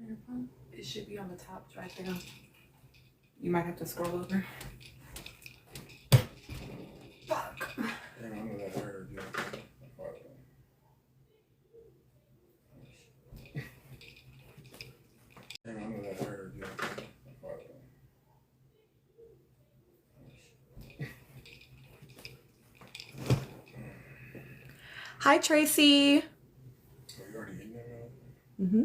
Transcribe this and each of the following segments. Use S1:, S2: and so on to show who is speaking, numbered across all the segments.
S1: Your phone? It should be on the top, right there. You might have to scroll over. Fuck.
S2: Damn, I know that heard you. Damn, I know that heard you.
S1: Hi, Tracy.
S2: Oh, you already eating that now?
S1: Mm-hmm.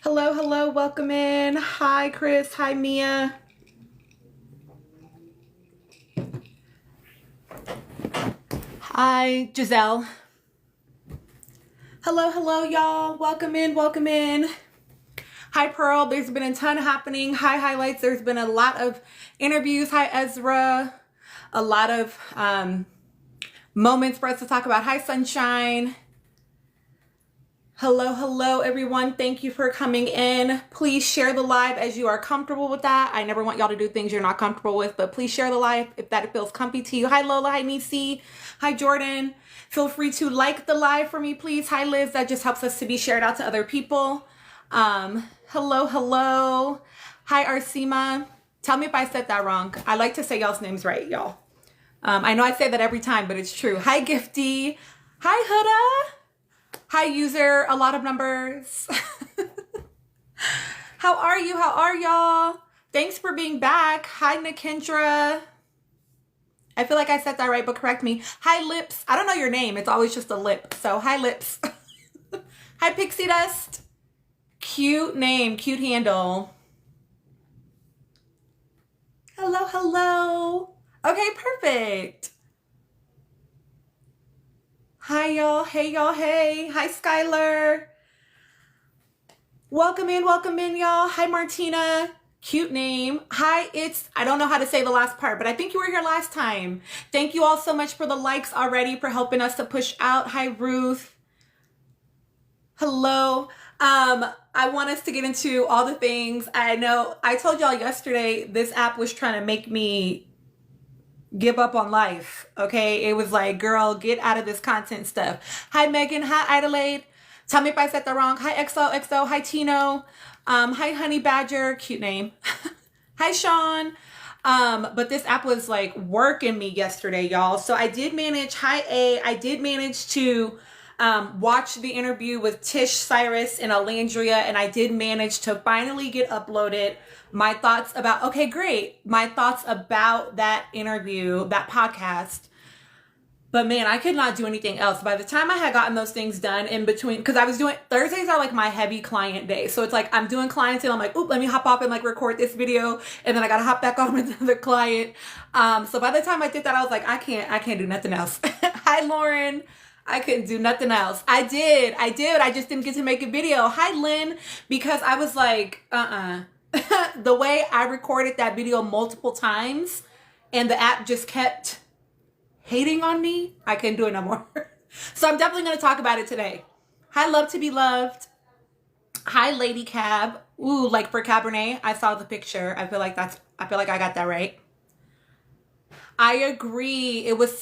S1: Hello, hello, welcome in. Hi, Chris. Hi, Mia. Hi, Giselle. Hello, hello, y'all. Welcome in, welcome in. Hi, Pearl. There's been a ton happening. Hi, highlights. There's been a lot of interviews. Hi, Ezra. A lot of moments for us to talk about. Hi, Sunshine. Hello, hello, everyone. Thank you for coming in. Please share the live as you are comfortable with that. I never want y'all to do things you're not comfortable with, but please share the live if that feels comfy to you. Hi, Lola. Hi, Nisi. Hi, Jordan. Feel free to like the live for me, please. Hi, Liz. That just helps us to be shared out to other people. Hello, hello. Hi, Arsima. Tell me if I said that wrong. I like to say y'all's names right, y'all. I know I say that every time, but it's true. Hi, Gifty. Hi, Huda. Hi, user. A lot of numbers. How are you? How are y'all? Thanks for being back. Hi, Nikendra. I feel like I said that right, but correct me. Hi, Lips. I don't know your name. It's always just a lip. So, hi, Lips. Hi, Pixie Dust. Cute name. Cute handle. Hello, hello. Okay, perfect. Hi, y'all. Hey, y'all. Hey. Hi, Skylar. Welcome in, y'all. Hi, Martina. Cute name. Hi, I don't know how to say the last part, but I think you were here last time. Thank you all so much for the likes already, for helping us to push out. Hi, Ruth. Hello. I want us to get into all the things. I know I told y'all yesterday this app was trying to make me give up on life. Okay. It was like, girl, get out of this content stuff. Hi, Megan. Hi, Idolade. Tell me if I said that wrong. Hi, XOXO. Hi, Tino. Hi, Honey Badger. Cute name. Hi, Sean. But this app was like working me yesterday, y'all. So I did manage, I did manage to watch the interview with Tish Cyrus and Alandria, and I did manage to finally get uploaded my thoughts about, okay, great. My thoughts about that interview, that podcast. But man, I could not do anything else. By the time I had gotten those things done in between, because I was doing, Thursdays are like my heavy client day. So it's like, I'm doing clients and I'm like, oop, let me hop off and like record this video. And then I got to hop back on with the client. So by the time I did that, I was like, I can't do nothing else. Hi, Lauren. I couldn't do nothing else. I did. I just didn't get to make a video. Hi, Lynn. Because I was like, the way I recorded that video multiple times and the app just kept hating on me, I couldn't do it no more. So I'm definitely going to talk about it today. Hi, Love to be Loved. Hi, Lady Cab. Ooh, like for Cabernet, I saw the picture. I feel like I got that right. I agree. It was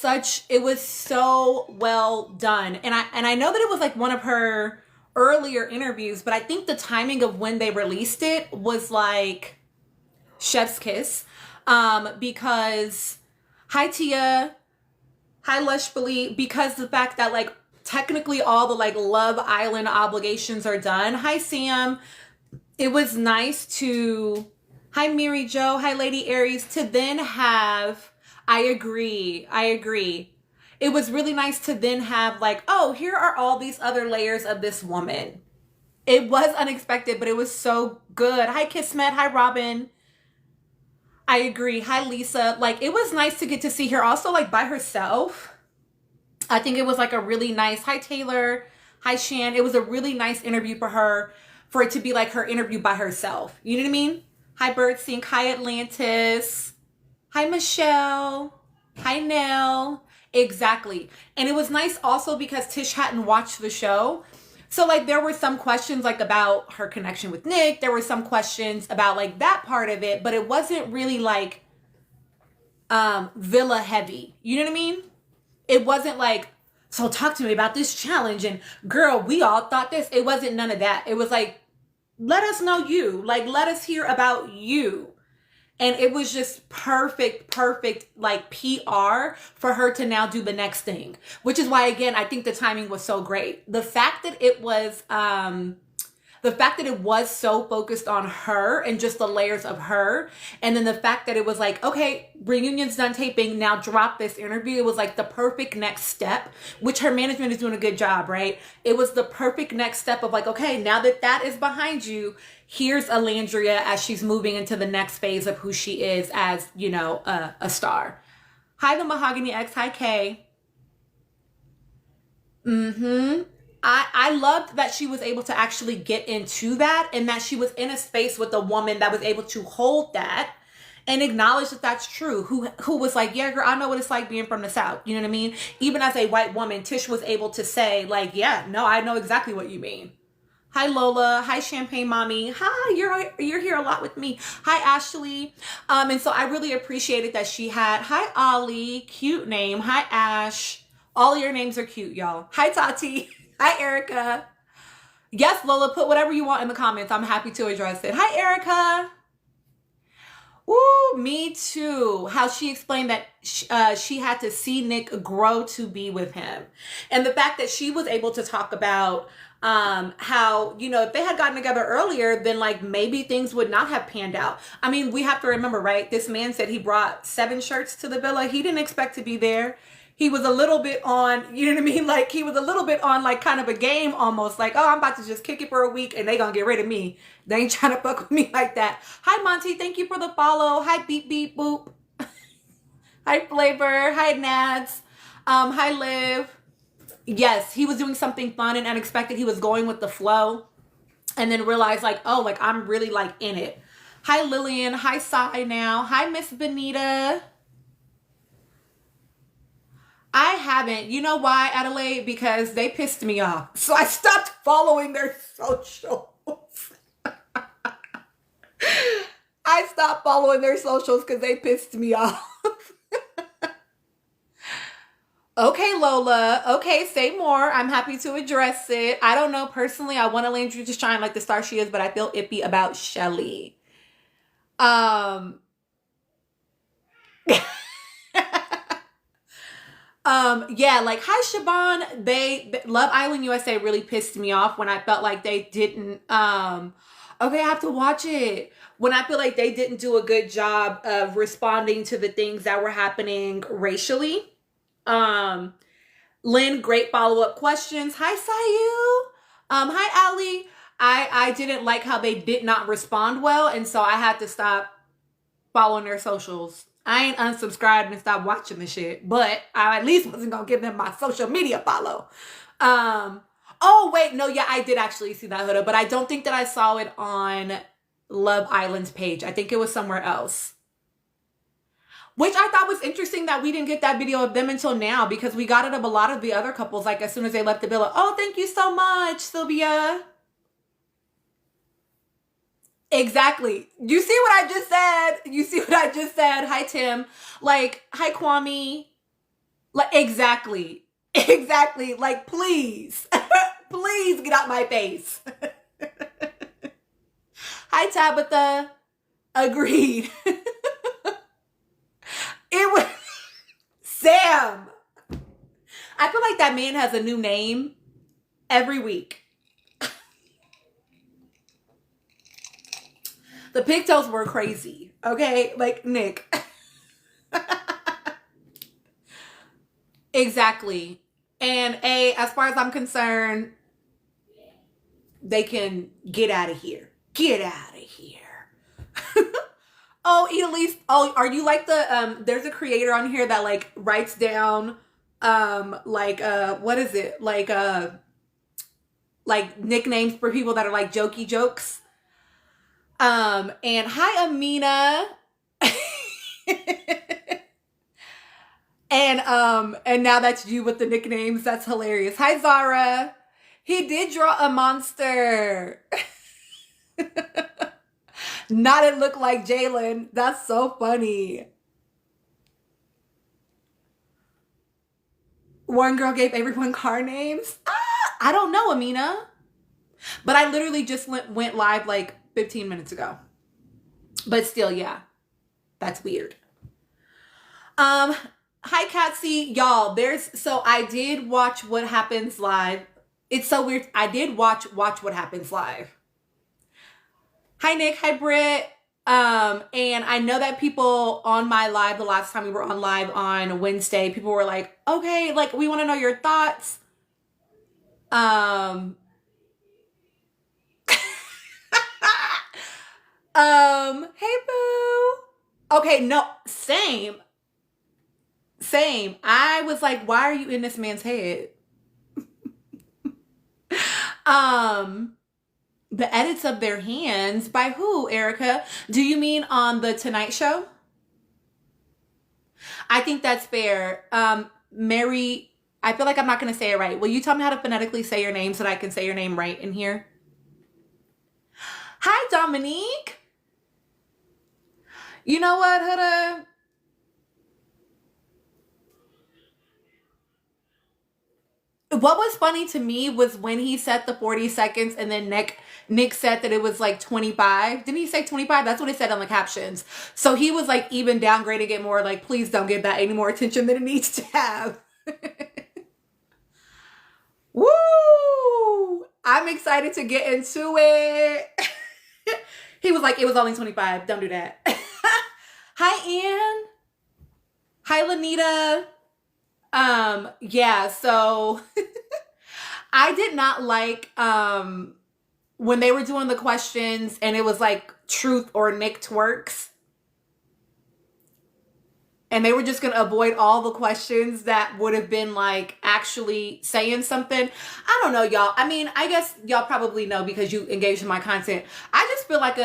S1: so well done. And I know that it was like one of her earlier interviews, but I think the timing of when they released it was like chef's kiss. Because hi, Tia. Hi, Lushbly, because the fact that like technically all the like Love Island obligations are done. Hi, Sam. It was nice to, hi, Mary Jo. Hi, Lady Aries, to then have, I agree. It was really nice to then have like, oh, here are all these other layers of this woman. It was unexpected, but it was so good. Hi, Kismet. Hi, Robin. I agree. Hi, Lisa. Like, it was nice to get to see her also, like, by herself. I think it was, like, a really nice... Hi, Taylor. Hi, Shan. It was a really nice interview for her, for it to be, like, her interview by herself. You know what I mean? Hi, Birdsync. Hi, Atlantis. Hi, Michelle. Hi, Nell. Exactly. And it was nice also because Tish hadn't watched the show. So, like, there were some questions, like, about her connection with Nick. There were some questions about, like, that part of it. But it wasn't really, like, villa heavy. You know what I mean? It wasn't, like, So talk to me about this challenge. And girl, we all thought this. It wasn't none of that. It was like, let us know you. Like, let us hear about you. And it was just perfect, like PR for her to now do the next thing, which is why, again, I think the timing was so great. The fact that it was so focused on her and just the layers of her. And then the fact that it was like, okay, reunion's done taping, now drop this interview. It was like the perfect next step, which her management is doing a good job, right? It was the perfect next step of like, okay, now that that is behind you, here's Alandria as she's moving into the next phase of who she is as, you know, a star. Hi, the Mahogany X. Hi, Kay. I loved that she was able to actually get into that and that she was in a space with a woman that was able to hold that and acknowledge that that's true. Who was like, yeah, girl, I know what it's like being from the South. You know what I mean? Even as a white woman, Tish was able to say like, yeah, no, I know exactly what you mean. Hi, Lola. Hi, Champagne Mommy. Hi, you're here a lot with me. Hi, Ashley. And so I really appreciated that she had, hi, Ollie. Cute name. Hi, Ash. All your names are cute, y'all. Hi, Tati. Hi, Erica. Yes, Lola, put whatever you want in the comments. I'm happy to address it. Hi, Erica. Ooh, me too. How she explained that she had to see Nick grow to be with him. And the fact that she was able to talk about how, you know, if they had gotten together earlier, then like maybe things would not have panned out. I mean, we have to remember, right? This man said he brought 7 shirts to the villa. He didn't expect to be there. He was a little bit on, you know what I mean? Like he was a little bit on like kind of a game almost like, oh, I'm about to just kick it for a week and they gonna get rid of me. They ain't trying to fuck with me like that. Hi, Monty. Thank you for the follow. Hi, Beep Beep Boop. Hi, Flavor. Hi, Nads. Hi, Liv. Yes, he was doing something fun and unexpected. He was going with the flow and then realized like, oh, like I'm really like in it. Hi, Lillian. Hi, Sai now. Hi, Miss Benita. I haven't. You know why, Adelaide? Because they pissed me off. So I stopped following their socials. I stopped following their socials because they pissed me off. Okay, Lola. Okay, say more. I'm happy to address it. I don't know. Personally, I want Alandria to shine like the star she is, but I feel iffy about Shelly. Yeah, like hi Siobhan. They Love Island USA really pissed me off when I felt like they didn't okay, I have to watch it. When I feel like they didn't do a good job of responding to the things that were happening racially. Lynn, great follow-up questions. Hi Sayu. Hi Ali. I didn't like how they did not respond well, and so I had to stop following their socials. I ain't unsubscribed and stopped watching the shit, but I at least wasn't gonna give them my social media follow. Oh wait, no, yeah, I did actually see that Huda, but I don't think that I saw it on Love Island's page. I think it was somewhere else. Which I thought was interesting that we didn't get that video of them until now because we got it of a lot of the other couples like as soon as they left the villa. Oh, thank you so much, Sylvia. Exactly. You see what I just said? You see what I just said? Hi, Tim. Like, hi, Kwame. Like, exactly. Exactly. Like, please. Please get out my face. Hi, Tabitha. Agreed. It was Sam. I feel like that man has a new name every week. The pigtails were crazy, okay? Like, Nick. Exactly. And as far as I'm concerned, they can get out of here. Get out of here. Oh, Elise. Oh, are you like the, there's a creator on here that like writes down, what is it? Like nicknames for people that are like jokey jokes. And hi, Amina. And now that's you with the nicknames. That's hilarious. Hi, Zara. He did draw a monster. Not it look like Jalen. That's so funny. One girl gave everyone car names. I don't know, Amina. But I literally just went live like 15 minutes ago. But still, yeah. That's weird. Hi Katsy. Y'all, so I did watch What Happens Live. It's so weird. I did watch What Happens Live. Hi Nick, hi Britt. And I know that people on my live, the last time we were on live on Wednesday, people were like, okay, like we want to know your thoughts. Hey boo. Okay, no, same. I was like, why are you in this man's head? The edits of their hands by who, Erica? Do you mean on the Tonight Show? I think that's fair. Mary, I feel like I'm not going to say it right. Will you tell me how to phonetically say your name so that I can say your name right in here? Hi, Dominique. You know what, Huda? What was funny to me was when he said the 40 seconds and then Nick said that it was like 25. Didn't he say 25? That's what it said on the captions. So he was like even downgrading it more, like, please don't give that any more attention than it needs to have. Woo! I'm excited to get into it. He was like, it was only 25. Don't do that. Hi, Ann. Hi, Lanita. Yeah, so I did not like when they were doing the questions and it was like truth or Nick twerks. And they were just going to avoid all the questions that would have been like actually saying something. I don't know, y'all. I mean, I guess y'all probably know because you engage in my content. I just feel like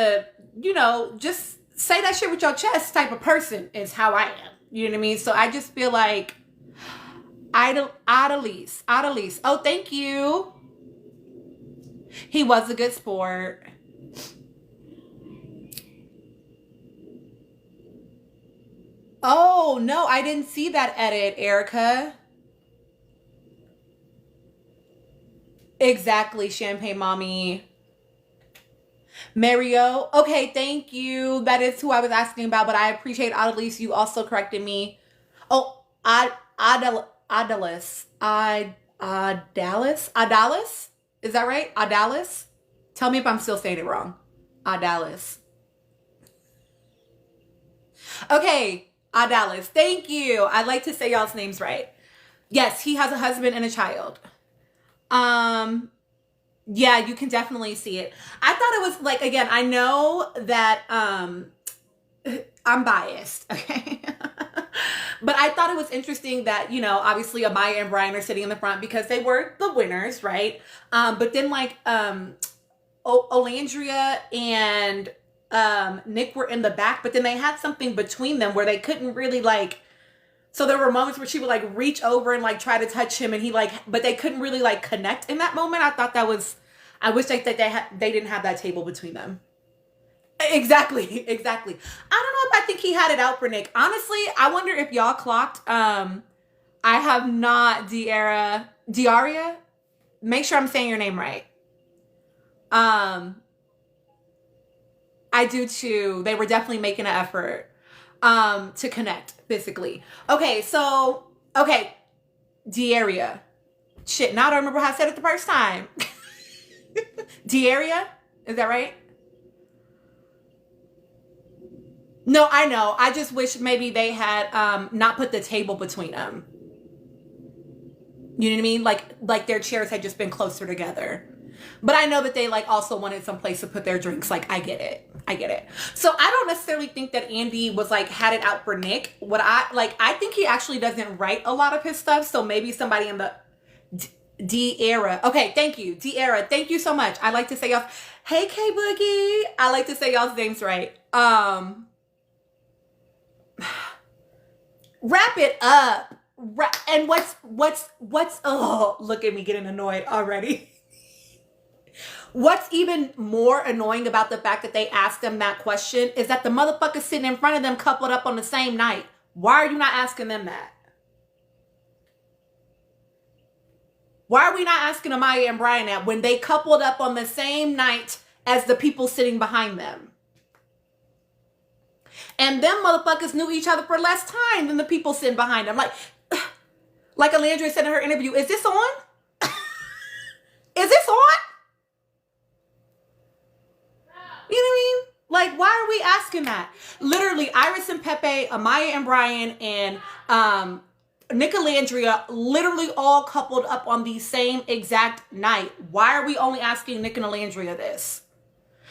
S1: just say that shit with your chest type of person is how I am. You know what I mean? So I just feel like Adelise. Oh, thank you. He was a good sport. Oh, no, I didn't see that edit, Erica. Exactly, Champagne Mommy. Mario. Okay, thank you. That is who I was asking about, but I appreciate Adelise. You also corrected me. Oh, Adalis. Adalis? Is that right? Adalis? Tell me if I'm still saying it wrong. Adalis. Okay, Adalis. Thank you. I like to say y'all's names right. Yes, he has a husband and a child. Yeah, you can definitely see it. I thought it was like, again, I know that I'm biased, okay? But I thought it was interesting that, obviously Amaya and Brian are sitting in the front because they were the winners, right? But then like Olandria and Nick were in the back, but then they had something between them where they couldn't really so there were moments where she would like reach over and like try to touch him and he but they couldn't really like connect in that moment. I thought I wish they didn't have that table between them. Exactly. I don't know if I think he had it out for Nick. Honestly, I wonder if y'all clocked. I have not Diaria. Make sure I'm saying your name right. I do too. They were definitely making an effort to connect physically. Okay, Diaria. Shit, now I don't remember how I said it the first time. Diaria? Is that right? No, I know. I just wish maybe they had not put the table between them. You know what I mean? Like their chairs had just been closer together. But I know that they also wanted some place to put their drinks. Like, I get it. So I don't necessarily think that Andy was had it out for Nick. I think he actually doesn't write a lot of his stuff. So maybe somebody in the D-Era. Okay, thank you. D-Era. Thank you so much. I like to say y'all. Hey, K-Boogie. I like to say y'all's names right. Wrap it up. And what's oh, look at me getting annoyed already. What's even more annoying about the fact that they asked them that question is that the motherfuckers sitting in front of them coupled up on the same night. Why are you not asking them that? Why are we not asking Amaya and Brian that when they coupled up on the same night as the people sitting behind them? And them motherfuckers knew each other for less time than the people sitting behind them. Like Alandria said in her interview, is this on? Is this on? You know what I mean? Like, why are we asking that? Literally, Iris and Pepe, Amaya and Brian, and Nick and Alandria literally all coupled up on the same exact night. Why are we only asking Nick and Alandria this?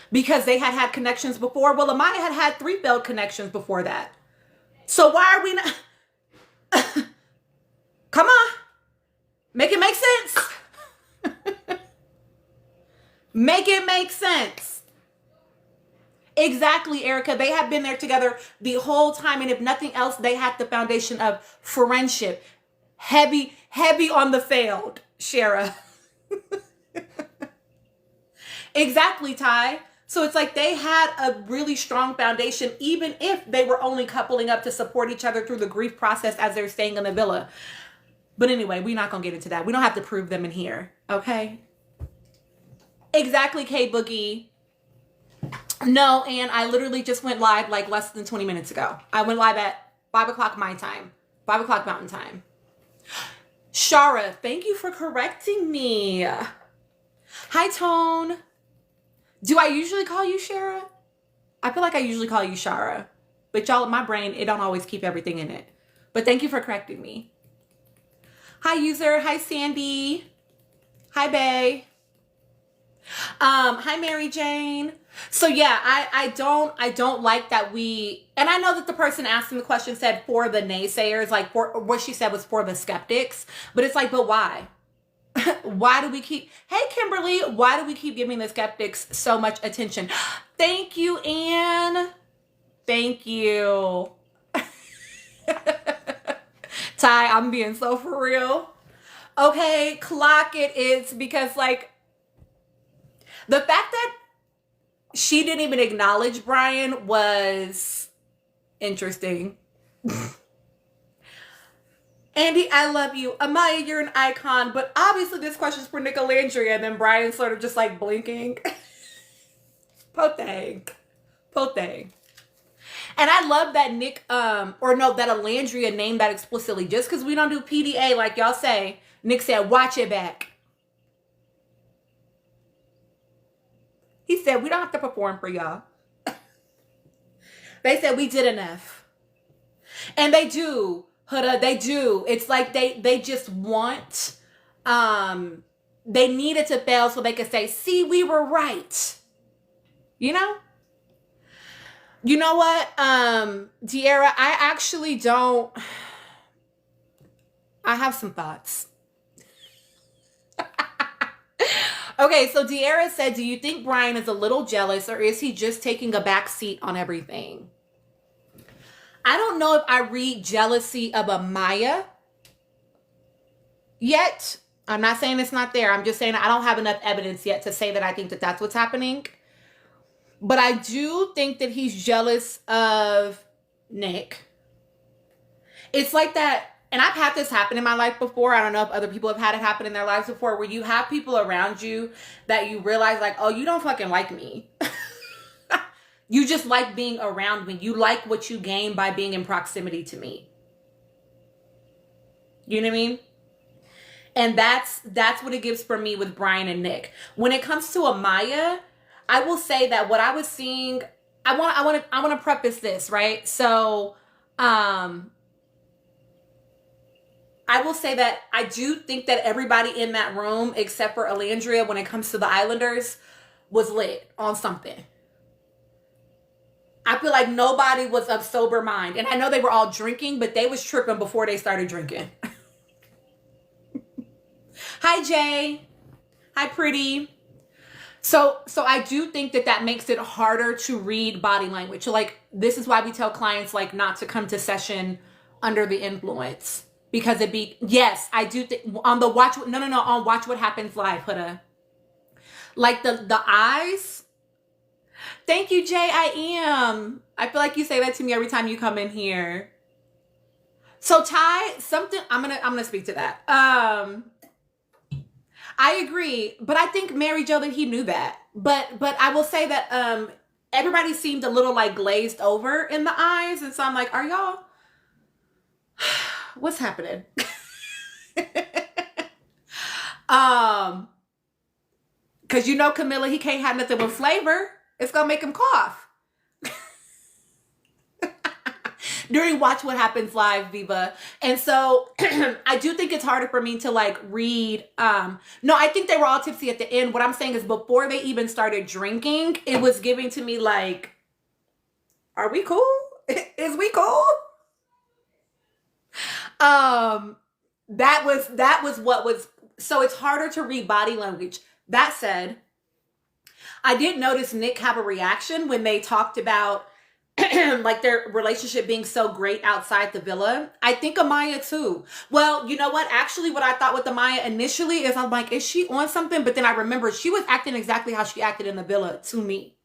S1: Because they had connections before? Well, Amaya had 3 failed connections before that. So why are we not... Come on. Make it make sense. Make it make sense. Exactly, Erica. They have been there together the whole time. And if nothing else, they had the foundation of friendship. Heavy on the failed, Shara. Exactly, Ty. So it's like they had a really strong foundation, even if they were only coupling up to support each other through the grief process as they're staying in the villa. But anyway, we're not going to get into that. We don't have to prove them in here. Okay? Exactly, K Boogie. No, and I literally just went live like less than 20 minutes ago. I went live at 5 o'clock my time, 5 o'clock Mountain Time. Shara, thank you for correcting me. Hi, Tone. Do I usually call you Shara? I feel like I usually call you Shara. But y'all, my brain, it don't always keep everything in it. But thank you for correcting me. Hi, user. Hi, Sandy. Hi, Bae. Hi, Mary Jane. So yeah, I don't like that and I know that the person asking the question said for the naysayers, like for what she said was for the skeptics, but it's like, but why? Why do we keep, hey Kimberly, why do we keep giving the skeptics so much attention? Thank you, Anne. Thank you. Ty, I'm being so for real. Okay, clock it is because like the fact that she didn't even acknowledge Brian was interesting. Andy, I love you. Amaya, you're an icon. But obviously this question's for Nick and Alandria. And then Brian sort of just like blinking. Po thing. Po thing. And I love that Nick, that Alandria named that explicitly. Just because we don't do PDA like y'all say, Nick said, watch it back. He said, we don't have to perform for y'all. They said we did enough. And they do, Huda, they do. It's like they just want, they needed to fail so they could say, see, we were right. You know? You know what, De'Ara, I actually don't, I have some thoughts. Okay, so De'Ara said, do you think Brian is a little jealous or is he just taking a back seat on everything? I don't know if I read jealousy of Amaya yet. I'm not saying it's not there. I'm just saying I don't have enough evidence yet to say that I think that that's what's happening. But I do think that he's jealous of Nick. It's like that. And I've had this happen in my life before. I don't know if other people have had it happen in their lives before, where you have people around you that you realize like, oh, you don't fucking like me. You just like being around me. You like what you gain by being in proximity to me. You know what I mean? And that's what it gives for me with Brian and Nick. When it comes to Amaya, I will say that what I was seeing, I want to preface this, right? So, I will say that I do think that everybody in that room, except for Alandria, when it comes to the Islanders, was lit on something. I feel like nobody was of sober mind. And I know they were all drinking, but they was tripping before they started drinking. Hi, Jay. Hi, Pretty. So I do think that makes it harder to read body language. So like, this is why we tell clients like not to come to session under the influence. Because yes, I do think on the on Watch What Happens Live, Huda. Like the eyes. Thank you, Jay, I am. I feel like you say that to me every time you come in here. So Ty, something, I'm gonna speak to that. I agree, but I think Mary Jo that he knew that. But I will say that everybody seemed a little like glazed over in the eyes, and so I'm like, are y'all? What's happening? Because you know Camilla, he can't have nothing with flavor. It's gonna make him cough. During Watch What Happens Live, Viva. And so I do think it's harder for me to like read. No, I think they were all tipsy at the end. What I'm saying is before they even started drinking, it was giving to me like, are we cool? Is we cool? That was what was, so it's harder to read body language. That said, I did notice Nick have a reaction when they talked about like their relationship being so great outside the villa. I think Amaya too. Well, you know what? Actually, what I thought with Amaya initially is I'm like, is she on something? But then I remember she was acting exactly how she acted in the villa to me.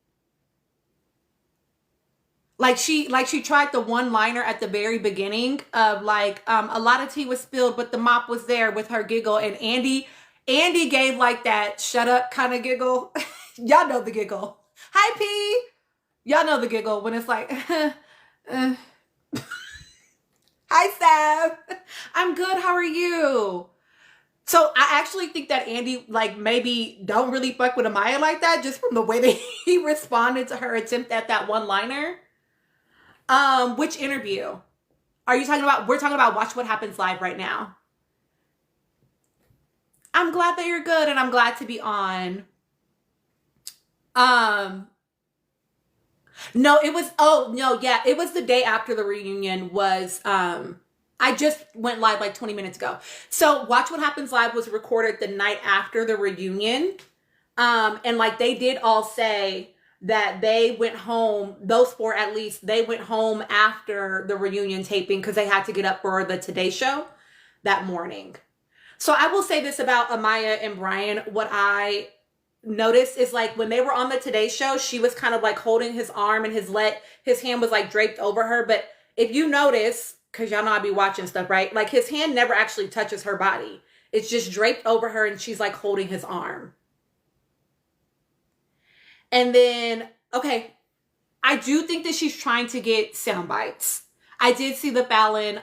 S1: Like she tried the one liner at the very beginning of like a lot of tea was spilled, but the mop was there with her giggle, and Andy gave like that shut up kind of giggle. Y'all know the giggle. Hi P. Y'all know the giggle when it's like, hi Sav, I'm good, how are you? So I actually think that Andy like maybe don't really fuck with Amaya like that, just from the way that he responded to her attempt at that one liner. Which interview are you talking about? We're talking about Watch What Happens Live right now. I'm glad that you're good and I'm glad to be on. No, it was, oh, no, yeah, it was the day after the reunion was, I just went live like 20 minutes ago. So Watch What Happens Live was recorded the night after the reunion. And like they did all say that they went home, those four at least, they went home after the reunion taping because they had to get up for the Today Show that morning. So I will say this about Amaya and Brian. What I noticed is like when they were on the Today Show, she was kind of like holding his arm and his hand was like draped over her. But if you notice, because y'all know I be watching stuff, right? Like his hand never actually touches her body. It's just draped over her and she's like holding his arm. And then, okay, I do think that she's trying to get sound bites. I did see the Fallon,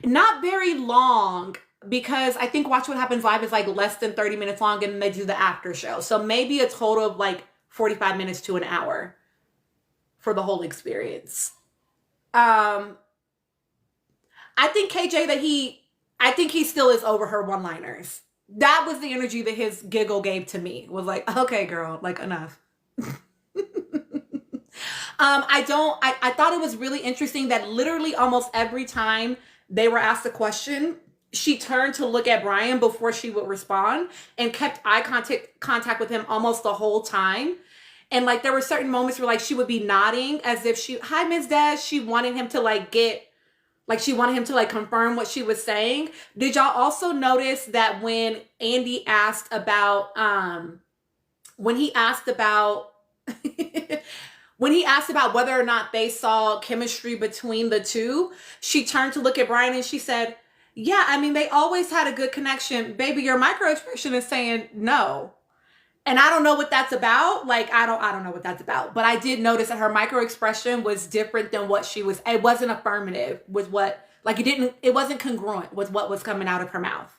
S1: not very long, because I think Watch What Happens Live is like less than 30 minutes long and then they do the after show. So maybe a total of like 45 minutes to an hour for the whole experience. I think KJ I think he still is over her one-liners. That was the energy that his giggle gave to me. Was like, okay, girl, like enough. I thought it was really interesting that literally almost every time they were asked a question, she turned to look at Brian before she would respond and kept eye contact with him almost the whole time. And like there were certain moments where like she would be nodding as if hi Ms. Dash, she wanted him to like she wanted him to like confirm what she was saying. Did y'all also notice that when Andy asked about when he asked about whether or not they saw chemistry between the two, she turned to look at Brian and she said, yeah, I mean, they always had a good connection. Baby, your micro expression is saying no. And I don't know what that's about. Like, I don't know what that's about. But I did notice that her micro expression was different than what she was. It wasn't affirmative with what, like it wasn't congruent with what was coming out of her mouth.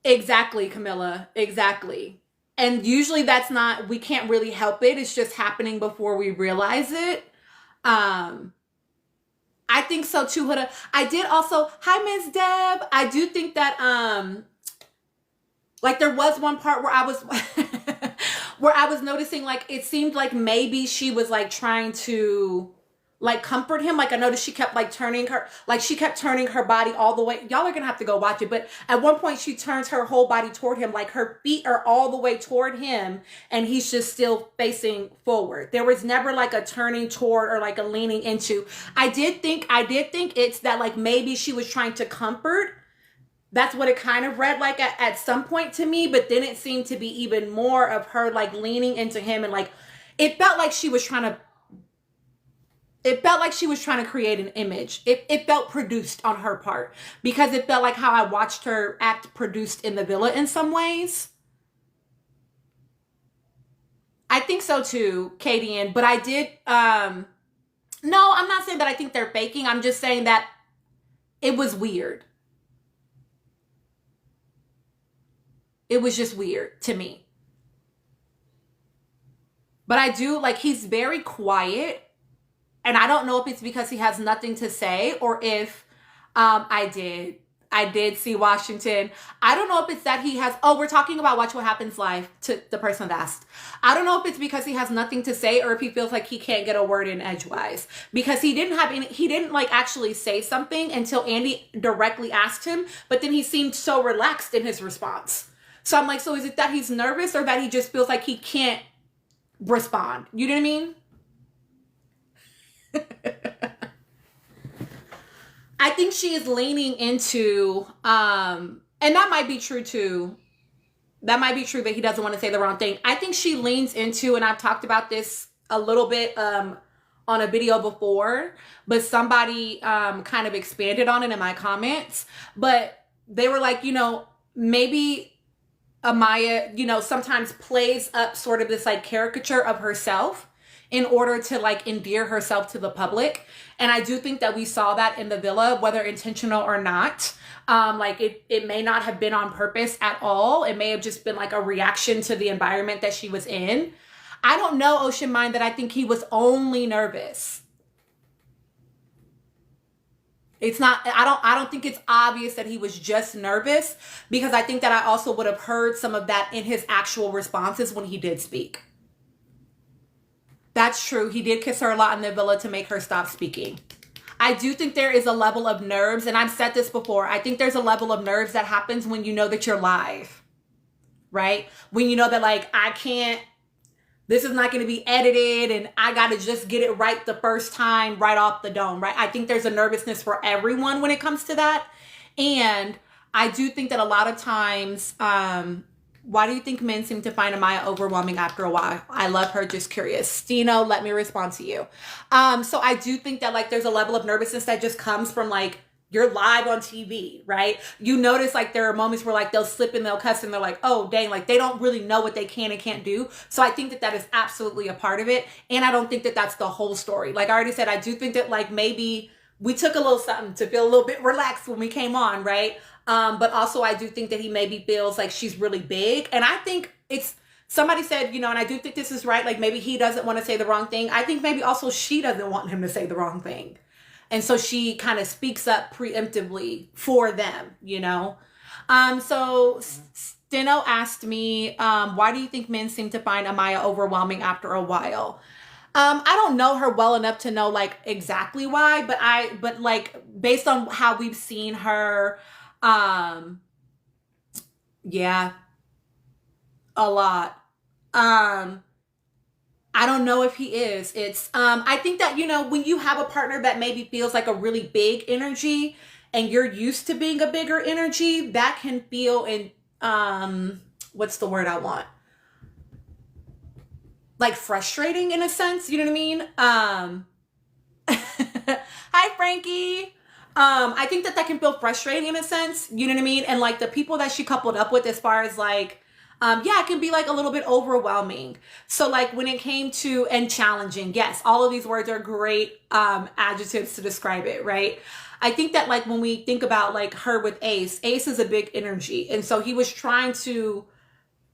S1: Exactly, Camilla. Exactly. And usually that's not, we can't really help it. It's just happening before we realize it. I think so too, Huda. I did also, hi Ms. Deb. I do think that, like there was one part where I was, where I was noticing like, it seemed like maybe she was like trying to like comfort him. Like I noticed she kept like turning her body all the way. Y'all are gonna have to go watch it. But at one point she turns her whole body toward him. Like her feet are all the way toward him and he's just still facing forward. There was never like a turning toward or like a leaning into. I did think it's that like maybe she was trying to comfort. That's what it kind of read like at some point to me. But then it seemed to be even more of her like leaning into him and like, it felt like she was trying to It felt like she was trying to create an image. It felt produced on her part because it felt like how I watched her act produced in the villa in some ways. I think so too, Katie. But I did, no, I'm not saying that I think they're faking. I'm just saying that it was weird. It was just weird to me. But I do, like, he's very quiet. And I don't know if it's because he has nothing to say or if I did see Washington. I don't know if it's that he has, oh, we're talking about Watch What Happens Live to the person that asked. I don't know if it's because he has nothing to say or if he feels like he can't get a word in edgewise. Because he didn't like actually say something until Andy directly asked him, but then he seemed so relaxed in his response. So I'm like, so is it that he's nervous or that he just feels like he can't respond? You know what I mean? I think she is leaning into, and that might be true too. That might be true that he doesn't want to say the wrong thing. I think she leans into, and I've talked about this a little bit on a video before, but somebody kind of expanded on it in my comments. But they were like, maybe Amaya, sometimes plays up sort of this like caricature of herself in order to like endear herself to the public. And I do think that we saw that in the villa, whether intentional or not. Like it may not have been on purpose at all. It may have just been like a reaction to the environment that she was in. I don't know, Ocean Mind, that I think he was only nervous. It's not, I don't think it's obvious that he was just nervous, because I think that I also would have heard some of that in his actual responses when he did speak. That's true. He did kiss her a lot in the villa to make her stop speaking. I do think there is a level of nerves, and I've said this before. I think there's a level of nerves that happens when you know that you're live, right? When you know that like, this is not going to be edited and I got to just get it right the first time, right off the dome, right? I think there's a nervousness for everyone when it comes to that. And I do think that a lot of times, why do you think men seem to find Amaya overwhelming after a while? I love her, just curious. Stino, let me respond to you. So I do think that like there's a level of nervousness that just comes from like, you're live on TV, right? You notice like there are moments where like they'll slip and they'll cuss and they're like, oh dang, like they don't really know what they can and can't do. So I think that that is absolutely a part of it. And I don't think that that's the whole story. Like I already said, I do think that like maybe we took a little something to feel a little bit relaxed when we came on, right? But also I do think that he maybe feels like she's really big. And I think it's, somebody said, and I do think this is right, like maybe he doesn't want to say the wrong thing. I think maybe also she doesn't want him to say the wrong thing. And so she kind of speaks up preemptively for them, So Steno asked me, why do you think men seem to find Amaya overwhelming after a while? I don't know her well enough to know like exactly why, but like based on how we've seen her, yeah, a lot. I don't know if he is. It's, I think that, when you have a partner that maybe feels like a really big energy and you're used to being a bigger energy, that can feel what's the word I want? Like frustrating in a sense, you know what I mean? Hi, Frankie. I think that can feel frustrating in a sense, you know what I mean? And like the people that she coupled up with as far as like, it can be like a little bit overwhelming. So like when it came to, and challenging, yes, all of these words are great adjectives to describe it, right? I think that like when we think about like her with Ace is a big energy. And so he was trying to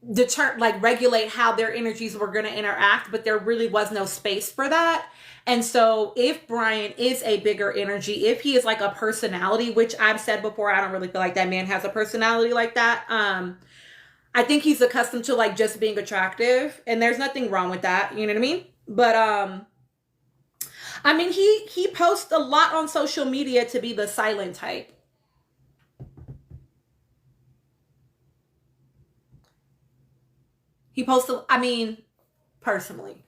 S1: regulate how their energies were going to interact, but there really was no space for that. And so if Brian is a bigger energy, if he is like a personality, which I've said before, I don't really feel like that man has a personality like that. I think he's accustomed to like just being attractive, and there's nothing wrong with that. You know what I mean? But, I mean, he posts a lot on social media to be the silent type. He posts, personally,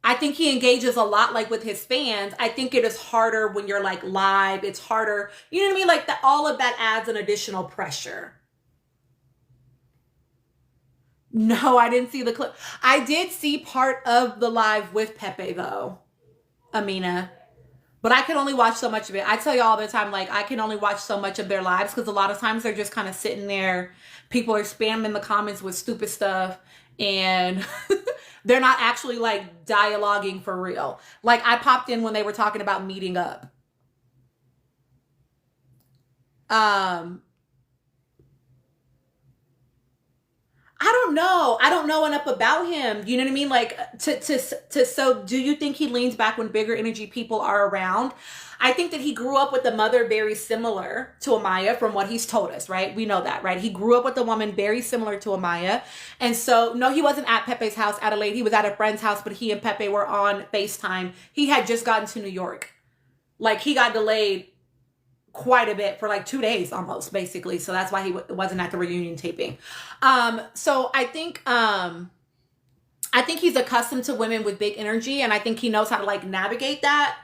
S1: I think he engages a lot like with his fans. I think it is harder when you're like live. It's harder. You know what I mean? Like all of that adds an additional pressure. No, I didn't see the clip. I did see part of the live with Pepe though, Amina. But I can only watch so much of it. I tell you all the time, like, I can only watch so much of their lives because a lot of times they're just kind of sitting there. People are spamming the comments with stupid stuff and they're not actually like dialoguing for real. Like, I popped in when they were talking about meeting up. Um, I don't know. I don't know enough about him. You know what I mean? Like so do you think he leans back when bigger energy people are around? I think that he grew up with a mother very similar to Amaya from what he's told us, right? We know that, right? He grew up with a woman very similar to Amaya. And so, no, he wasn't at Pepe's house, Adelaide. He was at a friend's house, but he and Pepe were on FaceTime. He had just gotten to New York. Like, he got delayed quite a bit for like 2 days almost, basically. So that's why he wasn't at the reunion taping. So I think he's accustomed to women with big energy, and I think he knows how to like navigate that.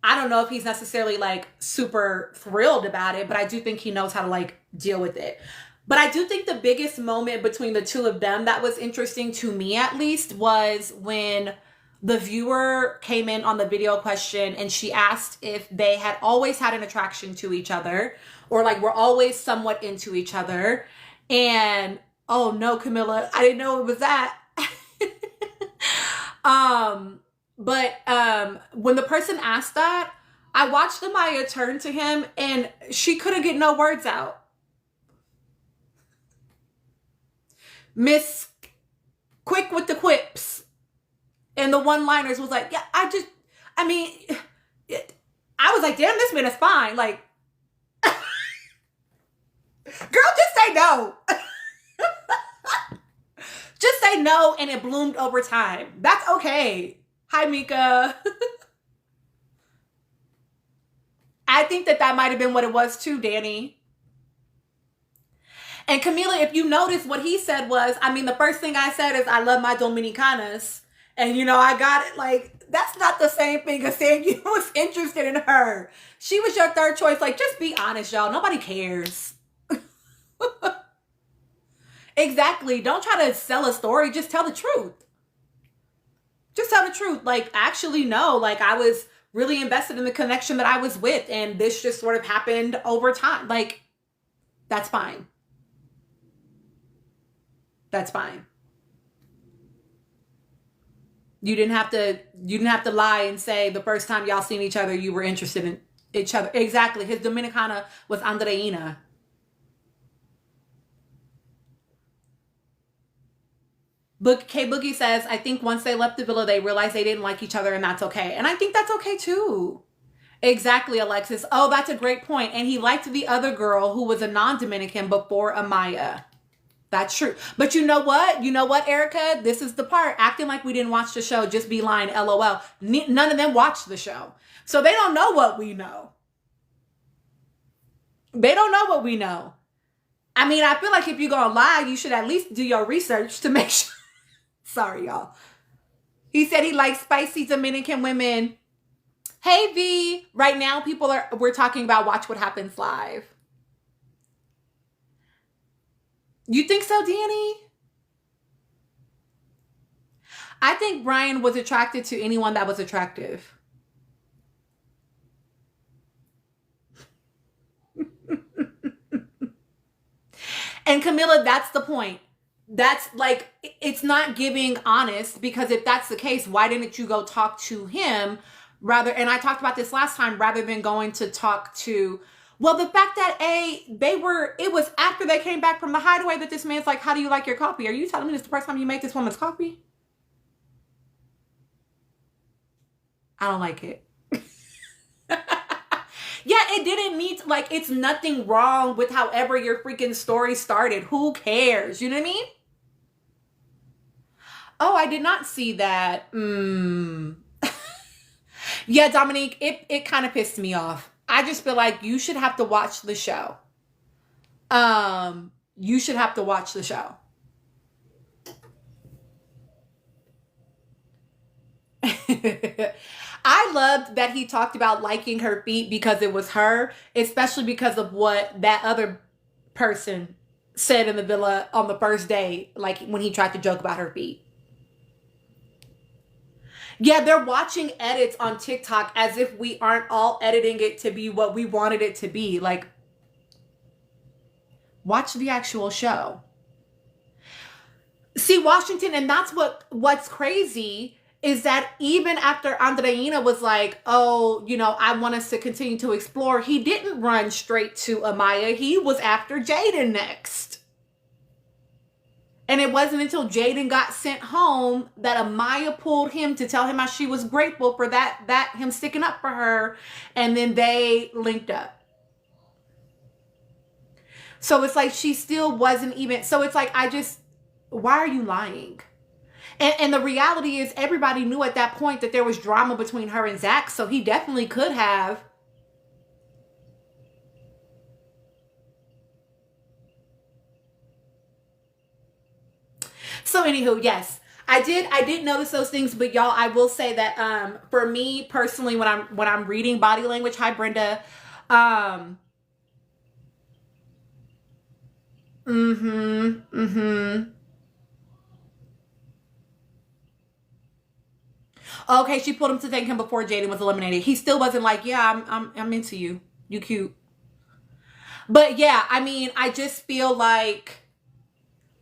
S1: I don't know if he's necessarily like super thrilled about it, but I do think he knows how to like deal with it. But I do think the biggest moment between the two of them that was interesting to me, at least, was when the viewer came in on the video question and she asked if they had always had an attraction to each other or like were always somewhat into each other. And oh no, Camilla, I didn't know it was that. But when the person asked that, I watched Amaya turn to him and she couldn't get no words out. Miss Quick with the quips and the one-liners was like, yeah, I was like, damn, this man is fine. Like, girl, just say no. Just say no, and it bloomed over time. That's okay. Hi, Mika. I think that might have been what it was too, Danny. And Camila, if you notice, what he said was, the first thing I said is, I love my Dominicanas. And, I got it. Like, that's not the same thing as saying you was interested in her. She was your third choice. Like, just be honest, y'all. Nobody cares. Exactly. Don't try to sell a story. Just tell the truth. Just tell the truth. Like, actually, no. Like, I was really invested in the connection that I was with. And this just sort of happened over time. Like, that's fine. That's fine. You didn't have to lie and say the first time y'all seen each other, you were interested in each other. Exactly. His Dominicana was Andreina. K Boogie says, I think once they left the villa, they realized they didn't like each other, and that's okay. And I think that's okay too. Exactly, Alexis. Oh, that's a great point. And he liked the other girl who was a non-Dominican before Amaya. That's true. But you know what? You know what, Erica? This is the part. Acting like we didn't watch the show, just be lying, LOL. None of them watched the show. So they don't know what we know. They don't know what we know. I feel like if you're going to lie, you should at least do your research to make sure. Sorry, y'all. He said he likes spicy Dominican women. Hey, V. Right now, we're talking about Watch What Happens Live. You think so, Danny? I think Brian was attracted to anyone that was attractive. And Camilla, that's the point. That's like, it's not giving honest, because if that's the case, why didn't you go talk to him rather? And I talked about this last time, rather than going to talk to, well, the fact that it was after they came back from the hideaway that this man's like, how do you like your coffee? Are you telling me this is the first time you make this woman's coffee? I don't like it. Yeah, it didn't need to, like, it's nothing wrong with however your freaking story started. Who cares? You know what I mean? Oh, I did not see that. Yeah, Dominique, it kind of pissed me off. I just feel like you should have to watch the show. You should have to watch the show. I loved that he talked about liking her feet because it was her, especially because of what that other person said in the villa on the first day, like when he tried to joke about her feet. Yeah, they're watching edits on TikTok as if we aren't all editing it to be what we wanted it to be. Like, watch the actual show. See, Washington, and that's what's crazy is that even after Andreina was like, oh, you know, I want us to continue to explore, he didn't run straight to Amaya. He was after Jaden next. And it wasn't until Jaden got sent home that Amaya pulled him to tell him how she was grateful for that him sticking up for her. And then they linked up. So it's like she still wasn't even, so it's like, why are you lying? And the reality is everybody knew at that point that there was drama between her and Zach. So he definitely could have. So anywho, yes, I did notice those things, but y'all, I will say that for me personally, when I'm reading body language, hi Brenda, okay, she pulled him to thank him before Jaden was eliminated. He still wasn't like, yeah, I'm into you. You cute. But yeah, I mean, I just feel like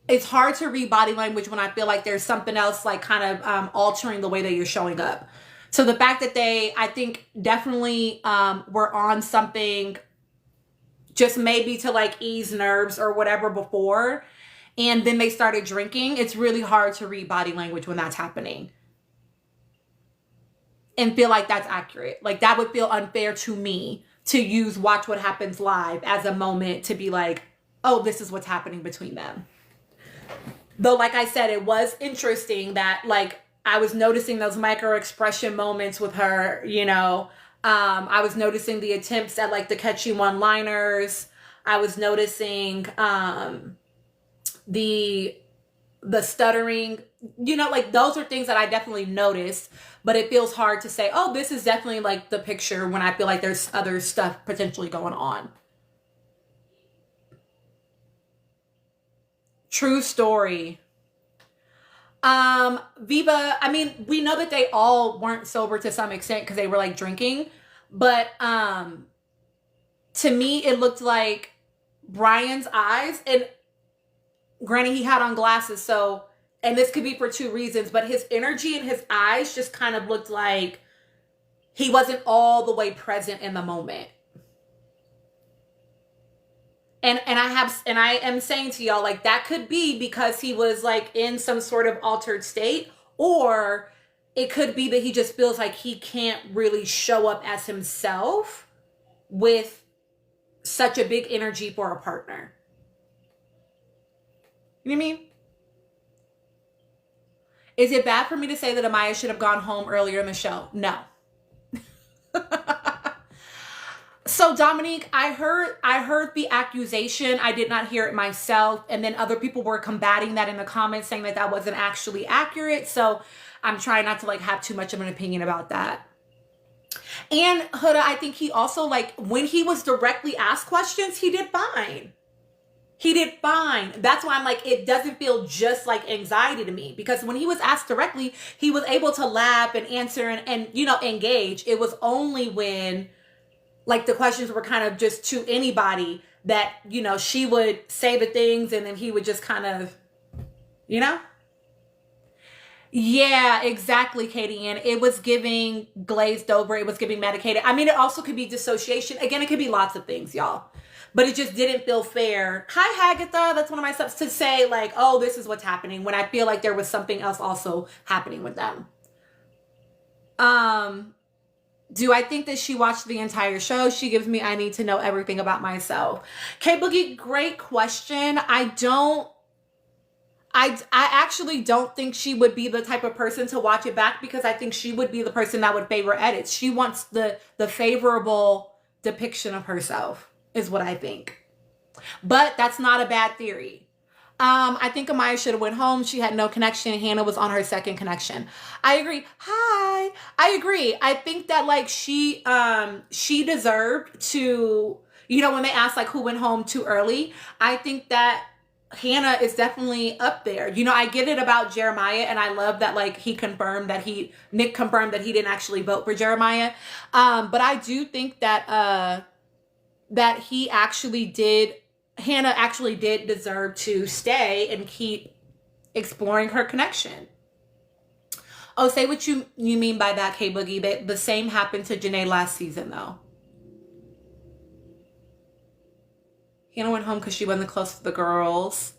S1: it's hard to read body language when I feel like there's something else like kind of altering the way that you're showing up. So the fact that they, I think definitely were on something just maybe to like ease nerves or whatever before, and then they started drinking, it's really hard to read body language when that's happening and feel like that's accurate. Like that would feel unfair to me to use Watch What Happens Live as a moment to be like, oh, this is what's happening between them. Though, like I said, it was interesting that like I was noticing those micro expression moments with her, you know. I was noticing the attempts at like the catchy one-liners. I was noticing the stuttering, you know, like those are things that I definitely noticed, but it feels hard to say, oh, this is definitely like the picture when I feel like there's other stuff potentially going on. True story. Viva, I mean, we know that they all weren't sober to some extent because they were like drinking, but to me it looked like Brian's eyes, and granted he had on glasses, so, and this could be for two reasons, but his energy and his eyes just kind of looked like he wasn't all the way present in the moment. And I am saying to y'all, like, that could be because he was like in some sort of altered state, or it could be that he just feels like he can't really show up as himself with such a big energy for a partner. You know what I mean? Is it bad for me to say that Amaya should have gone home earlier in the show? No. So Dominique, I heard the accusation. I did not hear it myself. And then other people were combating that in the comments, saying that that wasn't actually accurate. So I'm trying not to like have too much of an opinion about that. And Huda, I think he also, like, when he was directly asked questions, he did fine. He did fine. That's why I'm like, it doesn't feel just like anxiety to me, because when he was asked directly, he was able to laugh and answer and you know, engage. It was only when like the questions were kind of just to anybody that, you know, she would say the things and then he would just kind of, you know? Yeah, exactly, Katie. And it was giving glazed over. It was giving medicated. I mean, it also could be dissociation. Again, it could be lots of things, y'all. But it just didn't feel fair. Hi, Hagatha. That's one of my subs, to say like, oh, this is what's happening, when I feel like there was something else also happening with them. Do I think that she watched the entire show? She gives me, I need to know everything about myself. K Boogie, great question. I actually don't think she would be the type of person to watch it back, because I think she would be the person that would favor edits. She wants the favorable depiction of herself, is what I think. But that's not a bad theory. I think Amaya should have went home. She had no connection. Hannah was on her second connection. I agree. Hi. I agree. I think that like she deserved to, you know, when they asked like who went home too early, I think that Hannah is definitely up there. You know, I get it about Jeremiah, and I love that like Nick confirmed that he didn't actually vote for Jeremiah. But I do think that that Hannah actually did deserve to stay and keep exploring her connection. Oh, say what you mean by that, K Boogie. The same happened to Janae last season though. Hannah went home because she wasn't close to the girls.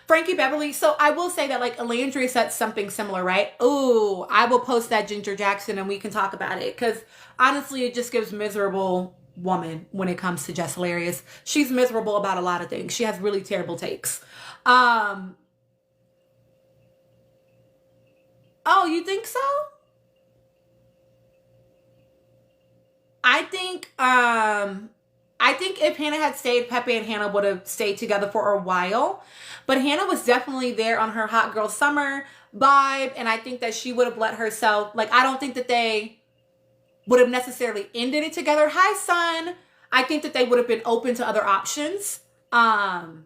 S1: Frankie Beverly. So I will say that like Alandria said something similar, right? Oh, I will post that Ginger Jackson and we can talk about it. Because honestly, it just gives miserable woman when it comes to Jess Hilarious. She's miserable about a lot of things. She has really terrible takes. Oh, you think so? I think if Hannah had stayed, Pepe and Hannah would have stayed together for a while. But Hannah was definitely there on her hot girl summer vibe. And I think that she would have let herself, like, I don't think that they would have necessarily ended it together. Hi, son. I think that they would have been open to other options. Oh.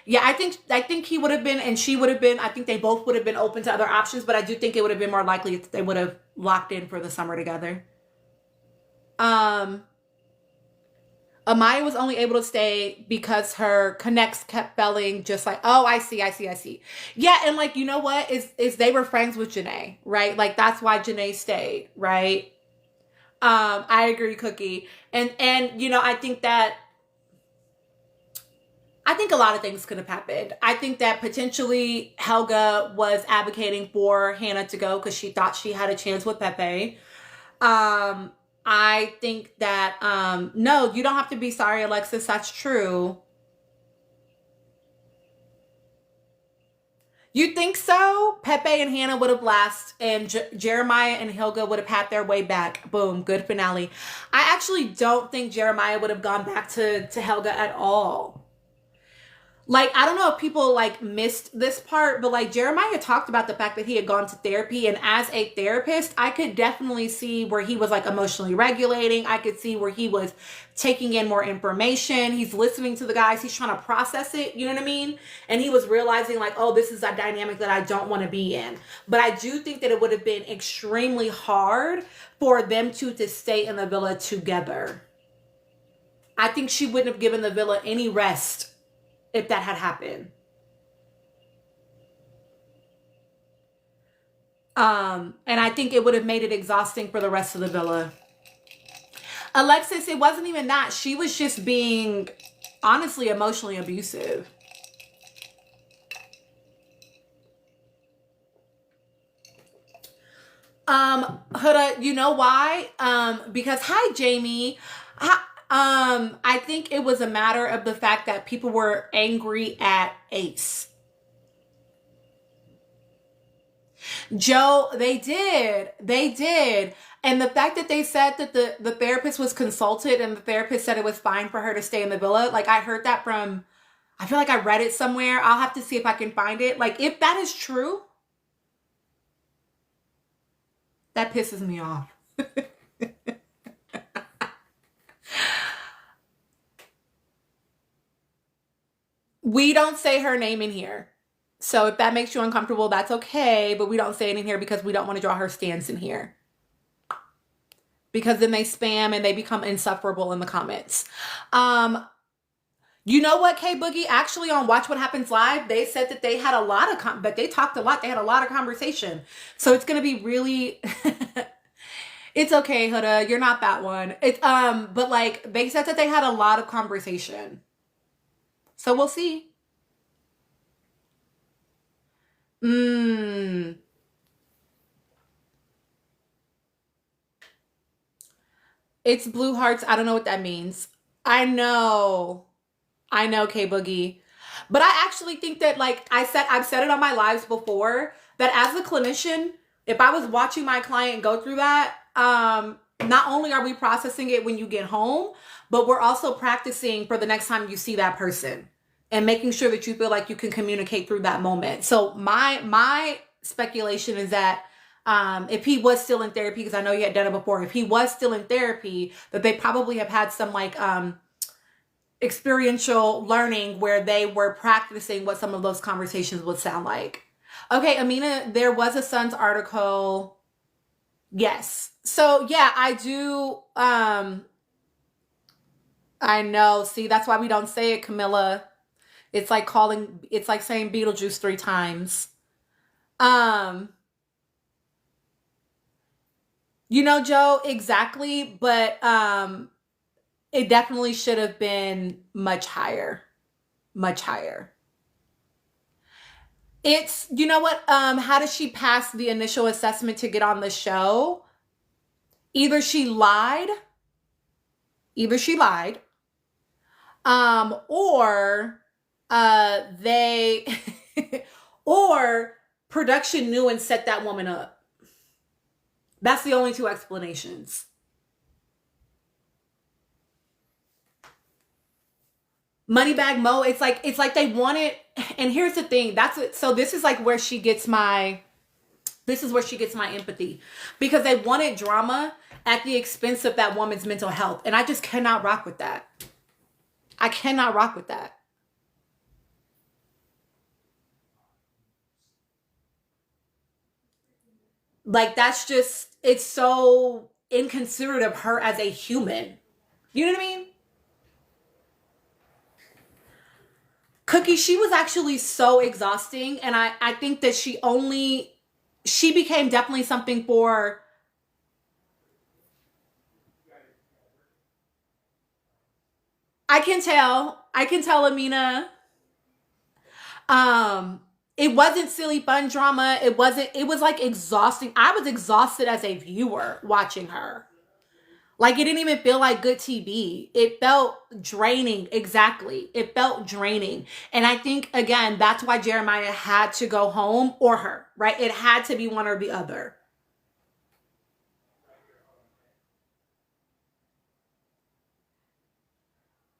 S1: Yeah, I think he would have been and she would have been. I think they both would have been open to other options, but I do think it would have been more likely that they would have locked in for the summer together. Um, Amaya was only able to stay because her connects kept belling just like, oh, I see. Yeah, and like, you know what? Is they were friends with Janae, right? Like that's why Janae stayed, right? I agree, Cookie. And you know, I think a lot of things could have happened. I think that potentially Helga was advocating for Hannah to go because she thought she had a chance with Pepe. I think that, no, you don't have to be sorry, Alexis. That's true. You think so? Pepe and Hannah would have last, and Jeremiah and Helga would have had their way back. Boom, good finale. I actually don't think Jeremiah would have gone back to Helga at all. Like, I don't know if people like missed this part, but like Jeremiah talked about the fact that he had gone to therapy, and as a therapist, I could definitely see where he was like emotionally regulating. I could see where he was taking in more information. He's listening to the guys. He's trying to process it. You know what I mean? And he was realizing like, oh, this is a dynamic that I don't want to be in. But I do think that it would have been extremely hard for them to stay in the villa together. I think she wouldn't have given the villa any rest if that had happened. And I think it would have made it exhausting for the rest of the villa. Alexis, it wasn't even that. She was just being, honestly, emotionally abusive. Huda, you know why? Because, hi, Jamie. I think it was a matter of the fact that people were angry at Ace. Joe, they did. And the fact that they said that the therapist was consulted and the therapist said it was fine for her to stay in the villa. Like I heard that from, I feel like I read it somewhere. I'll have to see if I can find it. Like if that is true, that pisses me off. We don't say her name in here. So if that makes you uncomfortable, that's okay. But we don't say it in here because we don't want to draw her stance in here. Because then they spam and they become insufferable in the comments. You know what, K Boogie? Actually, on Watch What Happens Live, they said that they had a lot of, but they talked a lot. They had a lot of conversation. So it's going to be really... It's okay, Huda. You're not that one. It's but like they said that they had a lot of conversation. So we'll see. It's blue hearts. I don't know what that means. I know, K Boogie. But I actually think that like I've said it on my lives before, that as a clinician, if I was watching my client go through that, not only are we processing it when you get home, but we're also practicing for the next time you see that person and making sure that you feel like you can communicate through that moment. So my speculation is that if he was still in therapy, because I know you had done it before, if he was still in therapy, that they probably have had some like experiential learning where they were practicing what some of those conversations would sound like. Okay, Amina, there was a Sun's article. Yes. So yeah, I do. I know. See, that's why we don't say it, Camilla. It's like saying Beetlejuice 3 times. You know, Joe, exactly, but it definitely should have been much higher. Much higher. It's, you know what? How does she pass the initial assessment to get on the show? Either she lied, or they or production knew and set that woman up. That's the only two explanations. Moneybag Mo, it's like they want it. And here's the thing, so this is like where she gets my empathy, because they wanted drama at the expense of that woman's mental health. And I just cannot rock with that. I cannot rock with that. Like, that's just, it's so inconsiderate of her as a human. You know what I mean? Cookie, she was actually so exhausting. And I think that she became definitely something for, I can tell Amina. It wasn't silly fun drama. It was like exhausting. I was exhausted as a viewer watching her. Like, it didn't even feel like good TV. It felt draining. Exactly. It felt draining. And I think, again, that's why Jeremiah had to go home, or her, right? It had to be one or the other.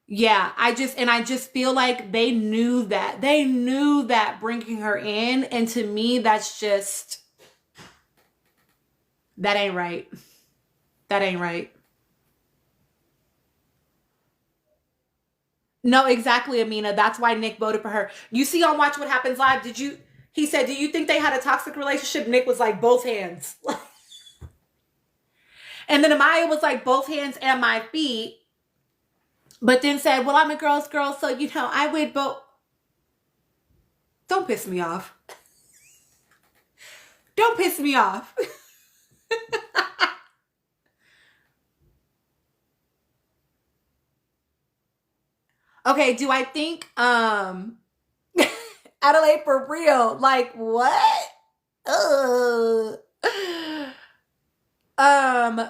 S1: Yeah, I just feel like they knew that. They knew that bringing her in, and to me that's just, that ain't right. That ain't right. No, exactly, Amina. That's why Nick voted for her. You see on Watch What Happens Live, he said, "Do you think they had a toxic relationship?" Nick was like, "Both hands." And then Amaya was like, "Both hands and my feet." But then said, "Well, I'm a girl's girl, so I would vote." Don't piss me off. Don't piss me off. Okay, do I think Adelaide, for real? Like, what? Ugh. Um,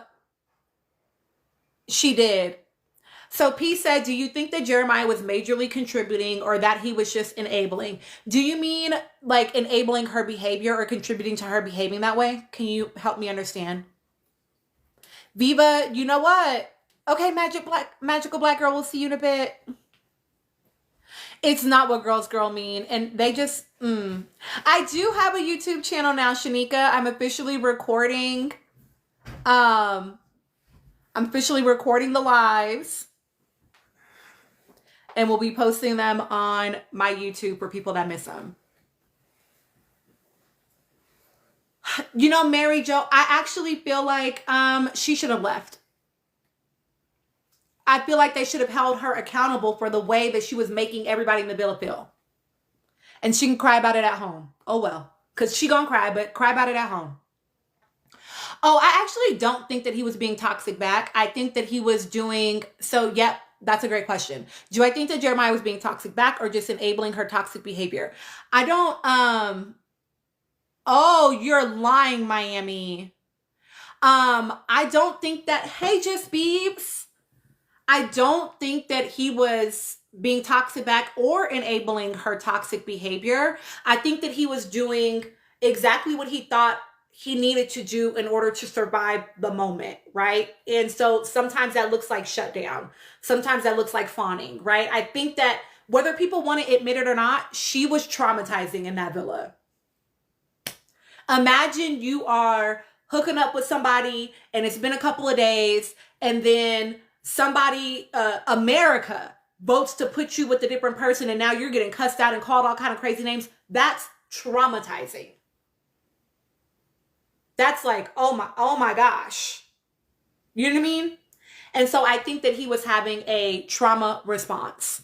S1: she did. So P said, "Do you think that Jeremiah was majorly contributing, or that he was just enabling?" Do you mean like enabling her behavior or contributing to her behaving that way? Can you help me understand? Viva, you know what? Okay, magical black girl, we'll see you in a bit. It's not what girls girl mean. And they just, I do have a YouTube channel now, Shanika. Um, I'm officially recording the lives, and we'll be posting them on my YouTube for people that miss them. You know, Mary Jo, I actually feel like she should have left. I feel like they should have held her accountable for the way that she was making everybody in the villa feel. And she can cry about it at home. Oh well. Because she gonna cry, but cry about it at home. Oh, I actually don't think that he was being toxic back. I think that he was doing, so yep, that's a great question. Do I think that Jeremiah was being toxic back, or just enabling her toxic behavior? I don't, oh, you're lying, Miami. I don't think that, hey, Just Beeps. I don't think that he was being toxic back or enabling her toxic behavior. I think that he was doing exactly what he thought he needed to do in order to survive the moment, right? And so sometimes that looks like shutdown. Sometimes that looks like fawning, right? I think that whether people want to admit it or not, she was traumatizing in that villa. Imagine you are hooking up with somebody and it's been a couple of days, and then somebody, America, votes to put you with a different person, and now you're getting cussed out and called all kind of crazy names. That's traumatizing. That's like, oh my gosh. You know what I mean? And so I think that he was having a trauma response.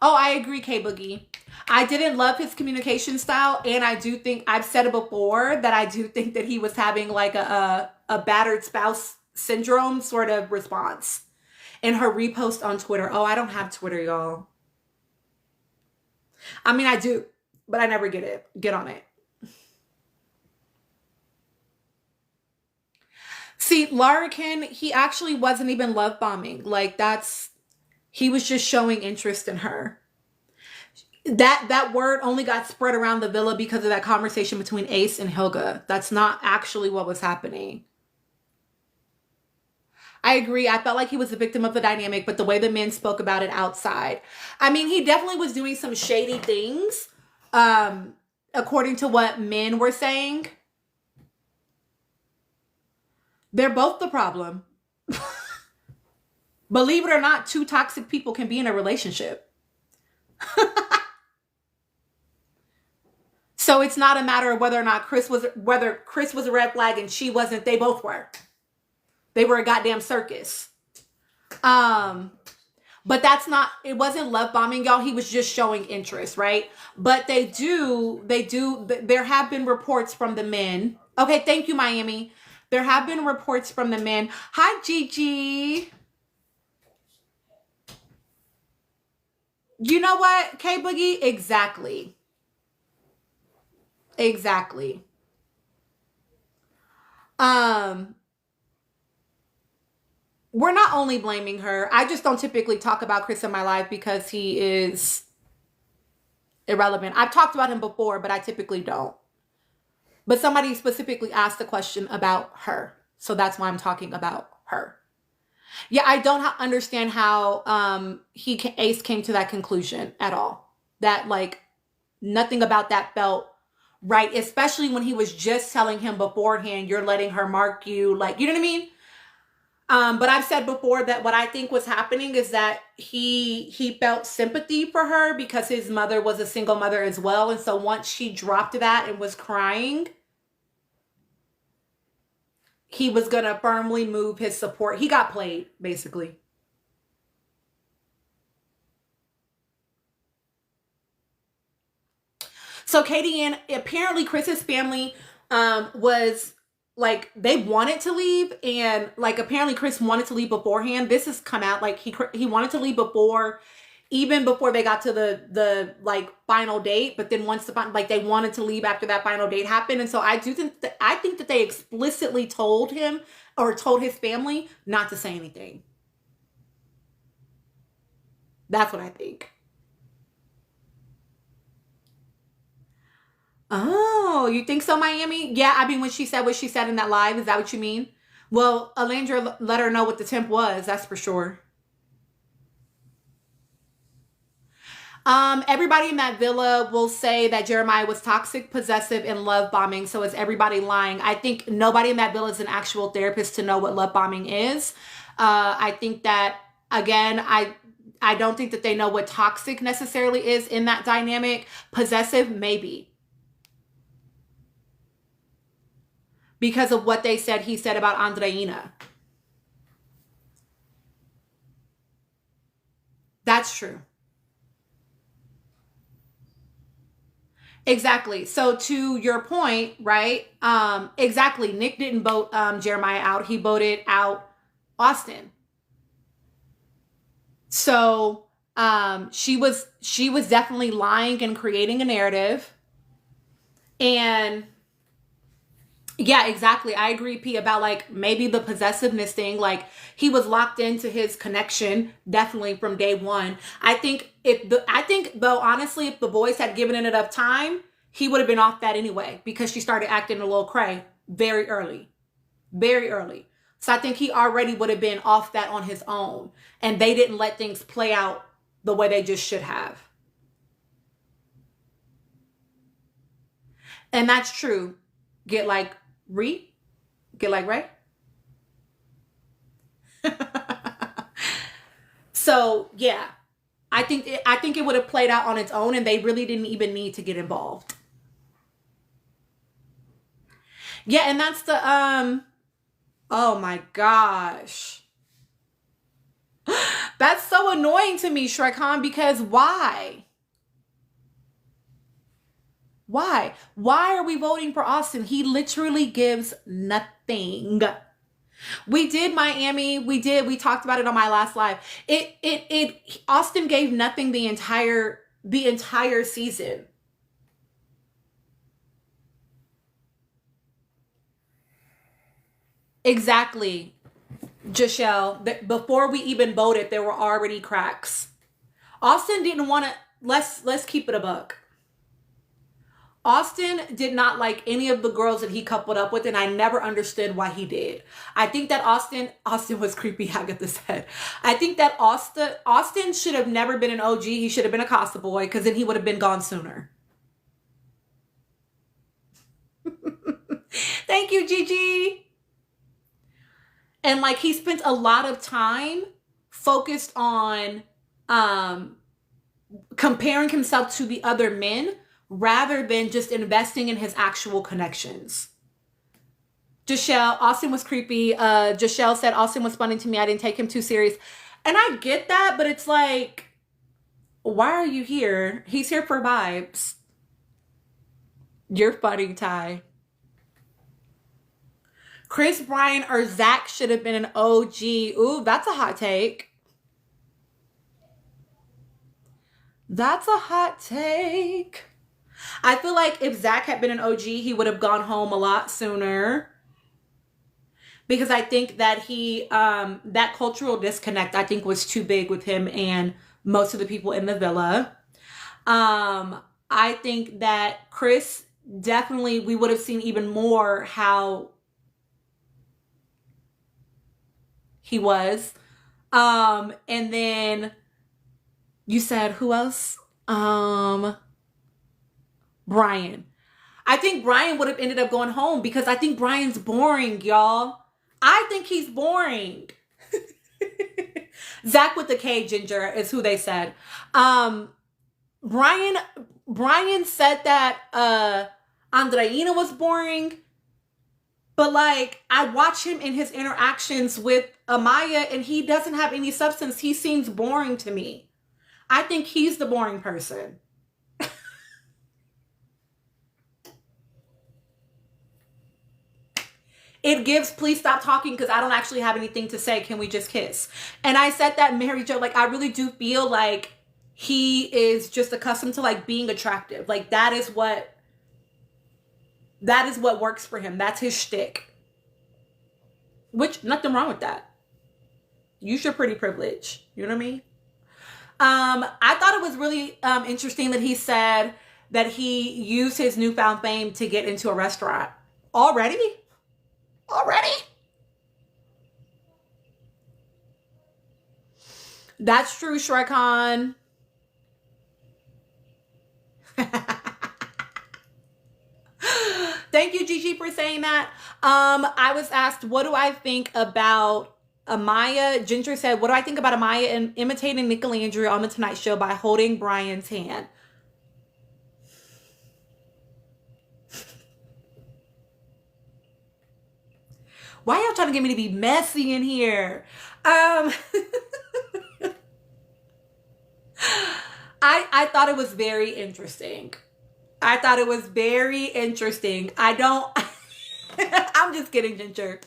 S1: Oh, I agree, K Boogie. I didn't love his communication style, and I do think, I've said it before, that I do think that he was having like a battered spouse syndrome sort of response. In her repost on Twitter. Oh, I don't have Twitter, y'all. I mean, I do, but I never get on it. See, Larrikin, he actually wasn't even love bombing. Like, he was just showing interest in her. That word only got spread around the villa because of that conversation between Ace and Hilga. That's not actually what was happening. I agree. I felt like he was a victim of the dynamic, but the way the men spoke about it outside. I mean, he definitely was doing some shady things, according to what men were saying. They're both the problem. Believe it or not, two toxic people can be in a relationship. So it's not a matter of whether Chris was a red flag and she wasn't. They both were. They were a goddamn circus. But it wasn't love bombing, y'all. He was just showing interest, right? But there have been reports from the men. Okay, thank you, Miami. There have been reports from the men. Hi, Gigi. You know what, K Boogie? Exactly. We're not only blaming her. I just don't typically talk about Chris in my life because he is irrelevant. I've talked about him before, but I typically don't. But somebody specifically asked a question about her. So that's why I'm talking about her. Yeah, I don't understand how Ace came to that conclusion at all. That, like, nothing about that felt right, especially when he was just telling him beforehand, you're letting her mark you. Like, you know what I mean? But I've said before that what I think was happening is that he felt sympathy for her because his mother was a single mother as well. And so once she dropped that and was crying, he was going to firmly move his support. He got played, basically. So Katie Ann, apparently Chris's family was like, they wanted to leave, and like apparently Chris wanted to leave beforehand. This has come out, like he wanted to leave even before they got to the like final date, but then once they wanted to leave after that final date happened. And so I think that they explicitly told him, or told his family, not to say anything. That's what I think. Oh, you think so, Miami? Yeah, I mean, when she said what she said in that live, is that what you mean? Well, Alandra let her know what the temp was, that's for sure. Everybody in that villa will say that Jeremiah was toxic, possessive, and love bombing. So is everybody lying? I think nobody in that villa is an actual therapist to know what love bombing is. I think that, again, I don't think that they know what toxic necessarily is in that dynamic. Possessive, maybe. Because of what he said about Andreina. That's true. Exactly. So to your point, right? Exactly. Nick didn't vote Jeremiah out. He voted out Austin. So she was definitely lying and creating a narrative. And yeah, exactly. I agree, P, about like maybe the possessiveness thing. Like he was locked into his connection definitely from day one. I think though, honestly, if the boys had given it enough time, he would have been off that anyway, because she started acting a little cray very early. So I think he already would have been off that on his own, and they didn't let things play out the way they just should have. And that's true. Get like Ree, get like Ray. So yeah, I think it would have played out on its own, and they really didn't even need to get involved. Yeah, and that's the oh my gosh. That's so annoying to me, Shrek Khan, because why? Why? Why are we voting for Austin? He literally gives nothing. We did Miami. We talked about it on my last live. Austin gave nothing the entire season. Exactly. Giselle, before we even voted, there were already cracks. Austin didn't want to, let's keep it a buck. Austin did not like any of the girls that he coupled up with, and I never understood why he did. I think that Austin was creepy, Agatha said. I think that Austin should have never been an OG. He should have been a Casa boy, because then he would have been gone sooner. Thank you, Gigi. And like, he spent a lot of time focused on comparing himself to the other men rather than just investing in his actual connections. Giselle, Austin was creepy. Giselle said Austin was funny to me. I didn't take him too serious. And I get that, but it's like, why are you here? He's here for vibes. You're funny, Ty. Chris Bryan or Zach should have been an OG. Ooh, that's a hot take. That's a hot take. I feel like if Zach had been an OG, he would have gone home a lot sooner. Because I think that that cultural disconnect, I think, was too big with him and most of the people in the villa. I think that Chris, definitely, we would have seen even more how he was. And then you said, who else? Brian. I think Brian would have ended up going home because I think Brian's boring, y'all. I think he's boring. Zach with the K, Ginger, is who they said. Brian said that Andreina was boring. But like, I watch him in his interactions with Amaya and he doesn't have any substance. He seems boring to me. I think he's the boring person. It gives, please stop talking because I don't actually have anything to say. Can we just kiss? And I said that, Mary Jo, like, I really do feel like he is just accustomed to like being attractive. Like that is what works for him. That's his shtick. Which, nothing wrong with that. Use your pretty privilege. You know what I mean? I thought it was really interesting that he said that he used his newfound fame to get into a restaurant. Already? That's true, Shrekhan. Thank you, Gigi, for saying that. I was asked, what do I think about Amaya? Ginger said, what do I think about Amaya and imitating Nicki Landry on The Tonight Show by holding Brian's hand? Why y'all trying to get me to be messy in here? I thought it was very interesting. I'm just kidding, Ginger.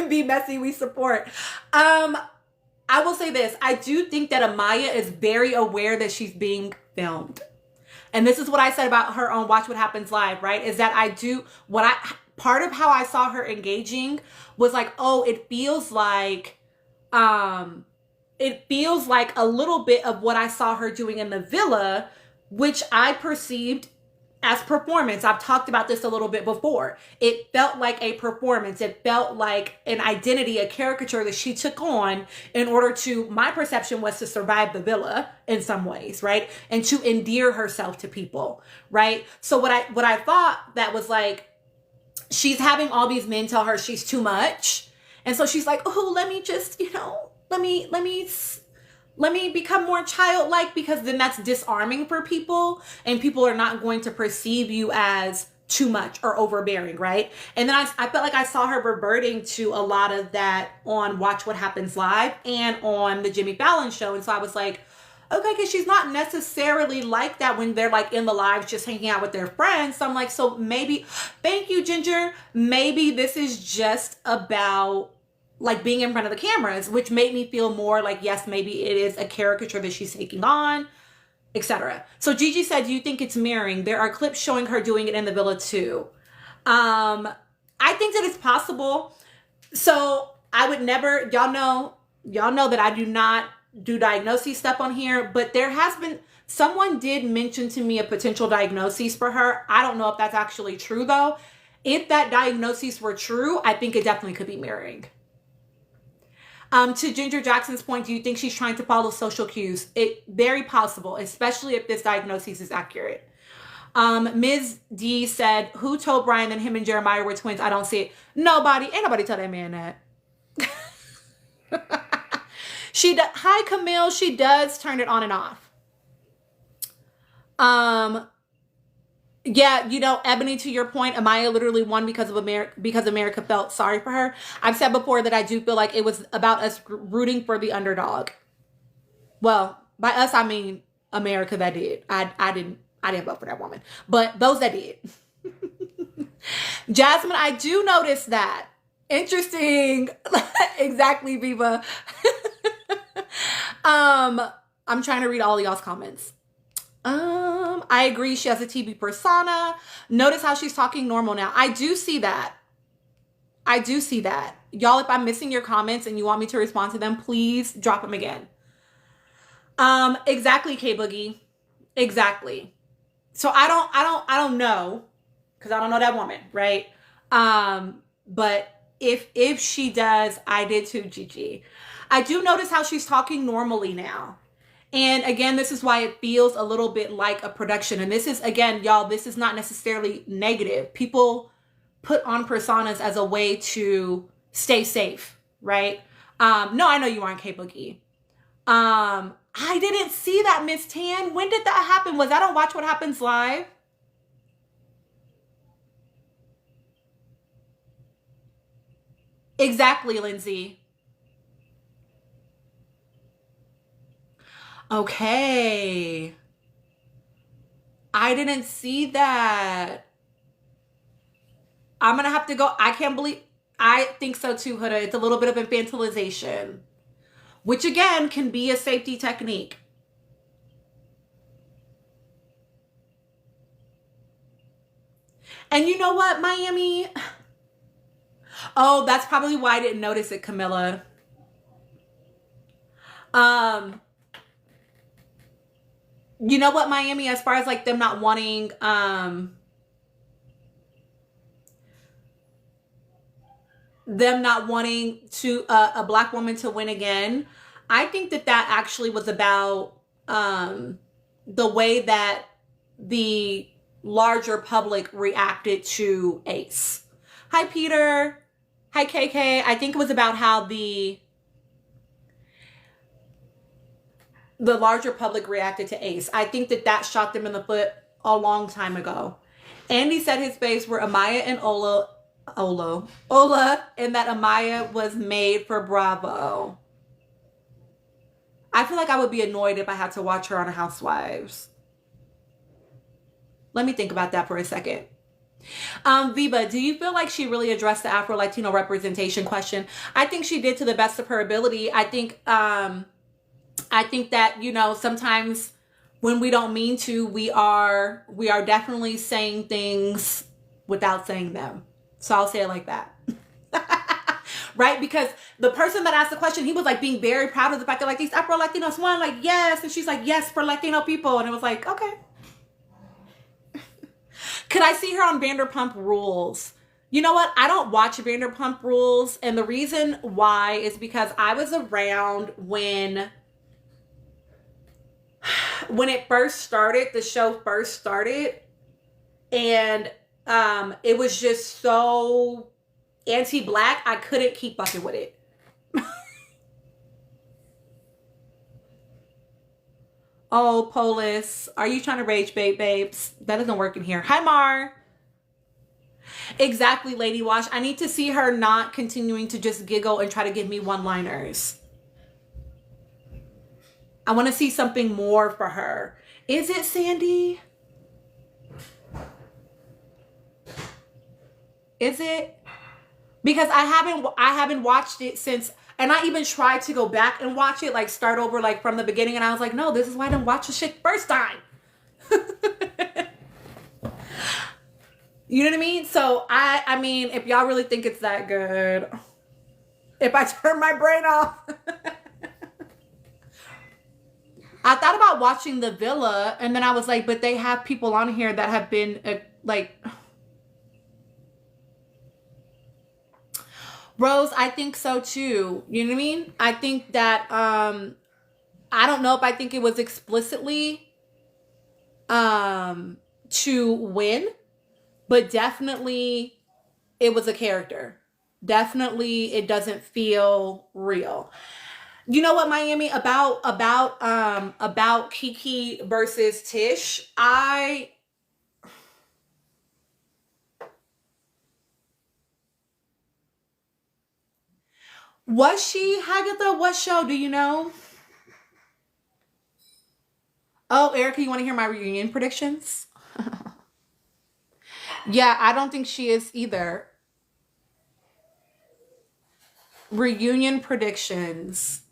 S1: Be messy, we support. I will say this. I do think that Amaya is very aware that she's being filmed. And this is what I said about her on Watch What Happens Live, right? Is that part of how I saw her engaging was like, oh, it feels like a little bit of what I saw her doing in the villa, which I perceived as performance. I've talked about this a little bit before. It felt like a performance. It felt like an identity, a caricature that she took on in order to, my perception was to survive the villa in some ways, right? And to endear herself to people, right? So what I thought that was like, she's having all these men tell her she's too much. And so she's like, oh, let me just, let me become more childlike, because then that's disarming for people and people are not going to perceive you as too much or overbearing, right? And then I felt like I saw her reverting to a lot of that on Watch What Happens Live and on the Jimmy Fallon show. And so I was like, okay, because she's not necessarily like that when they're like in the lives just hanging out with their friends. So I'm like, so maybe, thank you, Ginger. Maybe this is just about like being in front of the cameras, which made me feel more like, yes, maybe it is a caricature that she's taking on, etc. So Gigi said, do you think it's mirroring? There are clips showing her doing it in the villa too. I think that it's possible. So I would never, y'all know that I do not do diagnosis stuff on here, but there has been, someone did mention to me a potential diagnosis for her. I don't know if that's actually true though. If that diagnosis were true, I think it definitely could be mirroring. To Ginger Jackson's point, do you think she's trying to follow social cues? It very possible, especially if this diagnosis is accurate. Ms. D said, who told Brian that him and Jeremiah were twins? I don't see it. Nobody. Ain't nobody tell that man that. Hi, Camille. She does turn it on and off. Yeah, Ebony, to your point, Amaya literally won because America felt sorry for her. I've said before that I do feel like it was about us rooting for the underdog. Well, by us, I mean America that did. I didn't vote for that woman, but those that did. Jasmine, I do notice that. Interesting. Exactly, Viva. I'm trying to read all of y'all's comments. I agree. She has a TV persona. Notice how she's talking normal now. I do see that. Y'all, if I'm missing your comments and you want me to respond to them, please drop them again. Exactly, K Boogie. Exactly. So I don't know, because I don't know that woman, right? But if she does, I did too, Gigi. I do notice how she's talking normally now. And again, this is why it feels a little bit like a production. And this is, again, y'all, this is not necessarily negative. People put on personas as a way to stay safe, right? No, I know you aren't K Boogie. I didn't see that, Miss Tan. When did that happen? Was that on Watch What Happens Live? Exactly, Lindsay. Okay. I didn't see that. I'm gonna have to go. I can't believe. I think so too, Huda. It's a little bit of infantilization, which again can be a safety technique. And you know what, Miami? Oh, that's probably why I didn't notice it, Camilla. You know what, Miami, as far as like them not wanting, them not wanting to, a black woman to win again. I think that actually was about, the way that the larger public reacted to Ace. Hi, Peter. Hi, KK. I think it was about how the larger public reacted to Ace. I think that shot them in the foot a long time ago. Andy said his face were Amaya and Ola, and that Amaya was made for Bravo. I feel like I would be annoyed if I had to watch her on Housewives. Let me think about that for a second. Viva, do you feel like she really addressed the Afro-Latino representation question? I think she did to the best of her ability. I think that, sometimes when we don't mean to, we are definitely saying things without saying them. So I'll say it like that. Right? Because the person that asked the question, he was like being very proud of the fact that like these Afro-Latinos won, like, yes. And she's like, yes, for Latino people. And it was like, okay. Could I see her on Vanderpump Rules? You know what? I don't watch Vanderpump Rules, and the reason why is because I was around when it first started, the show first started, and it was just so anti-black, I couldn't keep fucking with it. Oh, Polis, are you trying to rage bait, babes? That doesn't work in here. Hi, Mar. Exactly, Lady Wash. I need to see her not continuing to just giggle and try to give me one-liners. I want to see something more for her. Is it Sandy? Is it? Because I haven't watched it since, and I even tried to go back and watch it, like start over like from the beginning, and I was like, no, this is why I didn't watch the shit first time. You know what I mean? So I mean, if y'all really think it's that good, if I turn my brain off. I thought about watching The Villa, and then I was like, but they have people on here that have been like... Rose, I think so too. You know what I mean? I think that, I don't know if I think it was explicitly to win, but definitely it was a character. Definitely it doesn't feel real. You know what, Miami, about Kiki versus Tish, was she Hagatha? What show do you know? Oh, Erica, you want to hear my reunion predictions? Yeah, I don't think she is either. Reunion predictions.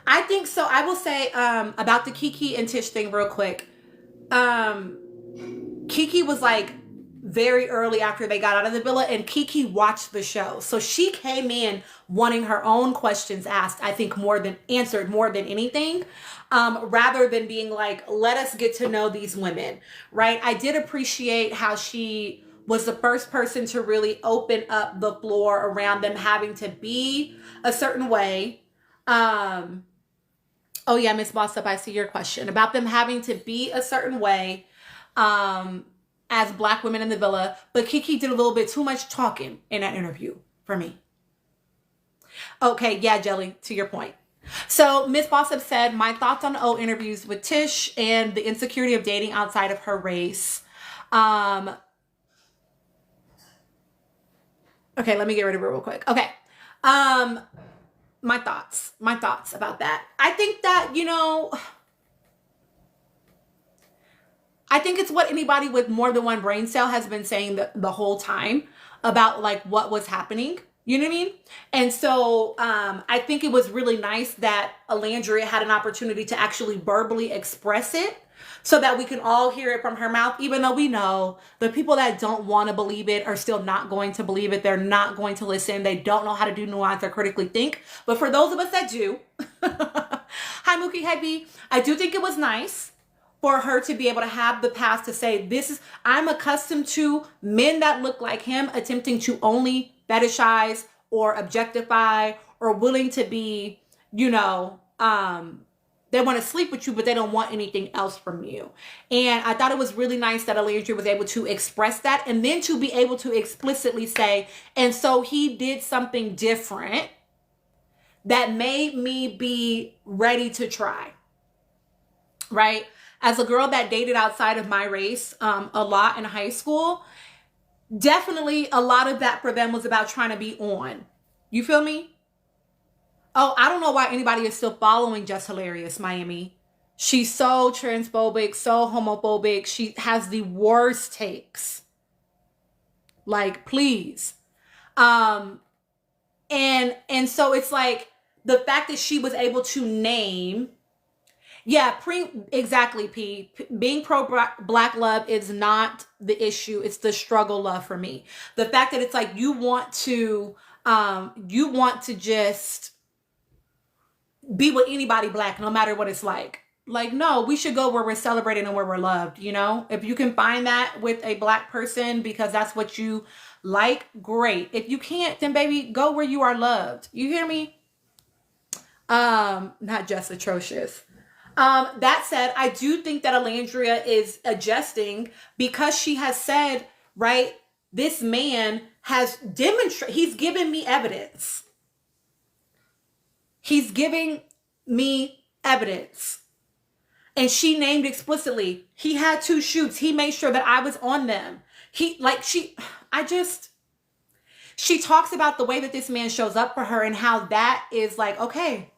S1: I think so. I will say about the Kiki and Tish thing real quick. Kiki was like very early after they got out of the villa, and Kiki watched the show. So she came in wanting her own questions asked, I think answered more than anything, rather than being like, let us get to know these women, right? I did appreciate how she was the first person to really open up the floor around them having to be a certain way. Oh yeah, Miss Boss Up, I see your question about them having to be a certain way as Black women in the villa. But Kiki did a little bit too much talking in that interview for me. Okay, yeah, Jelly, to your point. So Miss Boss Up said, my thoughts on O interviews with Tish and the insecurity of dating outside of her race. Okay, let me get rid of it real quick. Okay. My thoughts about that. I think that, you know, I think it's what anybody with more than one brain cell has been saying the whole time about like what was happening. You know what I mean? And so I think it was really nice that Alandria had an opportunity to actually verbally express it so that we can all hear it from her mouth, even though we know the people that don't want to believe it are still not going to believe it. They're not going to listen. They don't know how to do nuance or critically think. But for those of us that do, hi Mookie, hi B, I do think it was nice for her to be able to have the past to say, I'm accustomed to men that look like him attempting to only fetishize or objectify or willing to be, you know, they want to sleep with you, but they don't want anything else from you. And I thought it was really nice that Alandria was able to express that and then to be able to explicitly say, and so he did something different that made me be ready to try, right? As a girl that dated outside of my race a lot in high school, definitely a lot of that for them was about trying to be on. You feel me? Oh, I don't know why anybody is still following Just Hilarious Miami. She's so transphobic, so homophobic. She has the worst takes. Like, please. And so it's like the fact that she was able to name, yeah, exactly, P. Being pro-Black love is not the issue. It's the struggle love for me. The fact that it's like you want to just be with anybody Black, no matter what it's like. Like, no, we should go where we're celebrated and where we're loved, you know? If you can find that with a Black person because that's what you like, great. If you can't, then baby, go where you are loved. You hear me? Not just atrocious. That said, I do think that Alandria is adjusting because she has said, right, this man has demonstrated, he's given me evidence. He's giving me evidence. And she named explicitly, he had 2 shoots. He made sure that I was on them. She talks about the way that this man shows up for her and how that is like, okay,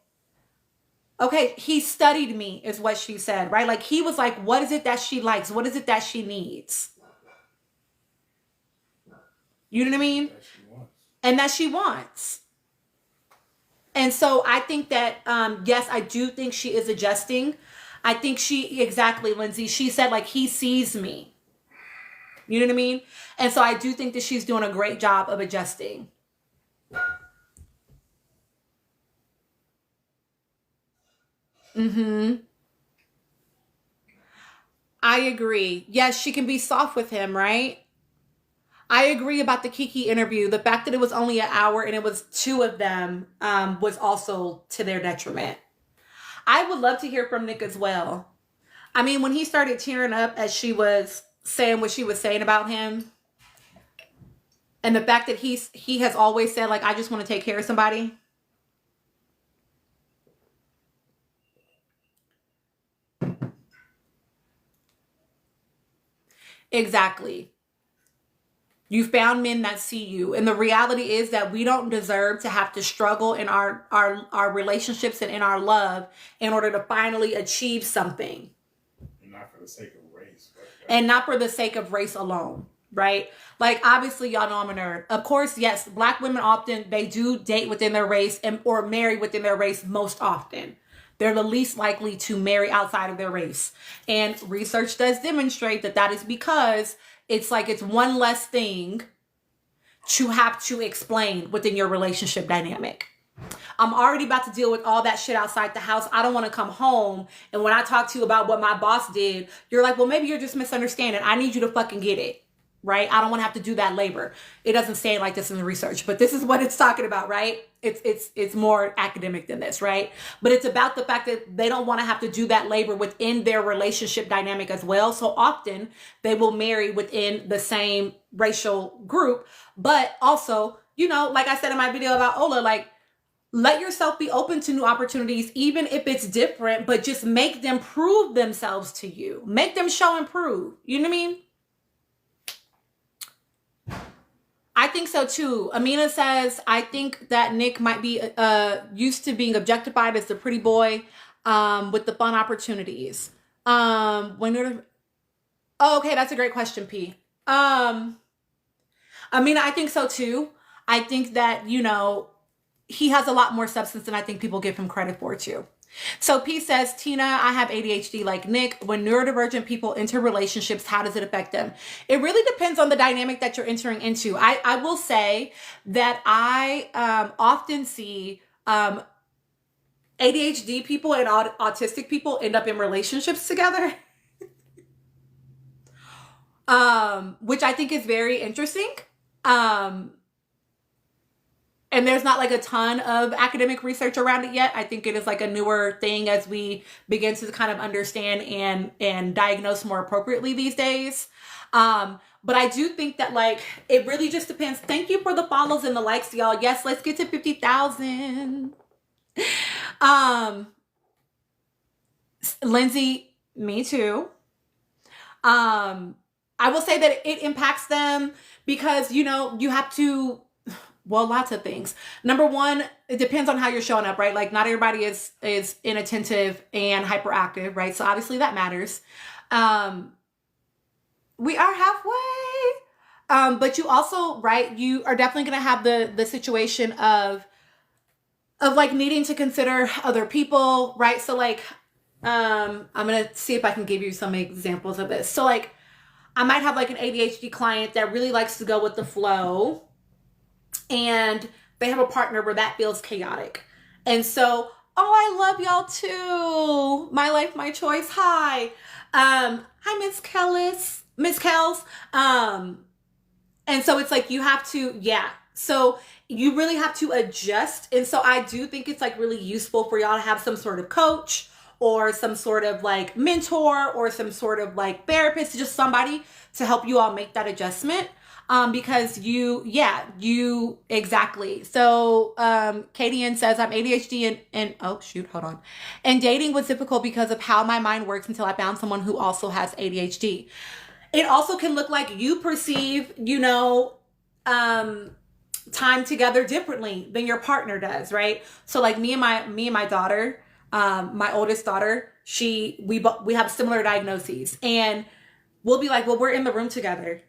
S1: he studied me is what she said, right? Like he was like, what is it that she likes? What is it that she needs? You know what I mean?
S2: That she wants.
S1: And that she wants. And so I think that, yes, I do think she is adjusting. I think exactly, Lindsay, she said like, he sees me. You know what I mean? And so I do think that she's doing a great job of adjusting. I agree. Yes, she can be soft with him, right? I agree about the Kiki interview. The fact that it was only an hour and it was 2 of them was also to their detriment. I would love to hear from Nick as well. I mean, when he started tearing up as she was saying what she was saying about him, and the fact that he has always said, like, I just want to take care of somebody. Exactly. You found men that see you. And the reality is that we don't deserve to have to struggle in our relationships and in our love in order to finally achieve something.
S2: And not for the sake of race.
S1: And not for the sake of race alone, right? Like, obviously, y'all know I'm a nerd. Of course, yes, Black women often, they do date within their race or marry within their race most often. They're the least likely to marry outside of their race. And research does demonstrate that that is because it's like it's one less thing to have to explain within your relationship dynamic. I'm already about to deal with all that shit outside the house. I don't want to come home. And when I talk to you about what my boss did, you're like, well, maybe you're just misunderstanding. I need you to fucking get it. Right? I don't want to have to do that labor. It doesn't say it like this in the research, but this is what it's talking about, right? It's more academic than this, right? But it's about the fact that they don't want to have to do that labor within their relationship dynamic as well. So often they will marry within the same racial group, but also, you know, like I said in my video about Ola, like, let yourself be open to new opportunities, even if it's different, but just make them prove themselves to you. Make them show and prove. You know what I mean? I think so too. Amina says, I think that Nick might be used to being objectified as the pretty boy with the fun opportunities. Oh, okay, that's a great question, P. Amina, I think so too. I think that, you know, he has a lot more substance than I think people give him credit for too. So P says, Tina, I have ADHD like Nick. When neurodivergent people enter relationships, how does it affect them? It really depends on the dynamic that you're entering into. I will say that I often see ADHD people and autistic people end up in relationships together, which I think is very interesting. And there's not like a ton of academic research around it yet. I think it is like a newer thing as we begin to kind of understand and diagnose more appropriately these days. But I do think that like, it really just depends. Thank you for the follows and the likes, y'all. Yes, let's get to 50,000. Lindsay, me too. I will say that it impacts them because, you know, you have to, well, lots of things. Number one, it depends on how you're showing up, right? Like not everybody is inattentive and hyperactive, right? So obviously that matters. We are halfway. But you also, right, you are definitely going to have the situation of like needing to consider other people, right? So like, I'm going to see if I can give you some examples of this. So like, I might have like an ADHD client that really likes to go with the flow, and they have a partner where that feels chaotic. And so Oh, I love y'all too. My life, my choice. Hi. Hi, Miss Kellis. Miss Kells. And so it's like you have to, yeah. So you really have to adjust. And so I do think it's like really useful for y'all to have some sort of coach or some sort of like mentor or some sort of like therapist, just somebody to help you all make that adjustment. Because you exactly. So Katie Ann says I'm ADHD and oh shoot, hold on. And dating was difficult because of how my mind works until I found someone who also has ADHD. It also can look like you perceive, time together differently than your partner does, right? So like me and my daughter, my oldest daughter, we have similar diagnoses, and we'll be like, well, we're in the room together.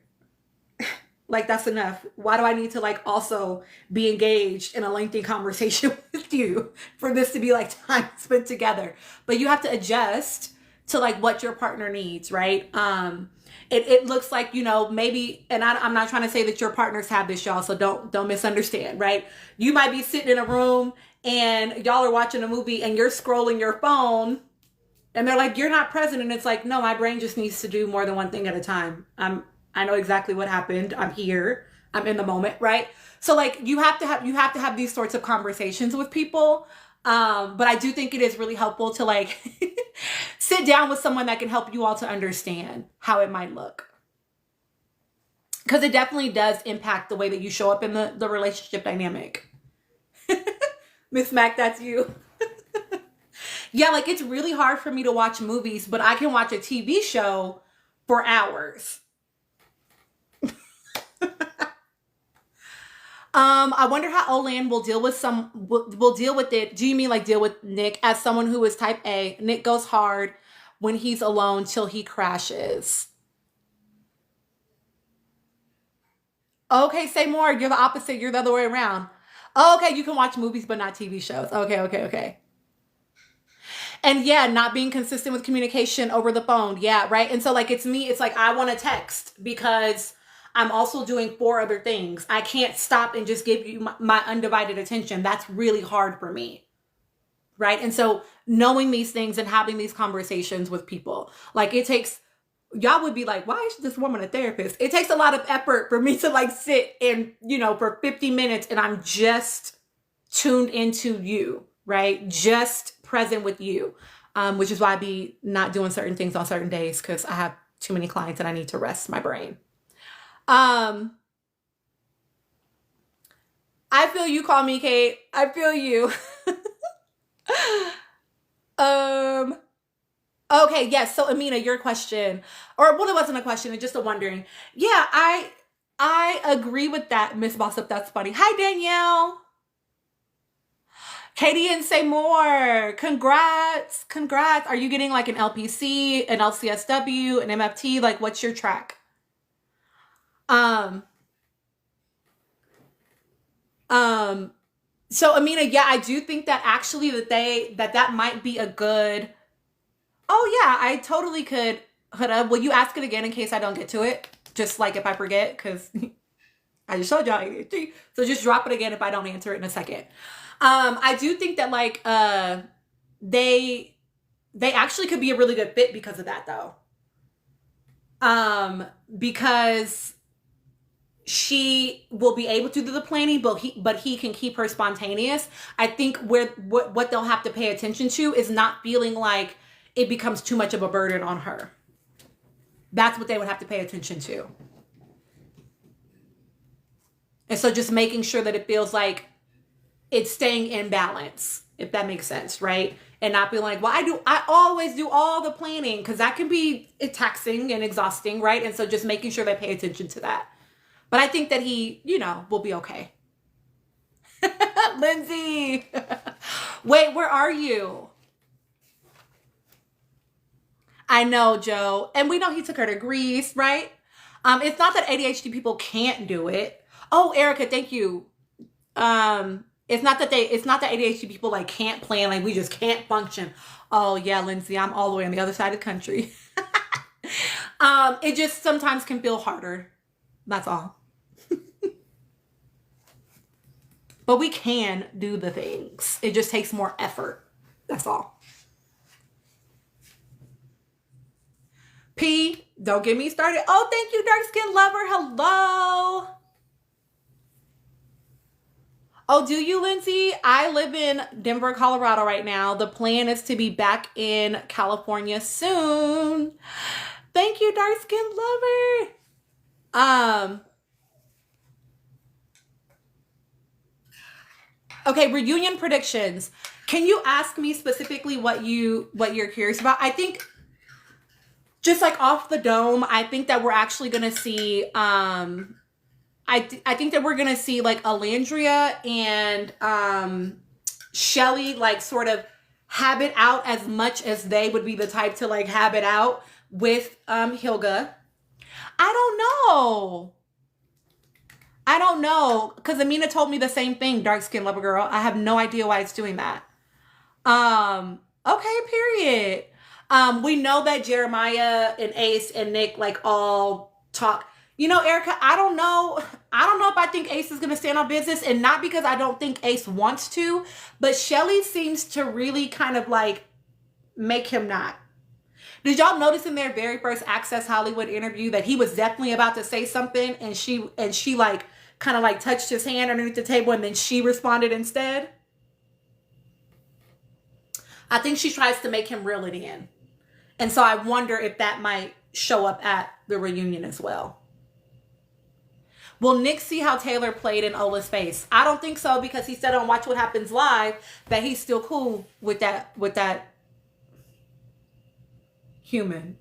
S1: Like, that's enough. Why do I need to like also be engaged in a lengthy conversation with you for this to be like time spent together? But you have to adjust to like what your partner needs, right? It looks like, maybe, and I'm not trying to say that your partners have this, y'all, so don't misunderstand, right? You might be sitting in a room and y'all are watching a movie and you're scrolling your phone and they're like, you're not present. And it's like, no, my brain just needs to do more than one thing at a time. I know exactly what happened. I'm here. I'm in the moment, right? So like you have to have these sorts of conversations with people. But I do think it is really helpful to like sit down with someone that can help you all to understand how it might look. Because it definitely does impact the way that you show up in the relationship dynamic. Miss Mac, that's you. Yeah, like it's really hard for me to watch movies, but I can watch a TV show for hours. I wonder how Olan will deal with it. Do you mean like deal with Nick as someone who is type A? Nick goes hard when he's alone till he crashes. Okay, say more. You're the opposite. You're the other way around. Okay, you can watch movies but not TV shows. Okay. And yeah, not being consistent with communication over the phone. Yeah, right. And so like it's me, it's like I want to text because I'm also doing 4 other things. I can't stop and just give you my undivided attention. That's really hard for me. Right. And so knowing these things and having these conversations with people, like it takes, y'all would be like, why is this woman a therapist? It takes a lot of effort for me to like sit and, for 50 minutes and I'm just tuned into you, right? Just present with you, which is why I be not doing certain things on certain days because I have too many clients and I need to rest my brain. I feel you, call me Kate. I feel you. Okay, yes. So Amina, your question, or well, it wasn't a question, it's just a wondering. Yeah, I agree with that, Miss Bossip. That's funny. Hi, Danielle. Katie and say more. Congrats. Are you getting like an LPC, an LCSW, an MFT? Like, what's your track? So Amina, yeah, I do think that actually that might be a good. Oh yeah, I totally could. Huda, will you ask it again in case I don't get to it? Just like if I forget, because I just showed y'all ADHD. So just drop it again if I don't answer it in a second. I do think that like they actually could be a really good fit because of that though. Because she will be able to do the planning, but he can keep her spontaneous. I think what they'll have to pay attention to is not feeling like it becomes too much of a burden on her. That's what they would have to pay attention to. And so just making sure that it feels like it's staying in balance, if that makes sense, right? And not being like, well, I always do all the planning, because that can be taxing and exhausting, right? And so just making sure they pay attention to that. But I think that he, will be okay. Lindsay. Wait, where are you? I know, Joe. And we know he took her to Greece, right? It's not that ADHD people can't do it. Oh, Erica, thank you. It's not that ADHD people like can't plan, like we just can't function. Oh yeah, Lindsay, I'm all the way on the other side of the country. It just sometimes can feel harder. That's all. But we can do the things. It just takes more effort. That's all. P, don't get me started. Oh, thank you, dark skin lover. Hello. Oh, do you, Lindsay? I live in Denver, Colorado right now. The plan is to be back in California soon. Thank you, dark skin lover. Okay, reunion predictions. Can you ask me specifically what you're curious about? I think just like off the dome, I think that we're actually gonna see I think that we're gonna see like Alandria and Shelly like sort of have it out as much as they would be the type to like have it out with Hilga. I don't know because Amina told me the same thing, dark skin lover girl. I have no idea why it's doing that. Okay, period. We know that Jeremiah and Ace and Nick like all talk. You know, Erica, I don't know if I think Ace is gonna stand on business, and not because I don't think Ace wants to, but Shelly seems to really kind of like make him not. Did y'all notice in their very first Access Hollywood interview that he was definitely about to say something, and she like kind of like touched his hand underneath the table, and then she responded instead? I think she tries to make him reel it in. And so I wonder if that might show up at the reunion as well. Will Nick see how Taylor played in Ola's face? I don't think so, because he said on Watch What Happens Live that he's still cool with that human.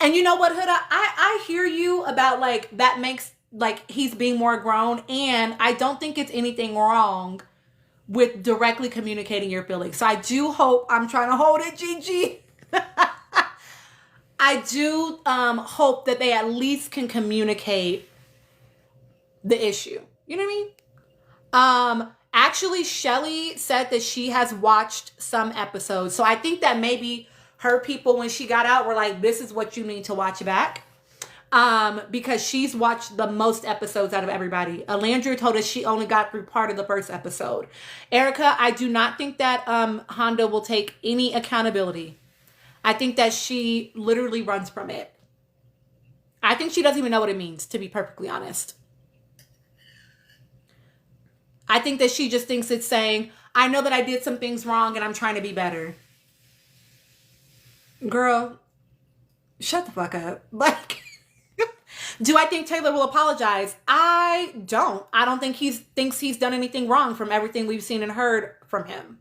S1: And you know what, Huda? I hear you about like that makes like he's being more grown, and I don't think it's anything wrong with directly communicating your feelings. So I do hope, I'm trying to hold it, Gigi. I do hope that they at least can communicate the issue. You know what I mean? Actually, Shelly said that she has watched some episodes. So I think that maybe her people, when she got out, were like, this is what you need to watch back. Because she's watched the most episodes out of everybody. Alandria told us she only got through part of the first episode. Erica, I do not think that Honda will take any accountability. I think that she literally runs from it. I think she doesn't even know what it means, to be perfectly honest. I think that she just thinks it's saying, I know that I did some things wrong and I'm trying to be better. Girl, shut the fuck up. Like, do I think Taylor will apologize? I don't. I don't think he thinks he's done anything wrong from everything we've seen and heard from him.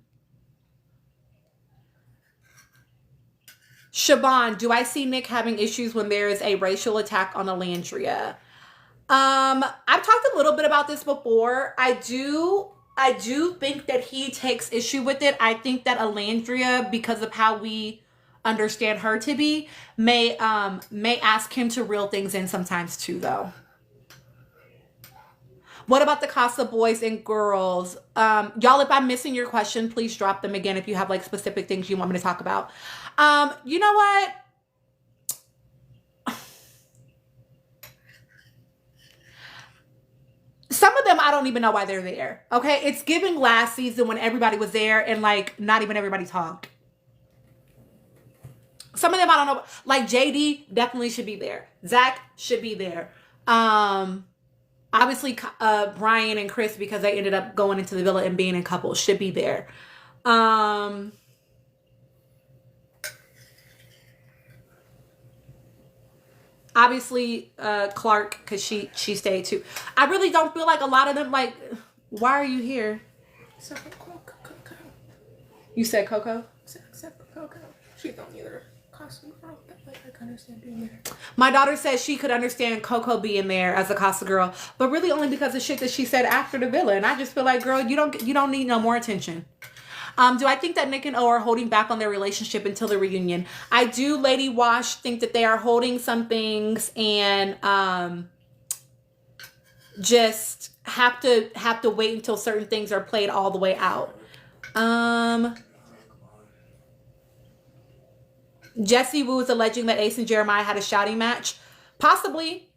S1: Siobhan, do I see Nick having issues when there is a racial attack on Alandria? I've talked a little bit about this before. I do think that he takes issue with it. I think that Alandria, because of how we understand her to be, may ask him to reel things in sometimes too, though. What about the Casa boys and girls? Y'all, if I'm missing your question, please drop them again if you have like specific things you want me to talk about. You know what? Some of them, I don't even know why they're there. Okay. It's giving last season when everybody was there and like not even everybody talked. Some of them, I don't know. Like JD definitely should be there. Zach should be there. Obviously, Brian and Chris, because they ended up going into the villa and being in couples, should be there. Obviously, Clark, because she stayed too. I really don't feel like a lot of them, like, why are you here?
S3: Except for Coco.
S1: You said Coco?
S3: Except for Coco. She don't either. Costume girl, like I can understand being there.
S1: My daughter says she could understand Coco being there as a Casa girl, but really only because of shit that she said after the villa. And I just feel like, girl, you don't need no more attention. Do I think that Nick and O are holding back on their relationship until the reunion? I do, Lady Wash, think that they are holding some things and just have to wait until certain things are played all the way out. Jesse Wu is alleging that Ace and Jeremiah had a shouting match. Possibly.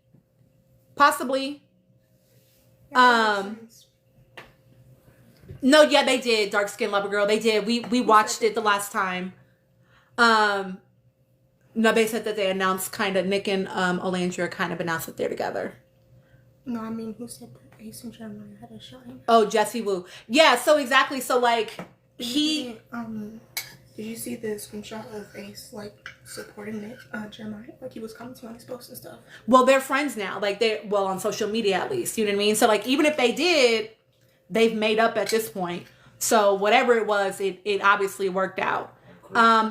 S1: No, yeah, they did. Dark Skin Lover Girl. They did. We watched it the last time. No, they said that they announced kind of Nick and Olandria kind of announced that they're together.
S3: No, I mean, who said that Ace and Jeremiah had a shine?
S1: Oh, Jesse Wu. Yeah, so exactly. So like
S3: Did you see the screenshot of Ace like supporting Nick, Jeremiah? Like he was commenting on his posts and stuff.
S1: Well, they're friends now. Like well, on social media at least. You know what I mean? So like even if they did, they've made up at this point. So whatever it was, it obviously worked out.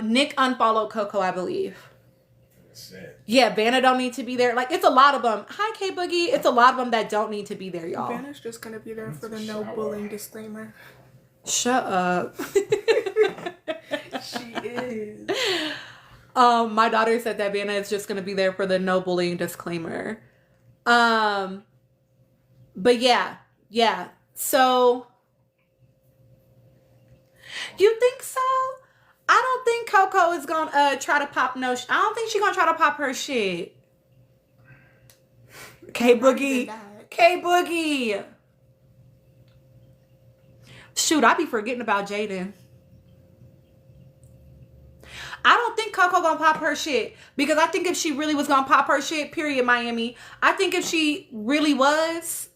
S1: Nick unfollowed Coco, I believe. Yeah, Vanna don't need to be there. Like, it's a lot of them. Hi, K Boogie. It's a lot of them that don't need to be there, y'all.
S3: Vanna's just gonna be there for the no bullying disclaimer.
S1: Shut up.
S3: She is.
S1: My daughter said that Vanna is just gonna be there for the no bullying disclaimer. But yeah. So, you think so? I don't think Coco is gonna try to pop I don't think she's gonna try to pop her shit. K Boogie. Shoot, I be forgetting about Jaden. I don't think Coco gonna pop her shit. Because I think if she really was gonna pop her shit, period, Miami. I think if she really was.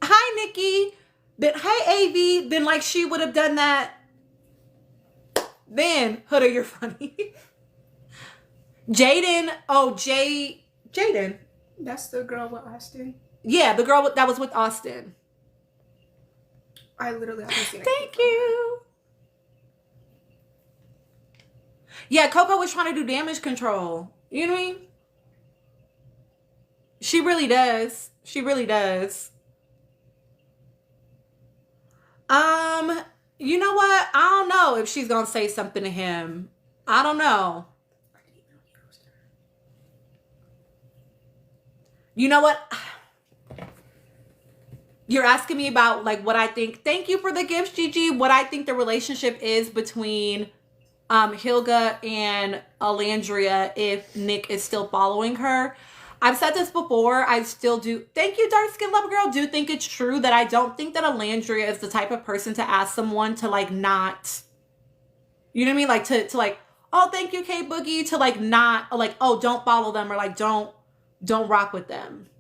S1: Hi, Nikki. Then, hey, AV. Then, like, she would have done that. Then, Huda, you're funny. Jaden. Oh, Jaden.
S3: That's the girl with Austin.
S1: Yeah, the girl that was with Austin.
S3: I literally haven't seen it.
S1: Thank you. Yeah, Coco was trying to do damage control. You know what I mean? She really does. She really does. You know what? I don't know if she's gonna say something to him. I don't know. You know what? You're asking me about like what I think. Thank you for the gifts, Gigi. What I think the relationship is between Hilga and Alandria if Nick is still following her. I've said this before. I still do. Thank you, Dark Skin Lover Girl. Do think it's true that I don't think that Alandria is the type of person to ask someone to like not, you know what I mean? Like to like, oh, thank you, K Boogie, to like not like, oh, don't follow them or like don't rock with them.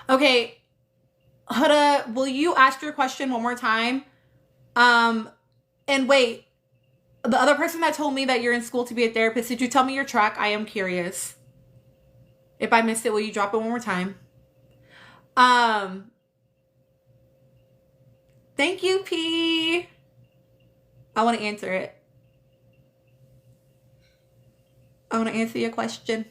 S1: Okay, Huda, will you ask your question one more time? And wait, the other person that told me that you're in school to be a therapist, did you tell me your track? I am curious. If I missed it, will you drop it one more time? Thank you, P. I want to answer it. I want to answer your question.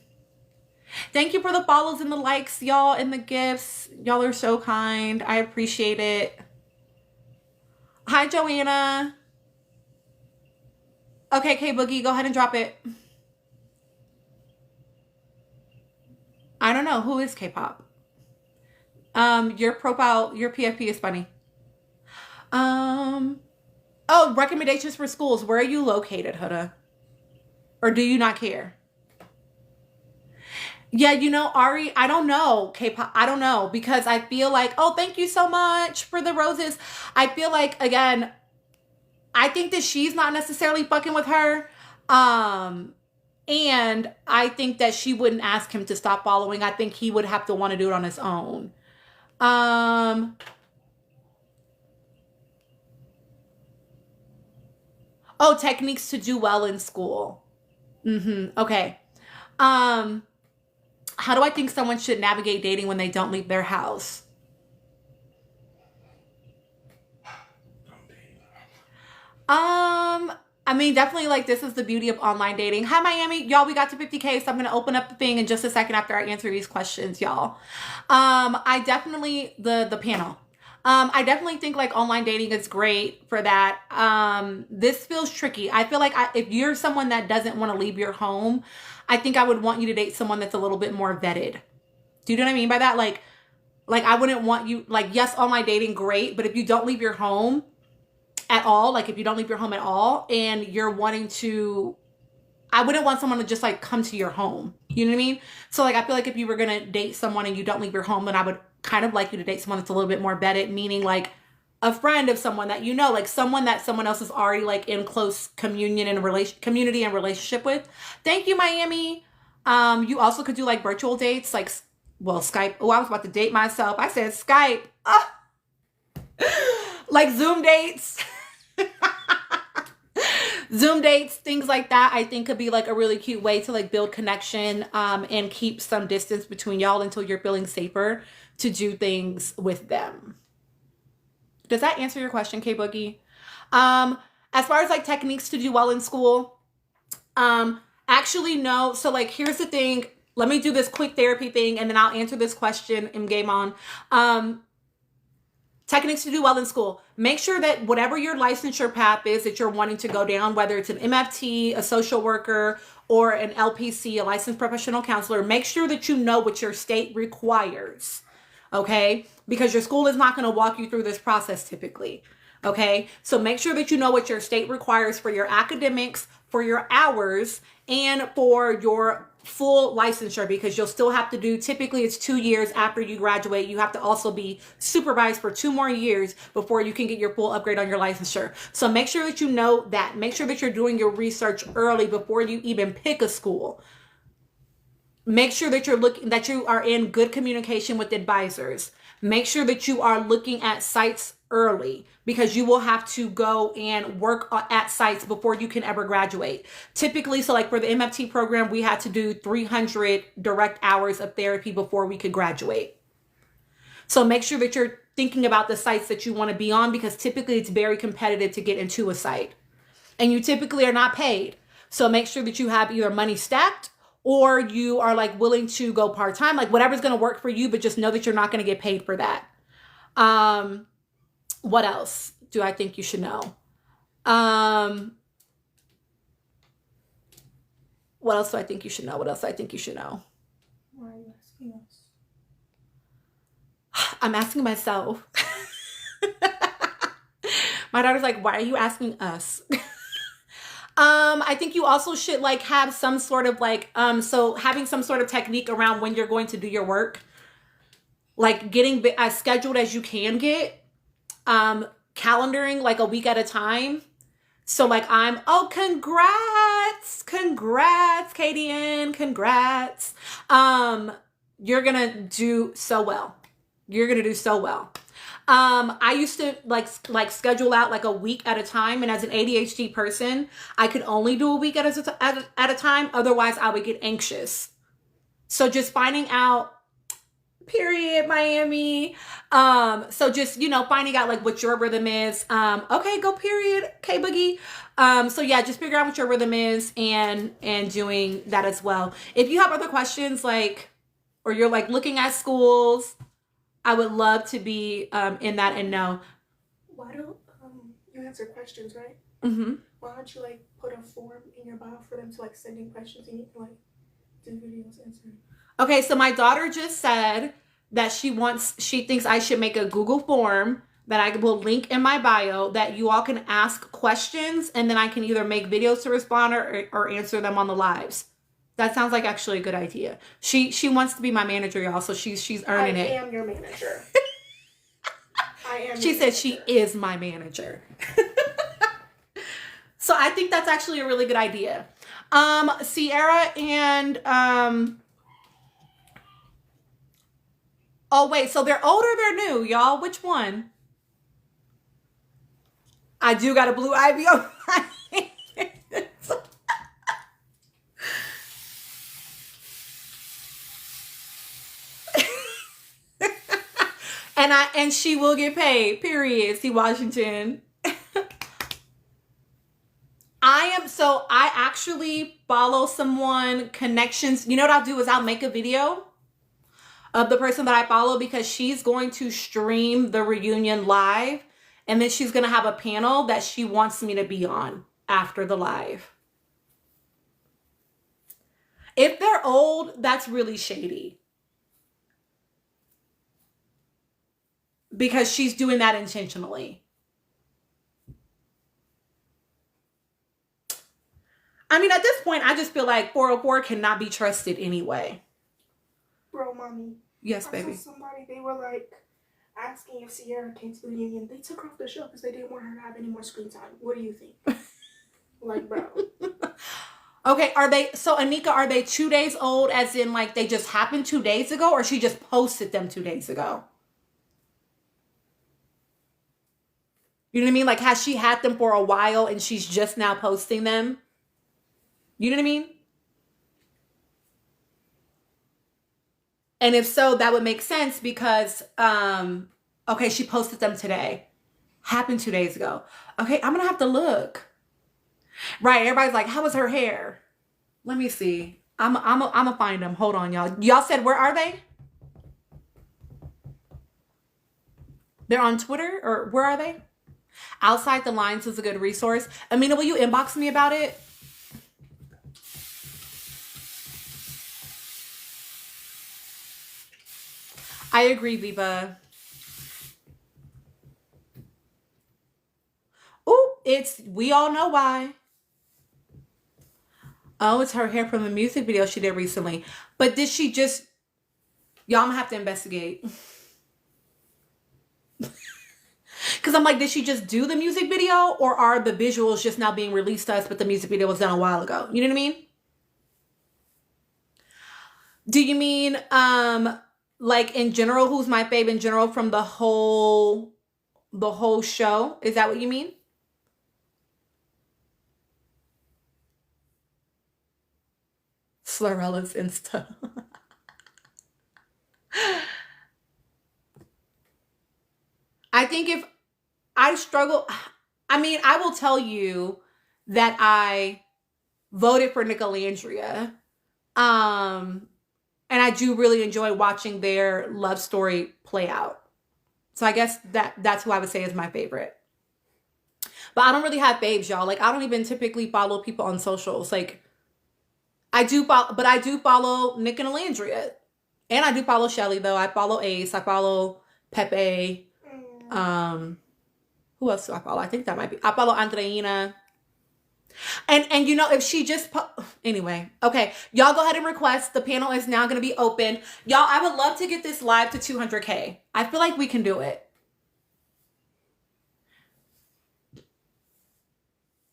S1: Thank you for the follows and the likes, y'all, and the gifts. Y'all are so kind. I appreciate it. Hi, Joanna. Okay, K Boogie, go ahead and drop it. I don't know. Who is K-pop? Your profile, your PFP is funny. Oh, recommendations for schools. Where are you located, Huda? Or do you not care? Yeah, you know, Ari, I don't know, K-pop, I don't know, because I feel like, oh, thank you so much for the roses. I feel like, again, I think that she's not necessarily fucking with her. And I think that she wouldn't ask him to stop following. I think he would have to want to do it on his own. Oh, techniques to do well in school. Okay. How do I think someone should navigate dating when they don't leave their house? I mean, definitely like this is the beauty of online dating. Hi, Miami. Y'all, we got to 50K, so I'm going to open up the thing in just a second after I answer these questions, y'all. I definitely, the panel. I definitely think like online dating is great for that. This feels tricky. I feel like if you're someone that doesn't want to leave your home, I think I would want you to date someone that's a little bit more vetted. Do you know what I mean by that? Like I wouldn't want you, like, yes, online dating, great. But if you don't leave your home at all, like if you don't leave your home at all and you're wanting to, I wouldn't want someone to just like come to your home. You know what I mean? So like, I feel like if you were going to date someone and you don't leave your home, then I would kind of like you to date someone that's a little bit more vetted, meaning like a friend of someone that you know, like someone that someone else is already like in close community and relationship with. Thank you, Miami. You also could do like virtual dates, like, well, Skype. Oh, I was about to date myself. I said Skype. Like Zoom dates. Zoom dates, things like that, I think could be like a really cute way to like build connection and keep some distance between y'all until you're feeling safer to do things with them. Does that answer your question, K Boogie? As far as like techniques to do well in school, actually no. So like, here's the thing. Let me do this quick therapy thing and then I'll answer this question in game on. Techniques to do well in school. Make sure that whatever your licensure path is that you're wanting to go down, whether it's an MFT, a social worker, or an LPC, a licensed professional counselor, make sure that you know what your state requires, okay? Because your school is not going to walk you through this process typically, okay? So make sure that you know what your state requires for your academics, for your hours, and for your full licensure, because you'll still have to do, typically it's 2 years after you graduate. You have to also be supervised for 2 more years before you can get your full upgrade on your licensure. So make sure that you know that. Make sure that you're doing your research early before you even pick a school. Make sure that that you are in good communication with advisors. Make sure that you are looking at sites early, because you will have to go and work at sites before you can ever graduate. Typically, so like for the MFT program, we had to do 300 direct hours of therapy before we could graduate. So make sure that you're thinking about the sites that you want to be on, because typically it's very competitive to get into a site and you typically are not paid. So make sure that you have either money stacked or you are like willing to go part-time, like whatever's going to work for you, but just know that you're not going to get paid for that. What else do I think you should know? What else do I think you should know? What else do I think you should know?
S3: Why are you asking us?
S1: I'm asking myself. My daughter's like, why are you asking us? I think you also should like have some sort of like, so having some sort of technique around when you're going to do your work, like getting as scheduled as you can get, calendaring like a week at a time. So like congrats, KDN, congrats. You're gonna do so well. You're gonna do so well. I used to like schedule out like a week at a time. And as an ADHD person, I could only do a week at a time. Otherwise I would get anxious. So just finding out, period, Miami. So just, finding out like what your rhythm is. Okay, go period, K Boogie. So yeah, just figure out what your rhythm is and doing that as well. If you have other questions, like, or you're like looking at schools, I would love to be in that and know.
S3: Why don't you answer questions, right?
S1: Mm-hmm.
S3: Why don't you like put a form in your bio for them to like send in questions and you can like do videos answering?
S1: Okay, so my daughter just said that she thinks I should make a Google form that I will link in my bio that you all can ask questions and then I can either make videos to respond or answer them on the lives. That sounds like actually a good idea. She wants to be my manager, y'all, so she's earning it.
S3: I am your manager.
S1: She said she is my manager. So I think that's actually a really good idea. Sierra and oh wait, so they're older, they're new, y'all. Which one? I do got a blue ivy on my hands. And she will get paid, period. See, Washington. I actually follow someone, connections. You know what I'll do is I'll make a video of the person that I follow, because she's going to stream the reunion live. And then she's going to have a panel that she wants me to be on after the live. If they're old, that's really shady. Because she's doing that intentionally. I mean, at this point, I just feel like 404 cannot be trusted anyway.
S3: Bro, mommy.
S1: Yes,
S3: I saw
S1: baby.
S3: somebody, they were like asking if Sierra came to the reunion. They took her off the show because they didn't want her to have any more screen time. What do you think? Like, bro.
S1: Okay, so Anika, are they 2 days old as in like they just happened 2 days ago, or she just posted them 2 days ago? You know what I mean? Like, has she had them for a while and she's just now posting them? You know what I mean? And if so, that would make sense because, okay, she posted them today. Happened 2 days ago. Okay, I'm gonna have to look. Right, everybody's like, how was her hair? Let me see. I'm gonna find them. Hold on, y'all. Y'all said, where are they? They're on Twitter, or where are they? Outside the Lines is a good resource. Amina, will you inbox me about it? I agree, Viva. Oh, we all know why. Oh, it's her hair from a music video she did recently. But did she just, y'all, I'm gonna have to investigate. Because I'm like, did she just do the music video, or are the visuals just now being released to us, but the music video was done a while ago? You know what I mean? Do you mean, like in general, who's my fave in general from the whole show? Is that what you mean? Slurrella's Insta. I think if I struggle, I mean, I will tell you that I voted for Nicolandria. And I do really enjoy watching their love story play out. So I guess that's who I would say is my favorite. But I don't really have babes, y'all. Like, I don't even typically follow people on socials. Like, I do follow Nick and Alandria. And I do follow Shelly, though. I follow Ace. I follow Pepe. Who else do I follow? I think that might be. I follow Andreina. And you know, if she just anyway, okay, y'all go ahead and request. The panel is now going to be open. Y'all, I would love to get this live to 200K. I feel like we can do it.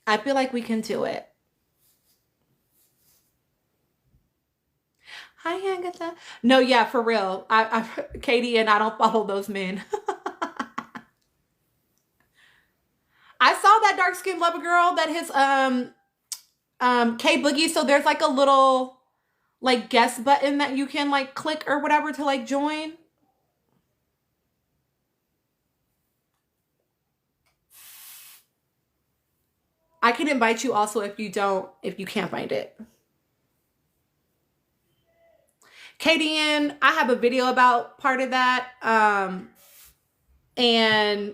S1: I feel like we can do it. Hi, Agatha. No, yeah, for real. Katie, and I don't follow those men. I saw that dark skinned lover girl that his K Boogie. So there's like a little like guest button that you can like click or whatever to like join. I can invite you also if you can't find it. Katie, and I have a video about part of that. And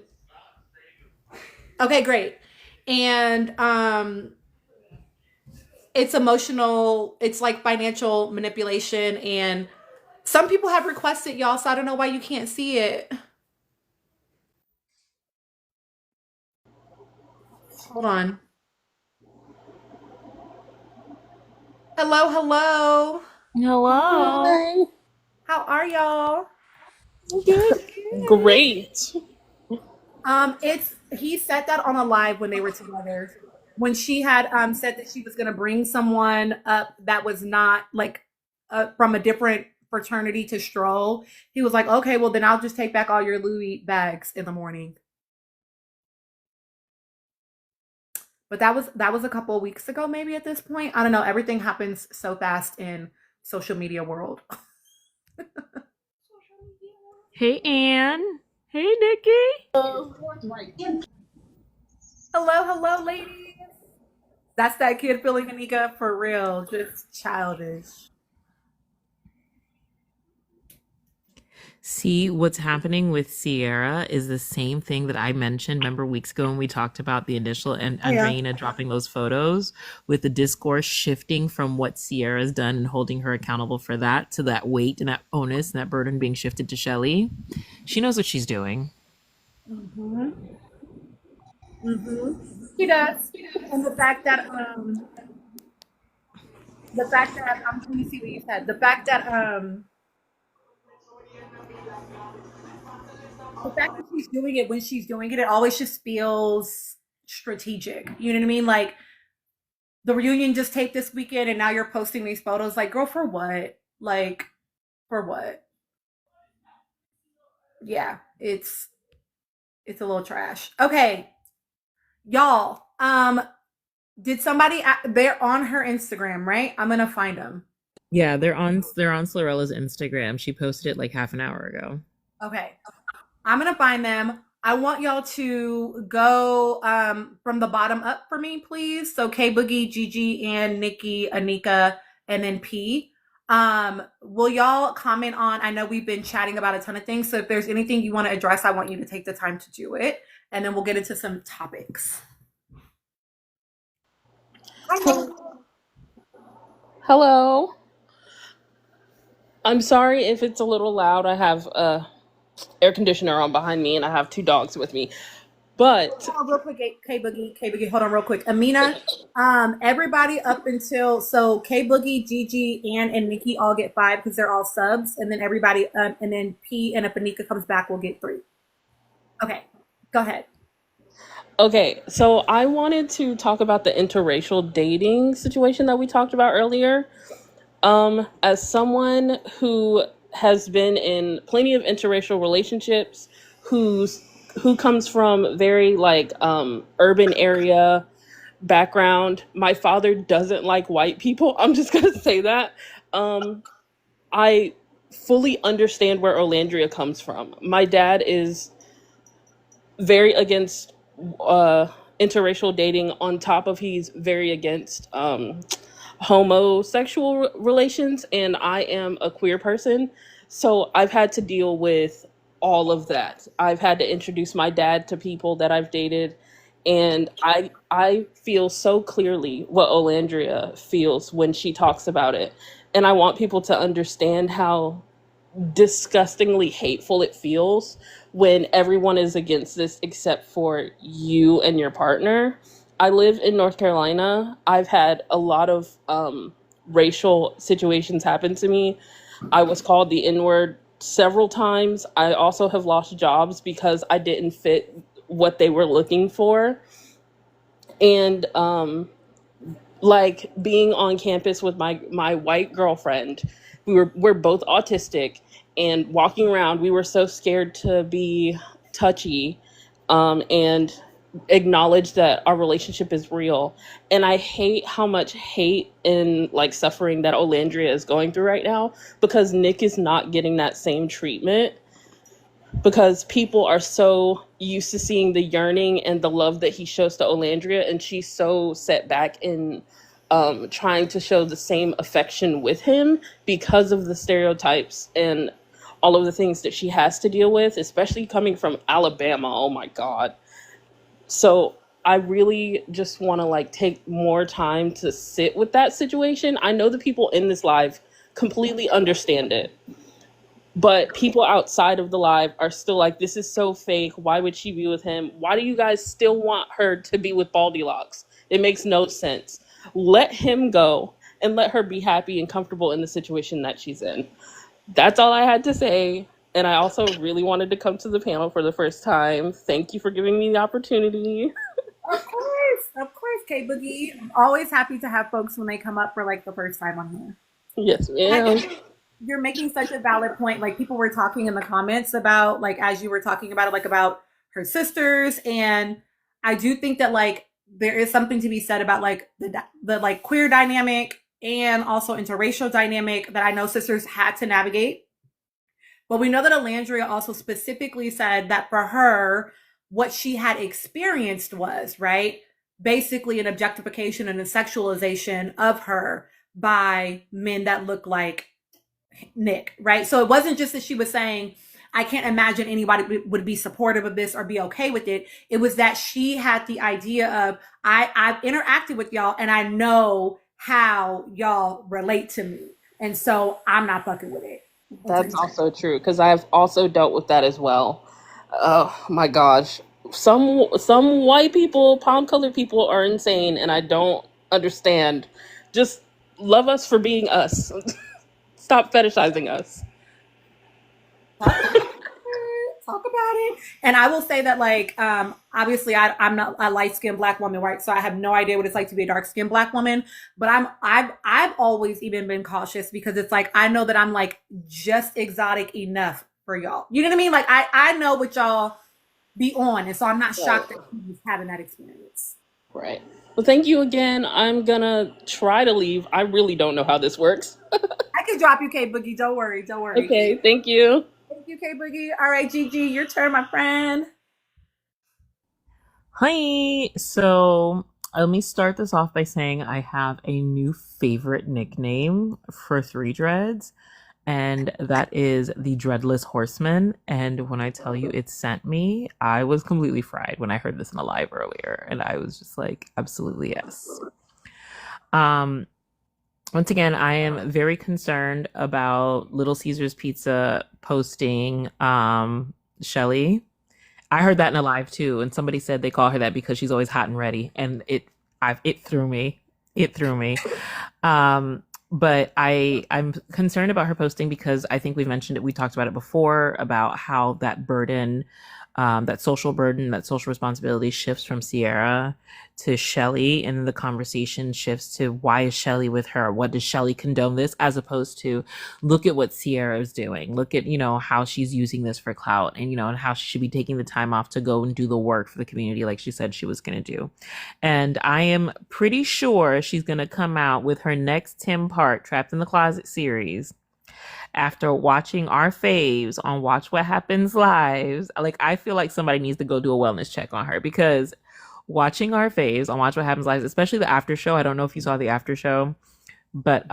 S1: okay, great. And it's emotional, it's like financial manipulation, and some people have requested, y'all, so I don't know why you can't see it. Hold on. Hello, hello.
S4: Hello.
S5: Hi.
S1: How are y'all?
S4: Good. Great.
S1: He said that on a live when they were together. When she had said that she was gonna bring someone up that was not like from a different fraternity to stroll, he was like, okay, well then I'll just take back all your Louis bags in the morning. But that was a couple of weeks ago, maybe at this point. I don't know. Everything happens so fast in social media world.
S4: Hey, Anne. Hey, Nikki.
S1: Hello, hello, ladies. That's that kid feeling, Anika, for real. Just childish.
S4: See, what's happening with Sierra is the same thing that I mentioned. Remember weeks ago when we talked about the initial and Andreina dropping those photos, with the discourse shifting from what Sierra's done and holding her accountable for that to that weight and that onus and that burden being shifted to Shelly. She knows what she's doing.
S1: She does. And the fact that let me see what you said. The fact that the fact that she's doing it when she's doing it, it always just feels strategic. You know what I mean? Like the reunion just taped this weekend, and now you're posting these photos. Like, girl, for what? Like, for what? Yeah, it's a little trash. Okay, y'all. Did somebody? They're on her Instagram, right? I'm gonna find them.
S4: Yeah, they're on Slorella's Instagram. She posted it like half an hour ago.
S1: Okay, I'm gonna find them. I want y'all to go from the bottom up for me, please. So K Boogie, Gigi, and Nikki, Anika, and then P. Will y'all comment on? I know we've been chatting about a ton of things, so if there's anything you want to address, I want you to take the time to do it, and then we'll get into some topics.
S5: Hello. I'm sorry if it's a little loud. I have air conditioner on behind me and I have two dogs with me. But
S1: Hold on real quick, K Boogie. Hold on real quick. Amina, everybody up until so K Boogie, Gigi, and Nikki all get 5 because they're all subs, and then everybody, and then P, and if Anika comes back, we'll get 3. Okay, go ahead.
S5: okay, so I wanted to talk about the interracial dating situation that we talked about earlier. As someone who has been in plenty of interracial relationships, who's who comes from very like urban area background, my father doesn't like white people. I'm just gonna say that. Um, I fully understand where Olandria comes from. My dad is very against uh, interracial dating. On top of he's very against homosexual relations, and I am a queer person, so I've had to deal with all of that. I've had to introduce my dad to people that I've dated, and I feel so clearly what Olandria feels when she talks about it, and I want people to understand how disgustingly hateful it feels when everyone is against this except for you and your partner. I live in North Carolina. I've had a lot of racial situations happen to me. I was called the N word several times. I also have lost jobs because I didn't fit what they were looking for. And like being on campus with my white girlfriend, we're both autistic, and walking around we were so scared to be touchy, and acknowledge that our relationship is real. And I hate how much hate and like suffering that Olandria is going through right now because Nick is not getting that same treatment, because people are so used to seeing the yearning and the love that he shows to Olandria, and she's so set back in trying to show the same affection with him because of the stereotypes and all of the things that she has to deal with, especially coming from Alabama. Oh my God. So I really just want to like take more time to sit with that situation. I know the people in this live completely understand it, but people outside of the live are still like, this is so fake. Why would she be with him? Why do you guys still want her to be with Baldylocks? It makes no sense. Let him go and let her be happy and comfortable in the situation that she's in. That's all I had to say. And I also really wanted to come to the panel for the first time. Thank you for giving me the opportunity.
S1: Of course, K Boogie. I'm always happy to have folks when they come up for like the first time on here.
S5: Yes,
S1: And I
S5: ma'am.
S1: think you're making such a valid point. Like people were talking in the comments about, like as you were talking about it, like about her sisters, and I do think that like there is something to be said about like the like queer dynamic and also interracial dynamic that I know sisters had to navigate. But we know that Alandria also specifically said that for her, what she had experienced was, right, basically an objectification and a sexualization of her by men that look like Nick, right? So it wasn't just that she was saying, I can't imagine anybody would be supportive of this or be okay with it. It was that she had the idea of, I've interacted with y'all and I know how y'all relate to me. And so I'm not fucking with it.
S5: That's also true because I've also dealt with that as well. Oh my gosh. Some white people, palm colored people are insane and I don't understand. Just love us for being us. Stop fetishizing us.
S1: talk about it. And I will say that, like, obviously, I'm not a light skinned black woman, right? So I have no idea what it's like to be a dark skinned black woman. But I've always even been cautious because it's like I know that I'm like just exotic enough for y'all. You know what I mean? Like I know what y'all be on, and so I'm not
S5: Right.
S1: shocked that he's having that experience.
S5: Right. Well, thank you again. I'm gonna try to leave. I really don't know how this works.
S1: I can drop you, K Boogie. Don't worry. Don't worry.
S5: Okay, thank you.
S1: Thank you, K Boogie. All right, Gigi, your turn, my friend.
S4: Hi. So let me start this off by saying I have a new favorite nickname for Three Dreads, and that is the Dreadless Horseman. And when I tell you it sent me, I was completely fried when I heard this in a live earlier, and I was just like, absolutely yes. Um, Once again, I am very concerned about Little Caesars Pizza posting Shelly. I heard that in a live too, and somebody said they call her that because she's always hot and ready, and it threw me. It threw me. But I'm concerned about her posting because I think we've mentioned it. We talked about it before about how that burden, that social burden, that social responsibility shifts from Sierra to Shelly, and then the conversation shifts to why is Shelly with her? What does Shelly condone this? As opposed to look at what Sierra is doing. Look at, how she's using this for clout, and, and how she should be taking the time off to go and do the work for the community like she said she was going to do. And I am pretty sure she's going to come out with her next 10-part Trapped in the Closet series after watching our faves on Watch What Happens Lives. Like, I feel like somebody needs to go do a wellness check on her, because watching our faves on Watch What Happens Lives, especially the after show, I don't know if you saw the after show, but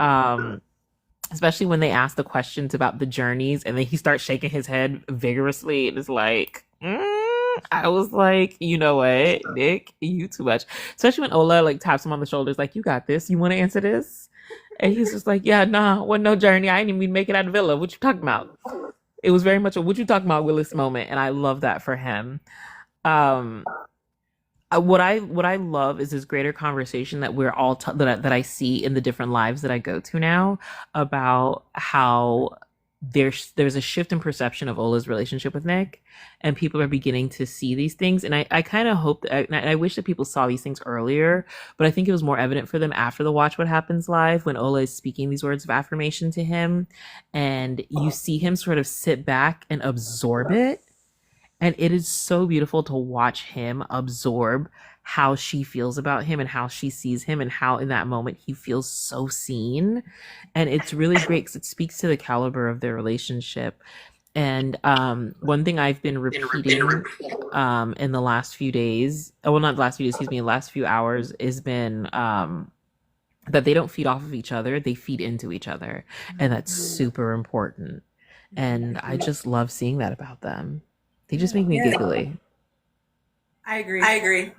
S4: especially when they ask the questions about the journeys and then he starts shaking his head vigorously, it is like, I was like, you know what, Nick, you too much. Especially when Ola like taps him on the shoulders, like, you got this, you want to answer this? And he's just like, yeah, nah, wasn't no journey. I didn't even make it out of Villa. What you talking about? It was very much a what you talking about Willis moment, and I love that for him. What I love is this greater conversation that we're all that I see in the different lives that I go to now about how there's a shift in perception of Ola's relationship with Nick, and people are beginning to see these things. And I kind of hope that I wish that people saw these things earlier, but I think it was more evident for them after the Watch What Happens Live, when Ola is speaking these words of affirmation to him, and you see him sort of sit back and absorb it. And it is so beautiful to watch him absorb how she feels about him and how she sees him, and how in that moment he feels so seen. And it's really great because it speaks to the caliber of their relationship. And one thing I've been repeating in the last few days, well, not the last few days, excuse me, the last few hours, has been that they don't feed off of each other, they feed into each other. And that's super important. And I just love seeing that about them. They just make me giggly.
S1: I agree.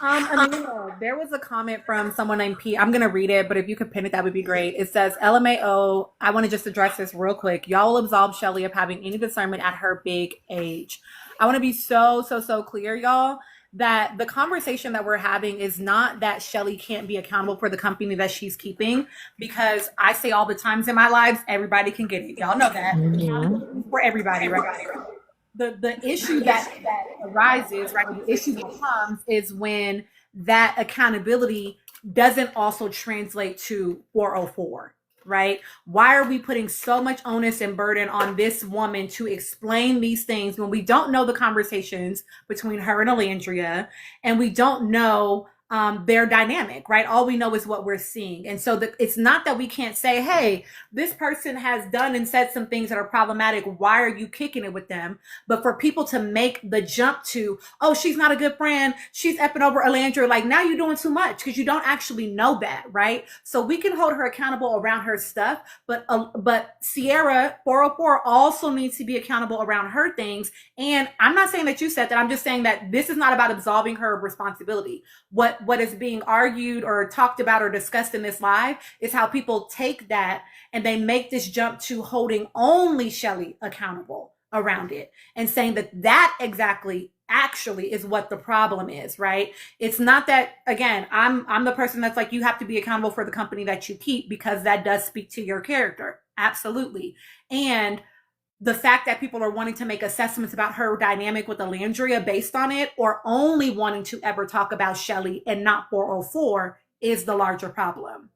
S1: Amanda, there was a comment from someone named P. I'm gonna read it, but if you could pin it, that would be great. It says, LMAO, I want to just address this real quick. Y'all will absolve Shelly of having any discernment at her big age. I want to be so clear, y'all, that the conversation that we're having is not that Shelly can't be accountable for the company that she's keeping, because I say all the times in my lives, everybody can get it. Y'all know that.
S4: Mhm.
S1: For everybody, right? The issue that arises, right? The issue that comes is when that accountability doesn't also translate to 404, right? Why are we putting so much onus and burden on this woman to explain these things when we don't know the conversations between her and Alandria, and we don't know their dynamic, right? All we know is what we're seeing. And so it's not that we can't say, hey, this person has done and said some things that are problematic. Why are you kicking it with them? But for people to make the jump to, oh, she's not a good friend, she's effing over Alandria, like, now you're doing too much, because you don't actually know that, right? So we can hold her accountable around her stuff, but Sierra 404 also needs to be accountable around her things. And I'm not saying that you said that. I'm just saying that this is not about absolving her of responsibility. What is being argued or talked about or discussed in this live is how people take that and they make this jump to holding only Shelly accountable around it, and saying that exactly actually is what the problem is, right? It's not that, again, I'm the person that's like, you have to be accountable for the company that you keep, because that does speak to your character. Absolutely. And the fact that people are wanting to make assessments about her dynamic with Alandria based on it, or only wanting to ever talk about Shelly and not 404, is the larger problem.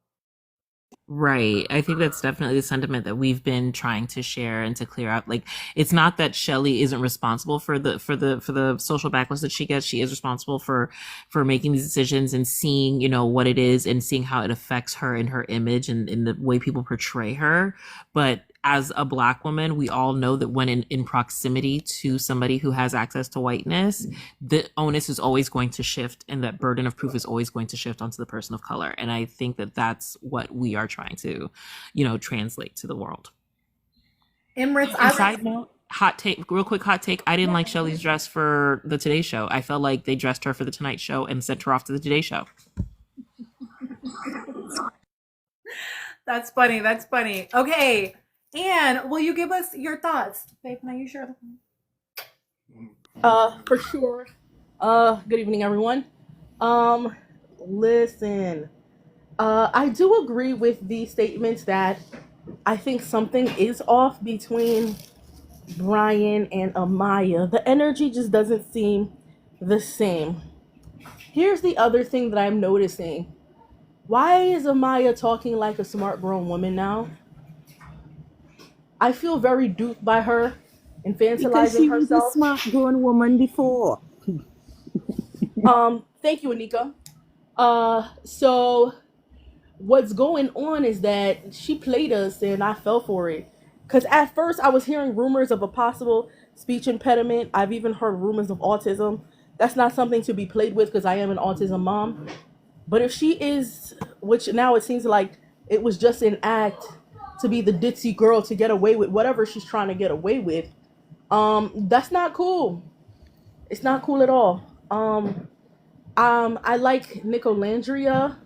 S4: Right. I think that's definitely the sentiment that we've been trying to share and to clear up. Like, it's not that Shelly isn't responsible for the social backlash that she gets. She is responsible for making these decisions and seeing, what it is and seeing how it affects her and her image and in the way people portray her. But as a Black woman, we all know that when in proximity to somebody who has access to whiteness, the onus is always going to shift, and that burden of proof is always going to shift onto the person of color. And I think that that's what we are trying to, translate to the world.
S1: Emirates,
S4: Side note, real quick hot take. I didn't like Shelly's dress for the Today Show. I felt like they dressed her for the Tonight Show and sent her off to the Today Show.
S1: That's funny. That's funny. Okay. Anne, will you give us your thoughts? Babe, can I use your other phone?
S3: For sure. Good evening, everyone. Listen. I do agree with the statements that I think something is off between Brian and Amaya. The energy just doesn't seem the same. Here's the other thing that I'm noticing. Why is Amaya talking like a smart grown woman now? I feel very duped by her and fantasizing
S6: Because she was a
S3: herself.
S6: smart grown woman before.
S3: Thank you, Anika. So what's going on is that she played us and I fell for it. Because at first I was hearing rumors of a possible speech impediment. I've even heard rumors of autism. That's not something to be played with because I am an autism mom. But if she is, which now it seems like it was just an act to be the ditzy girl to get away with whatever she's trying to get away with, that's not cool. It's not cool at all. I like Nick Olandria,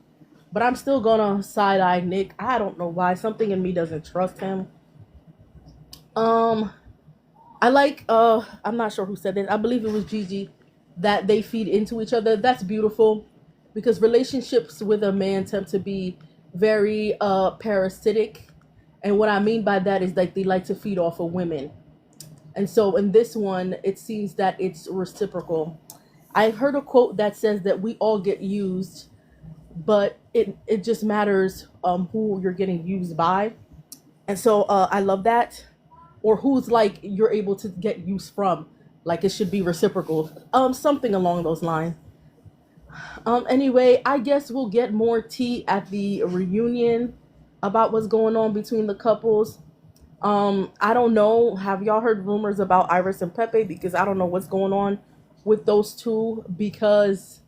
S3: but I'm still gonna side-eye Nick. I don't know why. Something in me doesn't trust him. I like, I'm not sure who said this. I believe it was Gigi, that they feed into each other. That's beautiful because relationships with a man tend to be very parasitic. And what I mean by that is like they like to feed off of women. And so in this one, it seems that it's reciprocal. I heard a quote that says that we all get used, but it just matters who you're getting used by. And so I love that. Or who's like you're able to get use from. Like it should be reciprocal. Something along those lines. Anyway, I guess we'll get more tea at the reunion about what's going on between the couples. I don't know. Have y'all heard rumors about Iris and Pepe? Because I don't know what's going on with those two because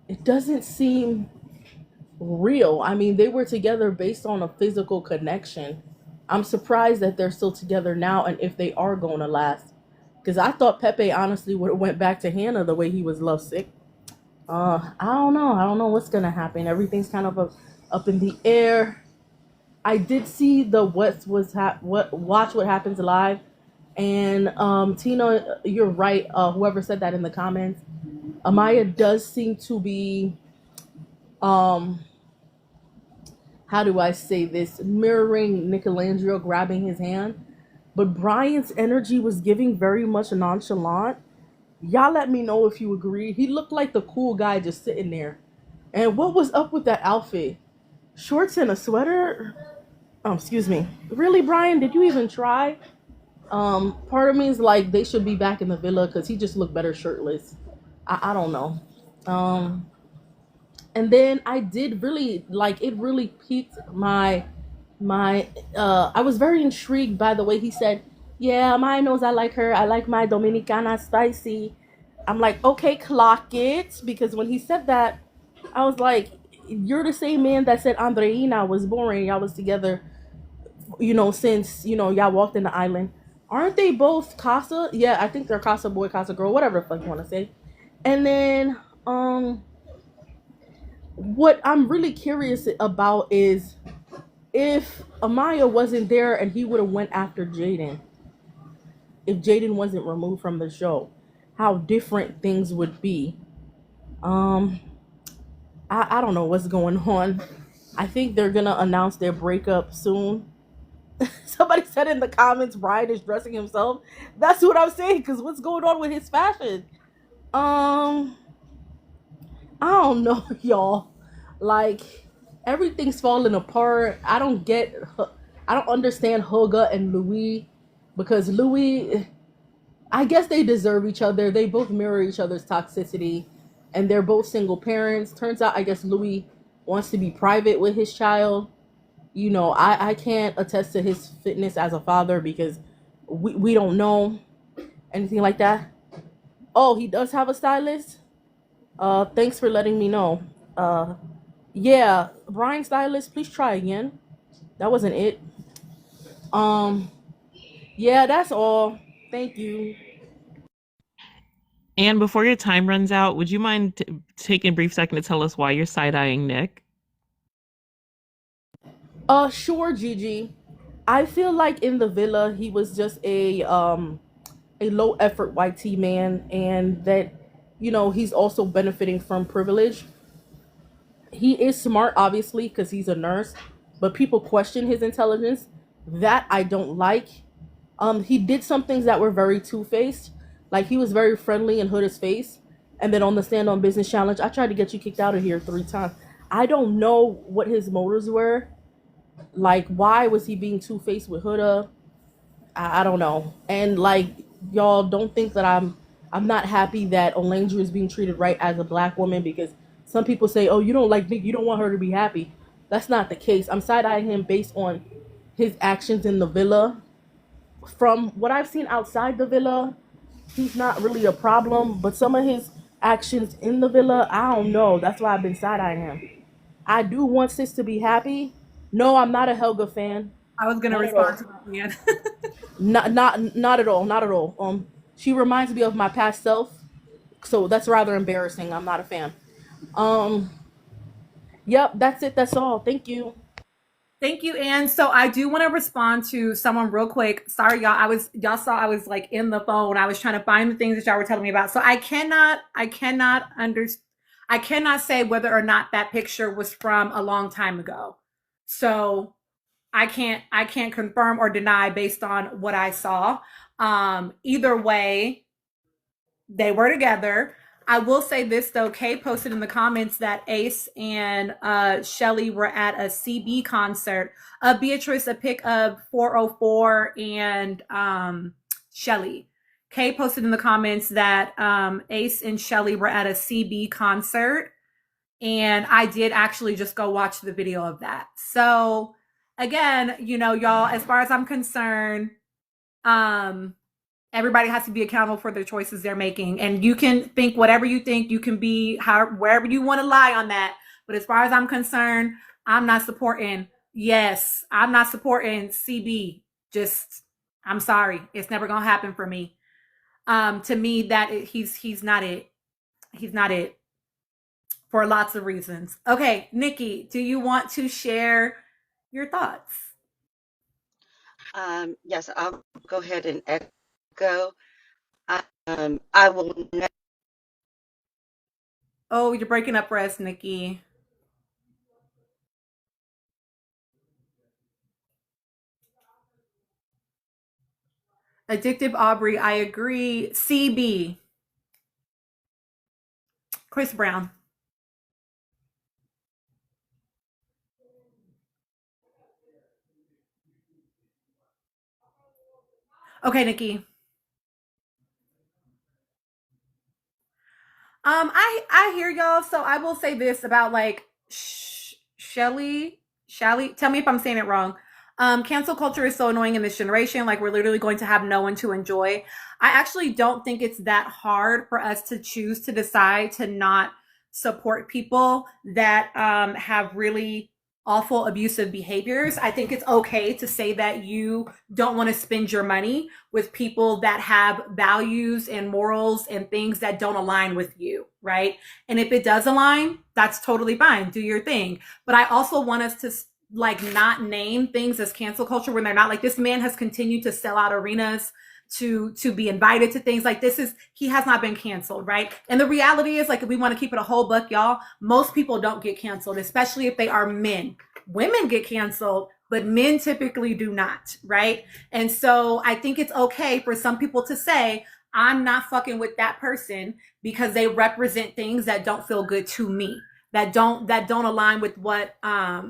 S3: it doesn't seem real. I mean, they were together based on a physical connection. I'm surprised that they're still together now and if they are going to last. Because I thought Pepe honestly would have went back to Hannah the way he was lovesick. I don't know. I don't know what's going to happen. Everything's kind of up in the air. I did see the Watch What Happens Live, and Tina, you're right. Whoever said that in the comments, Amaya does seem to be, how do I say this, mirroring Nicolandro grabbing his hand, but Brian's energy was giving very much nonchalant. Y'all let me know if you agree. He looked like the cool guy just sitting there. And what was up with that outfit? Shorts and a sweater? Excuse me. Really, Brian? Did you even try? Part of me is like they should be back in the villa because he just looked better shirtless. I don't know. And then I did really like it. Really piqued my I was very intrigued by the way he said, "Yeah, Maya knows I like her. I like my Dominicana spicy." I'm like, okay, clock it, because when he said that, I was like, you're the same man that said Andreina was boring. Y'all was together, since, y'all walked in the island. Aren't they both Casa? Yeah, I think they're Casa boy, Casa girl, whatever the fuck you want to say. And then, what I'm really curious about is if Amaya wasn't there and he would have went after Jaden, if Jaden wasn't removed from the show, how different things would be. I don't know what's going on. I think they're gonna announce their breakup soon. Somebody said in the comments, Brian is dressing himself. That's what I'm saying. Because what's going on with his fashion? Um, I don't know, y'all. Like everything's falling apart. I don't understand Hoga and Louis because Louis, I guess they deserve each other. They both mirror each other's toxicity, and they're both single parents. Turns out, I guess Louis wants to be private with his child. I can't attest to his fitness as a father because we don't know anything like that. Oh, he does have a stylist. Thanks for letting me know. Uh, yeah, Brian stylist, please try again. That wasn't it. Um, yeah, that's all. Thank you.
S4: And before your time runs out, would you mind taking a brief second to tell us why you're side-eyeing Nick?
S3: Sure, Gigi. I feel like in the villa he was just a low effort YT man, and that he's also benefiting from privilege. He is smart, obviously, because he's a nurse, but people question his intelligence. That I don't like. He did some things that were very two faced. Like he was very friendly in Hood's face, and then on the stand on business challenge, I tried to get you kicked out of here 3 times. I don't know what his motives were. Like, why was he being two faced with Huda? I don't know. And like, y'all don't think that I'm not happy that Olandra is being treated right as a black woman because some people say, oh, you don't like Nick, you don't want her to be happy. That's not the case. I'm side eyeing him based on his actions in the villa. From what I've seen outside the villa, he's not really a problem, but some of his actions in the villa, I don't know. That's why I've been side eyeing him. I do want sis to be happy. No, I'm not a Helga fan.
S1: I was gonna
S3: Not at
S1: respond
S3: all.
S1: to that, man.
S3: Not at all. Not at all. She reminds me of my past self, so that's rather embarrassing. I'm not a fan. Um, yep, that's it. That's all. Thank you.
S1: Thank you, Anne. So I do want to respond to someone real quick. Sorry, y'all. Y'all saw I was like in the phone. I was trying to find the things that y'all were telling me about. So I cannot say whether or not that picture was from a long time ago. So I can't confirm or deny based on what I saw. Either way, they were together. I will say this though, Kay posted in the comments that Ace and Shelly were at a CB concert. Beatrice, a pic of 404 and Shelly. Kay posted in the comments that Ace and Shelly were at a CB concert. And I did actually just go watch the video of that. So again, y'all, as far as I'm concerned, everybody has to be accountable for the choices they're making. And you can think whatever you think, you can be wherever you want to lie on that. But as far as I'm concerned, I'm not supporting CB. I'm sorry. It's never gonna happen for me. To me, he's not it. He's not it for lots of reasons. Okay, Nikki, do you want to share your thoughts?
S7: Yes, I'll go ahead and echo. I will never.
S1: Oh, you're breaking up for us, Nikki. Addictive Aubrey, I agree. CB, Chris Brown. Okay, Nikki. I hear y'all. So I will say this about like Shelly. Tell me if I'm saying it wrong. Cancel culture is so annoying in this generation. Like we're literally going to have no one to enjoy. I actually don't think it's that hard for us to choose to decide to not support people that have really awful abusive behaviors. I think it's okay to say that you don't want to spend your money with people that have values and morals and things that don't align with you, right? And if it does align, that's totally fine. Do your thing. But I also want us to like not name things as cancel culture when they're not. Like this man has continued to sell out arenas to be invited to things like he has not been canceled, right? And the reality is, like, if we want to keep it a whole buck, y'all, most people don't get canceled, especially if they are men. Women get canceled, but men typically do not, right? And so I think it's okay for some people to say, I'm not fucking with that person because they represent things that don't feel good to me, that don't align with what I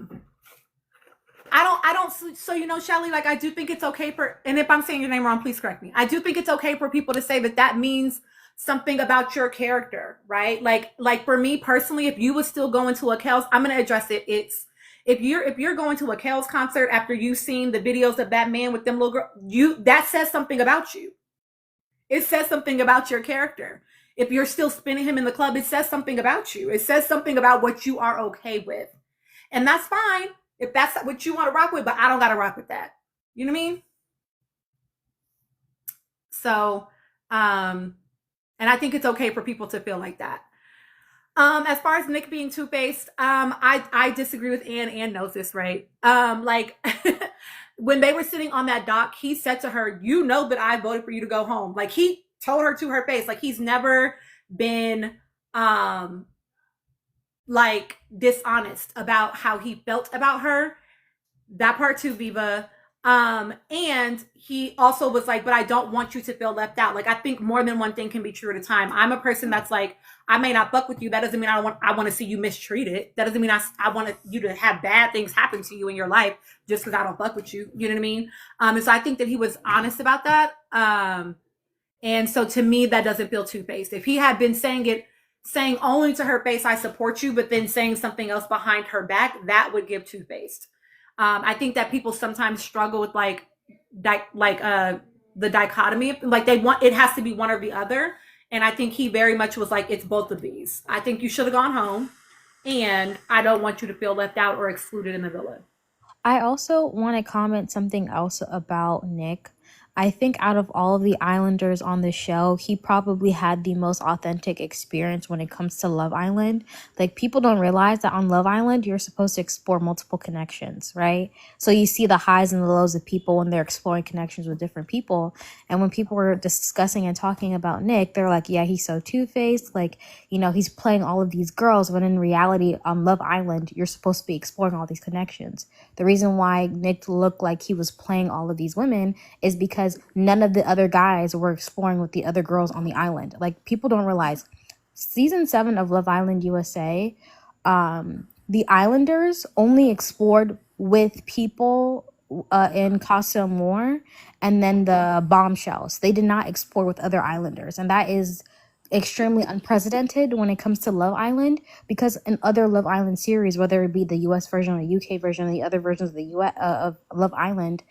S1: don't, so you know, Shelly, like I do think it's okay for, and if I'm saying your name wrong, please correct me. I do think it's okay for people to say that that means something about your character, right? Like for me personally, if you was still going to a Kels, I'm gonna address it. It's if you're going to a Kels concert after you've seen the videos of that man with them little girl, that says something about you. It says something about your character. If you're still spinning him in the club, it says something about you. It says something about what you are okay with. And that's fine if that's what you want to rock with, but I don't got to rock with that. You know what I mean? So, and I think it's okay for people to feel like that. As far as Nick being two-faced, I disagree with Ann. Ann knows this, right? Like when they were sitting on that dock, he said to her, you know that I voted for you to go home. Like he told her to her face, like he's never been like dishonest about how he felt about her. That part too, Viva. And he also was like, but I don't want you to feel left out. Like I think more than one thing can be true at a time. I'm a person that's like, I may not fuck with you. That doesn't mean I want to see you mistreated. That doesn't mean I want you to have bad things happen to you in your life just because I don't fuck with you. You know what I mean? And so I think that he was honest about that. And so to me, that doesn't feel two-faced. If he had been saying only to her face, I support you, but then saying something else behind her back, that would give two-faced. I think that people sometimes struggle with the dichotomy. Like they want, it has to be one or the other. And I think he very much was like, it's both of these. I think you should have gone home, and I don't want you to feel left out or excluded in the villa.
S8: I also want to comment something else about Nick. I think out of all of the Islanders on the show, he probably had the most authentic experience when it comes to Love Island. Like, people don't realize that on Love Island, you're supposed to explore multiple connections, right? So you see the highs and the lows of people when they're exploring connections with different people. And when people were discussing and talking about Nick, they're like, yeah, he's so two-faced. Like, you know, he's playing all of these girls, when in reality, on Love Island, you're supposed to be exploring all these connections. The reason why Nick looked like he was playing all of these women is because none of the other guys were exploring with the other girls on the island. Like, people don't realize season 7 of Love Island USA, the Islanders only explored with people in Casa Amor and then the Bombshells. They did not explore with other Islanders, and that is extremely unprecedented when it comes to Love Island, because in other Love Island series, whether it be the US version or the UK version or the other versions of the US of Love Island,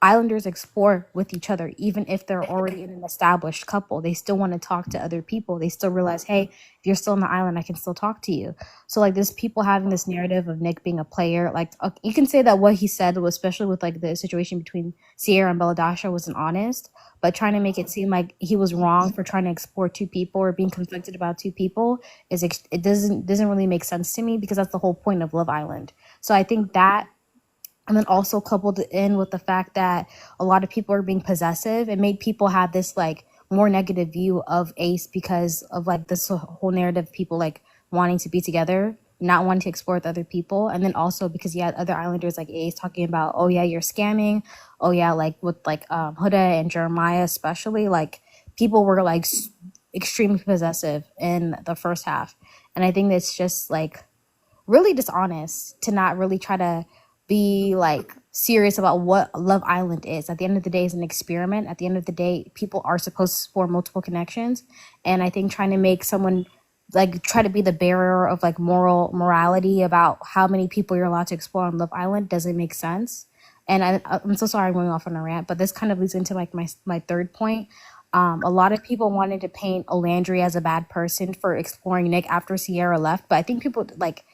S8: Islanders explore with each other. Even if they're already in an established couple, they still want to talk to other people. They still realize, hey, if you're still on the island, I can still talk to you. So like, this people having this narrative of Nick being a player, like you can say that what he said was, especially with like the situation between Sierra and Belladasha, wasn't honest, but trying to make it seem like he was wrong for trying to explore two people or being conflicted about two people it doesn't really make sense to me, because that's the whole point of Love Island. So I think that, and then also coupled in with the fact that a lot of people are being possessive, it made people have this like more negative view of Ace, because of like this whole narrative of people like wanting to be together, not wanting to explore with other people. And then also because you had other Islanders like Ace talking about, oh yeah, you're scamming. Oh yeah, like with like Huda and Jeremiah especially, like people were like extremely possessive in the first half. And I think it's just like really dishonest to not really try to be like serious about what Love Island is. At the end of the day, it's an experiment. At the end of the day, people are supposed to explore multiple connections. And I think trying to make someone like try to be the bearer of like morality about how many people you're allowed to explore on Love Island doesn't make sense. And I'm so sorry I'm going off on a rant, but this kind of leads into like my third point. A lot of people wanted to paint Olandri as a bad person for exploring Nick after Sierra left. But I think people like,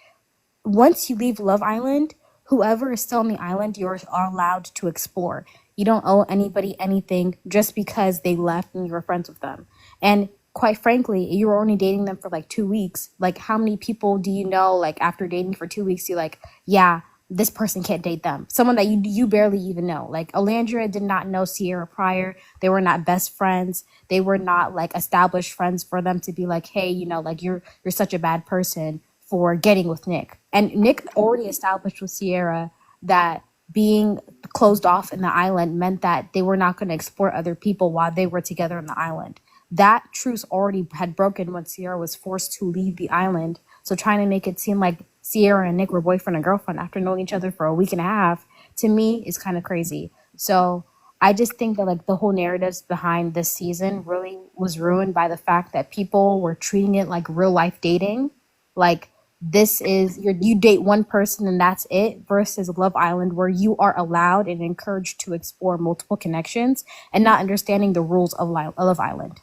S8: once you leave Love Island, whoever is still on the island, you are allowed to explore. You don't owe anybody anything just because they left and you were friends with them. And quite frankly, you were only dating them for like 2 weeks. Like, how many people do you know, like after dating for 2 weeks, you're like, yeah, this person can't date them. Someone that you barely even know. Like, Olandria did not know Sierra prior. They were not best friends. They were not like established friends for them to be like, hey, you know, like you're such a bad person for getting with Nick. And Nick already established with Sierra that being closed off in the island meant that they were not going to explore other people while they were together in the island. That truce already had broken when Sierra was forced to leave the island. So trying to make it seem like Sierra and Nick were boyfriend and girlfriend after knowing each other for a week and a half, to me, is kind of crazy. So I just think that like the whole narratives behind this season really was ruined by the fact that people were treating it like real life dating. Like this is you date one person and that's it, versus Love Island where you are allowed and encouraged to explore multiple connections and not understanding the rules of Love Island.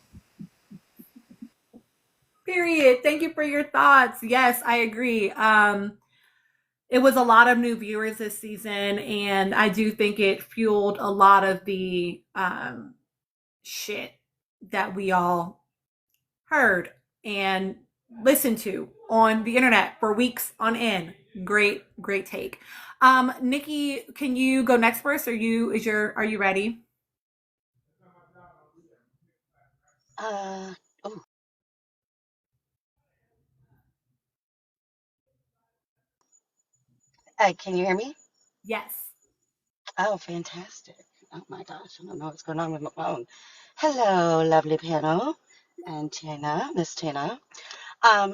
S1: Period. Thank you for your thoughts. Yes, I agree. It was a lot of new viewers this season, and I do think it fueled a lot of the shit that we all heard and listened to on the internet for weeks on end. Great take. Nikki, can you go next first? Are you ready?
S7: Oh, can you hear me?
S1: Yes.
S7: Oh, fantastic. Oh my gosh, I don't know what's going on with my phone. Hello, lovely panel. And Tina, Miss Tina.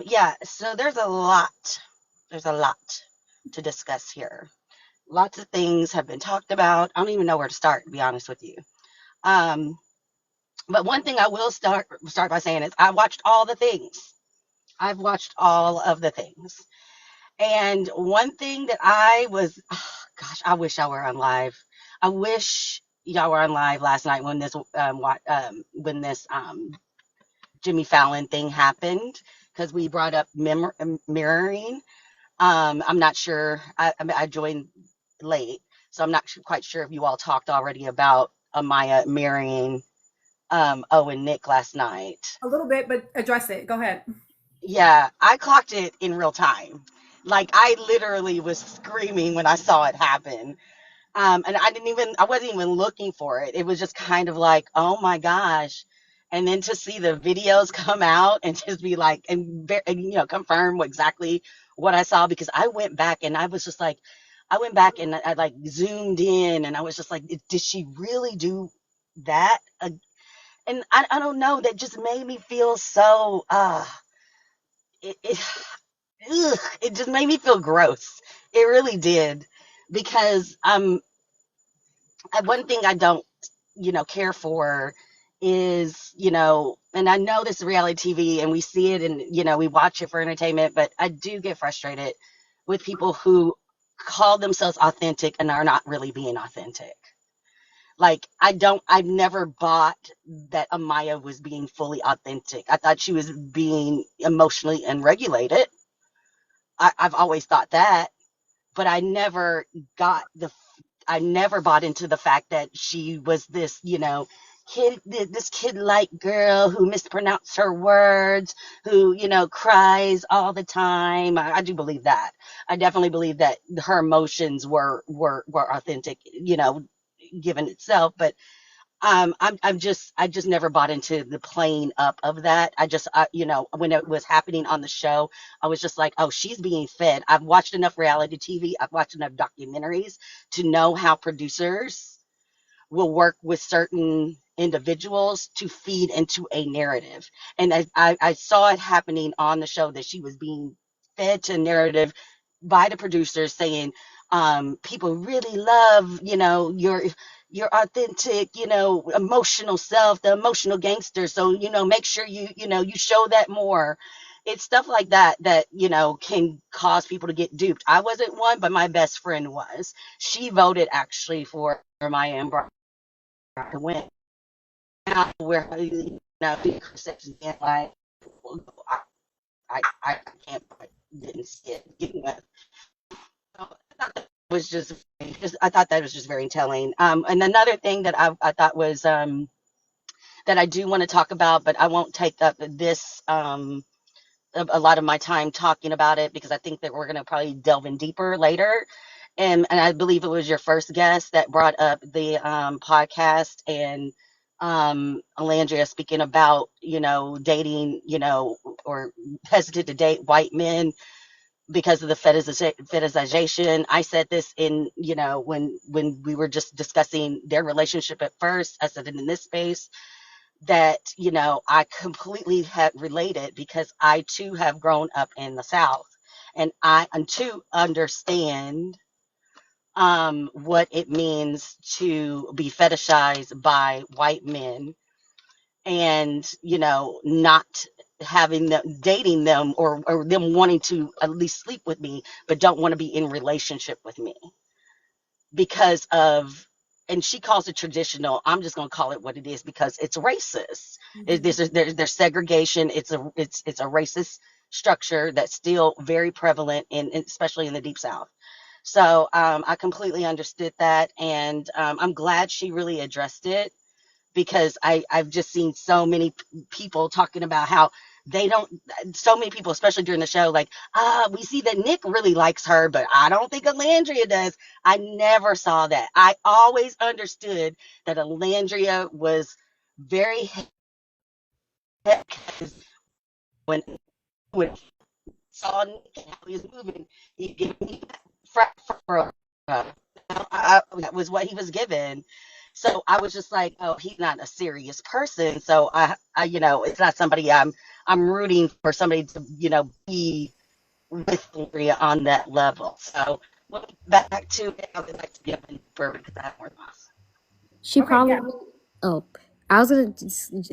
S7: Yeah, so there's a lot to discuss here. Lots of things have been talked about. I don't even know where to start, to be honest with you. But one thing I will start by saying is I watched all the things. I've watched all of the things. And one thing that I was, oh, gosh, I wish I were on live. I wish y'all were on live last night when this Jimmy Fallon thing happened, because we brought up mirroring. I'm not sure. I joined late, so I'm not quite sure if you all talked already about Amaya marrying O and Nick last night.
S1: A little bit, but address it. Go ahead.
S7: Yeah, I clocked it in real time. Like I literally was screaming when I saw it happen. And I wasn't even looking for it. It was just kind of like, oh my gosh. And then to see the videos come out and just be like, and confirm exactly what I saw, because I went back and I was just like, I went back and I like zoomed in and I was just like, did she really do that? And I don't know, that just made me feel so, it, it, it just made me feel gross. It really did. Because one thing I don't, care for is, and I know this is reality TV and we see it and, we watch it for entertainment, but I do get frustrated with people who call themselves authentic and are not really being authentic. Like, I've never bought that Amaya was being fully authentic. I thought she was being emotionally unregulated. I've always thought that, but I never bought into the fact that she was this, this kid-like girl who mispronounced her words, who, cries all the time. I do believe that. I definitely believe that her emotions were authentic, given itself. But I just never bought into the playing up of that. When it was happening on the show, I was just like, oh, she's being fed. I've watched enough reality TV. I've watched enough documentaries to know how producers will work with certain individuals to feed into a narrative. And I saw it happening on the show, that she was being fed to a narrative by the producers saying, people really love, your authentic, emotional self, the emotional gangster. So, make sure you show that more. It's stuff like that can cause people to get duped. I wasn't one, but my best friend was. She voted actually for Maya and Brock to win. Now where sex again, like I can't, didn't see it getting with. So I thought that was just very telling. And another thing that I thought was that I do want to talk about, but I won't take up this a lot of my time talking about it, because I think that we're going to probably delve in deeper later. And I believe it was your first guest that brought up the podcast, and Alandria speaking about, dating, or hesitant to date white men. because of the fetishization. I said this in, when we were just discussing their relationship at first. I said it in this space that, I completely had related because I too have grown up in the South, and I too understand what it means to be fetishized by white men, and not having them, dating them, or them wanting to at least sleep with me but don't want to be in relationship with me because of, and she calls it traditional, I'm just going to call it what it is because it's racist. There's segregation. It's a racist structure that's still very prevalent especially in the Deep South. So I completely understood that, and I'm glad she really addressed it, because I've just seen so many people talking about how they don't, so many people, especially during the show, like, we see that Nick really likes her, but I don't think Alandria does. I never saw that. I always understood that Alandria was very when saw Nick and how he was moving, he gave me that was what he was given. So I was just like, oh, he's not a serious person. So I it's not somebody I'm rooting for, somebody to, be with Maria on that level. So back to it, I would like to be up in for because I have more thoughts.
S8: She
S1: Okay,
S8: probably.
S1: yeah.
S8: Oh, I was gonna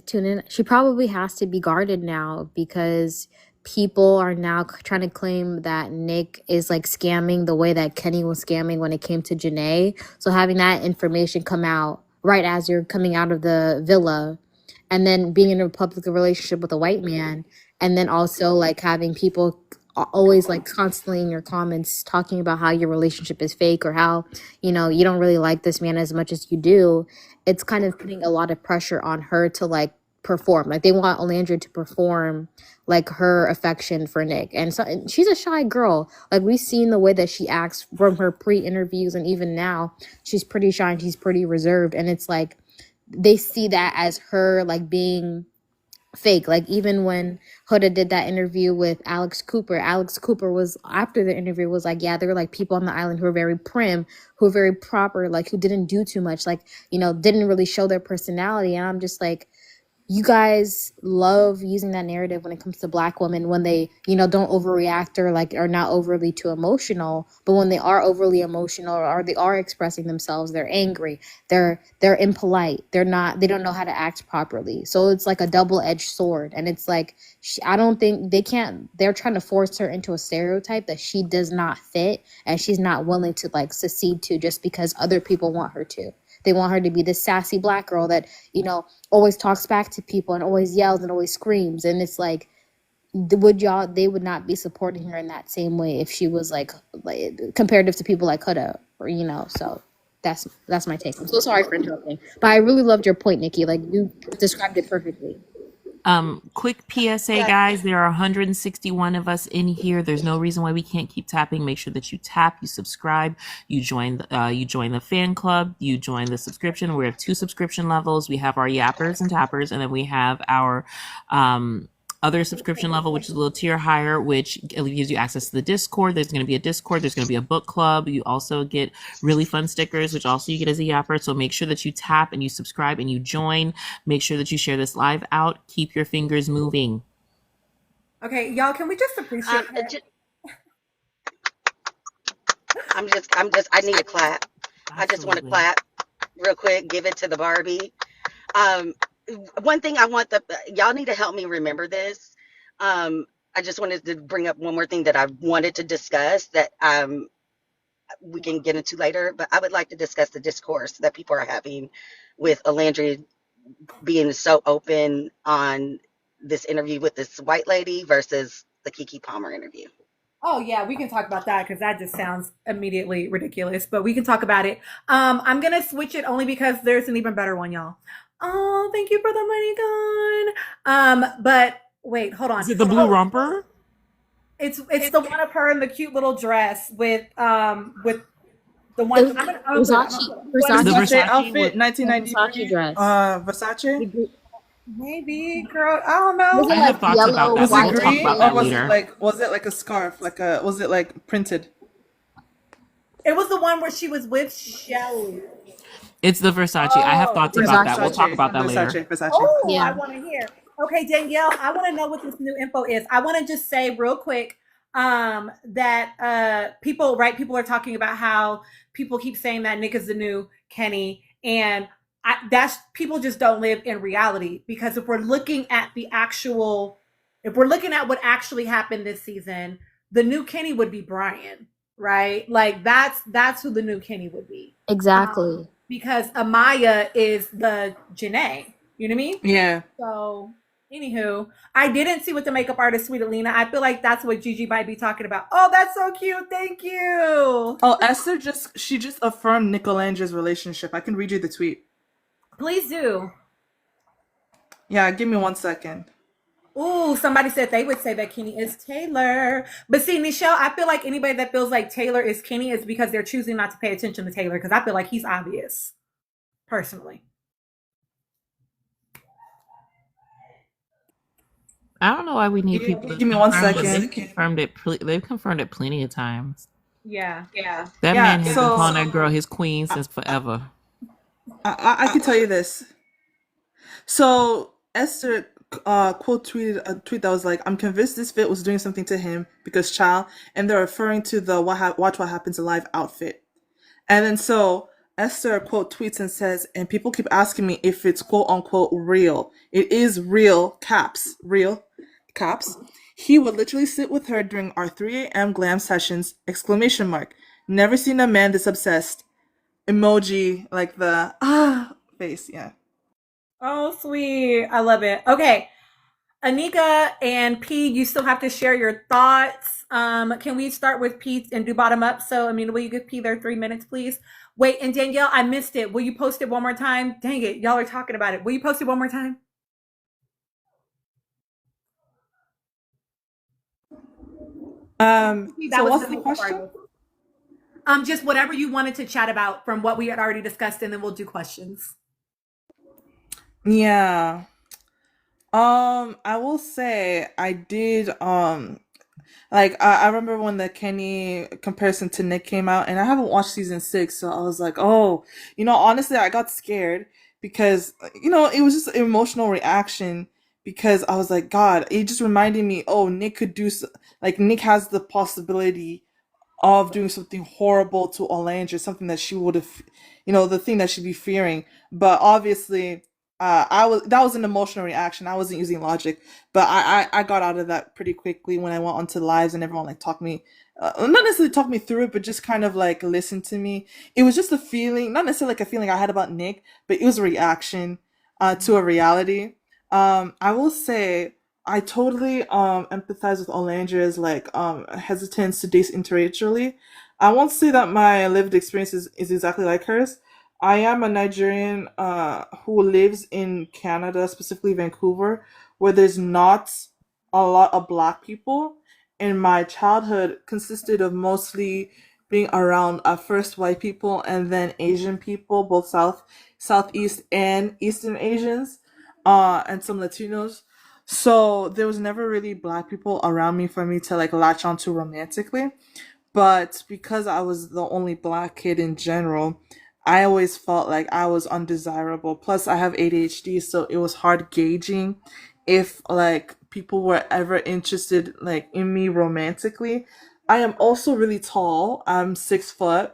S8: tune in. She probably has to be guarded now because people are now trying to claim that Nick is like scamming the way that Kenny was scamming when it came to Janae. So having that information come out right as you're coming out of the villa, and then being in a public relationship with a white man, and then also like having people always like constantly in your comments talking about how your relationship is fake, or how you don't really like this man as much as you do. It's kind of putting a lot of pressure on her to like perform. Like they want Alandria to perform like her affection for Nick. And so and she's a shy girl. Like we've seen the way that she acts from her pre-interviews, and even now she's pretty shy and she's pretty reserved. And it's like they see that as her like being fake. Like even when Huda did that interview with Alex Cooper was, after the interview, was like, yeah, there were like people on the island who were very prim, who were very proper, like who didn't do too much, like didn't really show their personality. And I'm just like, you guys love using that narrative when it comes to Black women, when they don't overreact or like are not overly too emotional. But when they are overly emotional, or they are expressing themselves, they're angry, they're impolite, they don't know how to act properly. So it's like a double-edged sword. And it's like, I don't think they're trying to force her into a stereotype that she does not fit, and she's not willing to like secede to, just because other people want her to. They want her to be this sassy Black girl that, always talks back to people and always yells and always screams. And it's like, they would not be supporting her in that same way if she was like comparative to people like Huda, or, so that's my take. I'm so sorry for interrupting, but I really loved your point, Nikki. Like you described it perfectly.
S4: Quick PSA, guys. There are 161 of us in here. There's no reason why we can't keep tapping. Make sure that you tap, you subscribe, you join the fan club, you join the subscription. We have 2 subscription levels. We have our yappers and tappers, and then we have our other subscription level, which is a little tier higher, which gives you access to the Discord. There's going to be a Discord. There's going to be a book club. You also get really fun stickers, which also you get as a yapper. So make sure that you tap and you subscribe and you join. Make sure that you share this live out. Keep your fingers moving.
S1: Okay, y'all, can we just appreciate her?
S7: I need a clap. I just want to clap real quick, give it to the Barbie. One thing y'all need to help me remember this. I just wanted to bring up one more thing that I wanted to discuss that we can get into later, but I would like to discuss the discourse that people are having with Alandria being so open on this interview with this white lady versus the Keke Palmer interview.
S1: Oh yeah, we can talk about that because that just sounds immediately ridiculous, but we can talk about it. I'm gonna switch it only because there's an even better one, y'all. Oh, thank you for the money, gun. But wait, hold on.
S4: Is it the blue romper?
S1: It's the one of her in the cute little dress with the one
S3: Versace outfit, 1990
S8: Versace dress.
S3: Versace.
S1: Maybe, girl. I don't
S8: Was
S1: know.
S8: it
S4: I have
S8: like
S4: thoughts about
S8: yellow,
S4: that,
S9: Was
S4: but
S9: it
S4: we'll
S8: white,
S4: talk
S8: and
S9: green
S4: about
S9: or
S4: that
S8: red?
S4: later.
S9: was it like a scarf? Was it like printed?
S1: It was the one where she was with Shelly.
S4: It's the Versace. I have
S1: Oh,
S4: thoughts
S1: the
S4: about that. We'll
S8: Versace.
S4: talk
S9: Versace,
S4: about that later.
S9: Versace, Versace.
S1: Oh, I
S8: Yeah.
S1: want to hear. Okay, Danielle, I want to know what this new info is. I want to just say real quick that people, right? People are talking about how people keep saying that Nick is the new Kenny, and that's people just don't live in reality because if we're looking at if we're looking at what actually happened this season, the new Kenny would be Brian, right? Like that's who the new Kenny would be.
S8: Exactly.
S1: Because Amaya is the Janae. You know what I mean?
S9: Yeah.
S1: So, anywho, I didn't see what the makeup artist, Sweet Alina. I feel like that's what Gigi might be talking about. Oh, that's so cute. Thank you.
S9: Oh, Esther she just affirmed Nicolange's relationship. I can read you the tweet.
S1: Please do.
S9: Yeah, give me 1 second.
S1: Ooh, somebody said they would say that Kenny is Taylor. But see, Nichelle, I feel like anybody that feels like Taylor is Kenny is because they're choosing not to pay attention to Taylor because I feel like he's obvious, personally.
S4: I don't know why we need people to
S9: Give me 1
S4: confirm, but
S9: second.
S4: they've confirmed it plenty of times.
S1: Yeah.
S4: That
S9: Yeah,
S4: man has been calling
S9: so
S4: that girl his queen since forever.
S9: I can tell you this. So Esther quote tweeted a tweet that was like, "I'm convinced this fit was doing something to him because child," and they're referring to the Watch What Happens Live outfit. And then so Esther quote tweets and says, "And people keep asking me if it's quote unquote real. It is real, caps, real, caps. He would literally sit with her during our 3 a.m. glam sessions, exclamation mark. Never seen a man this obsessed. Emoji, like the face, yeah."
S1: Oh, sweet. I love it. Okay. Anika and P, you still have to share your thoughts. Can we start with P and do bottom up? So, I mean, will you give P their 3 minutes, please? Wait, and Danielle, I missed it. Will you post it one more time? Dang it, y'all are talking about it. Will you post it one more time?
S9: That
S1: So
S9: what's the question?
S1: Just whatever you wanted to chat about from what we had already discussed, and then we'll do questions.
S9: Yeah. I will say I did like I remember when the Kenny comparison to Nick came out, and I haven't watched season 6, so I was like, oh, honestly, I got scared because it was just an emotional reaction because I was like, God, it just reminded me, oh, Nick could do like Nick has the possibility of doing something horrible to Olange, something that she would have, the thing that she'd be fearing. But obviously, that was an emotional reaction. I wasn't using logic, but I got out of that pretty quickly when I went onto lives and everyone like talked me, not necessarily talked me through it, but just kind of like listened to me. It was just a feeling, not necessarily like a feeling I had about Nick, but it was a reaction to a reality. I will say I totally empathize with Olandra's like hesitance to date interracially. I won't say that my lived experience is exactly like hers. I am a Nigerian who lives in Canada, specifically Vancouver, where there's not a lot of black people. And my childhood consisted of mostly being around first white people and then Asian people, both Southeast and Eastern Asians, and some Latinos. So there was never really black people around me for me to like latch onto romantically. But because I was the only black kid in general, I always felt like I was undesirable. Plus, I have ADHD, so it was hard gauging if like people were ever interested like in me romantically. I am also really tall. I'm 6 foot,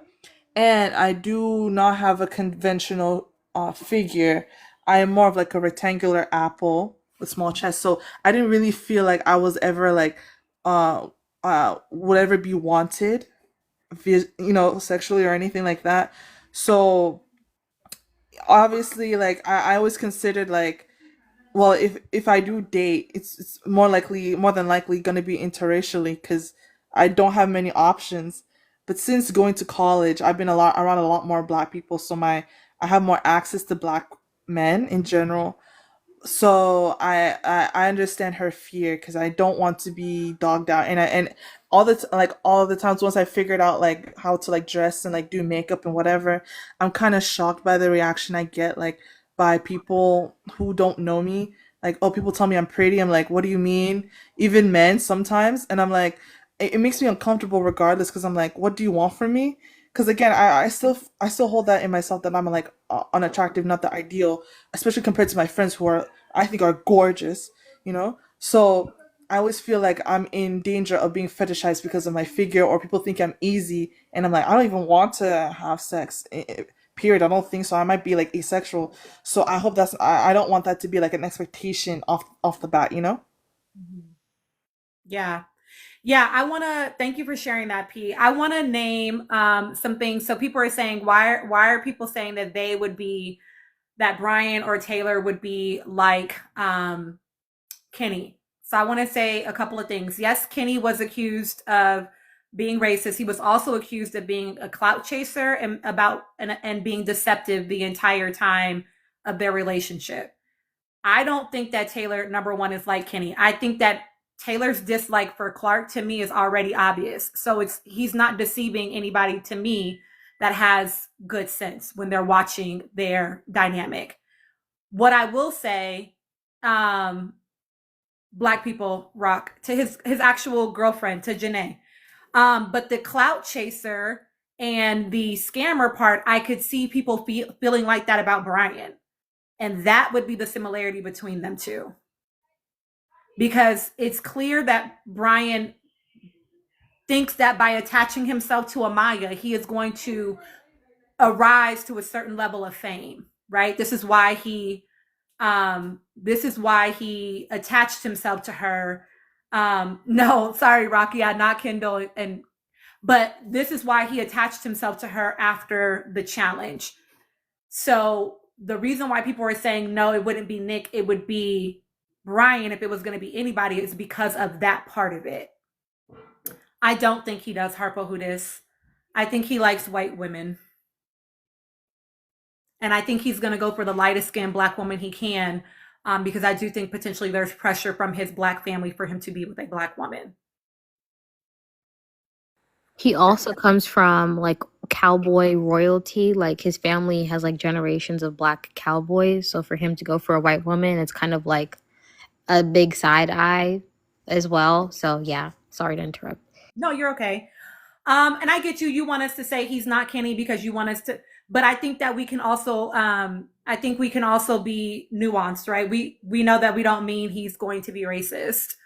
S9: and I do not have a conventional figure. I am more of like a rectangular apple with small chest. So I didn't really feel like I was ever like uh would ever be wanted, sexually or anything like that. So obviously, like I always considered like, well, if I do date, it's more than likely gonna be interracially because I don't have many options. But since going to college, I've been around a lot more black people, so I have more access to black men in general. So I understand her fear because I don't want to be dogged out, and all the times once I figured out like how to like dress and like do makeup and whatever, I'm kind of shocked by the reaction I get like by people who don't know me like, oh, people tell me I'm pretty. I'm like, what do you mean? Even men sometimes, and I'm like, it makes me uncomfortable regardless because I'm like, what do you want from me? Because again, I still hold that in myself that I'm like unattractive, not the ideal, especially compared to my friends who are I think are gorgeous, you know. So I always feel like I'm in danger of being fetishized because of my figure, or people think I'm easy, and I'm like, I don't even want to have sex. Period. I don't think so. I might be like asexual. So I hope I don't want that to be like an expectation off the bat, you know?
S1: Yeah. Yeah, I want to thank you for sharing that, P. I want to name some things. So people are saying, why are people saying that they would be that Brian or Taylor would be like Kenny? So I want to say a couple of things. Yes, Kenny was accused of being racist. He was also accused of being a clout chaser and being deceptive the entire time of their relationship. I don't think that Taylor, number one, is like Kenny. I think that Taylor's dislike for Clark to me is already obvious. So he's not deceiving anybody to me that has good sense when they're watching their dynamic. What I will say, Black people rock to his actual girlfriend, to Janae. But the clout chaser and the scammer part, I could see people feeling like that about Brian. And that would be the similarity between them two. Because it's clear that Brian thinks that by attaching himself to Amaya, he is going to arise to a certain level of fame, right? This is why he attached himself to her. No, sorry, Rocky, not Kendall. But this is why he attached himself to her after the challenge. So the reason why people are saying, no, it wouldn't be Nick, it would be Brian if it was going to be anybody, is because of that part of it. I don't think he does Harpo Hudis. I think he likes white women. And I think he's going to go for the lightest skinned Black woman he can, because I do think potentially there's pressure from his Black family for him to be with a Black woman.
S8: He also comes from like cowboy royalty. Like his family has like generations of Black cowboys. So for him to go for a white woman, it's kind of like a big side eye as well. So yeah, sorry to interrupt.
S1: No, you're okay. And I get you. You want us to say he's not Kenny because you want us to, but I think that we can also, be nuanced, right? We know that we don't mean he's going to be racist.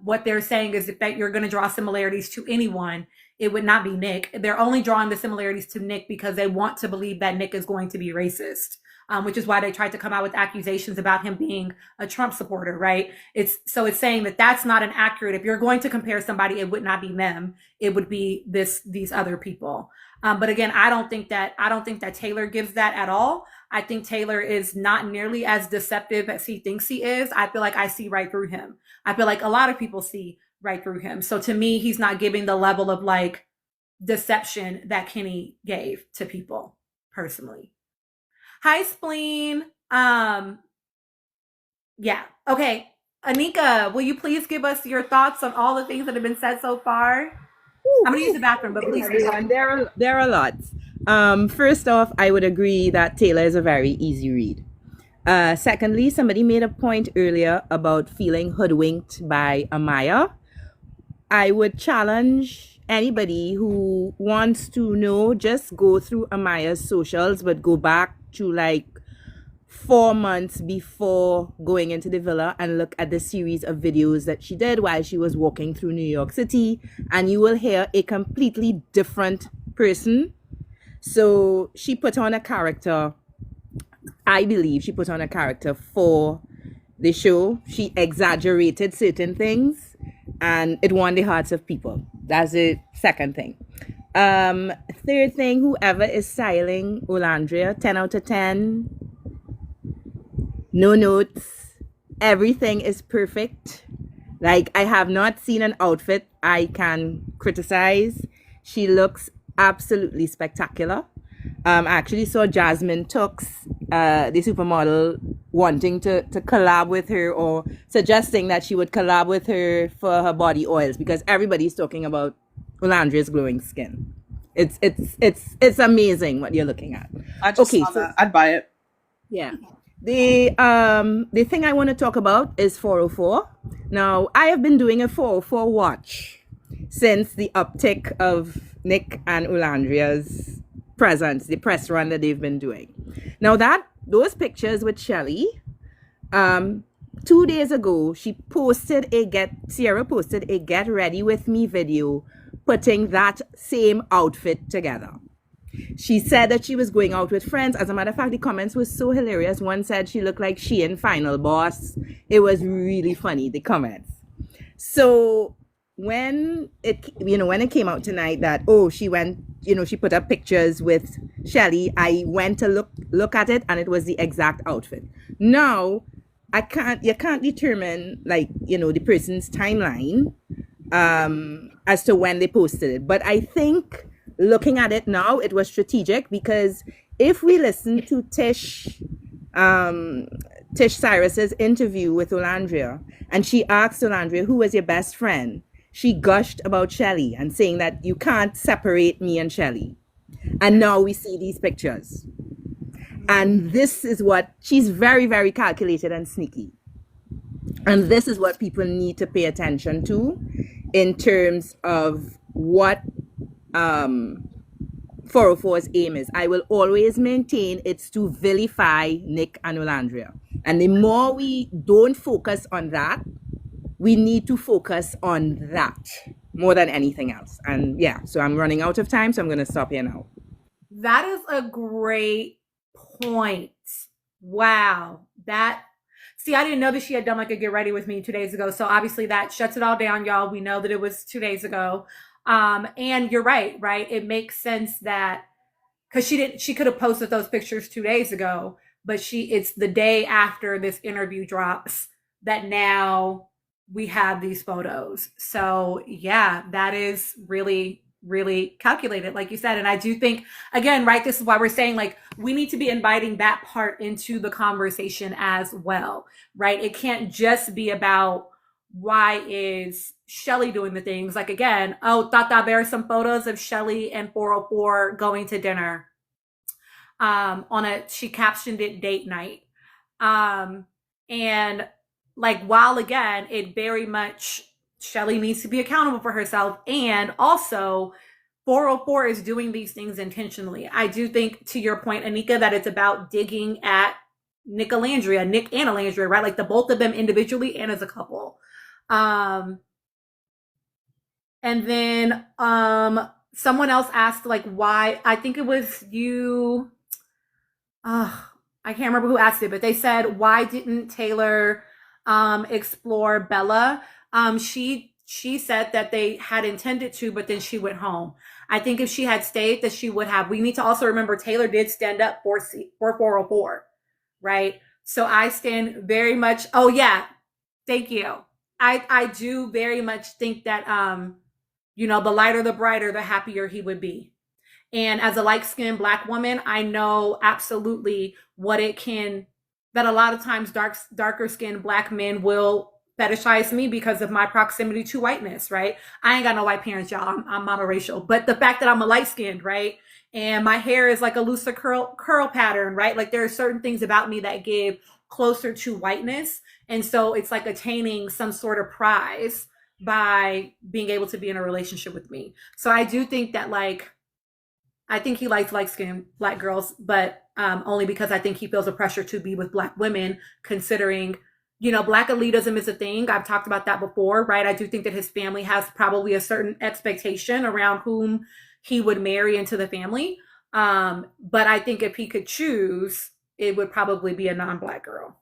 S1: What they're saying is if that you're going to draw similarities to anyone, it would not be Nick. They're only drawing the similarities to Nick because they want to believe that Nick is going to be racist. Which is why they tried to come out with accusations about him being a Trump supporter, right? It's saying that that's not an accurate. If you're going to compare somebody, it would not be them. It would be these other people. But again, I don't think that Taylor gives that at all. I think Taylor is not nearly as deceptive as he thinks he is. I feel like I see right through him. I feel like a lot of people see right through him. So to me, he's not giving the level of like deception that Kenny gave to people personally. Hi, Spleen. Yeah. Okay. Anika, will you please give us your thoughts on all the things that have been said so far? I'm going to use the bathroom, but please.
S6: There are lots. First off, I would agree that Taylor is a very easy read. Secondly, somebody made a point earlier about feeling hoodwinked by Amaya. I would challenge anybody who wants to know, just go through Amaya's socials, but go back to like 4 months before going into the villa and look at the series of videos that she did while she was walking through New York City, and you will hear a completely different person. So she put on a character. I believe she put on a character for the show. She exaggerated certain things and it won the hearts of people. That's the second thing. Third thing, whoever is styling Olandria, 10 out of 10. No notes. Everything is perfect. Like, I have not seen an outfit I can criticize. She looks absolutely spectacular. I actually saw Jasmine Tux, the supermodel, wanting to collab with her, or suggesting that she would collab with her for her body oils, because everybody's talking about Olandria's glowing skin. It's amazing what you're looking at.
S9: I just saw that. I'd buy it.
S6: Yeah. The thing I want to talk about is 404. Now, I have been doing a 404 watch since the uptick of Nick and Ulandria's presence, the press run that they've been doing. Now that those pictures with Shelly, 2 days ago, Sierra posted a get ready with me video putting that same outfit together. She said that she was going out with friends. As a matter of fact, the comments were so hilarious. One said she looked like she in Final Boss. It was really funny, the comments. So when it came out tonight that, she went, she put up pictures with Shelly, I went to look at it, and it was the exact outfit. Now, you can't determine the person's timeline as to when they posted it. But I think looking at it now, it was strategic, because if we listen to Tish Cyrus's interview with Olandria, and she asked Olandria, who was your best friend? She gushed about Shelly and saying that you can't separate me and Shelly. And now we see these pictures. And this is what, she's very, very calculated and sneaky. And this is what people need to pay attention to in terms of what 404's aim is. I will always maintain it's to vilify Nick and Olandria. And the more we don't focus on that, we need to focus on that more than anything else. And yeah, so I'm running out of time, so I'm going to stop here now.
S1: That is a great point. Wow. See, I didn't know that she had done like a get ready with me 2 days ago. So obviously that shuts it all down, y'all. We know that it was 2 days ago. And you're right? It makes sense that, because she could have posted those pictures 2 days ago, but it's the day after this interview drops that now we have these photos. So yeah, that is really, really calculated, like you said. And I do think, again, this is why we're saying we need to be inviting that part into the conversation as well, right? It can't just be about why is Shelly doing the things. Again, Tata, there are some photos of Shelly and 404 going to dinner she captioned it date night. And while again, it very much, Shelly needs to be accountable for herself, and also 404 is doing these things intentionally. I do think, to your point, Anika, that it's about digging at Nick and Alandria, right? The both of them individually and as a couple. And then someone else asked why, I think it was you, I can't remember who asked it, but they said, why didn't Taylor explore Bella? She said that they had intended to, but then she went home. I think if she had stayed, that she would have. We need to also remember Taylor did stand up for 404, right? So I stand very much. Oh yeah, thank you. I do very much think that the lighter the brighter, the happier he would be. And as a light-skinned Black woman, I know absolutely what it can, that a lot of times darker-skinned Black men will fetishize me because of my proximity to whiteness, right? I ain't got no white parents, y'all. I'm monoracial. But the fact that I'm a light-skinned, right? And my hair is a looser curl pattern, right? There are certain things about me that give closer to whiteness. And so it's attaining some sort of prize by being able to be in a relationship with me. So I do think that I think he likes light-skinned Black girls, but only because I think he feels a pressure to be with Black women, considering, Black elitism is a thing. I've talked about that before, right? I do think that his family has probably a certain expectation around whom he would marry into the family. But I think if he could choose, it would probably be a non-Black girl.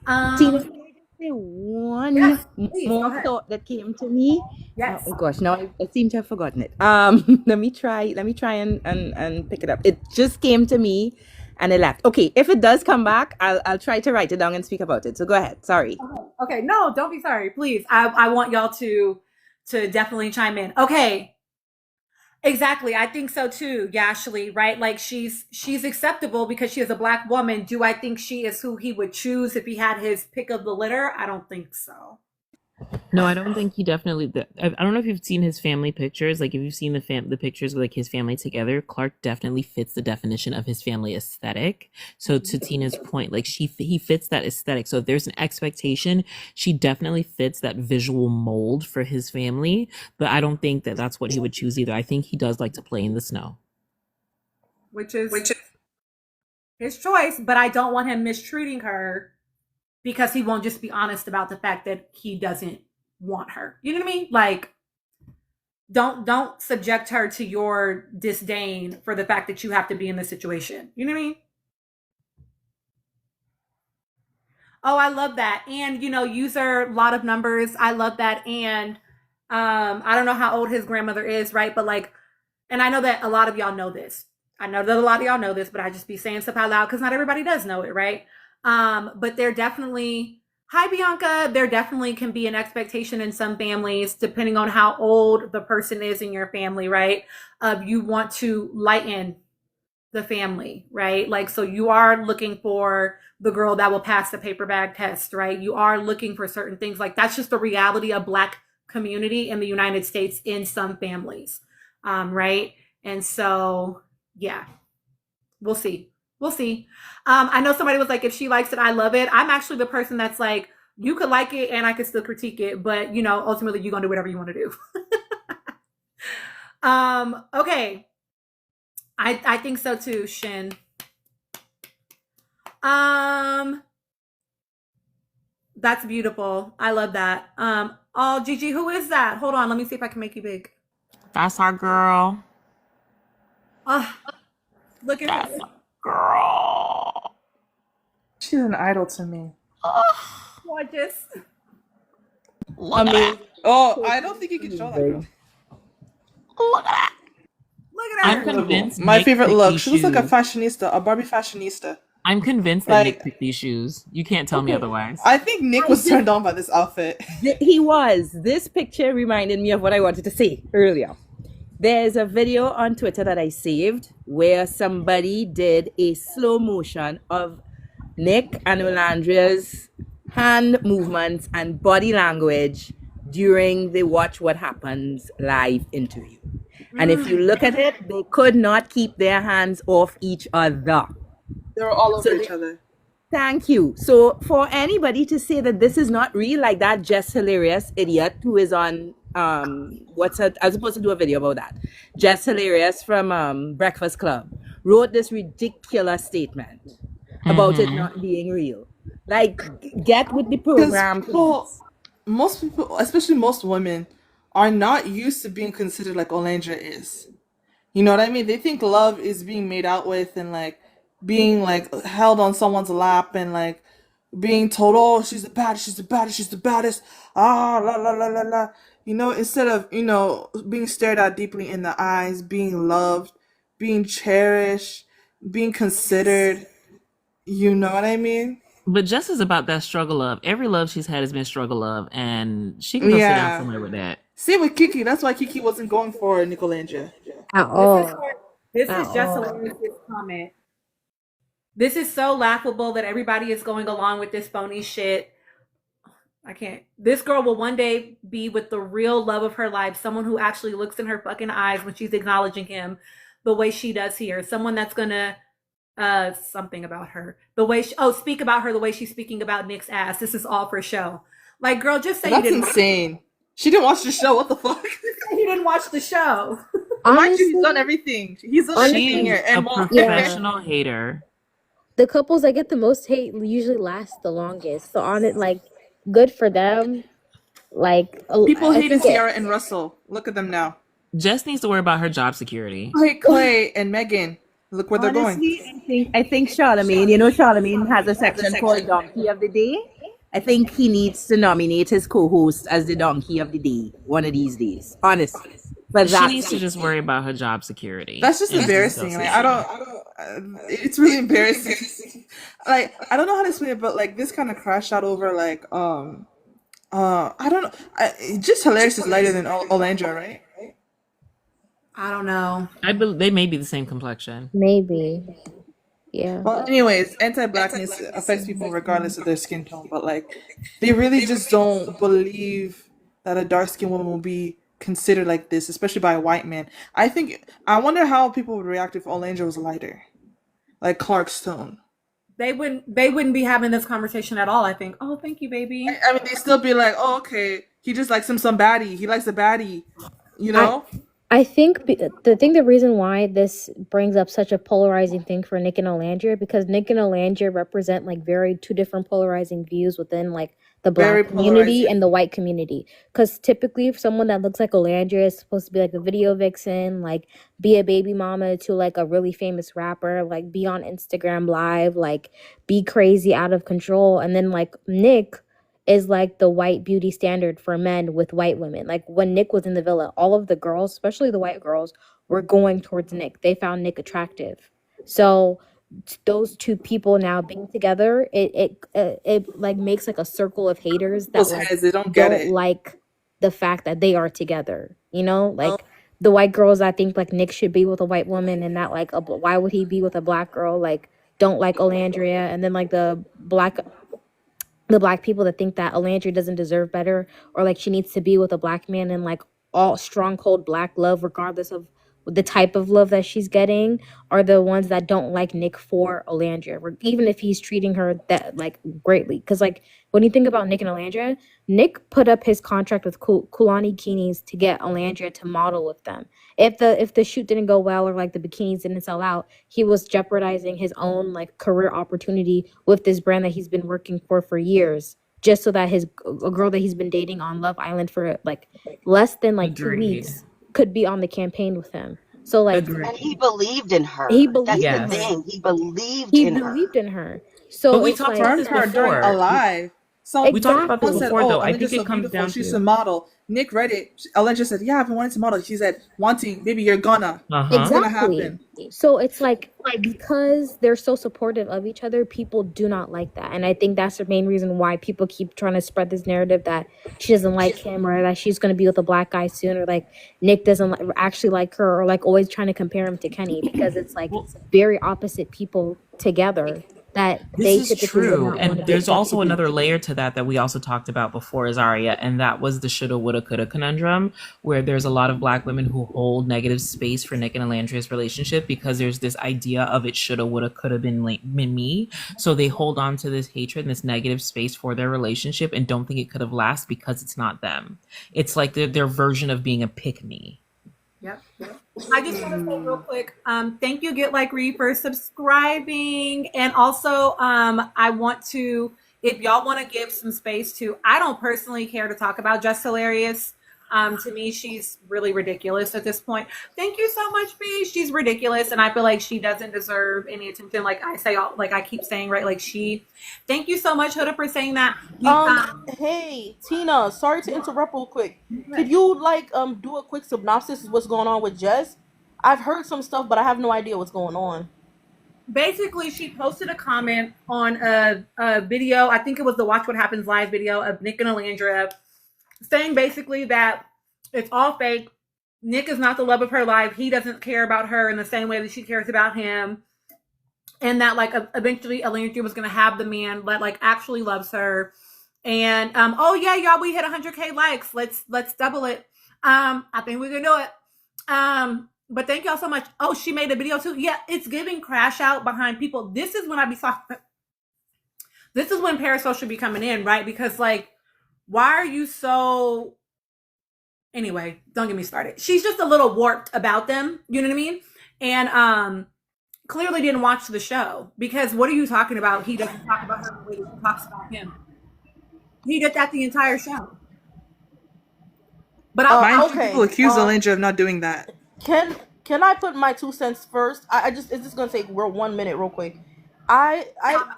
S6: Tina, can I just say one more thought that came to me?
S1: Yes.
S6: Oh gosh, now I seem to have forgotten it. Let me try and pick it up. It just came to me and it left. Okay, if it does come back, I'll try to write it down and speak about it. So go ahead. Sorry.
S1: Okay. No, don't be sorry. Please. I want y'all to definitely chime in. Okay. Exactly. I think so too, Yashli, right? She's acceptable because she is a Black woman. Do I think she is who he would choose if he had his pick of the litter? I don't think so.
S4: No, I don't think he definitely. I don't know if you've seen his family pictures. Like, if you've seen the pictures with like his family together, Clark definitely fits the definition of his family aesthetic. So to Tina's point, like he fits that aesthetic. So if there's an expectation, she definitely fits that visual mold for his family. But I don't think that that's what he would choose either. I think he does like to play in the snow.
S1: which is his choice, but I don't want him mistreating her because he won't just be honest about the fact that he doesn't want her. You know what I mean? Like, don't subject her to your disdain for the fact that you have to be in this situation. You know what I mean? Oh, I love that. And user lot of numbers. I love that. And I don't know how old his grandmother is, right? But like, and I know that a lot of y'all know this. I know that a lot of y'all know this, but I just be saying stuff out loud because not everybody does know it, right? But there definitely, hi Bianca, there definitely can be an expectation in some families, depending on how old the person is in your family, right? You want to lighten the family, right? Like, so you are looking for the girl that will pass the paper bag test, right? You are looking for certain things. Like, that's just the reality of Black community in the United States in some families, right? And so, yeah, we'll see. We'll see. I know somebody was like, if she likes it, I love it. I'm actually the person that's like, you could like it and I could still critique it, but ultimately you're gonna do whatever you want to do. Okay. I think so too, Shin. That's beautiful. I love that. Oh, Gigi, who is that? Hold on, let me see if I can make you big.
S4: That's our girl.
S1: Look at
S4: That's
S1: her.
S4: our girl.
S9: She's an idol to me.
S1: Gorgeous.
S6: I mean,
S9: Oh, I don't think you can show that girl.
S4: Look at that.
S1: Look at
S4: I'm
S1: her.
S4: convinced.
S9: My
S4: Nick
S9: favorite
S4: picked
S9: look.
S4: these
S9: She looks like a
S4: shoes.
S9: fashionista, a Barbie fashionista.
S4: I'm convinced that Nick
S9: Like,
S4: picked these shoes. You can't tell me otherwise.
S9: I think Nick was turned on by this outfit.
S6: he was. This picture reminded me of what I wanted to say earlier. There's a video on Twitter that I saved where somebody did a slow motion of Nick and Olandria's hand movements and body language during the Watch What Happens live interview. And if you look at it, they could not keep their hands off each other.
S9: They were all over
S6: So
S9: each other.
S6: Thank you. So for anybody to say that this is not real, like that Jess Hilarious idiot who is on I was supposed to do a video about that. Jess Hilarious from Breakfast Club wrote this ridiculous statement about it not being real. Like, get with the
S9: Because
S6: program.
S9: most people, especially most women, are not used to being considered like Olandra is. You know what I mean? They think love is being made out with and like being like held on someone's lap and like being told, oh, she's the baddest, she's the baddest, she's the baddest. Ah, la la la la la. Instead of, being stared at deeply in the eyes, being loved, being cherished, being considered. You know what I mean?
S4: But Jess is about that struggle love. Every love she's had has been struggle love, and she can go sit down
S9: Yeah.
S4: somewhere with that.
S9: Same with Kiki. That's why Kiki wasn't going for Nicolangia.
S8: At all.
S1: This
S8: At
S1: is just
S8: all.
S1: hilarious comment. This is so laughable that everybody is going along with this phony shit. I can't. This girl will one day be with the real love of her life, someone who actually looks in her fucking eyes when she's acknowledging him the way she does here. Someone that's gonna something about her. Speak about her the way she's speaking about Nick's ass. This is all for show. Like, girl, just say
S9: That's
S1: you didn't
S9: insane. She didn't watch the show. What the fuck?
S1: you didn't watch the show.
S9: Mind you, he's
S8: Honestly,
S9: done everything. He's done everything
S4: She's
S9: here.
S4: a
S9: And more.
S4: professional hater.
S8: the couples that get the most hate usually last the longest. So on it, like, good for them. Like,
S9: People
S8: I
S9: hated
S8: think
S9: Ciara and Russell. Look at them now.
S4: Jess needs to worry about her job security.
S9: Clay and Megan. Look where they're going.
S6: Honestly, I think Charlemagne, Charlemagne has a section called Donkey of the Day. I think he needs to nominate his co-host as the Donkey of the Day one of these days. Honestly. But
S4: She needs to just worry about her job security.
S9: That's just
S4: and
S9: embarrassing. Like, I don't. It's really embarrassing. Like, I don't know how to explain it, but like this kind of crash out over like I don't know. Just Hilarious is lighter than Olandra, right?
S1: I don't know.
S4: They may be the same complexion.
S8: maybe. Yeah.
S9: Well, anyways, anti-blackness affects people regardless of their skin tone, but like they really just don't believe that a dark skinned woman will be considered like this, especially by a white man. I wonder how people would react if Olandra was lighter, like Clark Stone.
S1: They wouldn't be having this conversation at all, I think. Oh, thank you, baby.
S9: I mean, they still be like, oh, okay, he just likes some baddie. He likes a baddie, you know?
S8: I think the reason why this brings up such a polarizing thing for Nick and Olandria, because Nick and Olandria represent like very two different polarizing views within like the
S9: Very
S8: black community
S9: polarizing.
S8: and the white community. Because typically, if someone that looks like Olandria is supposed to be like a video vixen, like be a baby mama to like a really famous rapper, like be on Instagram Live, like be crazy out of control, and then like Nick is like the white beauty standard for men with white women. Like when Nick was in the villa, all of the girls, especially the white girls, were going towards Nick. They found Nick attractive. So those two people now being together, it like makes like a circle of haters that
S9: Those
S8: like
S9: heads, they don't get
S8: don't
S9: it.
S8: like the fact that they are together. You know,
S9: No.
S8: like the white girls, I think like Nick should be with a white woman, and not like why would he be with a black girl? Like don't like Olandria, and then like the black people that think that Olandria doesn't deserve better, or like she needs to be with a black man, and like all strong cold black love regardless of the type of love that she's getting, are the ones that don't like Nick for Olandria, even if he's treating her that like greatly. Because like when you think about Nick and Olandria, Nick put up his contract with Kulani Kinis to get Olandria to model with them. If the shoot didn't go well, or like the bikinis didn't sell out, he was jeopardizing his own like career opportunity with this brand that he's been working for years, just so that a girl that he's been dating on Love Island for like less than like 2
S4: Agreed.
S8: weeks could be on the campaign with him. So like
S4: Agreed.
S7: And he believed in her.
S8: he
S7: That's
S8: believed
S7: the
S4: Yes.
S7: thing. He believed
S8: he
S7: in her.
S8: believed in her.
S4: But
S8: So
S4: we
S8: it's
S4: talked
S8: like
S4: about
S9: Burned
S4: this
S9: her during
S4: before.
S9: alive. So
S4: We talked about this
S9: someone said,
S4: before,
S9: oh,
S4: though. I
S9: Alendra's
S4: think
S9: so
S4: it comes
S9: beautiful.
S4: down
S9: She's
S4: to
S9: a model. Nick read it. Alendra's said, yeah, I've been wanting to model. She said, wanting, baby, you're gonna.
S4: uh-huh.
S9: It's gonna
S8: exactly.
S9: happen.
S8: So it's like because they're so supportive of each other, people do not like that. And I think that's the main reason why people keep trying to spread this narrative that she doesn't like him, or that she's going to be with a black guy soon, or like Nick doesn't actually like her, or like always trying to compare him to Kenny, because it's like
S4: Well,
S8: very opposite people together that they
S4: this is
S8: typically would
S4: true.
S8: not want to
S4: And
S8: be
S4: there's also
S8: attracted to.
S4: another layer to that we also talked about before, Azaria, and that was the shoulda, woulda, coulda conundrum, where there's a lot of black women who hold negative space for Nick and Alandria's relationship because there's this idea of it shoulda, woulda, coulda been me. So they hold on to this hatred and this negative space for their relationship and don't think it could have lasted because it's not them. It's like their version of being a pick me.
S1: Yep. I just want to say real quick, thank you, Get Like Reed, for subscribing. And also, I want to, if y'all want to give some space to, I don't personally care to talk about Just Hilarious. To me, she's really ridiculous at this point. Thank you so much, B. She's ridiculous, and I feel like she doesn't deserve any attention. Like I say, like I keep saying, right? Like Thank you so much, Huda, for saying that.
S3: Hey Tina, sorry to interrupt real quick. Could you like do a quick synopsis of what's going on with Jess? I've heard some stuff, but I have no idea what's going on.
S1: Basically, she posted a comment on a video. I think it was the Watch What Happens Live video of Nick and Alandria, saying basically that it's all fake. Nick is not the love of her life. He doesn't care about her in the same way that she cares about him. And that like eventually Alandria was going to have the man that like actually loves her. And oh yeah, y'all, we hit 100K likes. Let's double it. I think we can do it. But thank y'all so much. Oh, she made a video too. Yeah, it's giving crash out behind people. This is when I be talking. This is when Parasocial should be coming in, right? Because like, why are you so? Anyway, don't get me started. She's just a little warped about them. You know what I mean? And clearly didn't watch the show, because what are you talking about? He doesn't talk about her the way he talks about him. He did that the entire show. But
S9: Mind you,
S3: okay.
S9: people accuse Alandria of not doing that.
S3: Can I put my 2 cents first? It's just gonna take 1 minute, real quick. I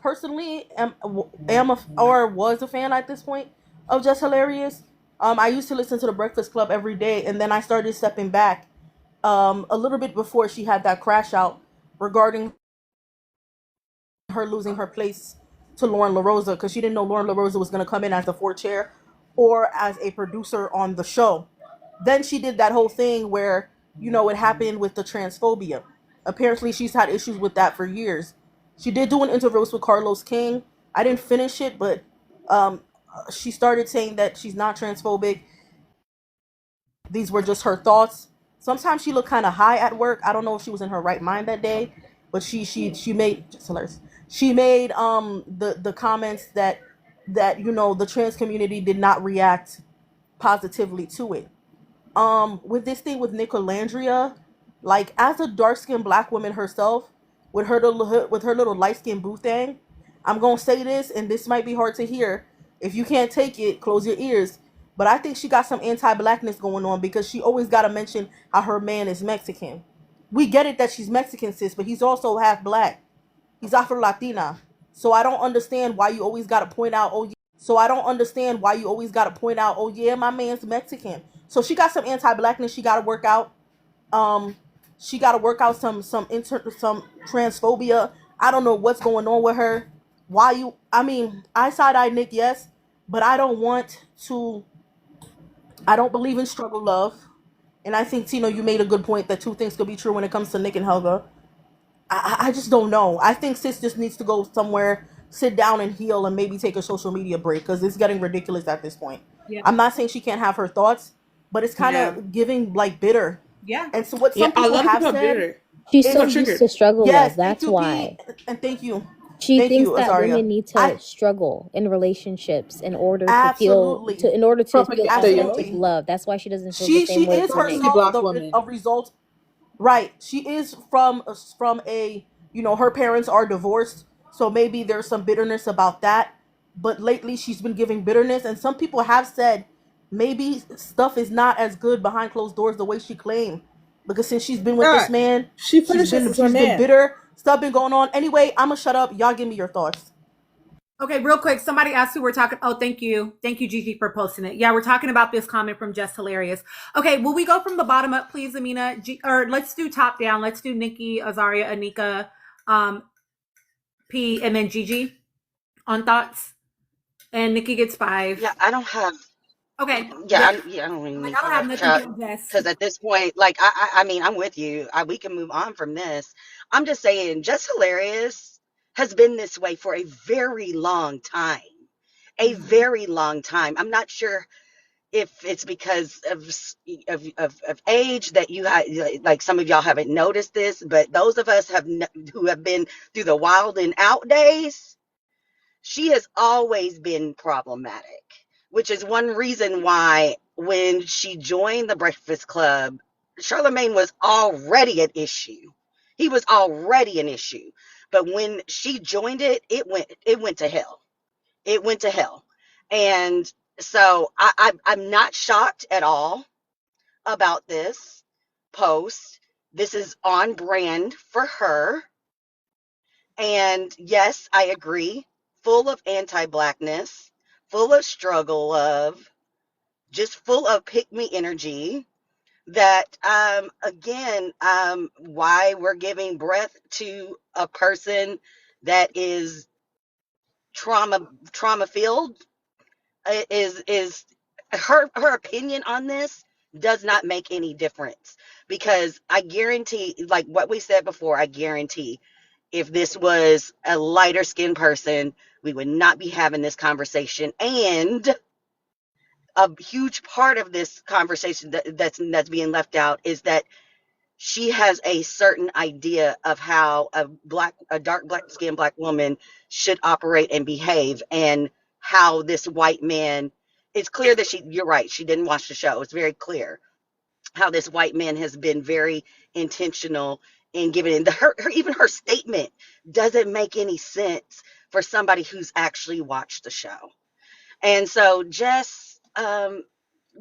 S3: personally was a fan at this point of Just Hilarious. I used to listen to The Breakfast Club every day, and then I started stepping back a little bit before she had that crash out regarding her losing her place to Lauren LaRosa, because she didn't know Lauren LaRosa was going to come in as the fourth chair or as a producer on the show. Then she did that whole thing where, it happened with the transphobia. Apparently she's had issues with that for years. She did do an interview with Carlos King. I didn't finish it, but she started saying that she's not transphobic. these were just her thoughts. Sometimes she looked kind of high at work. I don't know if she was in her right mind that day, but she made, it's hilarious. She made the comments that the trans community did not react positively to it. With this thing with Nicolandria, like, as a dark skinned black woman herself, with her little light skinned boo thing, I'm gonna say this, and this might be hard to hear. If you can't take it, close your ears. But I think she got some anti-blackness going on, because she always gotta mention how her man is Mexican. We get it that she's Mexican, sis, but he's also half black. He's Afro Latina. So I don't understand why you always gotta point out, oh yeah, my man's Mexican. So she got some anti-blackness she gotta work out. She gotta work out some transphobia. I don't know what's going on with her. I side-eye Nick, yes, but I don't believe in struggle love. And I think, Tino, you made a good point that two things could be true when it comes to Nick and Helga. I just don't know. I think sis just needs to go somewhere, sit down and heal, and maybe take a social media break, because it's getting ridiculous at this point.
S1: Yeah.
S3: I'm not saying she can't have her thoughts, but it's kind
S9: Yeah.
S3: of giving like bitter.
S1: Yeah.
S3: And so what
S9: Yeah,
S3: some
S9: a
S3: people
S9: lot of
S3: have
S9: people are
S3: said,
S9: bitter.
S8: She's
S3: It's
S8: so
S3: a
S8: used
S9: trigger.
S8: to struggle
S3: yes,
S8: love. That's
S3: thank you,
S8: why.
S3: B, and thank you.
S8: She
S3: Thank
S8: thinks
S3: you,
S8: that
S3: Azaria.
S8: women need to
S3: I
S8: struggle in relationships in order to
S3: absolutely,
S8: feel
S9: Propaganda, you know?
S8: authentic
S3: absolutely.
S8: love. That's why she doesn't feel the
S3: She
S8: same way
S3: is
S8: for Nick.
S9: Especially
S3: herself
S9: black women.
S3: a result. Right. She is from a, her parents are divorced, so maybe there's some bitterness about that. But lately she's been giving bitterness, and some people have said maybe stuff is not as good behind closed doors the way she claimed. Because since she's been with this
S9: Yeah,
S3: man,
S9: she
S3: she's
S9: finishes
S3: been
S9: with her man.
S3: bitter. Stuff been going on. Anyway, I'ma shut up. Y'all give me your thoughts.
S1: Okay, real quick. Somebody asked who we're talking. Oh, thank you. Thank you, Gigi, for posting it. Yeah, we're talking about this comment from Just Hilarious. Okay, will we go from the bottom up, please, Amina? Or let's do top down. Let's do Nikki, Azaria, Anika, P, and then Gigi on thoughts. And Nikki gets 5.
S7: Yeah, I don't have.
S1: Okay.
S7: Yeah, I don't really
S1: Like,
S7: need
S1: I don't have
S7: to
S1: nothing but Jess.
S7: because at this point, like, I mean, I'm with you. We can move on from this. I'm just saying, Just Hilarious has been this way for a very long time. A very long time. I'm not sure if it's because of age that you like some of y'all haven't noticed this, but those of us who have been through the wild and out days, she has always been problematic, which is one reason why when she joined the Breakfast Club, Charlemagne was already an issue. He was already an issue. But when she joined it, it went to hell. It went to hell. And so I'm not shocked at all about this post. This is on brand for her. And yes, I agree. Full of anti-blackness, full of struggle love, just full of pick me energy. That again, why we're giving breath to a person that is trauma filled is her opinion on this does not make any difference, because I guarantee, like what we said before, I guarantee if this was a lighter skinned person, we would not be having this conversation. And a huge part of this conversation that's being left out is that she has a certain idea of how a dark black skinned black woman should operate and behave, and how this white man, it's clear that you're right, she didn't watch the show. It's very clear how this white man has been very intentional in giving it. Even her statement doesn't make any sense for somebody who's actually watched the show. And so just,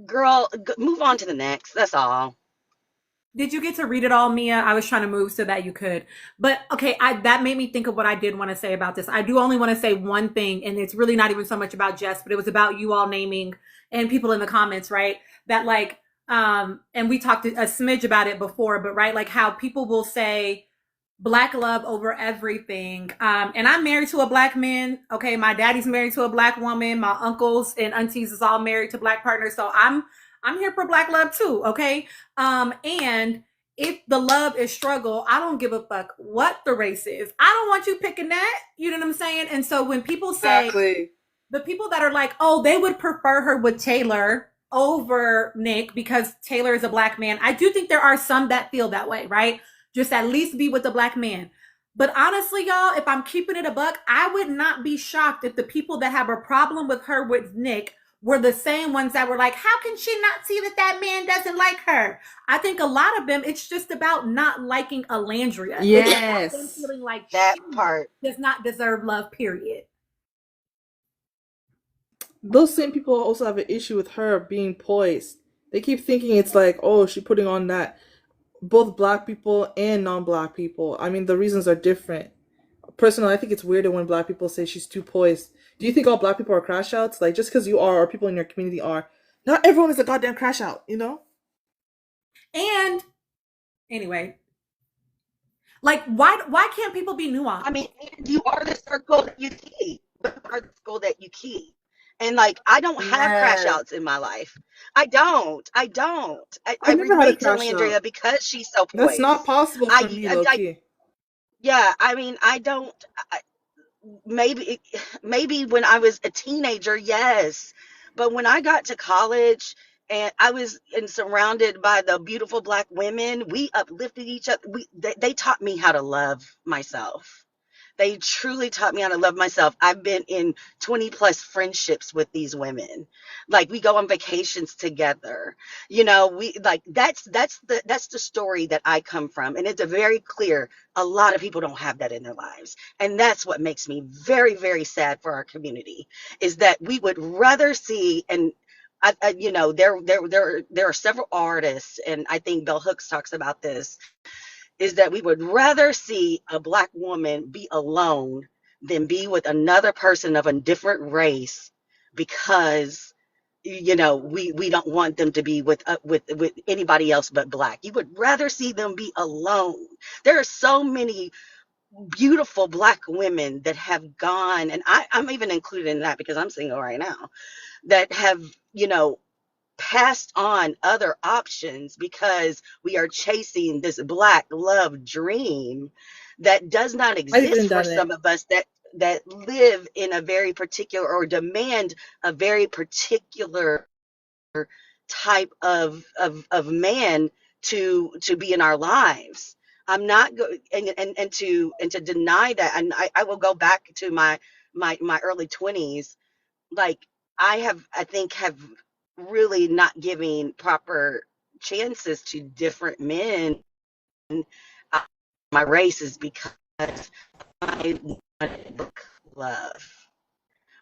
S7: girl, move on to the next. That's all.
S1: Did you get to read it all, Mia? I was trying to move so that you could. But okay, that made me think of what I did want to say about this. I do only want to say one thing, and it's really not even so much about Jess, but it was about you all naming and people in the comments, right? That like, and we talked a smidge about it before, but right, like how people will say black love over everything. And I'm married to a black man. Okay, my daddy's married to a black woman. My uncles and aunties is all married to black partners. So I'm here for black love too, okay? And if the love is struggle, I don't give a fuck what the race is. I don't want you picking that. You know what I'm saying? And so when people say,
S9: Exactly.
S1: the people that are like, oh, they would prefer her with Taylor, over Nick because Taylor is a black man. I do think there are some that feel that way, right? Just at least be with a black man. But honestly, y'all, if I'm keeping it a buck, I would not be shocked if the people that have a problem with her with Nick were the same ones that were like, how can she not see that that man doesn't like her? I think a lot of them, it's just about not liking Alandria. It's about them
S6: Yes.
S1: feeling like
S7: That
S1: she
S7: part.
S1: does not deserve love, period.
S9: Those same people also have an issue with her being poised. They keep thinking it's like, oh, she's putting on that. Both black people and non-black people. I mean, the reasons are different. Personally, I think it's weirder when black people say she's too poised. Do you think all black people are crash outs? Like, just because you are, or people in your community are, not everyone is a goddamn crash out, you know?
S1: And anyway, like why can't people be nuanced?
S7: I mean, and you are the circle that you keep. You are the circle that you keep. And like, I don't have crash
S9: Yes.
S7: outs in my life. I don't. I
S9: I never had a
S7: relate to
S9: crash
S7: Landria
S9: out.
S7: because she's so
S9: That's not
S7: poised.
S9: possible for me, low
S7: I
S9: key.
S7: yeah, I mean, I don't. Maybe when I was a teenager, yes, but when I got to college and I was surrounded by the beautiful black women, we uplifted each other. They taught me how to love myself. They truly taught me how to love myself. I've been in 20 plus friendships with these women. Like, we go on vacations together. We like, that's the story that I come from. And it's a very clear, a lot of people don't have that in their lives. And that's what makes me very, very sad for our community, is that we would rather see, and there are several artists, and I think Bell Hooks talks about this, is that we would rather see a black woman be alone than be with another person of a different race, because we don't want them to be with anybody else but black. You would rather see them be alone. There are so many beautiful black women that have gone, and I'm even included in that because I'm single right now, that have passed on other options because we are chasing this black love dream that does not
S9: I've even
S7: exist for
S9: done it.
S7: some of us that live in a very particular, or demand a very particular type of man to be in our lives. I'm not going and to deny that. And I will go back to my early 20s. Like, I think have really not giving proper chances to different men. Uh, My race is because I wanted black love,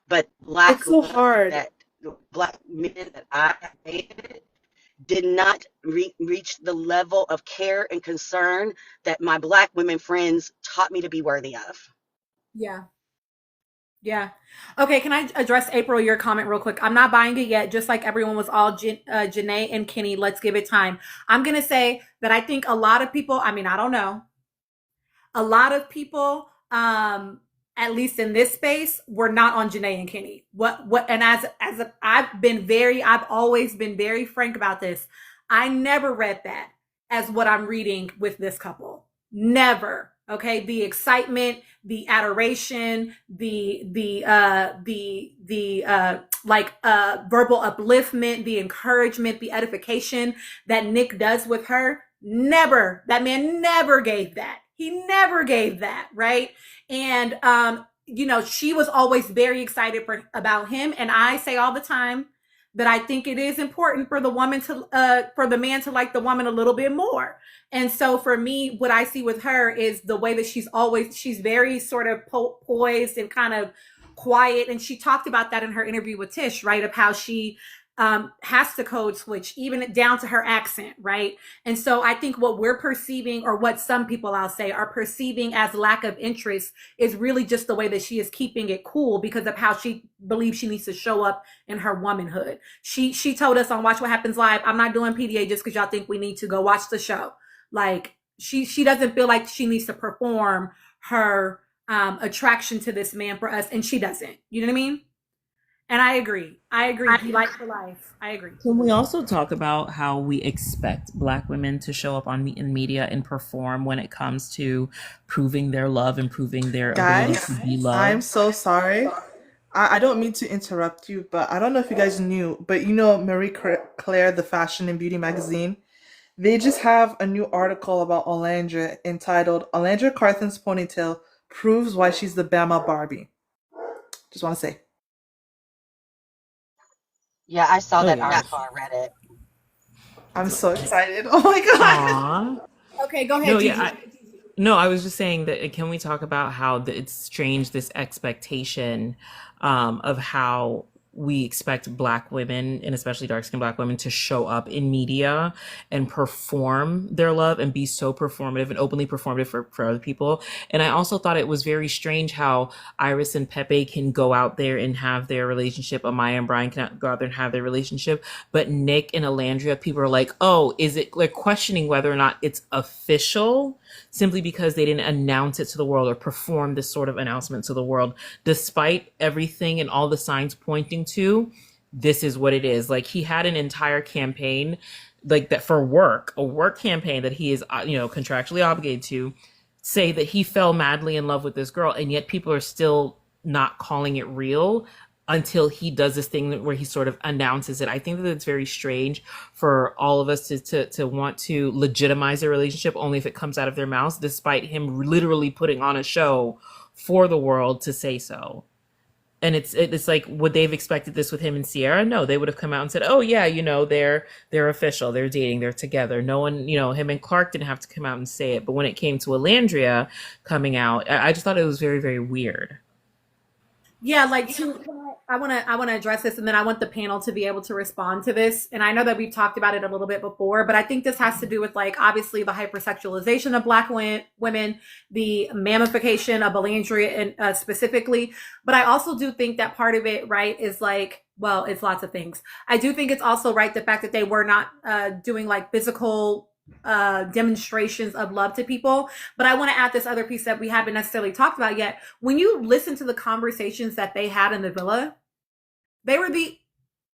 S7: but
S9: It's
S7: black
S9: so
S7: love
S9: hard.
S7: that black men that I have dated did not reach the level of care and concern that my black women friends taught me to be worthy of.
S1: Yeah. Yeah. Okay, can I address April your comment real quick? I'm not buying it yet, just like everyone was all Janae and Kenny. Let's give it time. I'm going to say that I think a lot of people, I mean, I don't know, a lot of people, at least in this space, were not on Janae and Kenny. And I've always been very frank about this. I never read that as what I'm reading with this couple. Never. Okay, the excitement, the adoration, the verbal upliftment, the encouragement, the edification that Nick does with her. Never. That man never gave that. He never gave that, right? And she was always very excited about him. And I say all the time that I think it is important for the man to like the woman a little bit more. And so for me, what I see with her is the way that she's very sort of poised and kind of quiet. And she talked about that in her interview with Tish, right? Of how she has to code switch, even down to her accent, right? And so I think what we're perceiving, or what some people, I'll say, are perceiving as lack of interest, is really just the way that she is keeping it cool because of how she believes she needs to show up in her womanhood. She told us on Watch What Happens Live, I'm not doing PDA just because y'all think we need to go watch the show. Like, she doesn't feel like she needs to perform her attraction to this man for us, and she doesn't. You know what I mean? And I agree. He likes for life. I agree.
S4: Can we also talk about how we expect Black women to show up in media and perform when it comes to proving their love and proving their ability
S9: Guys,
S4: to be loved?
S9: I'm so sorry. I don't mean to interrupt you, but I don't know if you guys knew, but Claire, the fashion and beauty magazine, they just have a new article about Olandra entitled Olandra Carthen's Ponytail Proves Why She's the Bama Barbie. Just want to say.
S7: Yeah, I saw
S4: Oh
S7: that
S4: yeah.
S7: article. I read it.
S9: I'm so excited. Oh my god.
S4: Aw.
S1: Okay, go
S4: No,
S1: ahead,
S4: yeah,
S1: Gigi.
S4: no, I was just saying that can we talk about how it's strange this expectation of how we expect black women and especially dark skinned black women to show up in media and perform their love and be so performative and openly performative for other people. And I also thought it was very strange how Iris and Pepe can go out there and have their relationship. Amaya and Brian can go out there and have their relationship. But Nick and Alandria, people are like, oh, is it like questioning whether or not it's official simply because they didn't announce it to the world or perform this sort of announcement to the world, despite everything and all the signs pointing to this is what it is. Like he had an entire campaign like that for work, a work campaign that he is, contractually obligated to say that he fell madly in love with this girl. And yet people are still not calling it real until he does this thing where he sort of announces it. I think that it's very strange for all of us to want to legitimize a relationship only if it comes out of their mouths, despite him literally putting on a show for the world to say so. And it's like, would they have expected this with him and Sierra? No, they would have come out and said, oh yeah, they're official, they're dating, they're together. No one, him and Clark didn't have to come out and say it. But when it came to Alandria coming out, I just thought it was very, very weird.
S1: Yeah, I want to address this, and then I want the panel to be able to respond to this. And I know that we've talked about it a little bit before, but I think this has to do with like obviously the hypersexualization of black women, the mammification of Alandria and specifically. But I also do think that part of it, right, is like, well, it's lots of things. I do think it's also right the fact that they were not doing like physical demonstrations of love to people. But I want to add this other piece that we haven't necessarily talked about yet. When you listen to the conversations that they had in the villa, they were the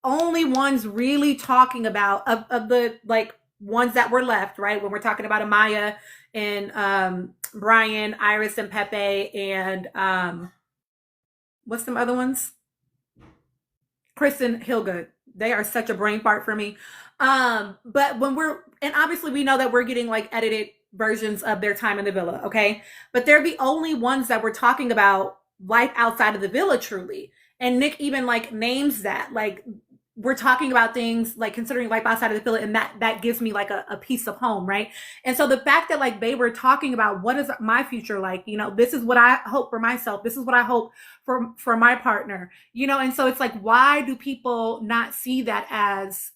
S1: only ones really talking about of the like ones that were left, right? When we're talking about Amaya and Brian, Iris and Pepe, and what's some other ones? Chris and Hilga. They are such a brain fart for me. But and obviously we know that we're getting like edited versions of their time in the villa, okay? But they're the only ones that we're talking about life outside of the villa truly. And Nick even like names that, like we're talking about things like considering life outside of the villa, and that gives me like a piece of home, right? And so the fact that like they were talking about what is my future like, this is what I hope for myself, this is what I hope for my partner, and so it's like, why do people not see that as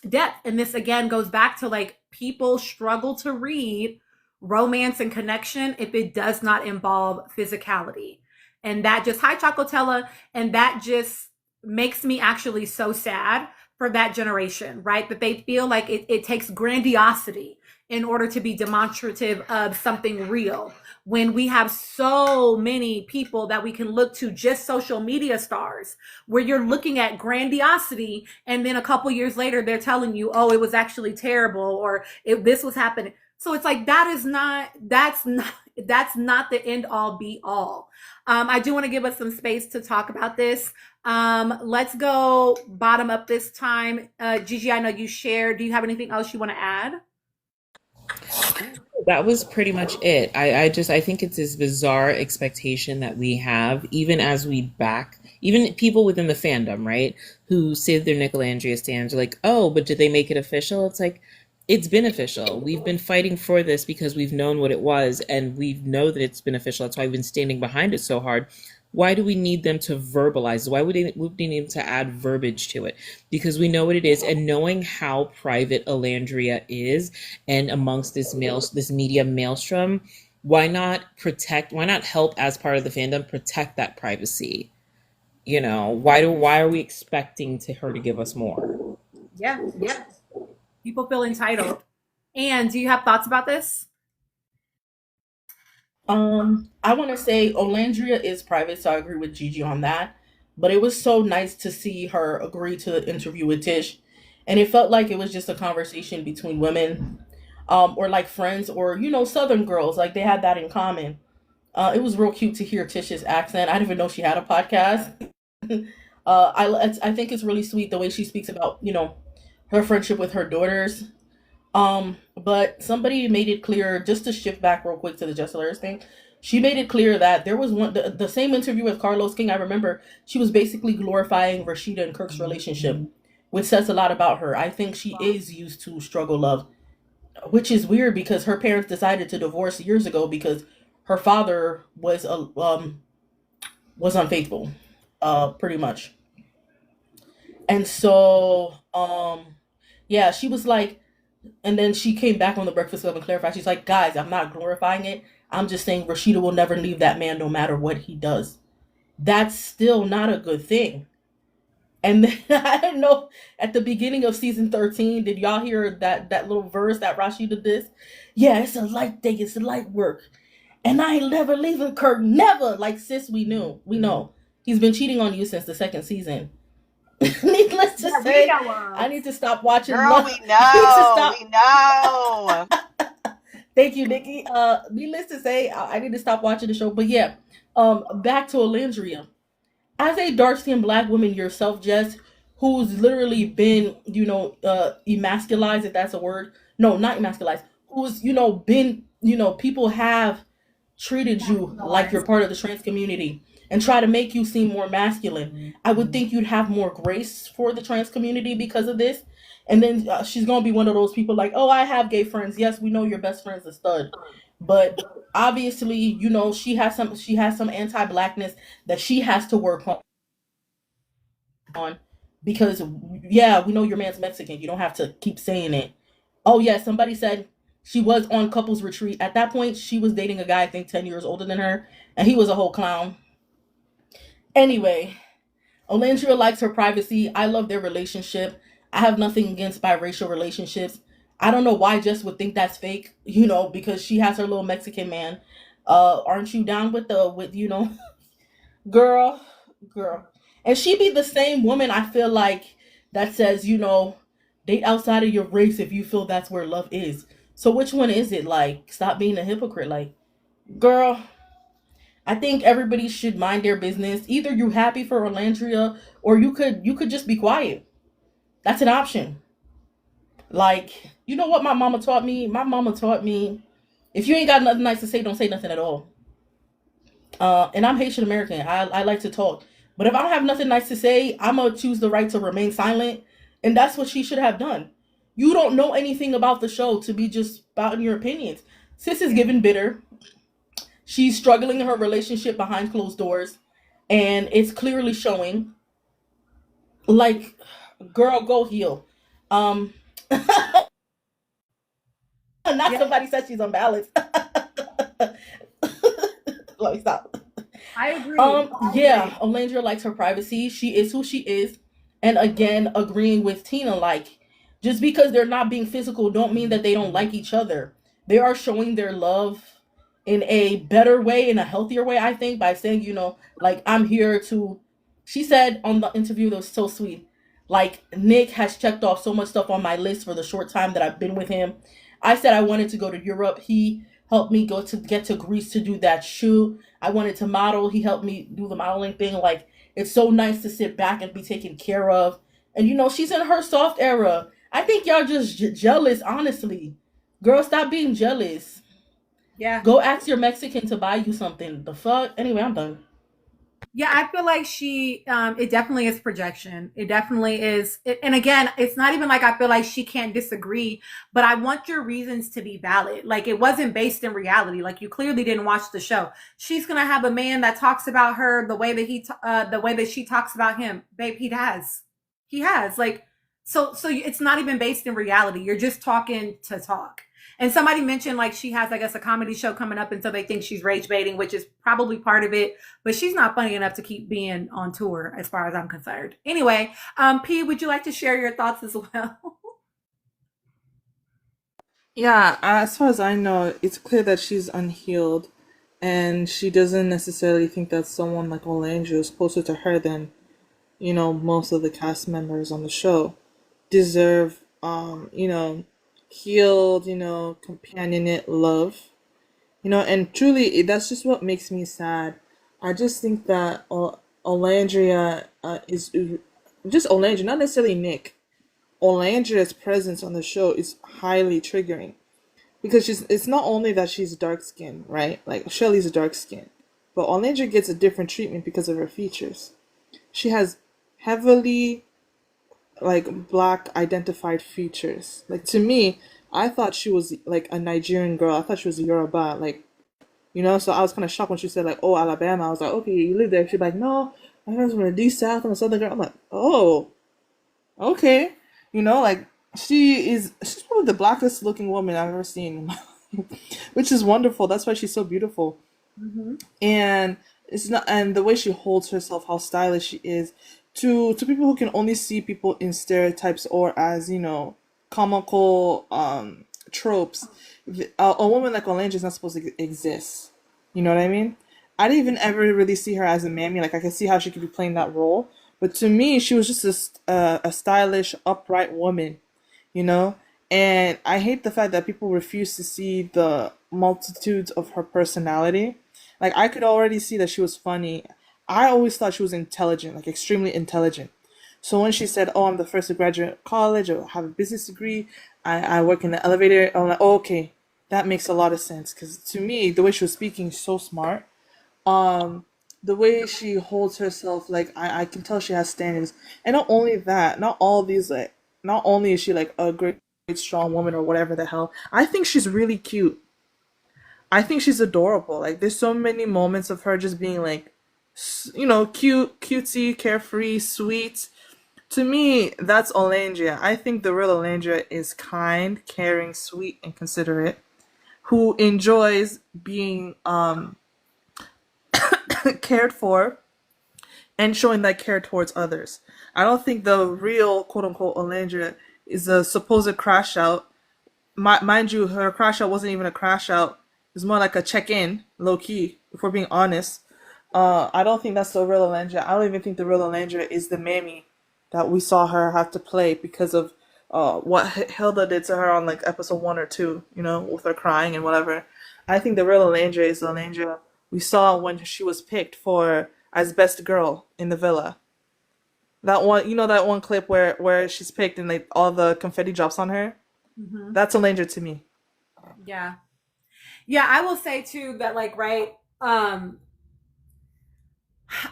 S1: depth? And this again goes back to like people struggle to read romance and connection if it does not involve physicality. And that just, hi Chocotella, and that just makes me actually so sad for that generation, right? That they feel like it takes grandiosity in order to be demonstrative of something real, when we have so many people that we can look to, just social media stars, where you're looking at grandiosity and then a couple years later they're telling you, oh, it was actually terrible, or this was happening. So it's like that's not the end all be all. I do want to give us some space to talk about this. Let's go bottom up this time. Gigi, I know you shared. Do you have anything else you want to add?
S4: That was pretty much it. I think it's this bizarre expectation that we have, even as we back, even people within the fandom, right, who say their Nicolandria stands are like, oh, but did they make it official? It's like, it's been official. We've been fighting for this because we've known what it was, and we know that it's been official. That's why we've been standing behind it so hard. Why do we need them to verbalize? Why would they need them to add verbiage to it? Because we know what it is, and knowing how private Alandria is, and amongst this media maelstrom, why not help as part of the fandom protect that privacy? Why are we expecting her to give us more?
S1: Yeah. People feel entitled. And do you have thoughts about this?
S3: I want to say Olandria is private, so I agree with Gigi on that. But it was so nice to see her agree to the interview with Tish, and it felt like it was just a conversation between women, or like friends, or Southern girls, like they had that in common. It was real cute to hear Tish's accent. I didn't even know she had a podcast. I think it's really sweet the way she speaks about, her friendship with her daughters. But somebody made it clear, just to shift back real quick to the Jessica Harris thing. She made it clear that there was the same interview with Carlos King. I remember she was basically glorifying Rashida and Kirk's relationship, which says a lot about her. I think she is used to struggle love, which is weird because her parents decided to divorce years ago because her father was unfaithful, pretty much. And so, yeah, she was like, and then she came back on the Breakfast Club and clarified. She's like, guys, I'm not glorifying it. I'm just saying Rashida will never leave that man no matter what he does. That's still not a good thing. And then I don't know, at the beginning of season 13, did y'all hear that little verse that Rashida did? Yeah, it's a light day, it's a light work. And I ain't never leaving Kirk, never. Like, sis, we know. He's been cheating on you since the second season. Needless to say, I need to stop watching.
S7: Girl, we
S3: I need to
S7: know.
S3: stop.
S7: We know.
S3: Thank you, Nikki. Needless to say, I need to stop watching the show. But yeah, back to Alandria. As a dark-skinned black woman yourself, Jess, who's literally been, emasculized, if that's a word. No, not emasculized. Who's, been, people have treated you like you're part of the trans community and try to make you seem more masculine. I would think you'd have more grace for the trans community because of this. And then she's going to be one of those people like, oh, I have gay friends. Yes, we know your best friend's a stud. But obviously, she has some anti-blackness that she has to work on because, yeah, we know your man's Mexican. You don't have to keep saying it. Oh, yeah, somebody said she was on couples retreat. At that point, she was dating a guy, I think 10 years older than her, and he was a whole clown. Anyway, Olandria likes her privacy. I love their relationship. I have nothing against biracial relationships. I don't know why Jess would think that's fake, because she has her little Mexican man. Aren't you down with girl? And she be the same woman, I feel like, that says, date outside of your race if you feel that's where love is. So which one is it? Like, stop being a hypocrite. Like, girl, I think everybody should mind their business. Either you happy for Orlandria or you could just be quiet. That's an option. Like, you know what my mama taught me? My mama taught me, if you ain't got nothing nice to say, don't say nothing at all. And I'm Haitian American. I like to talk. But if I don't have nothing nice to say, I'm going to choose the right to remain silent. And that's what she should have done. You don't know anything about the show to be just spouting your opinions. Sis is giving bitter. She's struggling in her relationship behind closed doors. And it's clearly showing. Like, girl, go heal. Not
S1: Yeah,
S3: somebody said she's unbalanced. Let me stop.
S1: I agree.
S3: Yeah, Olandra likes her privacy. She is who she is. And again, agreeing with Tina, like, just because they're not being physical don't mean that they don't like each other. They are showing their love in a better way, in a healthier way, I think, by saying, like, I'm here to, she said on the interview that was so sweet, like, Nick has checked off so much stuff on my list for the short time that I've been with him. I said I wanted to go to Europe. He helped me get to Greece to do that shoot. I wanted to model. He helped me do the modeling thing. Like, it's so nice to sit back and be taken care of. And, she's in her soft era. I think y'all just jealous, honestly. Girl, stop being jealous.
S1: Yeah.
S3: Go ask your Mexican to buy you something. The fuck? Anyway, I'm done.
S1: Yeah, I feel like it definitely is projection. It definitely is. And again, it's not even like I feel like she can't disagree, but I want your reasons to be valid. Like, it wasn't based in reality. Like, you clearly didn't watch the show. She's going to have a man that talks about her the way that she talks about him. Babe, he has. Like, so it's not even based in reality. You're just talking to talk. And somebody mentioned, like, she has, I guess, a comedy show coming up, and so they think she's rage baiting, which is probably part of it. But she's not funny enough to keep being on tour, as far as I'm concerned. Anyway, P, would you like to share your thoughts as well?
S9: Yeah, as far as I know, it's clear that she's unhealed, and she doesn't necessarily think that someone like Olandra is closer to her than, most of the cast members on the show deserve, healed, companionate love, and truly, that's just what makes me sad. I just think that Olandria, is just Olandra, not necessarily Nick. Olandra's presence on the show is highly triggering because it's not only that she's dark skinned, right? Like Shelly's dark skinned, but Olandra gets a different treatment because of her features. She has heavily like black identified features. Like to me, I thought she was like a Nigerian girl. I thought she was a Yoruba, like so I was kind of shocked when she said like, "Oh, Alabama." I was like, "Okay, you live there." She's like, "No, my friends from the D South. I'm a Southern girl." I'm like, "Oh, okay." Like she's probably the blackest looking woman I've ever seen, which is wonderful. That's why she's so beautiful. And it's not, and the way she holds herself, how stylish she is, to people who can only see people in stereotypes or as comical tropes. A woman like Olandra is not supposed to exist. You know what I mean? I didn't even ever really see her as a mammy. Like I could see how she could be playing that role, but to me, she was just a stylish, upright woman. And I hate the fact that people refuse to see the multitudes of her personality. Like I could already see that she was funny. I always thought she was intelligent, like extremely intelligent. So when she said, "Oh, I'm the first to graduate college or have a business degree, I work in the elevator," I'm like, "Oh, okay, that makes a lot of sense." Because to me, the way she was speaking is so smart. The way she holds herself, like I can tell she has standards. And not only that, not only is she like a great strong woman or whatever the hell, I think she's really cute. I think she's adorable. Like there's so many moments of her just being like, cute, cutesy, carefree, sweet. To me, that's Olandra. I think the real Olandra is kind, caring, sweet, and considerate, who enjoys being cared for and showing that care towards others. I don't think the real quote unquote Olandra is a supposed crash out. Mind you, her crash out wasn't even a crash out. It's more like a check in, low key, if we're being honest. I don't think that's the real Olandra. I don't even think the real Olandra is the mammy that we saw her have to play because of what Hilda did to her on like episode 1 or 2, with her crying and whatever. I think the real Olandra is the Olandra we saw when she was picked for as best girl in the villa. That one, that one clip where she's picked and like all the confetti drops on her. That's Olandra to me.
S1: Yeah. Yeah, I will say too that like, right,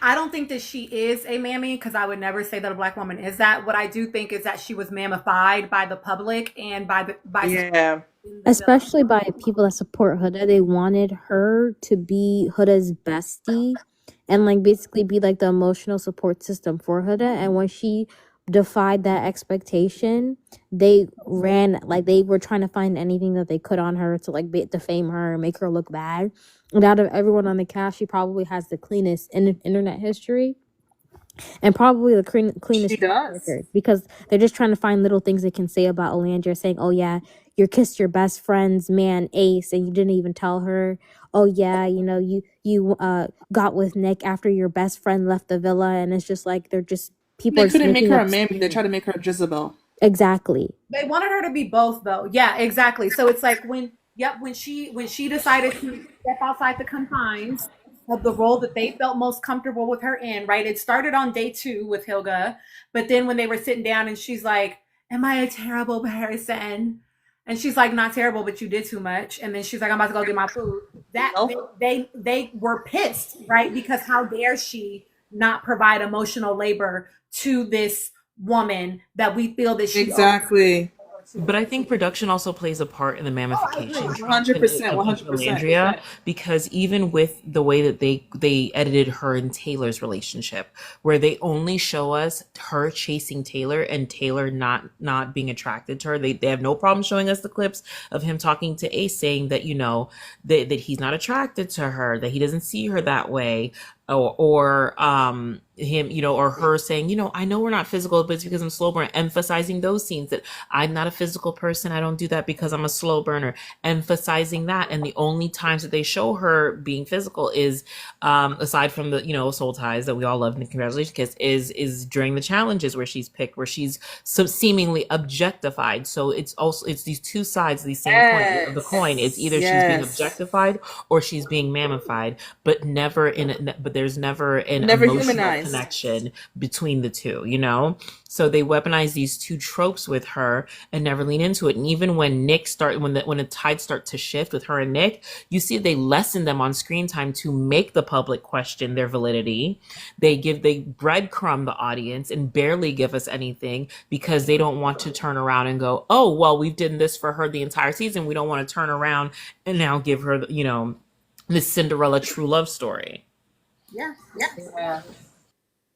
S1: I don't think that she is a mammy because I would never say that a black woman is that. What I do think is that she was mammified by the public and by
S9: Yeah.
S8: Especially by people that support Huda. They wanted her to be Huda's bestie and like basically be like the emotional support system for Huda. And when she defied that expectation, they ran like they were trying to find anything that they could on her to like defame her and make her look bad. And out of everyone on the cast, she probably has the cleanest internet history and probably the cleanest
S9: She does.
S8: record because they're just trying to find little things they can say about Olandra, saying, "Oh yeah, you kissed your best friend's man Ace and you didn't even tell her. Oh yeah, you got with Nick after your best friend left the villa." And it's just like people
S9: They
S8: are just
S9: couldn't make
S8: making
S9: her a
S8: up
S9: mammy. They tried to make her a Jezebel.
S8: exactly.
S1: they wanted her to be both though. Yeah, exactly. So it's like when she decided to step outside the confines of the role that they felt most comfortable with her in, right? It started on day 2 with Hilga, but then when they were sitting down and she's like, "Am I a terrible person?" And she's like, "Not terrible, but you did too much." And then she's like, "I'm about to go get my food." That they were pissed, right? Because how dare she not provide emotional labor to this woman that we feel that she
S9: Exactly.
S4: But I think production also plays a part in the mammification
S9: 100%,
S4: of
S9: 100%.
S4: Olandria, because even with the way that they edited her and Taylor's relationship, where they only show us her chasing Taylor and Taylor not being attracted to her, they have no problem showing us the clips of him talking to Ace saying that that he's not attracted to her, that he doesn't see her that way, or him, or her saying, "I know we're not physical, but it's because I'm slow burner," emphasizing those scenes that I'm not a physical person. I don't do that because I'm a slow burner, emphasizing that. And the only times that they show her being physical is, aside from the, Soul Ties that we all love in the Congratulations Kiss, is during the challenges where she's picked, where she's so seemingly objectified. So it's these two sides of the same coin, of the coin. It's either she's being objectified or she's being mammified, but never but but there's never an
S9: Never
S4: emotional
S9: humanized.
S4: connection between the two, you know? So they weaponize these two tropes with her and never lean into it. And even when when the tides start to shift with her and Nick, you see they lessen them on screen time to make the public question their validity. They breadcrumb the audience and barely give us anything because they don't want to turn around and go, oh, well, we've done this for her the entire season. We don't want to turn around and now give her, you know, this Cinderella true love story.
S1: Yeah.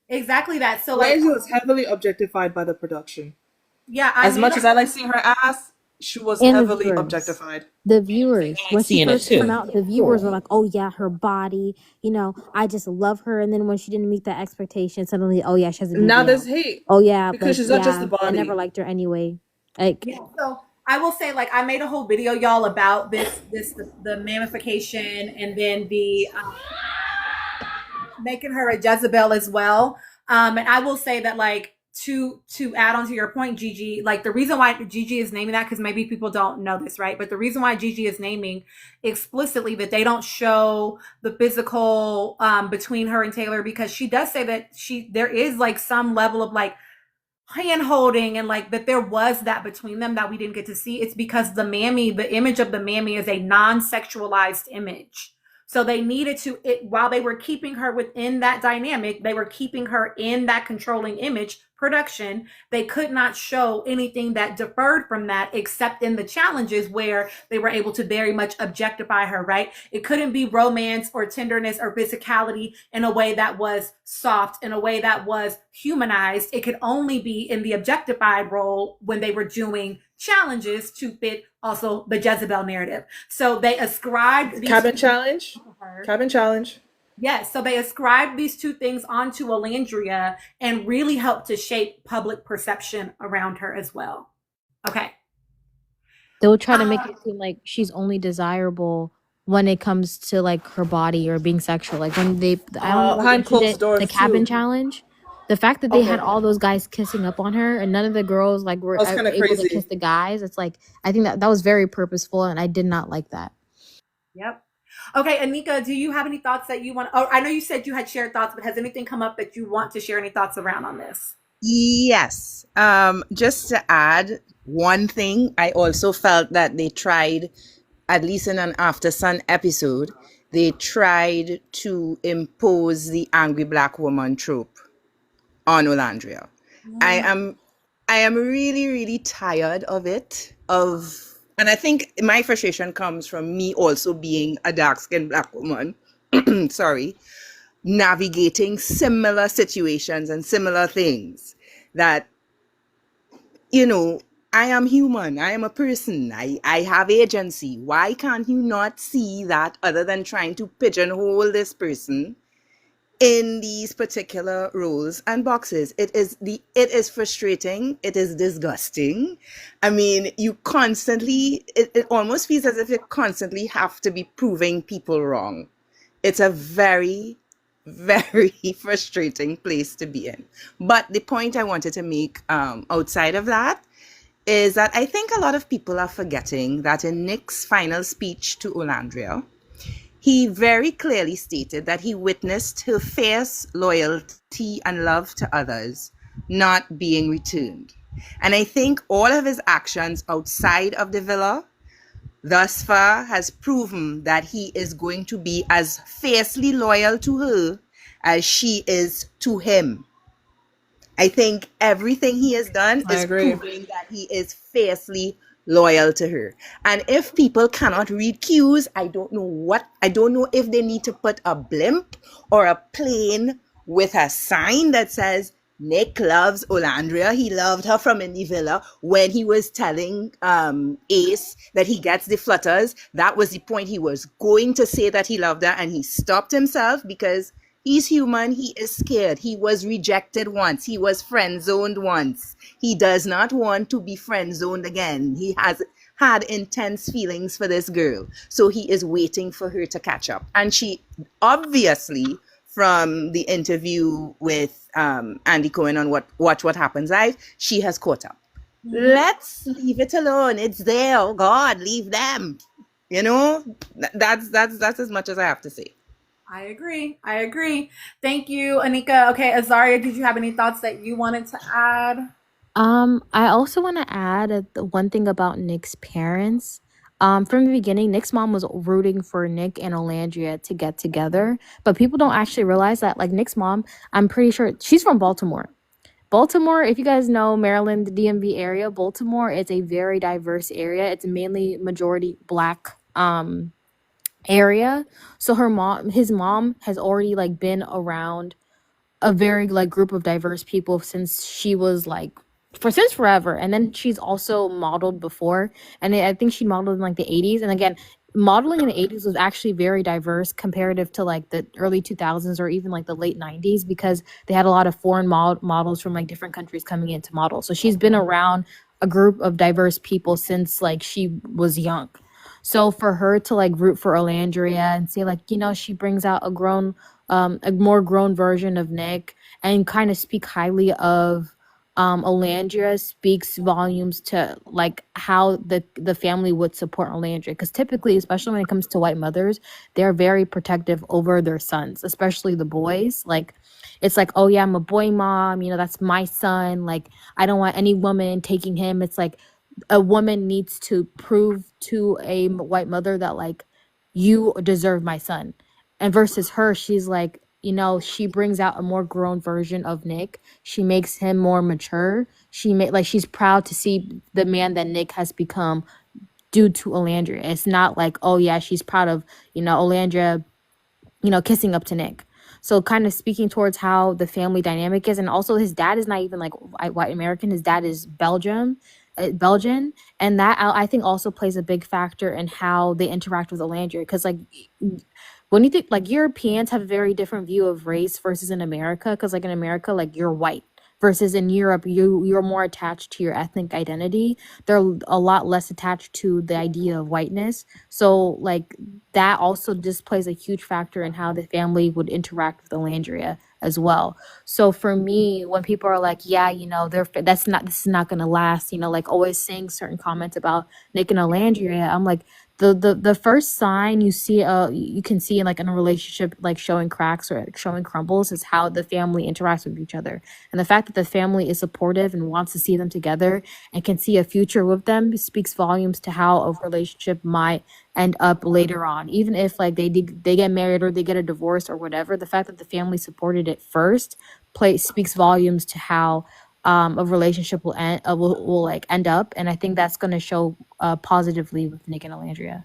S1: Exactly that. So like,
S9: Lazy was heavily objectified by the production.
S1: yeah,
S9: As much as I like seeing her ass, she was
S8: And the
S9: heavily
S8: viewers.
S9: objectified.
S8: The viewers, when she
S4: Seeing it
S8: first came
S4: too.
S8: out, the viewers were like, "Oh yeah, her body, you know, I just love her." And then when she didn't meet that expectation, suddenly, "Oh yeah, she has a
S9: Now
S8: BBL.
S9: there's hate
S8: Oh yeah,
S9: because
S8: like
S9: she's not just
S8: yeah,
S9: the
S8: I never
S9: body.
S8: liked her anyway." Like,
S1: yeah, so I will say, like, I made a whole video, y'all, about the mammification, and then the making her a Jezebel as well. And I will say that, like, to add on to your point, Gigi, like, the reason why Gigi is naming that, because maybe people don't know this, right? But the reason why Gigi is naming explicitly that they don't show the physical between her and Taylor, because she does say that there is like some level of like hand holding, and like that there was that between them that we didn't get to see. It's because the image of the mammy is a non-sexualized image. So they needed to, while they were keeping her within that dynamic, they were keeping her in that controlling image production. They could not show anything that differed from that, except in the challenges where they were able to very much objectify her, right? It couldn't be romance or tenderness or physicality in a way that was soft, in a way that was humanized. It could only be in the objectified role when they were doing challenges to fit also the Jezebel narrative. So they ascribed these
S9: Cabin challenge.
S1: to her.
S9: Cabin challenge.
S1: Yes, so they ascribed these two things onto Alandria and really helped to shape public perception around her as well. Okay.
S8: they'll try to make it seem like she's only desirable when it comes to like her body or being sexual. Like when I don't know
S9: Behind
S8: when she
S9: closed doors
S8: the cabin
S9: too.
S8: challenge. The fact that they had
S9: Okay.
S8: all those guys kissing up on her and none of the girls like were
S9: That was kind of
S8: able to
S9: crazy.
S8: kiss the guys, it's like I think that was very purposeful, and I did not like that.
S1: Yep. Okay, Anika, do you have any thoughts that you want? Oh, I know you said you had shared thoughts, but has anything come up that you want to share any thoughts around on this?
S6: Yes. Just to add one thing, I also felt that they tried, at least in an After Sun episode, they tried to impose the angry black woman trope on Olandria. I am really, really tired of it. And I think my frustration comes from me also being a dark-skinned black woman. Sorry. Navigating similar situations and similar things that, you know, I am human. I am a person. I have agency. Why can't you not see that other than trying to pigeonhole this person in these particular roles and boxes? It is frustrating. It is disgusting. I mean, you constantly, it almost feels as if you constantly have to be proving people wrong. It's a very, very frustrating place to be in. But the point I wanted to make outside of that is that I think a lot of people are forgetting that in Nick's final speech to Olandria, he very clearly stated that he witnessed her fierce loyalty and love to others not being returned. And I think all of his actions outside of the villa thus far has proven that he is going to be as fiercely loyal to her as she is to him. I think everything he has done
S9: I
S6: is
S9: agree.
S6: proving that he is fiercely loyal to her. And if people cannot read cues, I don't know if they need to put a blimp or a plane with a sign that says Nick loves Olandria. He loved her from in the villa when he was telling Ace that he gets the flutters. That was the point. He was going to say that he loved her and he stopped himself because he's human. He is scared. He was rejected once. He was friend zoned once. He does not want to be friend zoned again. He has had intense feelings for this girl. So he is waiting for her to catch up. And she obviously, from the interview with Andy Cohen on Watch What Happens Live, she has caught up. Let's leave it alone. It's there. Oh God, leave them. You know, that's as much as I have to say.
S1: I agree. I agree. Thank you, Anika. Okay, Azaria, did you have any thoughts that you wanted to add?
S8: I also want to add the one thing about Nick's parents. From the beginning, Nick's mom was rooting for Nick and Olandria to get together, but people don't actually realize that, like, Nick's mom, I'm pretty sure she's from Baltimore. Baltimore, if you guys know Maryland, the DMV area, Baltimore is a very diverse area. It's mainly majority black area. So his mom has already like been around a very like group of diverse people since she was like since forever. And then she's also modeled before, and I think she modeled in like the 80s. And again, modeling in the 80s was actually very diverse comparative to like the early 2000s or even like the late 90s, because they had a lot of foreign models from like different countries coming in to model. So she's been around a group of diverse people since like she was young. So for her to like root for Olandria and say like, she brings out a more grown version of Nick, and kind of speak highly of Olandria, speaks volumes to like how the family would support Olandria, because typically, especially when it comes to white mothers, they're very protective over their sons, especially the boys. Like, it's like, oh yeah, I'm a boy mom, that's my son, like I don't want any woman taking him. It's like a woman needs to prove to a white mother that like, you deserve my son. And versus her, she's like, she brings out a more grown version of Nick. She makes him more mature. She's proud to see the man that Nick has become due to Olandria. It's not like, oh yeah, she's proud of, Olandria, kissing up to Nick. So kind of speaking towards how the family dynamic is. And also his dad is not even like white American. His dad is Belgian. And that I think also plays a big factor in how they interact with Olandria. Because like, when you think like Europeans have a very different view of race versus in America, because like in America, like you're white, versus in Europe, you're more attached to your ethnic identity. They're a lot less attached to the idea of whiteness. So like that also just plays a huge factor in how the family would interact with Olandria as well. So for me, when people are like, yeah, this is not gonna last, like always saying certain comments about Nick and Olandria, I'm like, the first sign you can see in like in a relationship like showing cracks or showing crumbles is how the family interacts with each other. And the fact that the family is supportive and wants to see them together and can see a future with them speaks volumes to how a relationship might end up later on. Even if like they get married or they get a divorce or whatever, the fact that the family supported it first speaks volumes to how a relationship will like end up. And I think that's going to show positively with Nick and Olandria.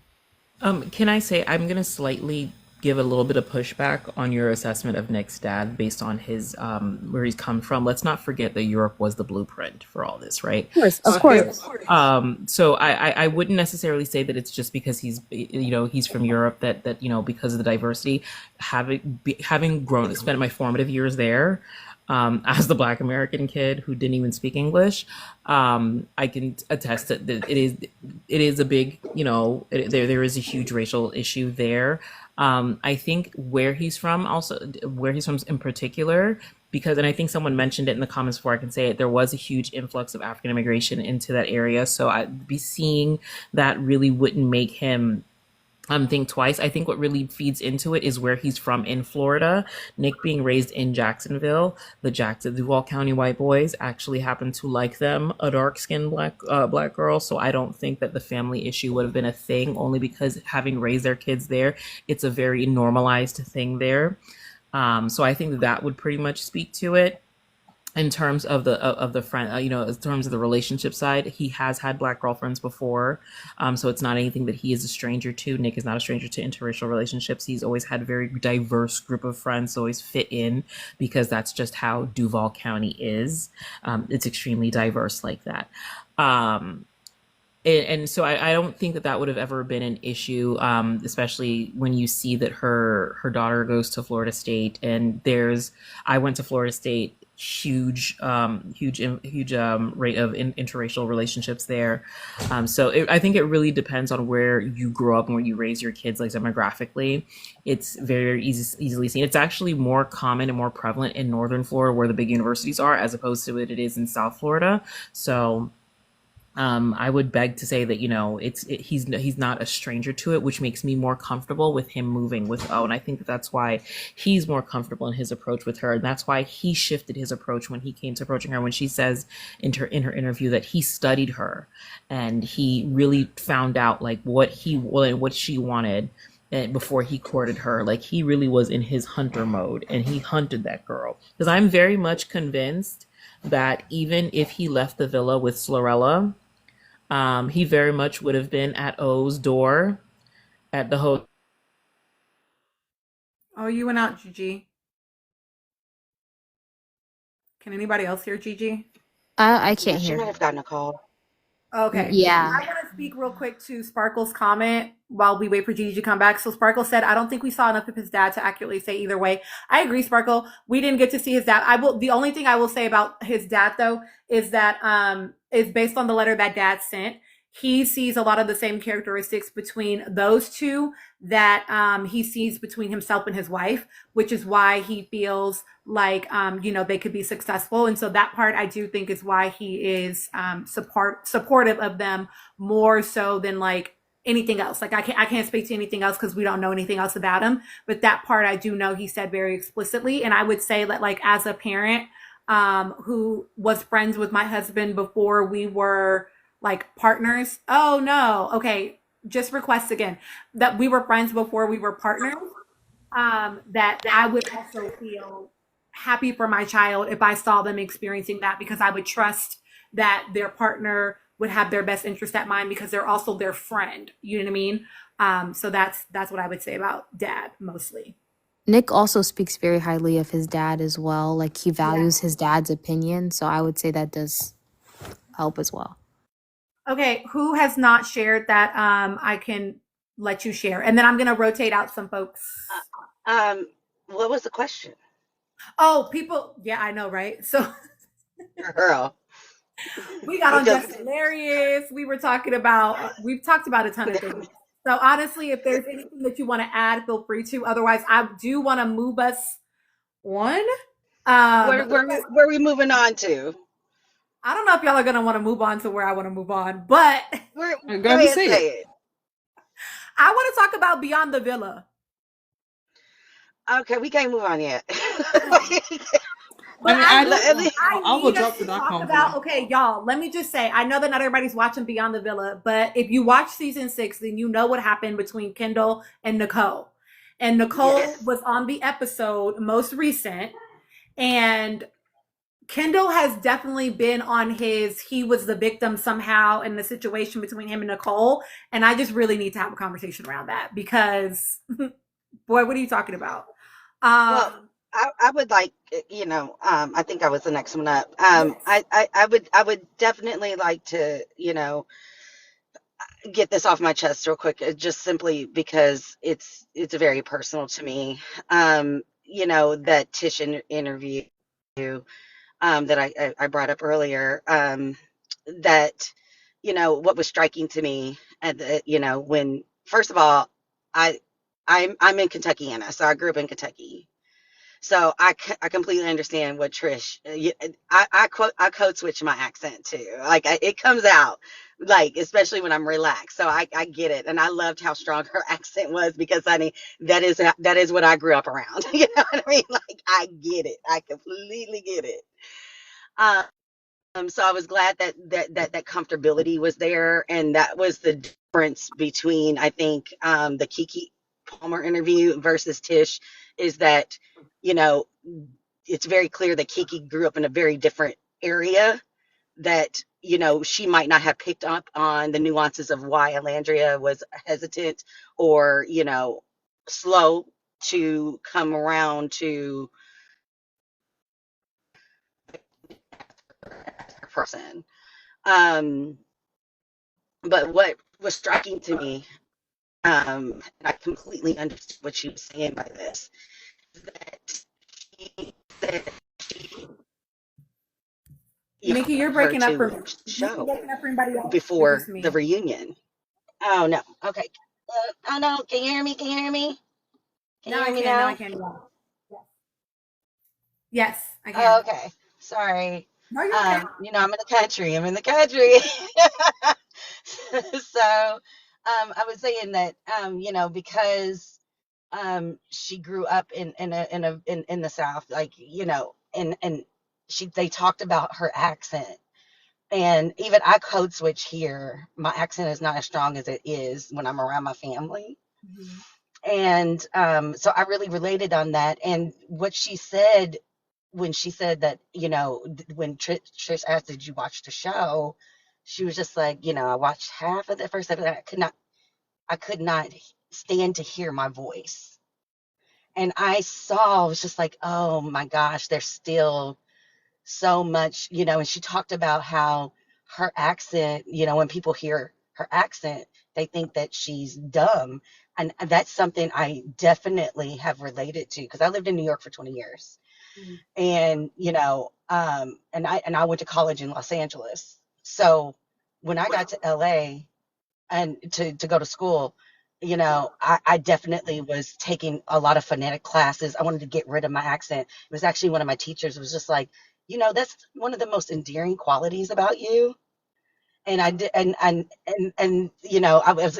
S4: Can I say I'm gonna slightly give a little bit of pushback on your assessment of Nick's dad based on his where he's come from. Let's not forget that Europe was the blueprint for all this, right?
S8: Of course.
S4: So I wouldn't necessarily say that it's just because he's from Europe that because of the diversity, having spent my formative years there, as the Black American kid who didn't even speak English, I can attest that it is a big, there is a huge racial issue there. I think where he's from in particular, and I think someone mentioned it in the comments before I can say it, there was a huge influx of African immigration into that area. So I'd be seeing that really wouldn't make him think twice. I think what really feeds into it is where he's from in Florida. Nick being raised in Jacksonville, the Duval County white boys actually happen to like them, a dark-skinned black girl. So I don't think that the family issue would have been a thing, only because having raised their kids there, it's a very normalized thing there. So I think that would pretty much speak to it. In terms of the friend, in terms of the relationship side, he has had Black girlfriends before, so it's not anything that he is a stranger to. Nick is not a stranger to interracial relationships. He's always had a very diverse group of friends, always fit in, because that's just how Duval County is. It's extremely diverse like that. And so I don't think that would have ever been an issue, especially when you see that her daughter goes to Florida State, and I went to Florida State, huge rate of interracial relationships there. So I think it really depends on where you grow up and where you raise your kids, like demographically. It's very easily seen. It's actually more common and more prevalent in northern Florida, where the big universities are, as opposed to what it is in South Florida. So I would beg to say that he's not a stranger to it, which makes me more comfortable with him moving with O, and I think that's why he's more comfortable in his approach with her, and that's why he shifted his approach when he came to approaching her. When she says in her interview that he studied her and he really found out like what she wanted before he courted her. Like he really was in his hunter mode and he hunted that girl. Because I'm very much convinced that even if he left the villa with Slorella, he very much would have been at O's door at the hotel.
S1: Oh, you went out, Gigi. Can anybody else hear Gigi?
S8: I
S7: Yeah,
S8: can't
S7: she
S8: hear
S7: might
S8: her.
S7: have gotten a call.
S1: Okay.
S8: Yeah.
S1: I want to speak real quick to Sparkle's comment while we wait for Gigi to come back. So Sparkle said, I don't think we saw enough of his dad to accurately say either way. I agree, Sparkle. We didn't get to see his dad. The only thing I will say about his dad though is that is based on the letter that dad sent. He sees a lot of the same characteristics between those two that he sees between himself and his wife, which is why he feels like they could be successful. And so that part I do think is why he is supportive of them more so than like anything else. Like I can't speak to anything else because we don't know anything else about him. But that part I do know he said very explicitly. And I would say that like as a parent who was friends with my husband before we were like partners. Oh no. Okay. Just request again that we were friends before we were partners. That I would also feel happy for my child if I saw them experiencing that because I would trust that their partner would have their best interest at mind because they're also their friend. You know what I mean? So that's what I would say about dad mostly.
S8: Nick also speaks very highly of his dad as well. Like he
S1: Yeah.
S8: values his dad's opinion. So I would say that does help as well.
S1: Okay, who has not shared that? I can let you share, and then I'm gonna rotate out some folks.
S7: What was the question?
S1: Oh, people, yeah, I know, right? So
S7: Girl.
S1: we got on
S7: Because
S1: Just Hilarious. We've talked about a ton of things. So honestly, if there's anything that you want to add, feel free to. Otherwise, I do want to move us on.
S7: where we moving on to?
S1: I don't know if y'all are gonna want to move on to where I want to move on, but
S7: Go
S9: Go ahead and
S7: ahead,
S9: say
S7: say
S9: it.
S7: it.
S1: I want to talk about Beyond the Villa.
S7: Okay, we can't move on yet.
S1: But
S9: I
S7: Let-
S9: mean,
S7: let-
S9: I'll go
S1: need us
S9: drop
S1: to
S9: the
S1: talk
S9: .com
S1: about,
S9: for
S1: okay, y'all, let me just say, I know that not everybody's watching Beyond the Villa, but if you watch season 6, then you know what happened between Kendall and Nicole. And Nicole
S7: Yes.
S1: was on the episode most recent, and Kendall has definitely been on he was the victim somehow in the situation between him and Nicole. And I just really need to have a conversation around that because, boy, what are you talking about?
S7: Well, I would like, I think I was the next one up.
S1: Yes.
S7: I would definitely like to, get this off my chest real quick, just simply because it's very personal to me. That Tish interview that I brought up earlier, that, what was striking to me at when, first of all, I'm in Kentuckiana, so I grew up in Kentucky. So I completely understand what Trish. I code switch my accent too. Like it comes out, like especially when I'm relaxed. So I get it, and I loved how strong her accent was because honey, that is what I grew up around. You know what I mean? Like I get it. I completely get it. So I was glad that comfortability was there, and that was the difference between I think the Kiki Palmer interview versus Tish is that it's very clear that Kiki grew up in a very different area that she might not have picked up on the nuances of why Alandria was hesitant or slow to come around to a person. But what was striking to me, and I completely understood what she was saying by this, is that she said you
S1: Nikki, you're
S7: her
S1: breaking up for
S7: to
S1: me. You're
S7: show
S1: breaking up for anybody else or
S7: before
S1: just me?
S7: the reunion. Oh no. Okay. Oh no. Can you hear me? Can you hear me? Can
S1: Now
S7: you
S1: I
S7: hear me
S1: can. Now I
S7: now?
S1: can. Yeah. Yes, I
S7: Oh,
S1: can.
S7: okay. Sorry.
S1: No, you're okay.
S7: I'm in the country. I'm in the country. So, I was saying that, because she grew up in the South, like, and they talked about her accent. And even I code switch here. My accent is not as strong as it is when I'm around my family.
S1: Mhm.
S7: And so I really related on that. And what she said when she said that, when Trish asked, "Did you watch the show?" She was just like, I watched half of the first episode. I could not stand to hear my voice. And I was just like, oh my gosh, there's still so much, and she talked about how her accent, when people hear her accent, they think that she's dumb. And that's something I definitely have related to because I lived in New York for 20 years.
S1: Mhm.
S7: And, and I went to college in Los Angeles. So when I got to LA and to go to school, I definitely was taking a lot of phonetic classes. I wanted to get rid of my accent. It was actually one of my teachers was just like, that's one of the most endearing qualities about you. And I did, and I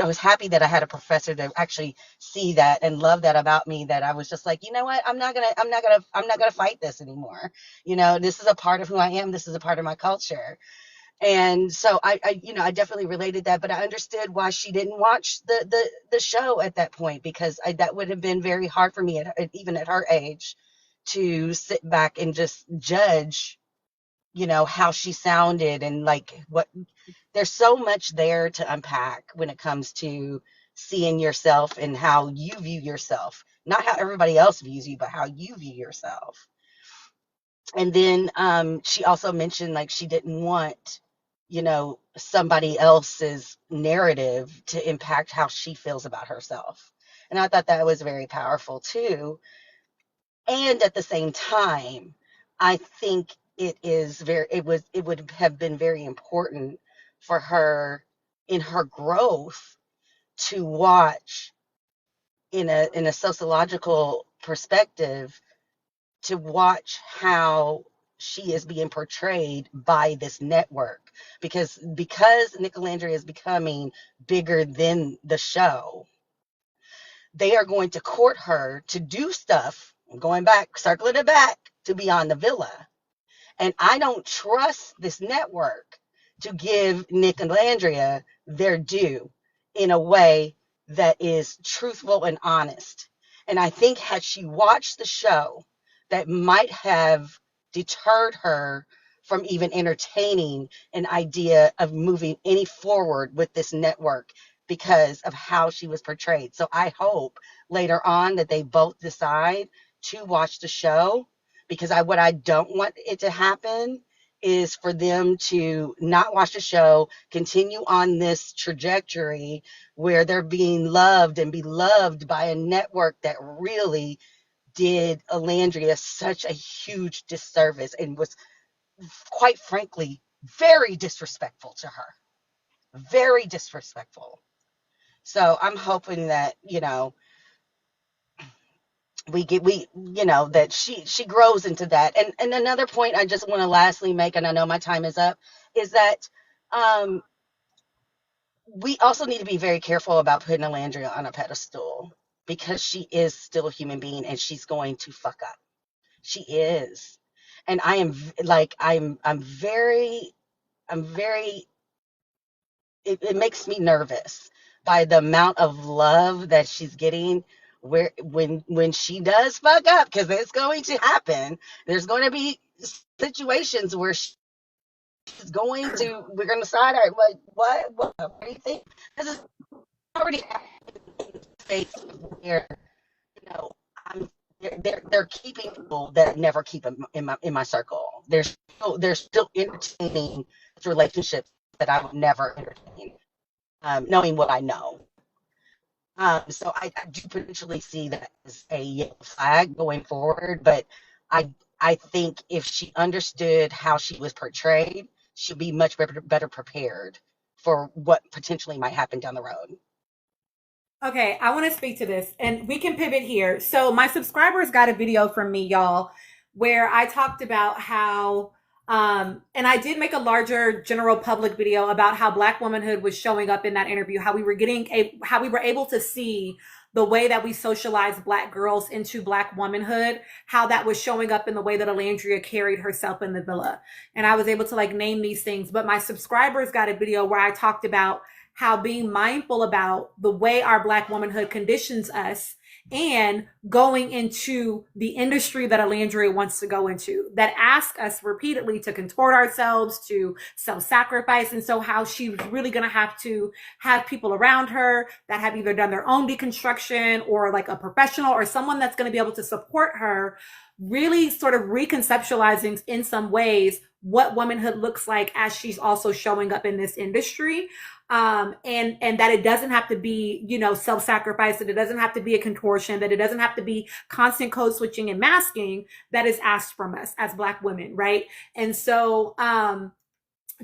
S7: was happy that I had a professor to actually see that and love that about me. That I was just like, you know what, I'm not gonna fight this anymore. This is a part of who I am. This is a part of my culture. And so I definitely related that, but I understood why she didn't watch the show at that point because that would have been very hard for me even at her age to sit back and just judge, how she sounded and like what. There's so much there to unpack when it comes to seeing yourself and how you view yourself, not how everybody else views you, but how you view yourself. And then she also mentioned like she didn't want, somebody else's narrative to impact how she feels about herself. And I thought that was very powerful too. And at the same time, I think it would have been very important for her in her growth to watch in a sociological perspective to watch how she is being portrayed by this network because Nicolandria is becoming bigger than the show. They are going to court her to do stuff, going back, circling it back to Beyond the Villa. And I don't trust this network to give Nick and Landria their due in a way that is truthful and honest. And I think had she watched the show, that might have deterred her from even entertaining an idea of moving any forward with this network because of how she was portrayed. So I hope later on that they both decide to watch the show because what I don't want it to happen is for them to not watch the show, continue on this trajectory where they're being loved and beloved by a network that really did Alandria such a huge disservice and was, quite frankly, very disrespectful to her. Very disrespectful. So I'm hoping that, that she grows into that. And another point I just want to lastly make, and I know my time is up, is that um we also need to be very careful about putting Alandria on a pedestal because she is still a human being and she's going to fuck up. She is. And I am like I'm very it makes me nervous by the amount of love that she's getting where when she does fuck up because it's going to happen. There's going to be situations where we're going to side eye like what do you think this is already happened in states where know I'm they're keeping people that never keep them in my circle. They're still entertaining relationships that I would never entertain, knowing what I know. So I do potentially see that as a yellow flag going forward, but I I think if she understood how she was portrayed, she'd be much better prepared for what potentially might happen down the road.
S1: Okay, I want to speak to this and we can pivot here. So, my subscribers got a video from me, y'all, where I talked about how And I did make a larger general public video about how Black womanhood was showing up in that interview, how we were able to see the way that we socialize Black girls into Black womanhood, how that was showing up in the way that Alandria carried herself in the villa. And I was able to like name these things, but my subscribers got a video where I talked about how being mindful about the way our Black womanhood conditions us and going into the industry that Alandria wants to go into, that ask us repeatedly to contort ourselves, to self-sacrifice. And so how she's really going to have people around her that have either done their own deconstruction or like a professional or someone that's going to be able to support her, really sort of reconceptualizing in some ways what womanhood looks like as she's also showing up in this industry. And that it doesn't have to be, self-sacrifice, that it doesn't have to be a contortion, that it doesn't have to be constant code switching and masking that is asked from us as Black women, right? And so,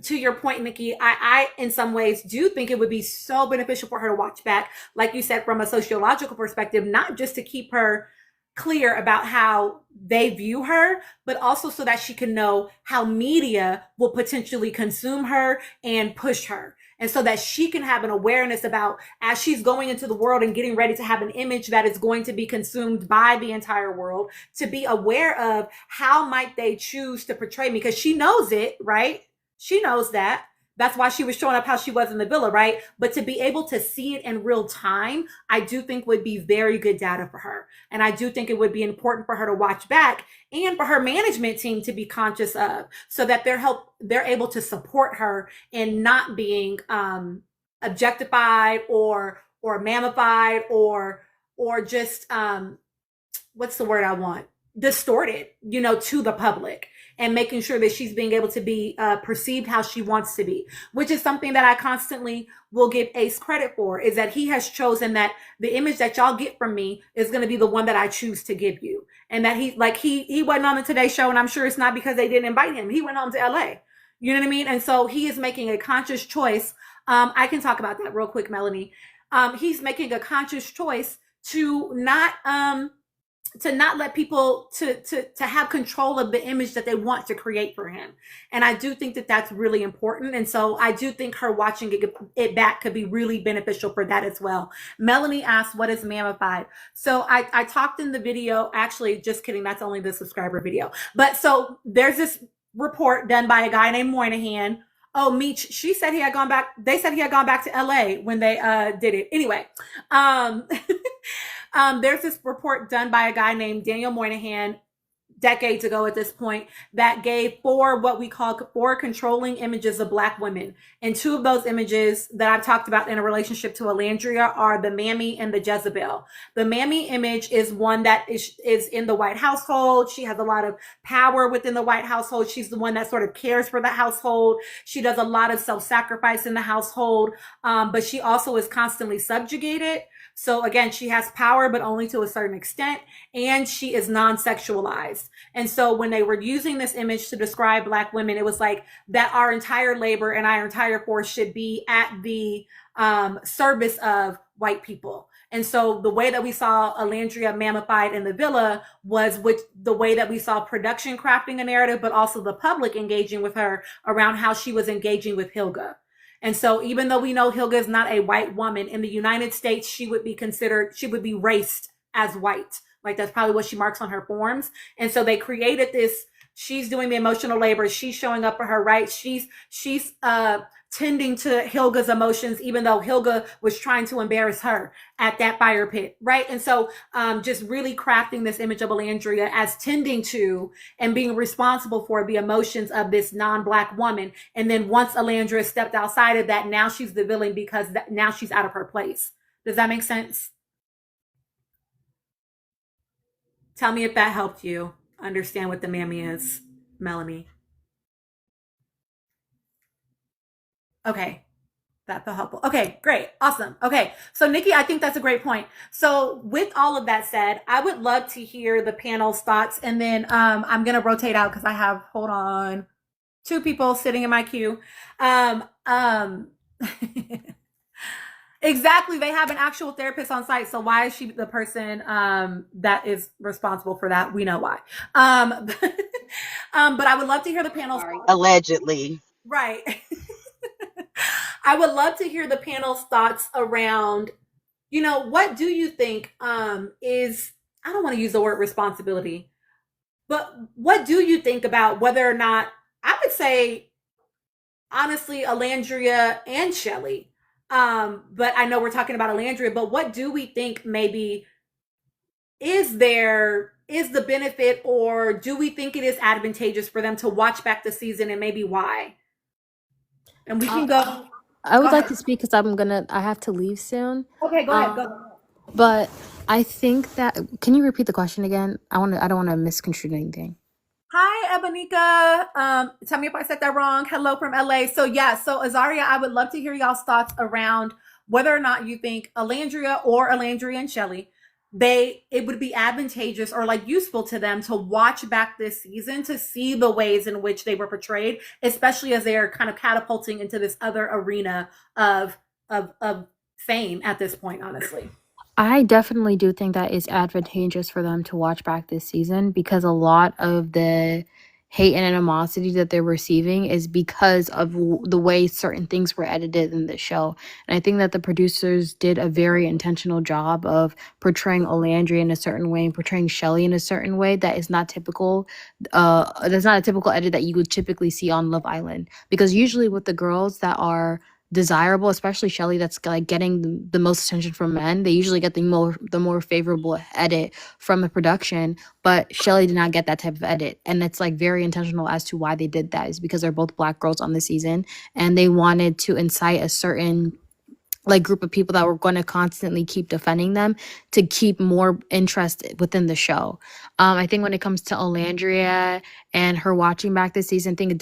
S1: to your point, Nikki, I in some ways do think it would be so beneficial for her to watch back, like you said, from a sociological perspective, not just to keep her clear about how they view her, but also so that she can know how media will potentially consume her and push her. And so that she can have an awareness about, as she's going into the world and getting ready to have an image that is going to be consumed by the entire world, to be aware of how might they choose to portray me, because she knows it, right? She knows that. That's why she was showing up how she was in the villa, right? But to be able to see it in real time, I do think would be very good data for her. And I do think it would be important for her to watch back and for her management team to be conscious of, so that they're able to support her in not being objectified or mammified or just what's the word I want? Distorted, to the public, and making sure that she's being able to be perceived how she wants to be, which is something that I constantly will give Ace credit for, is that he has chosen that the image that y'all get from me is going to be the one that I choose to give you. And that he wasn't on the Today Show, and I'm sure it's not because they didn't invite him. He went home to LA. You know what I mean? And so he is making a conscious choice. I can talk about that real quick, Melanie. He's making a conscious choice to not let people to have control of the image that they want to create for him. And I do think that that's really important. And so I do think her watching it back could be really beneficial for that as well. Melanie asked, what is mammified? So I talked in the video, actually, just kidding. That's only the subscriber video. But so there's this report done by a guy named Moynihan. Oh, Meech, they said he had gone back to LA when they did it. Anyway, there's this report done by a guy named Daniel Moynihan decades ago at this point that gave what we call four controlling images of Black women. And two of those images that I've talked about in a relationship to Alandria are the Mammy and the Jezebel. The Mammy image is one that is in the White household. She has a lot of power within the White household. She's the one that sort of cares for the household. She does a lot of self-sacrifice in the household, but she also is constantly subjugated. So again, she has power, but only to a certain extent, and she is non-sexualized. And so when they were using this image to describe Black women, it was like that our entire labor and our entire force should be at the service of white people. And so the way that we saw Alandria mammified in the villa was with the way that we saw production crafting a narrative, but also the public engaging with her around how she was engaging with Hilga. And so even though we know Hilga is not a white woman, in the United States, she would be raced as white. Like that's probably what she marks on her forms. And so they created this, she's doing the emotional labor. She's showing up for her rights. She's tending to Hilga's emotions, even though Hilga was trying to embarrass her at that fire pit, right? And so just really crafting this image of Alandria as tending to and being responsible for the emotions of this non-Black woman. And then once Alandria stepped outside of that, now she's the villain because now she's out of her place. Does that make sense? Tell me if that helped you understand what the Mammy is, Melanie. Okay, that felt helpful. Okay, great, awesome. Okay, so Nikki, I think that's a great point. So with all of that said, I would love to hear the panel's thoughts, and then I'm gonna rotate out because I have, hold on, two people sitting in my queue. Exactly. They have an actual therapist on site. So why is she the person that is responsible for that? We know why. But I would love to hear the panel's
S7: Allegedly.
S1: right. I would love to hear the panel's thoughts around, what do you think is, I don't want to use the word responsibility, but what do you think about whether or not, I would say, honestly, Alandria and Shelley. But I know we're talking about Alandria, but what do we think maybe is the benefit, or do we think it is advantageous for them to watch back the season, and maybe why? And we can go.
S8: I would
S1: Go
S8: like
S1: ahead.
S8: to speak because I have to leave soon.
S1: Okay, go ahead. Go ahead.
S8: But I think that, can you repeat the question again? I don't want to misconstrue anything.
S1: Hi, Ebonika. Tell me if I said that wrong. Hello from LA. So Azaria, I would love to hear y'all's thoughts around whether or not you think Alandria and Shelley, it would be advantageous or like useful to them to watch back this season to see the ways in which they were portrayed, especially as they are kind of catapulting into this other arena of fame at this point, honestly.
S8: I definitely do think that it's advantageous for them to watch back this season because a lot of the hate and animosity that they're receiving is because of the way certain things were edited in the show. And I think that the producers did a very intentional job of portraying Olandria in a certain way and portraying Shelley in a certain way that is not typical. That's not a typical edit that you would typically see on Love Island. Because usually with the girls that are desirable, especially Shelley, that's like getting the most attention from men, they usually get the more favorable edit from the production. But Shelley did not get that type of edit, and it's like very intentional as to why they did that. Is because they're both Black girls on the season, and they wanted to incite a certain like group of people that were going to constantly keep defending them to keep more interest within the show. I think when it comes to Olandria and her watching back this season, I think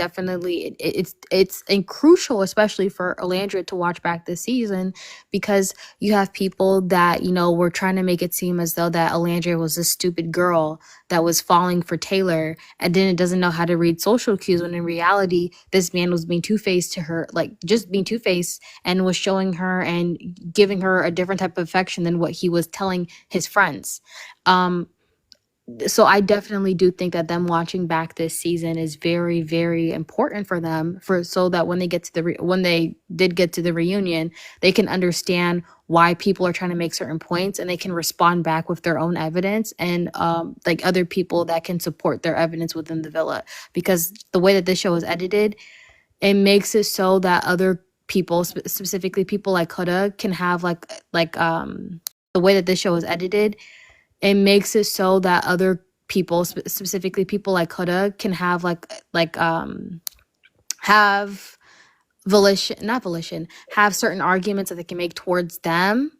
S8: it's crucial, especially for Olandria to watch back this season, because you have people that were trying to make it seem as though that Olandria was a stupid girl that was falling for Taylor and then it doesn't know how to read social cues, when in reality this man was being two-faced to her, like just being two-faced, and was showing her and giving her a different type of affection than what he was telling his friends. So I definitely do think that them watching back this season is very, very important for them, so that when they get to when they did get to the reunion, they can understand why people are trying to make certain points, and they can respond back with their own evidence and like other people that can support their evidence within the villa. Because the way that this show is edited, it makes it so that other people, specifically people like Huda, can have the way that this show is edited, it makes it so that other people, specifically people like Huda, can have have have certain arguments that they can make towards them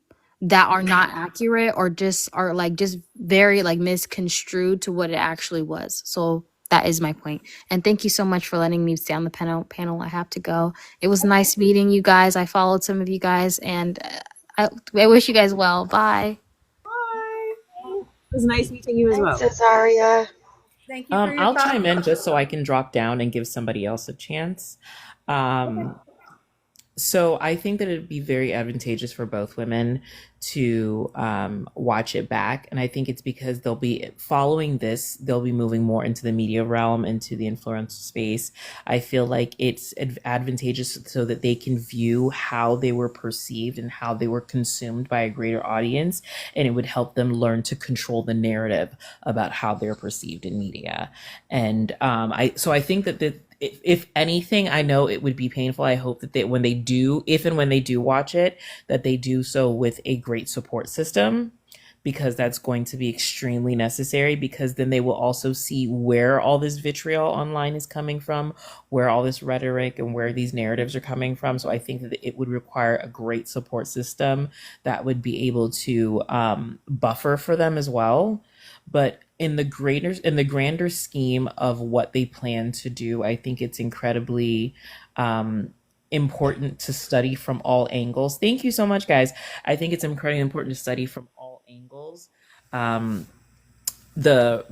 S8: that are not accurate, or just are just very misconstrued to what it actually was. So that is my point. And thank you so much for letting me stay on the panel. I have to go. It was nice meeting you guys. I followed some of you guys, and I wish you guys well. Bye.
S6: It was nice meeting you as well.
S7: Thanks, Azaria.
S1: Thank you for your
S4: I'll
S1: thoughts.
S4: chime in just so I can drop down and give somebody else a chance. So I think that it'd be very advantageous for both women to watch it back. And I think it's because they'll be following this, they'll be moving more into the media realm, into the influencer space. I feel like it's advantageous so that they can view how they were perceived and how they were consumed by a greater audience. And it would help them learn to control the narrative about how they're perceived in media. And I think that if anything, I know it would be painful. I hope that when they do watch it, that they do so with a great support system, because that's going to be extremely necessary, because then they will also see where all this vitriol online is coming from, where all this rhetoric and where these narratives are coming from. So I think that it would require a great support system that would be able to buffer for them as well. But in the grander scheme of what they plan to do, I think it's incredibly important to study from all angles. Thank you so much, guys. I think it's incredibly important to study from all angles. The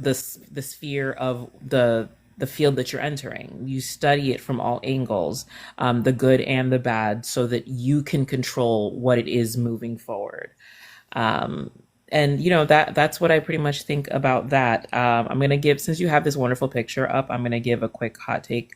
S4: sphere of the the field that you're entering. You study it from all angles, the good and the bad, so that you can control what it is moving forward. Um, and that's what I pretty much think about that. I'm gonna give, since you have this wonderful picture up, I'm gonna give a quick hot take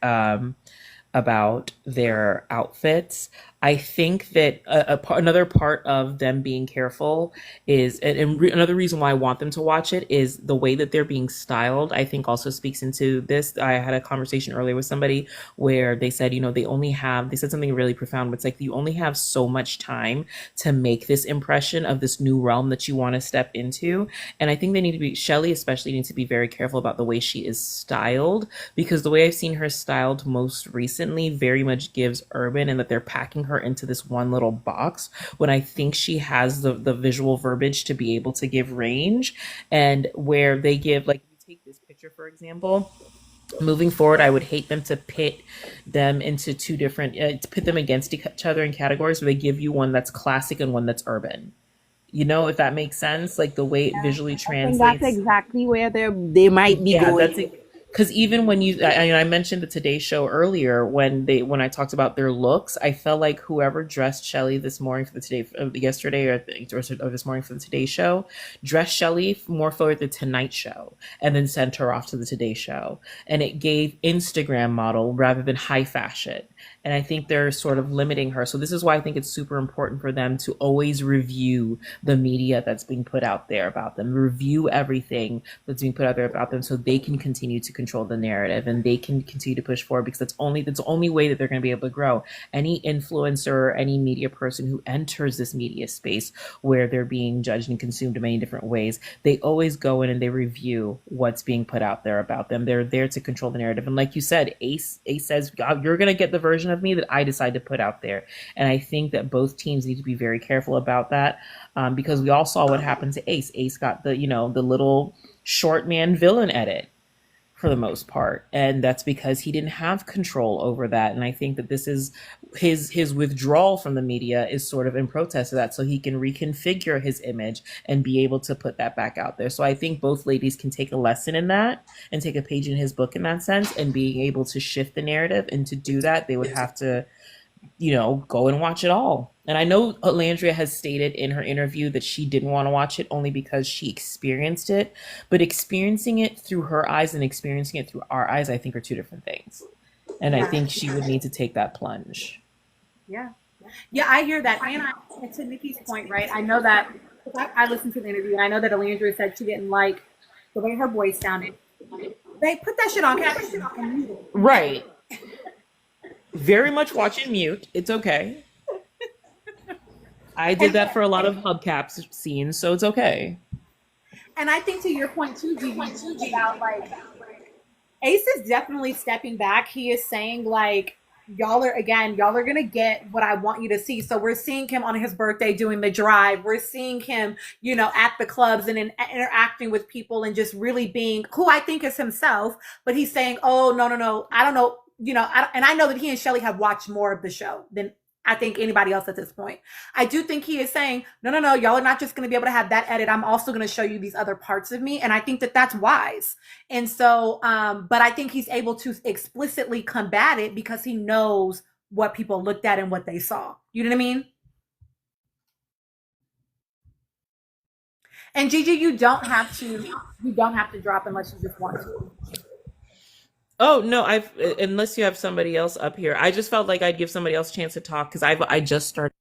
S4: about their outfits. I think that another part of them being careful is, another reason why I want them to watch it is the way that they're being styled. I think also speaks into this. I had a conversation earlier with somebody where they said, they said something really profound. It's like you only have so much time to make this impression of this new realm that you want to step into. And I think Shelley especially needs to be very careful about the way she is styled, because the way I've seen her styled most recently very much gives Urban, and that they're packing her into this one little box when I think she has the visual verbiage to be able to give range. And where they give, like, you take this picture, for example, moving forward, I would hate them to pit them into two different, to pit them against each other in categories where they give you one that's classic and one that's urban. If that makes sense, like the way it visually
S6: I think
S4: translates.
S6: that's exactly where they might be
S4: Yeah,
S6: going.
S4: that's because even when I mentioned the Today Show earlier, when I talked about their looks, I felt like whoever dressed Shelley this morning for the yesterday, or this morning for the Today Show, dressed Shelley more for the Tonight Show, and then sent her off to the Today Show, and it gave Instagram model rather than high fashion. And I think they're sort of limiting her. So this is why I think it's super important for them to always review the media that's being put out there about them, review everything that's being put out there about them, so they can continue to control the narrative and they can continue to push forward, because that's the only way that they're going to be able to grow. Any influencer or any media person who enters this media space where they're being judged and consumed in many different ways, they always go in and they review what's being put out there about them. They're there to control the narrative. And like you said, Ace says, you're going to get the version of me that I decide to put out there. And I think that both teams need to be very careful about that, because we all saw what happened to Ace. Ace got the little short man villain edit for the most part, and that's because he didn't have control over that. And I think that this is his withdrawal from the media is sort of in protest of that, so he can reconfigure his image and be able to put that back out there. So I think both ladies can take a lesson in that and take a page in his book in that sense, and being able to shift the narrative. And to do that, they would have to go and watch it all. And I know Landria has stated in her interview that she didn't want to watch it only because she experienced it, but experiencing it through her eyes and experiencing it through our eyes, I think, are two different things. And I think she would need to take that plunge.
S1: Yeah. Yeah, I hear that. And to Nikki's point, right? I know that, I listened to the interview, and I know that Alandria said she didn't like the way her voice sounded. They put that shit on caption and mute it.
S4: Right. Very much watch and mute. It's okay. I did that for a lot of hubcaps scenes, so it's okay.
S1: And I think to your point too, Gigi, about like Ace is definitely stepping back. He is saying like, y'all are gonna get what I want you to see. So we're seeing him on his birthday doing the drive. We're seeing him, at the clubs and interacting with people and just really being who I think is himself. But he's saying, oh, no, I don't know. And I know that he and Shelley have watched more of the show than I think anybody else at this point. I do think he is saying, no, y'all are not just going to be able to have that edit. I'm also going to show you these other parts of me. And I think that that's wise. And so, but I think he's able to explicitly combat it because he knows what people looked at and what they saw. You know what I mean? And Gigi, you don't have to drop unless you just want to.
S4: Oh no, unless you have somebody else up here. I just felt like I'd give somebody else a chance to talk because I just started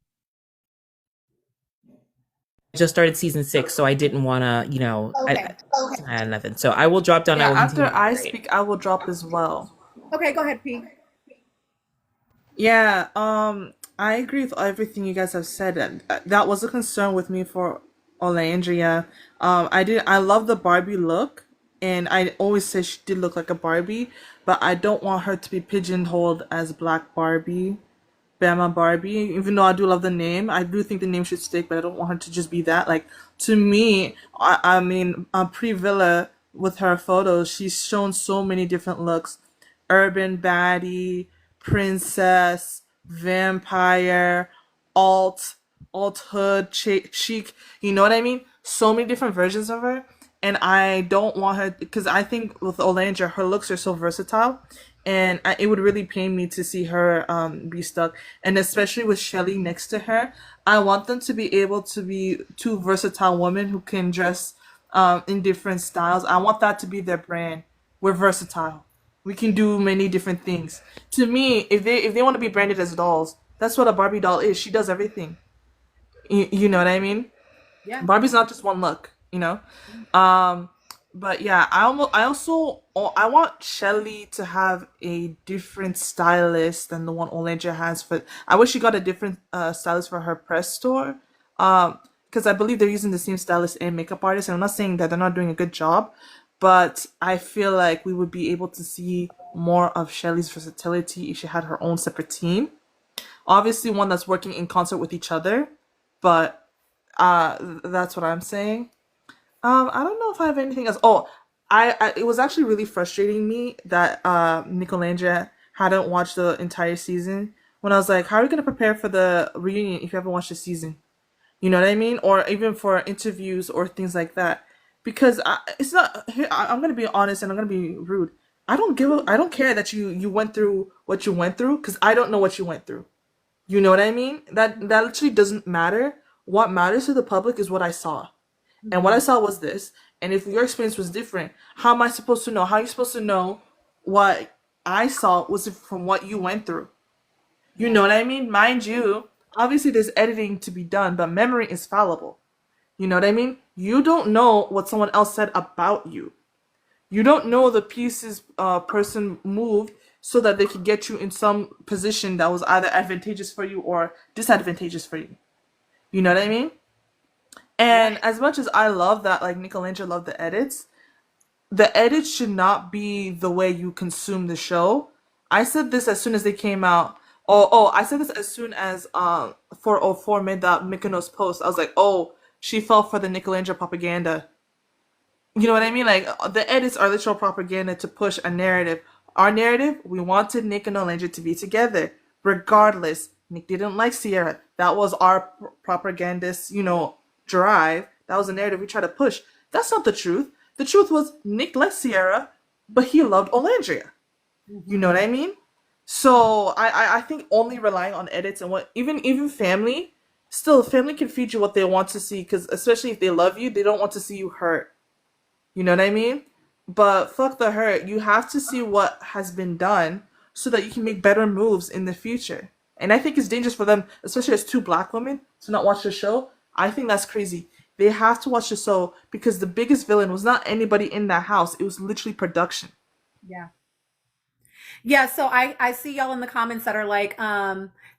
S4: season 6, so I didn't want to,
S1: Okay.
S4: I had nothing. So I will drop down.
S9: Yeah,
S4: I will
S9: after
S4: continue.
S9: I speak, I will drop as well.
S1: Okay, go ahead, Pete.
S9: Yeah, I agree with everything you guys have said, and that was a concern with me for Olandria. I love the Barbie look, and I always say she did look like a Barbie, but I don't want her to be pigeonholed as Black Barbie, Bama Barbie. Even though I do love the name, I do think the name should stick, but I don't want her to just be that. Like, to me, I mean, Pre Villa with her photos, she's shown so many different looks: urban baddie, princess, vampire, alt hood, chic. You know what I mean? So many different versions of her. and I don't want her because I think with Olandra, her looks are so versatile, and it would really pain me to see her be stuck. And especially with Shelly next to her, I want them to be able to be two versatile women who can dress in different styles. I want that to be their brand. We're versatile. We can do many different things. To me, if they want to be branded as dolls, that's what a Barbie doll is. She does everything. You know what I mean?
S1: Yeah.
S9: Barbie's not just one look, you know. Um, but yeah, I want Shelly to have a different stylist than the one Olenja has. For I wish she got a different stylist for her press store. Because I believe they're using the same stylist and makeup artist, and I'm not saying that they're not doing a good job, but I feel like we would be able to see more of Shelly's versatility if she had her own separate team. Obviously, one that's working in concert with each other, but that's what I'm saying. I don't know if I have anything else. Oh, I it was actually really frustrating me that Nicolandra hadn't watched the entire season. When I was like, how are you gonna prepare for the reunion if you haven't watched the season? You know what I mean? Or even for interviews or things like that. Because it's not. I'm gonna be honest and I'm gonna be rude. I don't care that you went through what you went through because I don't know what you went through. You know what I mean? That literally doesn't matter. What matters to the public is what I saw. And what I saw was this. And if your experience was different, how am I supposed to know? How are you supposed to know what I saw was from what you went through? You know what I mean? Mind you, obviously there's editing to be done, but memory is fallible. You know what I mean? You don't know what someone else said about you. You don't know the pieces person moved so that they could get you in some position that was either advantageous for you or disadvantageous for you. You know what I mean? And as much as I love that, like Nicolandra loved the edits should not be the way you consume the show. I said this as soon as they came out. I said this as soon as 404 made that Mykonos post. I was like, oh, she fell for the Nicolandra propaganda. You know what I mean? Like, the edits are literal propaganda to push a narrative. Our narrative, we wanted Nick and Olandra to be together. Regardless, Nick didn't like Sierra. That was our propagandist, drive. That was the narrative we tried to push. That's not the truth. The truth was Nick liked Sierra, but he loved Olandria. You know what I mean? So I think only relying on edits and what even family, still family can feed you what they want to see, because especially if they love you, they don't want to see you hurt. You know what I mean? But fuck the hurt. You have to see what has been done so that you can make better moves in the future. And I think it's dangerous for them, especially as two black women, to not watch the show. I think that's crazy. They have to watch the show because the biggest villain was not anybody in that house. It was literally production.
S1: Yeah. Yeah, so I see y'all in the comments that are like,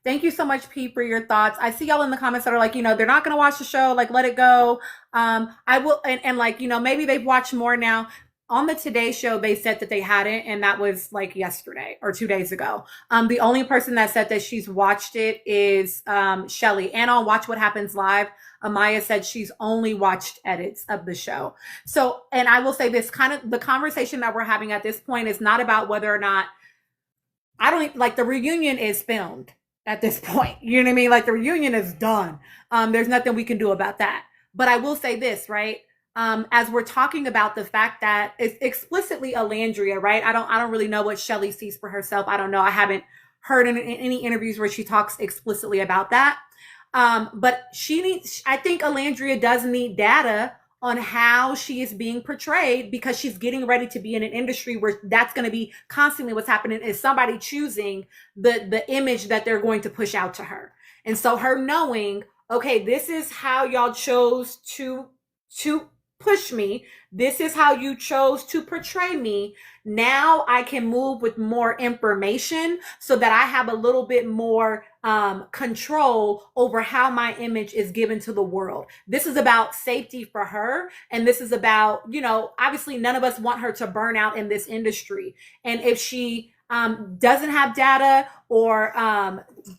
S1: thank you so much, P, for your thoughts. I see y'all in the comments that are like, they're not gonna watch the show, like let it go. I will and like, maybe they've watched more now. On the Today Show, they said that they hadn't, and that was like yesterday or 2 days ago. The only person that said that she's watched it is Shelly. And on Watch What Happens Live, Amaya said she's only watched edits of the show. So, and I will say this, kind of the conversation that we're having at this point is not about whether or not, I don't like, the reunion is filmed at this point. You know what I mean? Like, the reunion is done. There's nothing we can do about that. But I will say this, right? As we're talking about the fact that it's explicitly Alandria, right? I don't really know what Shelly sees for herself. I don't know. I haven't heard in any interviews where she talks explicitly about that. But I think Alandria does need data on how she is being portrayed, because she's getting ready to be in an industry where that's going to be constantly what's happening, is somebody choosing the image that they're going to push out to her. And so her knowing, okay, this is how y'all chose to push me. This is how you chose to portray me. Now I can move with more information so that I have a little bit more control over how my image is given to the world. This is about safety for her. And this is about, obviously none of us want her to burn out in this industry. And if she doesn't have data or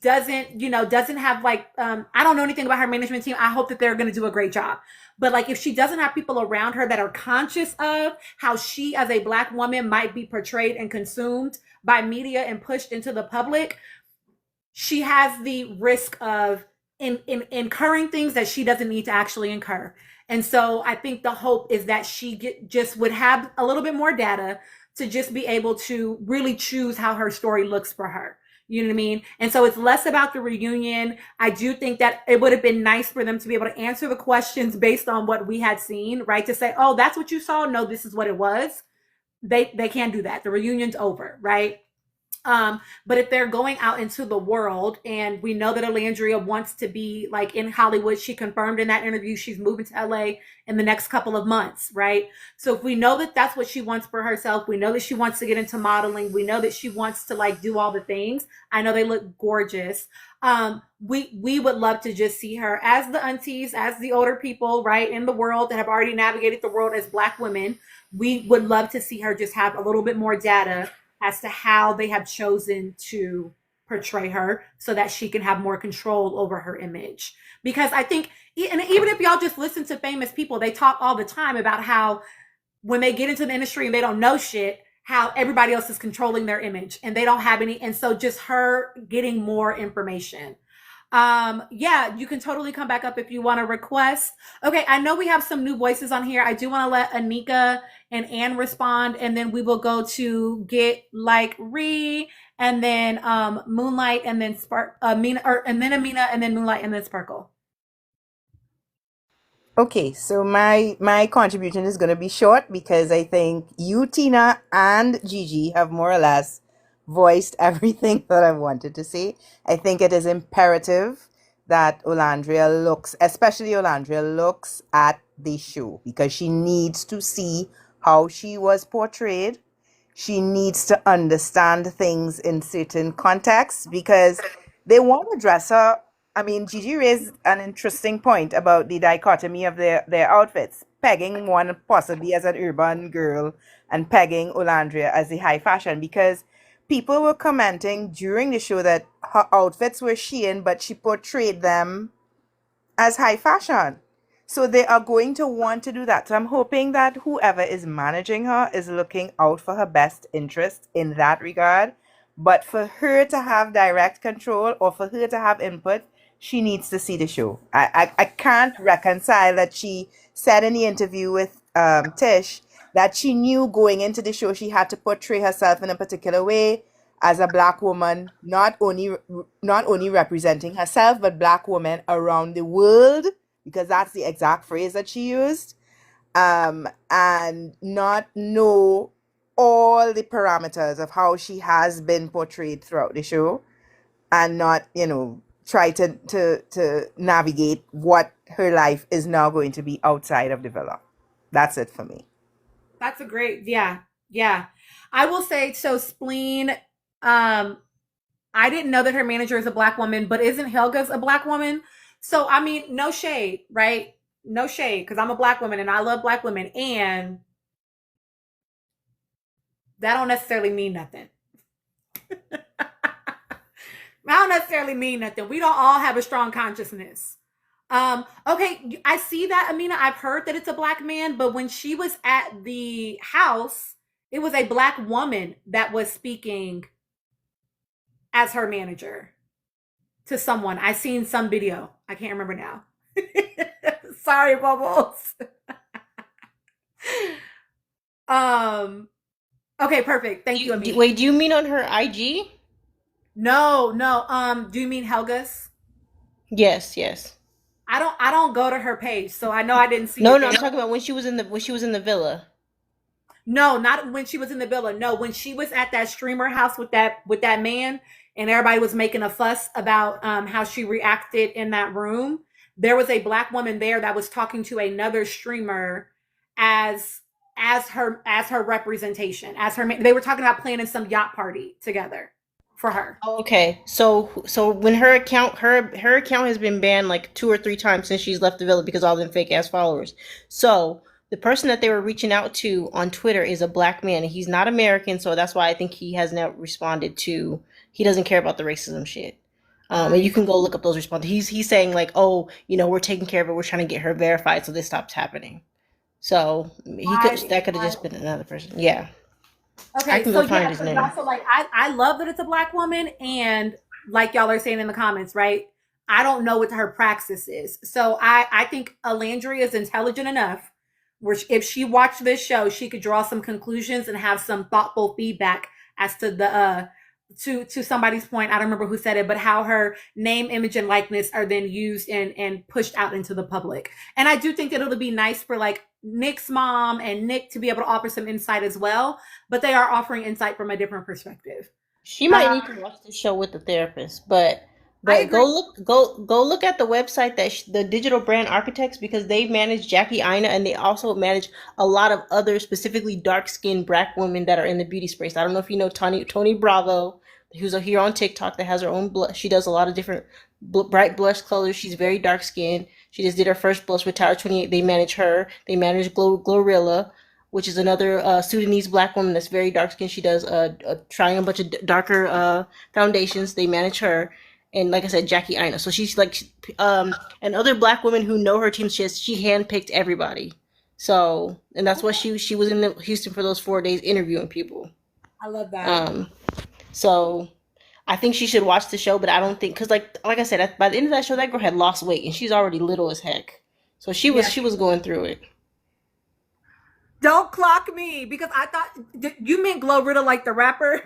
S1: doesn't have I don't know anything about her management team. I hope that they're going to do a great job. But like, if she doesn't have people around her that are conscious of how she as a Black woman might be portrayed and consumed by media and pushed into the public, she has the risk of incurring things that she doesn't need to actually incur. And so I think the hope is that she just would have a little bit more data to just be able to really choose how her story looks for her. You know what I mean? And so it's less about the reunion. I do think that it would have been nice for them to be able to answer the questions based on what we had seen, right? To say, oh, that's what you saw. No, this is what it was. They can't do that. The reunion's over, right? But if they're going out into the world, and we know that Alandria wants to be like in Hollywood, she confirmed in that interview she's moving to LA in the next couple of months, right? So if we know that that's what she wants for herself, we know that she wants to get into modeling, we know that she wants to like do all the things. I know they look gorgeous. We would love to just see her as the aunties, as the older people, right, in the world that have already navigated the world as Black women. We would love to see her just have a little bit more data as to how they have chosen to portray her so that she can have more control over her image. Because I think, and even if y'all just listen to famous people, they talk all the time about how when they get into the industry and they don't know shit, how everybody else is controlling their image and they don't have any. And so just her getting more information. Yeah, you can totally come back up if you want to request. Okay, I know we have some new voices on here. I do want to let Anika and Anne respond, and then we will go to Get Like Ree, and then Moonlight, and then Amina, and then Amina, and then Moonlight, and then Sparkle.
S6: Okay, so my contribution is going to be short because I think you, Tina, and Gigi have more or less voiced everything that I wanted to say. I think it is imperative that especially Olandria looks at the show because she needs to see how she was portrayed. She needs to understand things in certain contexts because they want to dress her. I mean, Gigi raised an interesting point about the dichotomy of their outfits, pegging one possibly as an urban girl and pegging Olandria as the high fashion, because people were commenting during the show that her outfits were Shein, but she portrayed them as high fashion. So they are going to want to do that. So I'm hoping that whoever is managing her is looking out for her best interest in that regard. But for her to have direct control or for her to have input, she needs to see the show. I can't reconcile that she said in the interview with Tish that she knew going into the show she had to portray herself in a particular way as a Black woman, not only representing herself, but Black women around the world, because that's the exact phrase that she used, and not know all the parameters of how she has been portrayed throughout the show, and not, try to navigate what her life is now going to be outside of the villa. That's it for me.
S1: That's a great, yeah. I will say, so Spleen, I didn't know that her manager is a Black woman, but isn't Helga's a Black woman? So, I mean, no shade, right? No shade, because I'm a Black woman and I love Black women, and that don't necessarily mean nothing. I don't necessarily mean nothing. We don't all have a strong consciousness. Okay, I see that, Amina. I've heard that it's a Black man, but when she was at the house, it was a Black woman that was speaking as her manager to someone. I seen some video. I can't remember now. Sorry, Bubbles. Okay, perfect. Thank you, Amina.
S10: Wait, do you mean on her IG?
S1: No. Do you mean Helga's?
S10: Yes.
S1: I don't go to her page, so I know I didn't see.
S10: No, I'm talking about when she was in the villa.
S1: No, not when she was in the villa. No, when she was at that streamer house with that man, and everybody was making a fuss about how she reacted in that room. There was a Black woman there that was talking to another streamer as her representation, they were talking about planning some yacht party together for her.
S10: Okay, so when her account has been banned like 2 or 3 times since she's left the villa because of all them fake ass followers. So the person that they were reaching out to on Twitter is a Black man, and he's not American, so that's why I think he has not responded to. He doesn't care about the racism shit. And you can go look up those responses. He's saying like, oh, we're taking care of it. We're trying to get her verified so this stops happening. So that could have just been another person. Yeah.
S1: Okay,
S10: I can
S1: so
S10: go find his name.
S1: Also, like, I love that it's a Black woman, and like y'all are saying in the comments, right? I don't know what her praxis is. So I think Alandria is intelligent enough where if she watched this show, she could draw some conclusions and have some thoughtful feedback as to the to somebody's point. I don't remember who said it, but how her name, image, and likeness are then used and pushed out into the public. And I do think that it'll be nice for like Nick's mom and Nick to be able to offer some insight as well, but they are offering insight from a different perspective.
S10: She might need to watch the show with the therapist, but
S1: I
S10: go
S1: agree.
S10: look at the website that the Digital Brand Architects, because they manage Jackie Aina and they also manage a lot of other specifically dark skinned black women that are in the beauty space. I don't know if you know Tony Bravo, who's here on TikTok that has her own blush. She does a lot of different bright blush colors. She's very dark skinned. She just did her first blush with Tower 28. They manage her. They manage Glorilla, which is another Sudanese black woman that's very dark skinned. She does trying a bunch of darker foundations. They manage her. And like I said, Jackie Aina. So she's like, and other black women who know her team, she handpicked everybody. So, and that's what she was in Houston for those 4 days interviewing people.
S1: I love that.
S10: So I think she should watch the show, but I don't think, because like I said, by the end of that show, that girl had lost weight and she's already little as heck. So she was going through it.
S1: Don't clock me, because I thought you meant Glorilla like the rapper.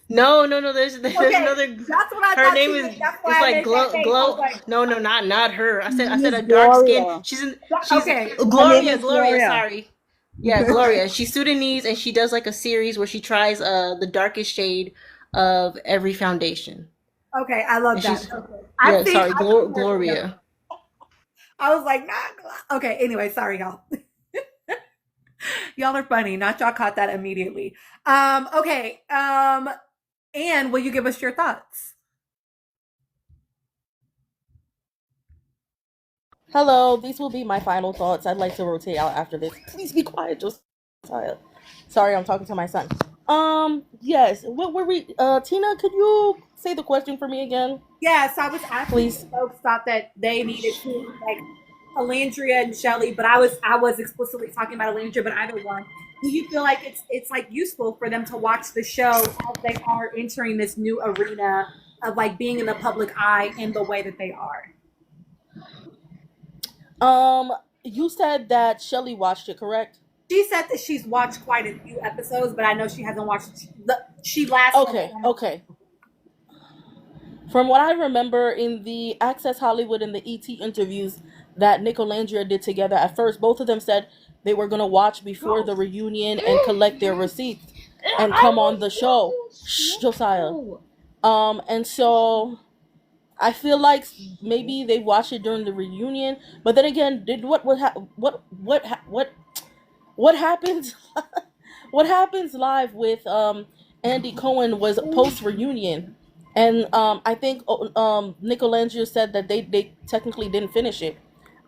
S10: No. There's
S1: Okay,
S10: another.
S1: that's what I
S10: Her
S1: thought.
S10: name
S1: She
S10: is.
S1: was, that's
S10: It's
S1: why I
S10: like
S1: made
S10: glow.
S1: that face. I was like,
S10: No, not her. I said
S3: Miss
S10: a dark skin.
S3: Gloria.
S10: She's
S1: okay.
S10: Gloria.
S3: is Gloria.
S10: Sorry. Yeah, Gloria. She's Sudanese and she does like a series where she tries the darkest shade of every foundation.
S1: Okay, I love
S10: And
S1: that.
S10: she's
S1: Okay. I
S10: yeah.
S1: think
S10: Sorry,
S1: I think
S10: Gloria.
S1: I was like, nah. Okay, anyway, sorry, y'all. Y'all are funny. Not y'all caught that immediately. Okay. Anne, will you give us your thoughts?
S3: Hello, these will be my final thoughts. I'd like to rotate out after this. Please be quiet, Josiah. Sorry, I'm talking to my son. Yes. What were we? Tina, could you say the question for me again,
S1: Yes, I was asking
S3: please?
S1: if folks thought that they needed to like Alandria and Shelly, but I was explicitly talking about Alandria, but either one. Do you feel like it's like useful for them to watch the show as they are entering this new arena of like being in the public eye in the way that they are?
S3: You said that Shelly watched it, correct?
S1: She said that she's watched quite a few episodes, but I know she hasn't watched. She last.
S3: Okay. From what I remember in the Access Hollywood and the ET interviews that Nick and Landria did together, at first both of them said they were gonna watch before the reunion and collect their receipts and come on the show. Shh, Josiah. And so I feel like maybe they watched it during the reunion, but then again, did what happens what happens live with Andy Cohen was post reunion, and I think Nick and Landria said that they technically didn't finish it.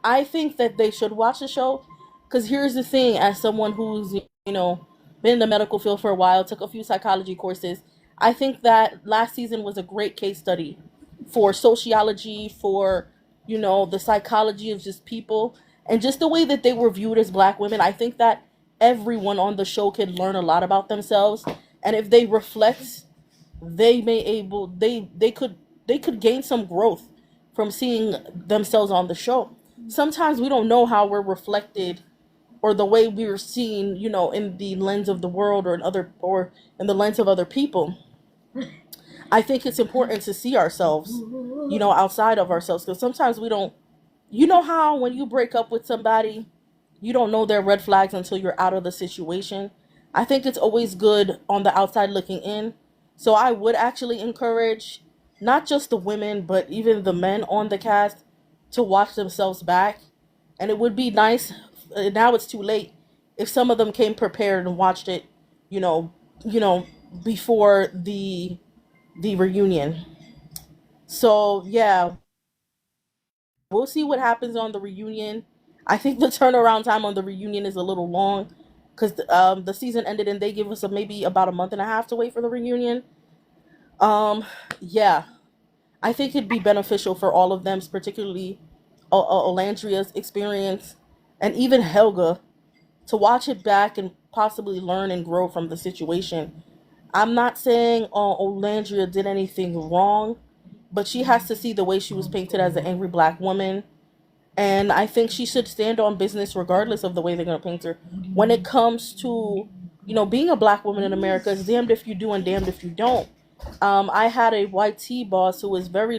S3: I think that they should watch the show, because here's the thing: as someone who's been in the medical field for a while, took a few psychology courses, I think that last season was a great case study for sociology, for the psychology of just people, and just the way that they were viewed as black women. I think that everyone on the show can learn a lot about themselves, and if they reflect, they could gain some growth from seeing themselves on the show. Sometimes we don't know how we're reflected, or the way we're seen, in the lens of the world, or in the lens of other people. I think it's important to see ourselves, outside of ourselves, because sometimes we don't. You know how when you break up with somebody, you don't know their red flags until you're out of the situation. I think it's always good on the outside looking in. So I would actually encourage not just the women, but even the men on the cast to watch themselves back. And it would be nice, now it's too late, if some of them came prepared and watched it, before the reunion. So yeah, we'll see what happens on the reunion. I think the turnaround time on the reunion is a little long, because the season ended and they give us maybe about a month and a half to wait for the reunion. Yeah, I think it'd be beneficial for all of them, particularly Olandria's experience, and even Helga, to watch it back and possibly learn and grow from the situation. I'm not saying Olandria did anything wrong. but she has to see the way she was painted as an angry black woman. And I think she should stand on business regardless of the way they're going to paint her. When it comes to, being a black woman in America, it's damned if you do and damned if you don't. I had a YT boss who was very,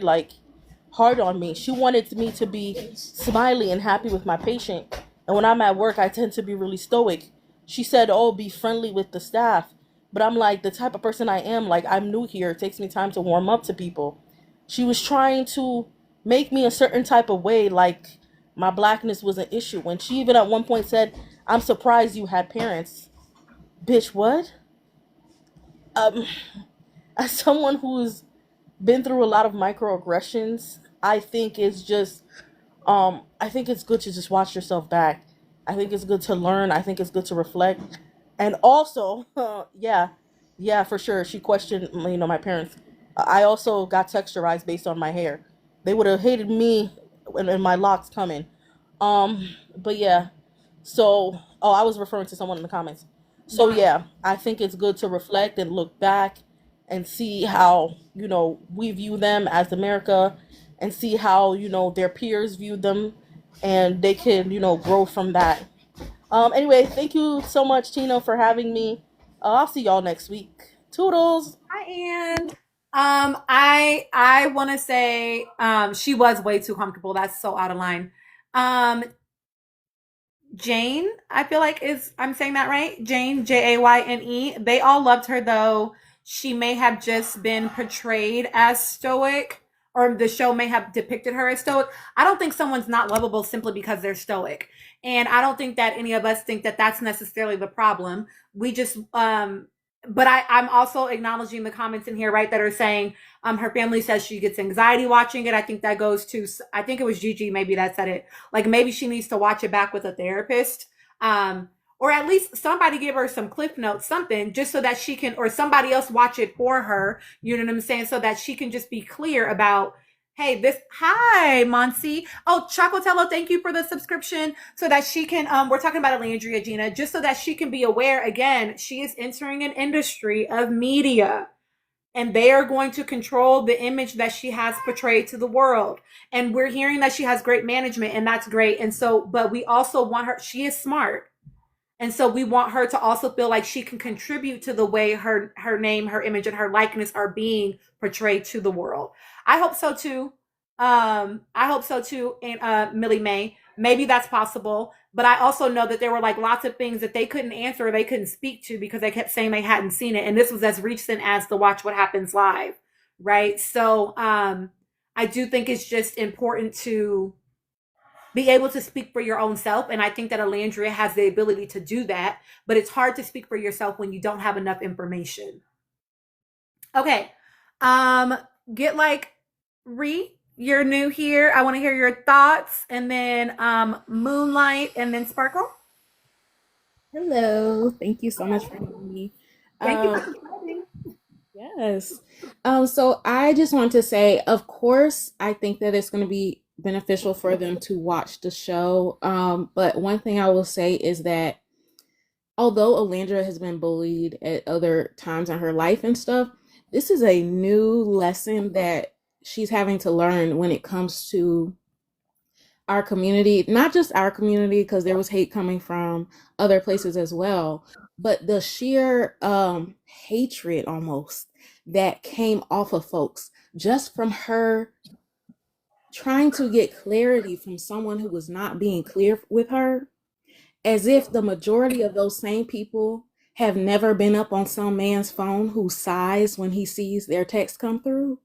S3: hard on me. She wanted me to be smiley and happy with my patient. And when I'm at work, I tend to be really stoic. She said, oh, be friendly with the staff. But I'm like, the type of person I am, I'm new here. It takes me time to warm up to people. She was trying to make me a certain type of way, like my blackness was an issue. When she even at one point said, I'm surprised you had parents. Bitch, what? Um, as someone who's been through a lot of microaggressions, I think I think it's good to just watch yourself back. I think it's good to learn. I think it's good to reflect. And also, yeah, for sure. She questioned, my parents. I also got texturized based on my hair. They would have hated me and my locks coming. But yeah. So, oh, I was referring to someone in the comments. So yeah, I think it's good to reflect and look back and see how, we view them as America, and see how, their peers view them, and they can, grow from that. Anyway, thank you so much, Tino, for having me. I'll see y'all next week. Toodles.
S1: Hi, Ann. I want to say she was way too comfortable. That's so out of line. Jane, I feel like I'm saying that right? Jane, Jayne. They all loved her, though she may have just been portrayed as stoic, or the show may have depicted her as stoic. I don't think someone's not lovable simply because they're stoic. And I don't think that any of us think that that's necessarily the problem. We just, but I'm also acknowledging the comments in here, right, that are saying her family says she gets anxiety watching it. I think that goes to, I think it was Gigi maybe that said it. Like maybe she needs to watch it back with a therapist. Or at least somebody give her some cliff notes, something, just so that she can, or somebody else watch it for her, you know what I'm saying? So that she can just be clear about, hey, hi, Monsi. Oh, Chocotello, thank you for the subscription. So that she can, we're talking about Alandria, Gina, just so that she can be aware, again, she is entering an industry of media. And they are going to control the image that she has portrayed to the world. And we're hearing that she has great management, and that's great. And so, but we also want her, she is smart. And so we want her to also feel like she can contribute to the way her name, her image, and her likeness are being portrayed to the world. I hope so too. I hope so too. And Millie May, maybe that's possible. But I also know that there were lots of things that they couldn't answer or they couldn't speak to because they kept saying they hadn't seen it. And this was as recent as the Watch What Happens Live, right? So I do think it's just important to be able to speak for your own self. And I think that Alandria has the ability to do that, but it's hard to speak for yourself when you don't have enough information. Okay. Get you're new here. I want to hear your thoughts, and then Moonlight, and then Sparkle.
S11: Hello. Thank you so much for having me.
S1: Thank you for subscribing.
S11: Yes. So I just want to say, of course, I think that it's going to be beneficial for them to watch the show. But one thing I will say is that although Alandria has been bullied at other times in her life and stuff, this is a new lesson that she's having to learn when it comes to our community, not just our community, because there was hate coming from other places as well, but the sheer hatred almost that came off of folks just from her trying to get clarity from someone who was not being clear with her, as if the majority of those same people have never been up on some man's phone who sighs when he sees their text come through.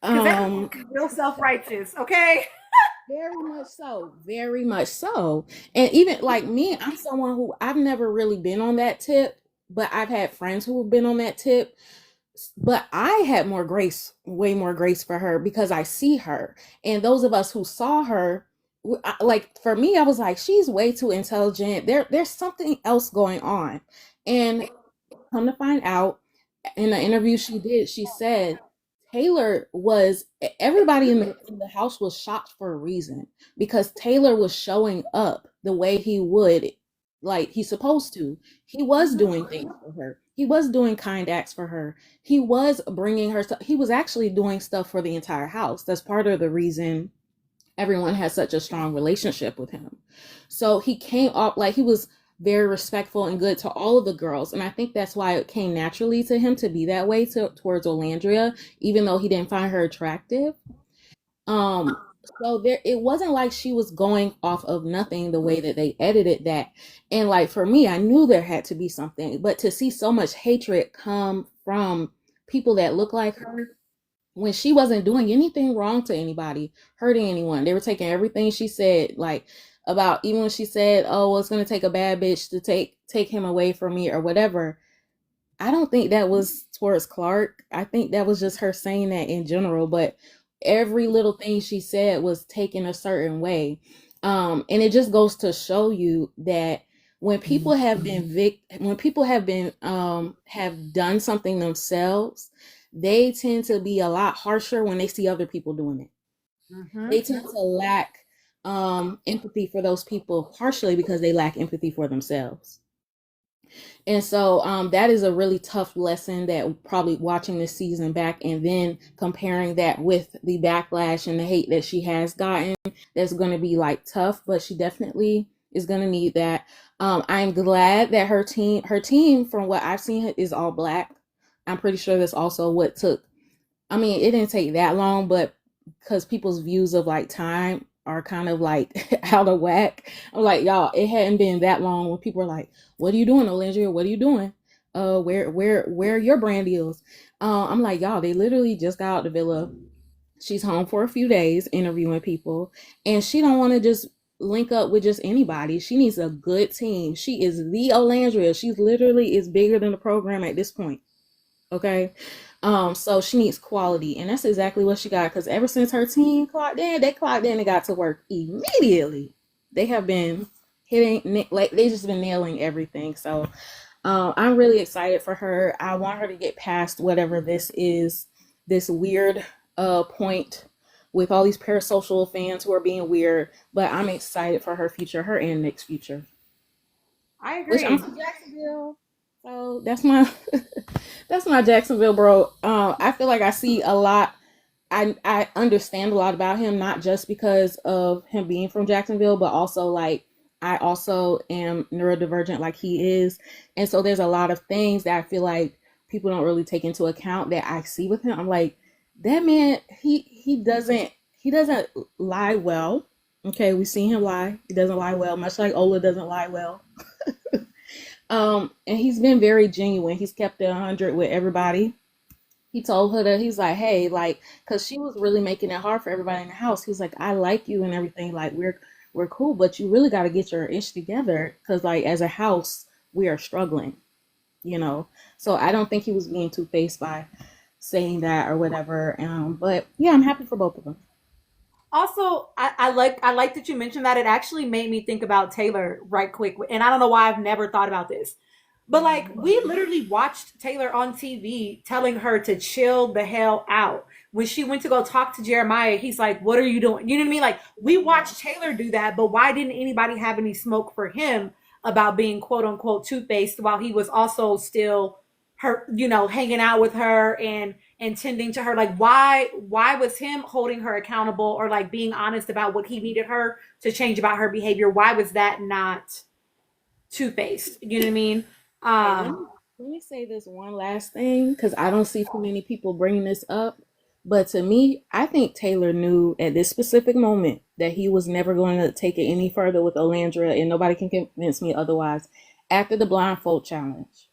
S1: Real self-righteous, okay?
S11: Very much so. And even like me, I'm someone who I've never really been on that tip, but I've had friends who have been on that tip. But I had more grace, way more grace for her because I see her. And those of us who saw her, like for me, I was like, she's way too intelligent. There's something else going on. And come to find out, in the interview she did, she said Taylor was, everybody in the house was shocked for a reason, because Taylor was showing up the way he would, like he's supposed to. He was doing things for her. he was doing kind acts for her. He was bringing her stuff. He was actually doing stuff for the entire house. That's part of the reason everyone has such a strong relationship with him. So he came off like he was very respectful and good to all of the girls. And I think that's why it came naturally to him to be that way towards Olandria, even though he didn't find her attractive. Um, so there, it wasn't like she was going off of nothing the way that they edited that. And like for me, I knew there had to be something, but to see so much hatred come from people that look like her when she wasn't doing anything wrong to anybody, hurting anyone. They were taking everything she said, like about even when she said, "Oh, well, it's gonna take a bad bitch to take him away from me" or whatever. I don't think that was towards Clark. I think that was just her saying that in general, but every little thing she said was taken a certain way. And it just goes to show you that when people have been when people have done something themselves, they tend to be a lot harsher when they see other people doing it. They tend to lack empathy for those people, partially because they lack empathy for themselves. And so that is a really tough lesson that probably watching this season back and then comparing that with the backlash and the hate that she has gotten, that's going to be like tough, but she definitely is going to need that. I'm glad that her team, from what I've seen, is all black. I'm pretty sure that's also what took, I mean, it didn't take that long, but because people's views of like time are kind of like out of whack. I'm like, y'all, it hadn't been that long when people were like, "What are you doing, Olandria? What are you doing? Where are your brand deals?" I'm like, y'all, they literally just got out the villa. She's home for a few days interviewing people, and she don't want to just link up with just anybody. She needs a good team. She is the Olandria. She literally is bigger than the program at this point. Okay. So she needs quality, and that's exactly what she got. Because ever since her team clocked in, they clocked in and got to work immediately. They have been hitting, like they just been nailing everything. So I'm really excited for her. I want her to get past whatever this is, this weird point with all these parasocial fans who are being weird. But I'm excited for her future, her and Nick's future.
S1: I
S11: Which I'm
S1: agree.
S11: from Jacksonville, so that's my that's my Jacksonville bro. I feel like I see a lot. I understand a lot about him, not just because of him being from Jacksonville, but also like I also am neurodivergent like he is, and so there's a lot of things that I feel like people don't really take into account that I see with him. I'm like, that man, he doesn't lie well. Okay, we've seen him lie. He doesn't lie well, much like Ola doesn't lie well. And he's been very genuine. He's kept it 100 with everybody. He told her that he's like, hey, like, because she was really making it hard for everybody in the house. He was like, I like you and everything. Like, we're cool, but you really got to get your ish together because, like, as a house, we are struggling, you know. So I don't think he was being two-faced by saying that or whatever. But yeah, I'm happy for both of them.
S1: Also, I like that you mentioned that. It actually made me think about Taylor right quick, and I don't know why I've never thought about this. But like we literally watched Taylor on TV telling her to chill the hell out. When she went to go talk to Jeremiah, he's like, "What are you doing?" You know what I mean? Like we watched Taylor do that, but why didn't anybody have any smoke for him about being quote unquote two-faced while he was also still her, hanging out with her and tending to her? Like why was him holding her accountable or like being honest about what he needed her to change about her behavior? Why was that not two-faced? You know what I mean?
S11: Hey, let me say this one last thing because I don't see too many people bringing this up. But to me, I think Taylor knew at this specific moment that he was never going to take it any further with Olandra, and nobody can convince me otherwise. After the blindfold challenge,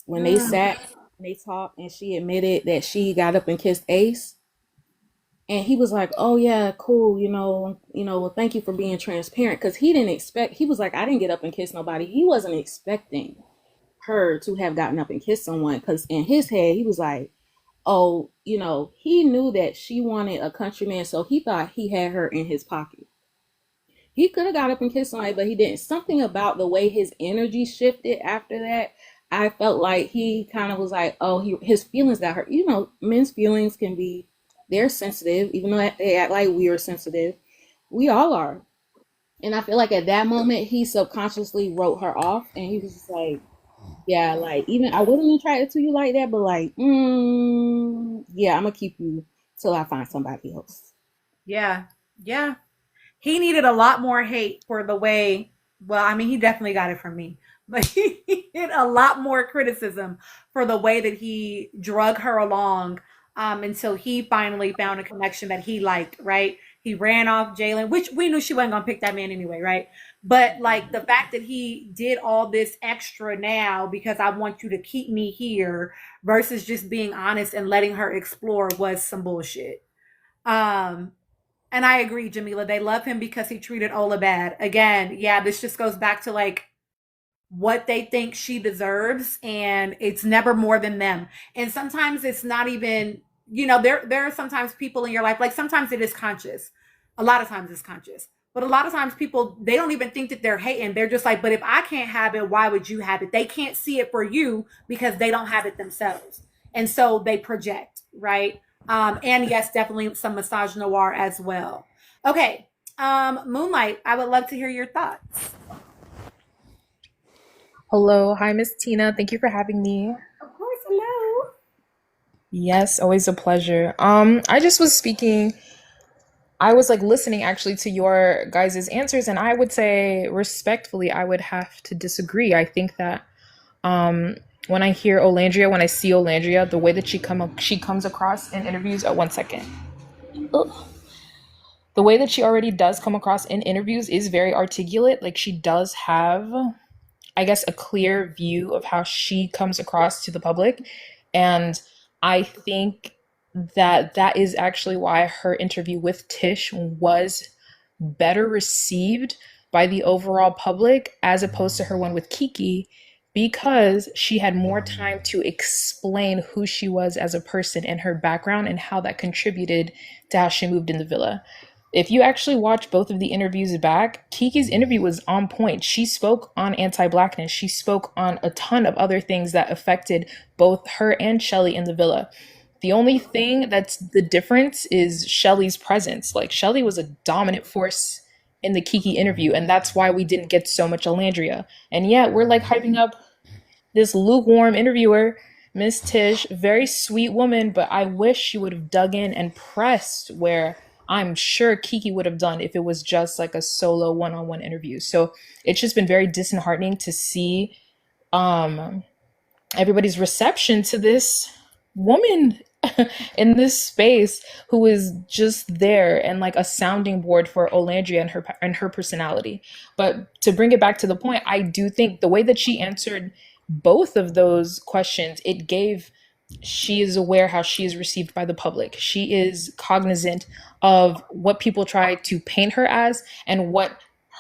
S11: when they sat and they talked, and she admitted that she got up and kissed Ace, and he was like, "Oh yeah, cool, well, thank you for being transparent," because he didn't expect. He was like, "I didn't get up and kiss nobody." He wasn't expecting her to have gotten up and kissed someone because in his head he was like, oh, he knew that she wanted a countryman, so he thought he had her in his pocket. He could have got up and kissed somebody, but he didn't. Something about the way his energy shifted after that, I felt like he kind of was like, oh, his feelings got hurt. Men's feelings they're sensitive, even though they act like we are sensitive. We all are. And I feel like at that moment, he subconsciously wrote her off, and he was just like, Yeah, like even I wasn't attracted to you like that, but like, yeah, I'm gonna keep you till I find somebody else.
S1: Yeah. Yeah. He needed a lot more hate for the way, well, I mean, he definitely got it from me, but he needed a lot more criticism for the way that he drug her along until he finally found a connection that he liked, right? He ran off Jalen, which we knew she wasn't going to pick that man anyway, right? But like the fact that he did all this extra now because I want you to keep me here versus just being honest and letting her explore was some bullshit. Um, and I agree, Jamila. They love him because he treated Ola bad. Again, yeah, this just goes back to like what they think she deserves, and it's never more than them. And sometimes it's not even, there are sometimes people in your life, like sometimes it is conscious. A lot of times it's conscious. But a lot of times people they don't even think that they're hating. They're just like, but if I can't have it, why would you have it? They can't see it for you because they don't have it themselves. And so they project, right? And yes, definitely some massage noir as well. Okay. Moonlight, I would love to hear your thoughts.
S12: Hello, hi Miss Tina. Thank you for having me.
S1: Of course, hello.
S12: Yes, always a pleasure. I just was speaking, I was like listening actually to your guys' answers, and I would say respectfully, I would have to disagree. I think that when I hear Olandria, when I see Olandria, the way that she comes across in interviews, one second. Ugh. The way that she already does come across in interviews is very articulate. Like she does have, I guess, a clear view of how she comes across to the public. And I think that that is actually why her interview with Tish was better received by the overall public as opposed to her one with Kiki, because she had more time to explain who she was as a person and her background and how that contributed to how she moved in the villa. If you actually watch both of the interviews back, Kiki's interview was on point. She spoke on anti-blackness. She spoke on a ton of other things that affected both her and Shelly in the villa. The only thing that's the difference is Shelly's presence. Like Shelly was a dominant force in the Kiki interview, and that's why we didn't get so much Alandria. And yet we're like hyping up this lukewarm interviewer, Miss Tish, very sweet woman, but I wish she would have dug in and pressed where I'm sure Kiki would have done if it was just like a solo one-on-one interview. So it's just been very disheartening to see everybody's reception to this woman in this space who is just there and like a sounding board for Olandria and her personality. But to bring it back to the point, I do think the way that she answered both of those questions, it gave, she is aware how she is received by the public. She is cognizant of what people try to paint her as and what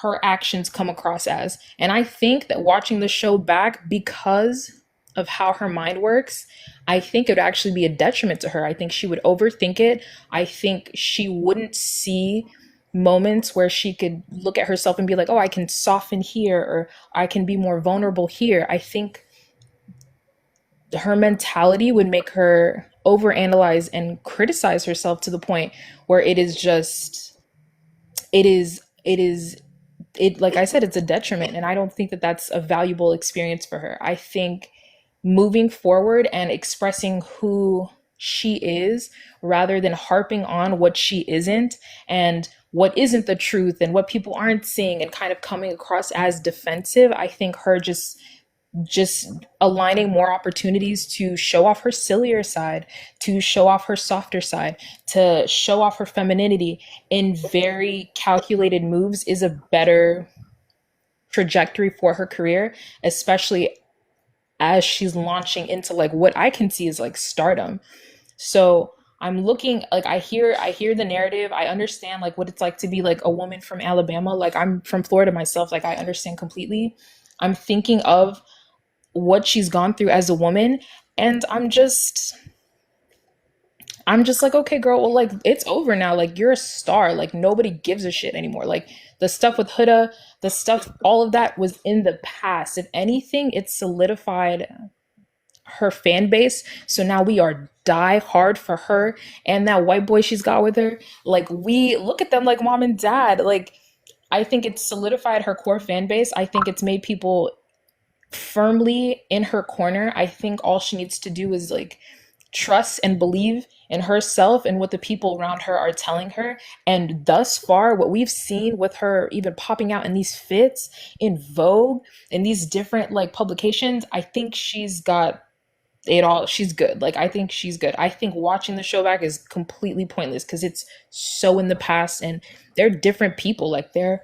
S12: her actions come across as. And I think that watching the show back, because of how her mind works, I think it would actually be a detriment to her. I think she would overthink it. I think she wouldn't see moments where she could look at herself and be like, oh, I can soften here, or I can be more vulnerable here. I think her mentality would make her overanalyze and criticize herself to the point where it is just, like I said, it's a detriment. And I don't think that that's a valuable experience for her. I think moving forward and expressing who she is rather than harping on what she isn't and what isn't the truth and what people aren't seeing and kind of coming across as defensive, I think her just aligning more opportunities to show off her sillier side, to show off her softer side, to show off her femininity in very calculated moves is a better trajectory for her career, especially as she's launching into like what I can see is like stardom. So I'm looking, like I hear the narrative. I understand like what it's like to be like a woman from Alabama. Like I'm from Florida myself. Like I understand completely. I'm thinking of what she's gone through as a woman, and I'm just like, okay, girl, well, like it's over now. Like you're a star. Like nobody gives a shit anymore. Like the stuff with Huda, the stuff, all of that was in the past. If anything, it solidified her fan base. So now we are die hard for her and that white boy she's got with her. Like we look at them like mom and dad. Like I think it's solidified her core fan base. I think it's made people firmly in her corner. I think all she needs to do is like trust and believe in herself and what the people around her are telling her. And thus far, what we've seen with her even popping out in these fits in Vogue, in these different like publications, I think she's got it all. She's good. Like, I think she's good. I think watching the show back is completely pointless because it's so in the past and they're different people. Like, they're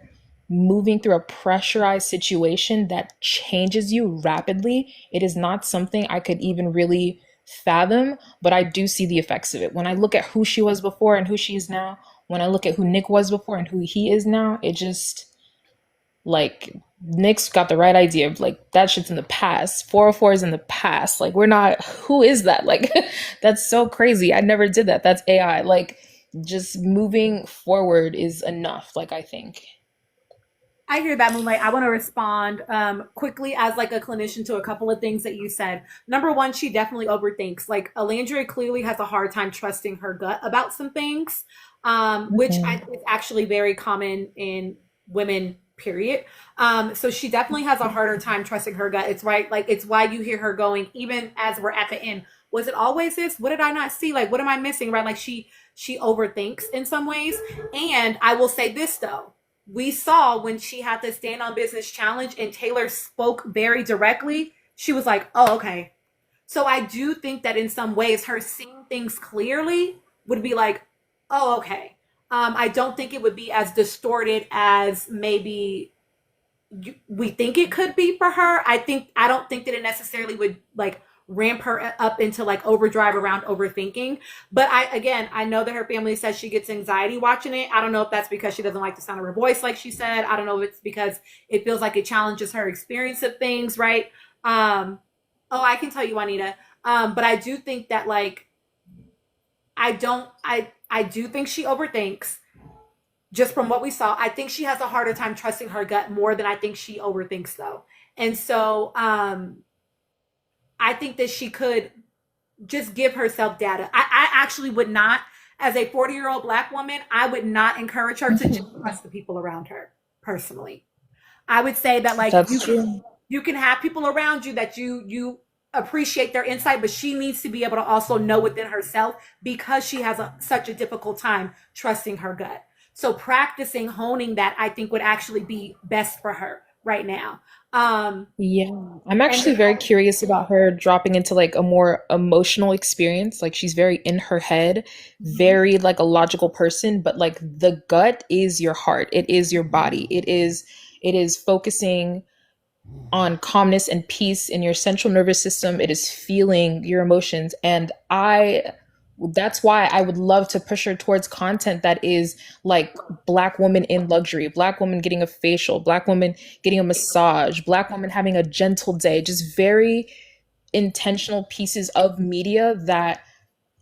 S12: moving through a pressurized situation that changes you rapidly. It is not something I could even really fathom, but I do see the effects of it. When I look at who she was before and who she is now, when I look at who Nick was before and who he is now, it just like Nick's got the right idea of like that shit's in the past. 404 is in the past. Like, we're not, who is that? Like, that's so crazy. I never did that. That's AI. Like, just moving forward is enough, like, I think.
S1: I hear that, Moonlight. I want to respond quickly as like a clinician to a couple of things that you said. Number one, she definitely overthinks. Like, Alandria clearly has a hard time trusting her gut about some things, which I think is actually very common in women, period. So she definitely has a harder time trusting her gut. It's right. Like, it's why you hear her going, even as we're at the end, was it always this? What did I not see? Like, what am I missing? Right? Like, she overthinks in some ways. And I will say this though. We saw when she had the stand on business challenge and Taylor spoke very directly, she was like, oh, okay. So I do think that in some ways her seeing things clearly would be like, oh, okay. I don't think it would be as distorted as maybe we think it could be for her. I don't think that it necessarily would like ramp her up into like overdrive around overthinking. But I know that her family says she gets anxiety watching it. I don't know if that's because she doesn't like the sound of her voice, like she said. I don't know if it's because it feels like it challenges her experience of things, right? Oh, I can tell you, Juanita. But I do think that like, I do think she overthinks. Just from what we saw, I think she has a harder time trusting her gut more than I think she overthinks though. And so, I think that she could just give herself data. I actually would not, as a 40-year-old Black woman, I would not encourage her to just trust the people around her personally. I would say that like you can have people around you that you appreciate their insight, but she needs to be able to also know within herself because she has such a difficult time trusting her gut. So practicing honing that, I think, would actually be best for her right now.
S12: Yeah, I'm actually very curious about her dropping into like a more emotional experience. Like, she's very in her head, very like a logical person, but like the gut is your heart. It is your body. It is focusing on calmness and peace in your central nervous system. It is feeling your emotions. And that's why I would love to push her towards content that is like Black woman in luxury, Black woman getting a facial, Black woman getting a massage, Black woman having a gentle day, just very intentional pieces of media that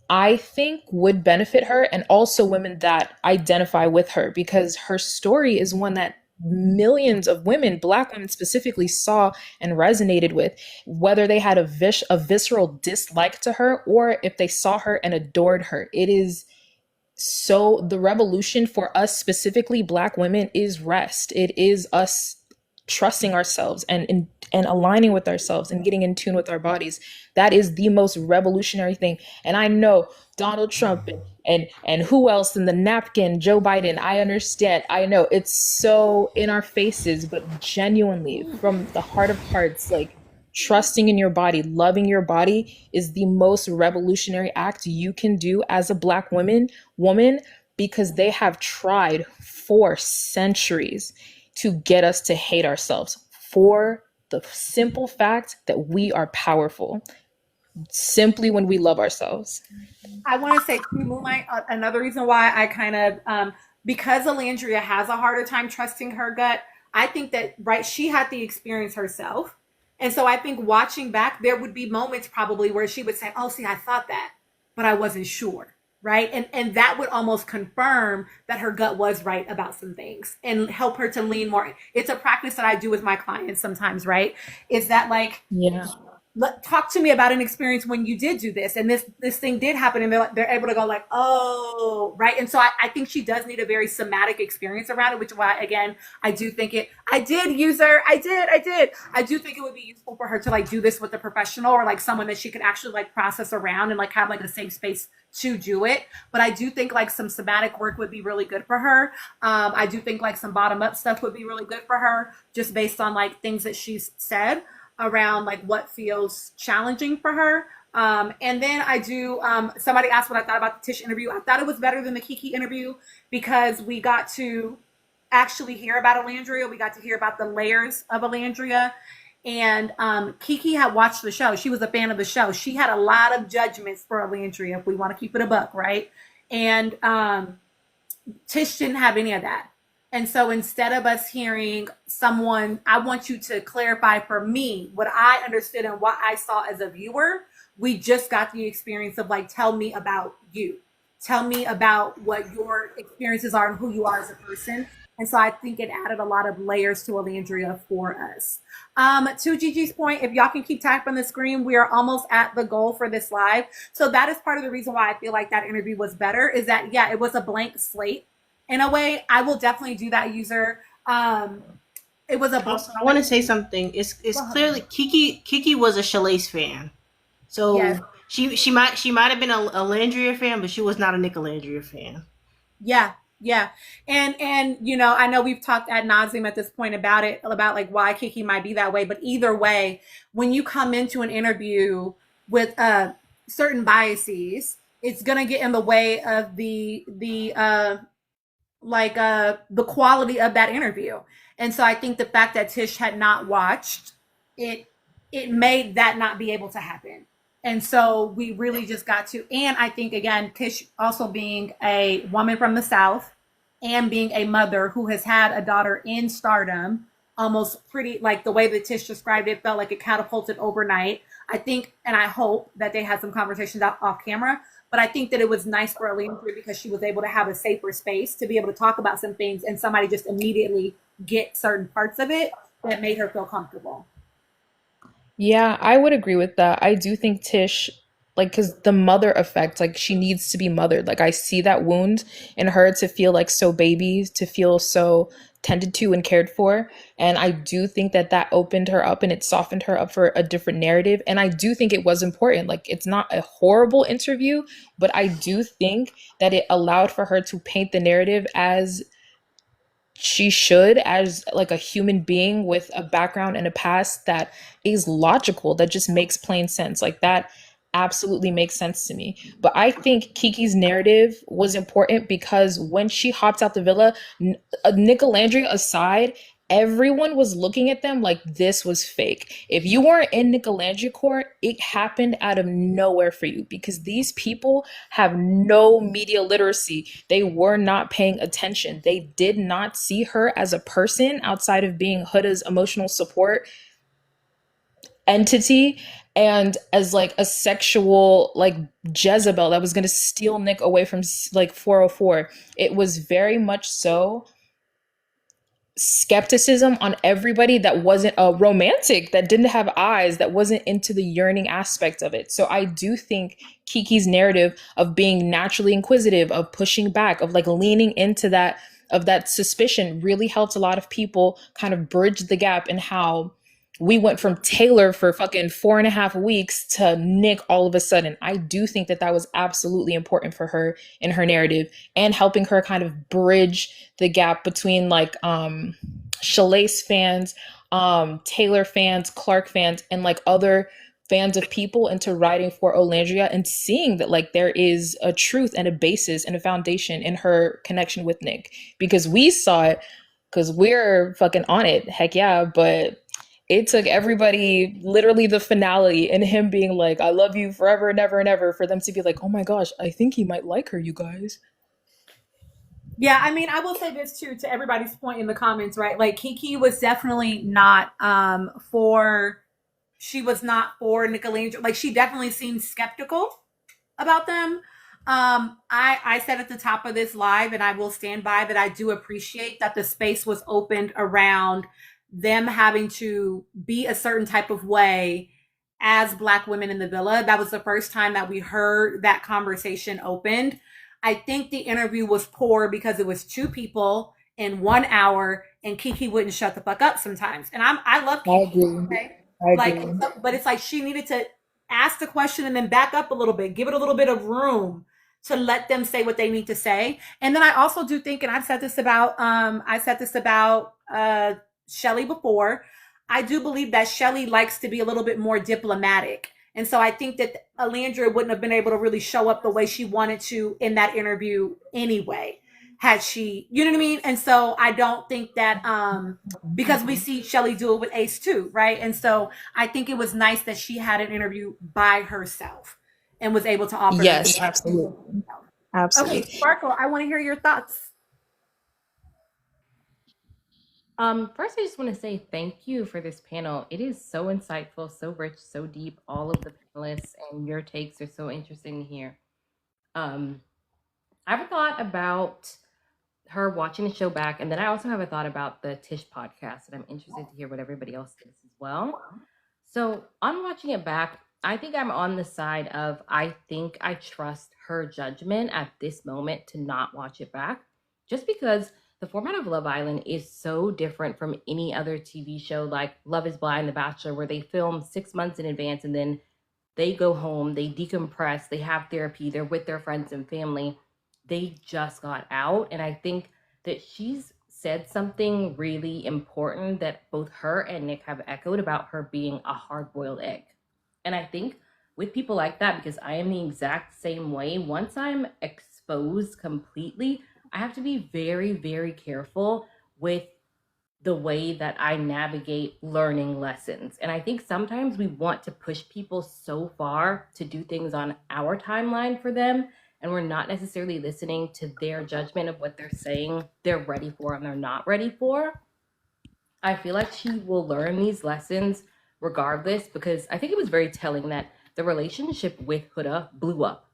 S12: I think would benefit her, and also women that identify with her, because her story is one that millions of women, Black women specifically, saw and resonated with, whether they had a visceral dislike to her or if they saw her and adored her. It is so, the revolution for us specifically Black women is rest. It is us trusting ourselves and aligning with ourselves and getting in tune with our bodies. That is the most revolutionary thing. And I know Donald Trump and who else in the napkin, Joe Biden, I understand. I know it's so in our faces, but genuinely from the heart of hearts, like, trusting in your body, loving your body is the most revolutionary act you can do as a Black woman, because they have tried for centuries to get us to hate ourselves for the simple fact that we are powerful simply when we love ourselves.
S1: I want to say, Moonlight, another reason why I kind of, because Alandria has a harder time trusting her gut, I think that, right, she had the experience herself. And so I think watching back, there would be moments probably where she would say, oh, see, I thought that, but I wasn't sure. Right. And that would almost confirm that her gut was right about some things and help her to lean more. It's a practice that I do with my clients sometimes. Right. Is that like,
S12: yeah,
S1: talk to me about an experience when you did do this and this thing did happen, and they're able to go like, oh, right. And so I think she does need a very somatic experience around it, which is why, again, I do think I do think it would be useful for her to like do this with a professional or like someone that she could actually like process around and like have like a safe space to do it. But I do think like some somatic work would be really good for her. I do think like some bottom up stuff would be really good for her, just based on like things that she's said around like what feels challenging for her. And then I do, somebody asked what I thought about the Tish interview. I thought it was better than the Kiki interview because we got to actually hear about Alandria. We got to hear about the layers of Alandria. And Kiki had watched the show. She was a fan of the show. She had a lot of judgments for Alandria, if we want to keep it a buck, right? And Tish didn't have any of that. And so instead of us hearing someone, I want you to clarify for me what I understood and what I saw as a viewer. We just got the experience of like, tell me about you. Tell me about what your experiences are and who you are as a person. And so I think it added a lot of layers to Alandria for us. To Gigi's point, if y'all can keep tapping on the screen, we are almost at the goal for this live. So that is part of the reason why I feel like that interview was better, is that, yeah, it was a blank slate. In a way, I will definitely do that, user. It was a.
S10: Also, I want to say something. It's clearly Kiki was a Shalace fan, so
S1: Yes.
S10: she might have been a Landria fan, but she was not a Nick Landria fan.
S1: Yeah, and you know, I know we've talked ad nauseum at this point about it, about like why Kiki might be that way. But either way, when you come into an interview with certain biases, it's gonna get in the way of the quality of that interview. And so I think the fact that Tish had not watched it, it made that not be able to happen. And so we really just got to, and I think again, Tish also being a woman from the South and being a mother who has had a daughter in stardom, almost pretty, like the way that Tish described it, felt like it catapulted overnight. I think, and I hope that they had some conversations off camera, but I think that it was nice for Alandria because she was able to have a safer space to be able to talk about some things and somebody just immediately get certain parts of it that made her feel comfortable.
S12: Yeah, I would agree with that. I do think Tish, like, because the mother effect, like, she needs to be mothered. Like, I see that wound in her to feel like so baby, to feel so tended to and cared for. And I do think that that opened her up and it softened her up for a different narrative. And I do think it was important. Like, it's not a horrible interview, but I do think that it allowed for her to paint the narrative as she should, as like a human being with a background and a past that is logical, that just makes plain sense. Like, that absolutely makes sense to me. But I think Kiki's narrative was important because when she hopped out the villa, Nick Alandria aside, everyone was looking at them like this was fake. If you weren't in Nick Alandria court, it happened out of nowhere for you because these people have no media literacy. They were not paying attention. They did not see her as a person outside of being Huda's emotional support entity and as like a sexual like Jezebel that was going to steal Nick away from like 404. It was very much so skepticism on everybody that wasn't a romantic, that didn't have eyes, that wasn't into the yearning aspect of it. So I do think Kiki's narrative of being naturally inquisitive, of pushing back, of like leaning into that, of that suspicion really helped a lot of people kind of bridge the gap in how we went from Taylor for fucking 4.5 weeks to Nick all of a sudden. I do think that that was absolutely important for her in her narrative and helping her kind of bridge the gap between like Shalace fans, Taylor fans, Clark fans, and like other fans of people into writing for Olandria and seeing that like there is a truth and a basis and a foundation in her connection with Nick, because we saw it because we're fucking on it. Heck yeah. But it took everybody, literally the finale, and him being like, I love you forever and ever and ever, for them to be like, oh my gosh, I think he might like her, you guys.
S1: Yeah, I mean, I will say this too, to everybody's point in the comments, right? Like Kiki was definitely not she was not for Nick Alandria. Like, she definitely seemed skeptical about them. I said at the top of this live, and I will stand by that, I do appreciate that the space was opened around them having to be a certain type of way as Black women in the villa. That was the first time that we heard that conversation opened. I think the interview was poor because it was two people in 1 hour, and Kiki wouldn't shut the fuck up sometimes. And I love
S12: I
S1: Kiki.
S12: agree.
S1: Okay,
S12: I
S1: like,
S12: agree.
S1: but it's like she needed to ask the question and then back up a little bit, give it a little bit of room to let them say what they need to say. And then I also do think, and I've said this about Shelly before, I do believe that Shelly likes to be a little bit more diplomatic. And so I think that Alandria wouldn't have been able to really show up the way she wanted to in that interview anyway, had she, you know what I mean? And so I don't think that, because we see Shelly do it with Ace too, right? And so I think it was nice that she had an interview by herself and was able to offer.
S12: Yes, absolutely. Absolutely.
S1: Okay, Sparkle, I want to hear your thoughts.
S13: First, I just want to say thank you for this panel. It is so insightful, so rich, so deep. All of the panelists and your takes are so interesting to hear. I have a thought about her watching the show back, and then I also have a thought about the Tish podcast, and I'm interested to hear what everybody else thinks as well. So, on watching it back, I think I'm on the side of I think I trust her judgment at this moment to not watch it back, just because the format of Love Island is so different from any other TV show like Love is Blind, The Bachelor, where they film 6 months in advance and then they go home, they decompress, they have therapy, they're with their friends and family. They just got out. And I think that she's said something really important that both her and Nick have echoed about her being a hard-boiled egg. And I think with people like that, because I am the exact same way, once I'm exposed completely, I have to be very, very careful with the way that I navigate learning lessons. And I think sometimes we want to push people so far to do things on our timeline for them, and we're not necessarily listening to their judgment of what they're saying they're ready for and they're not ready for. I feel like she will learn these lessons regardless, because I think it was very telling that the relationship with Huda blew up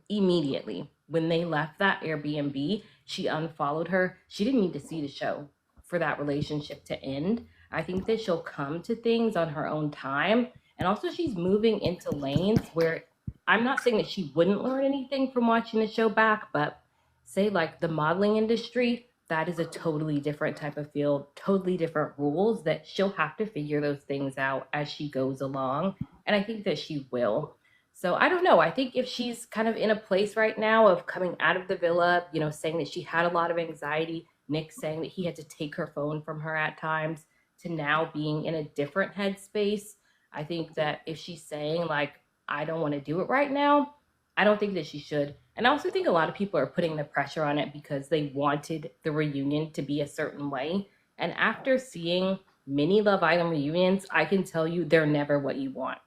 S13: immediately. When they left that Airbnb, she unfollowed her. She didn't need to see the show for that relationship to end. I think that she'll come to things on her own time. And also she's moving into lanes where I'm not saying that she wouldn't learn anything from watching the show back, but say like the modeling industry, that is a totally different type of field, totally different rules that she'll have to figure those things out as she goes along. And I think that she will. So I don't know. I think if she's kind of in a place right now of coming out of the villa, you know, saying that she had a lot of anxiety, Nick saying that he had to take her phone from her at times, to now being in a different headspace. I think that if she's saying like, I don't want to do it right now, I don't think that she should. And I also think a lot of people are putting the pressure on it because they wanted the reunion to be a certain way. And after seeing many Love Island reunions, I can tell you they're never what you want.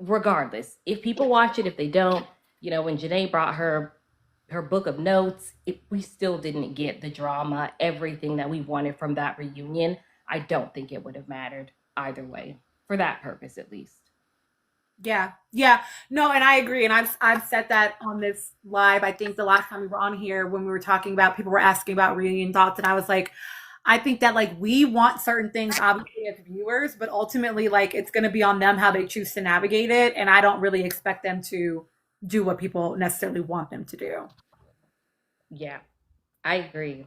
S13: Regardless, if people watch it, if they don't, you know, when Janae brought her book of notes, we still didn't get the drama, everything that we wanted from that reunion. I don't think it would have mattered either way, for that purpose at least.
S1: Yeah. No, and I agree. And I've said that on this live. I think the last time we were on here, when we were talking about, people were asking about reunion thoughts, and I was like, I think that like we want certain things obviously as viewers, but ultimately like it's going to be on them how they choose to navigate it. And I don't really expect them to do what people necessarily want them to do.
S13: Yeah, I agree.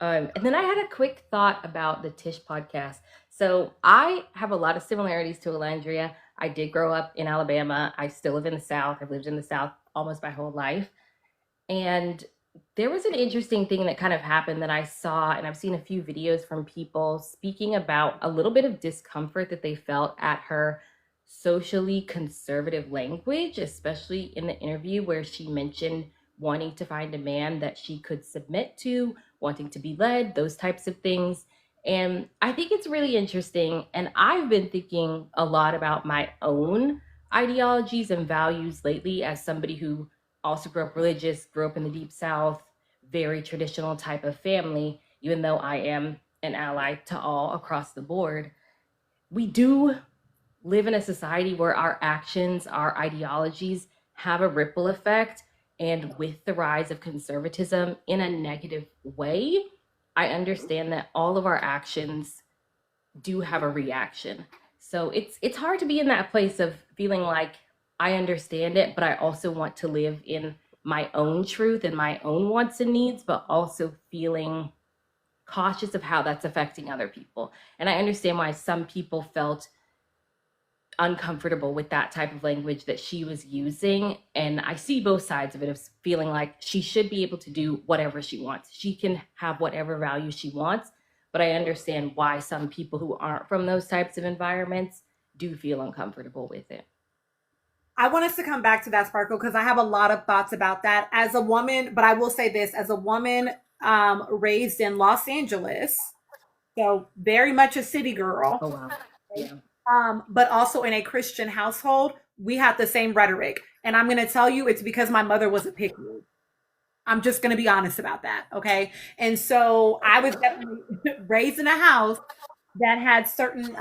S13: And then I had a quick thought about the Tish podcast. So I have a lot of similarities to Alandria. I did grow up in Alabama. I still live in the South. I've lived in the South almost my whole life. And there was an interesting thing that kind of happened that I saw, and I've seen a few videos from people speaking about a little bit of discomfort that they felt at her socially conservative language, especially in the interview where she mentioned wanting to find a man that she could submit to, wanting to be led, those types of things. And I think it's really interesting. And I've been thinking a lot about my own ideologies and values lately as somebody who also grew up religious, grew up in the Deep South, very traditional type of family, even though I am an ally to all across the board. We do live in a society where our actions, our ideologies have a ripple effect. And with the rise of conservatism in a negative way, I understand that all of our actions do have a reaction. So it's hard to be in that place of feeling like I understand it, but I also want to live in my own truth and my own wants and needs, but also feeling cautious of how that's affecting other people. And I understand why some people felt uncomfortable with that type of language that she was using. And I see both sides of it, of feeling like she should be able to do whatever she wants. She can have whatever value she wants. But I understand why some people who aren't from those types of environments do feel uncomfortable with it.
S1: I want us to come back to that, Sparkle, because I have a lot of thoughts about that as a woman. But I will say this, as a woman raised in Los Angeles, so very much a city girl.
S13: Oh, wow. Yeah.
S1: But also in a Christian household, we have the same rhetoric. And I'm going to tell you, it's because my mother was a pick-me. I'm just going to be honest about that. Okay. And so I was definitely raised in a house that had certain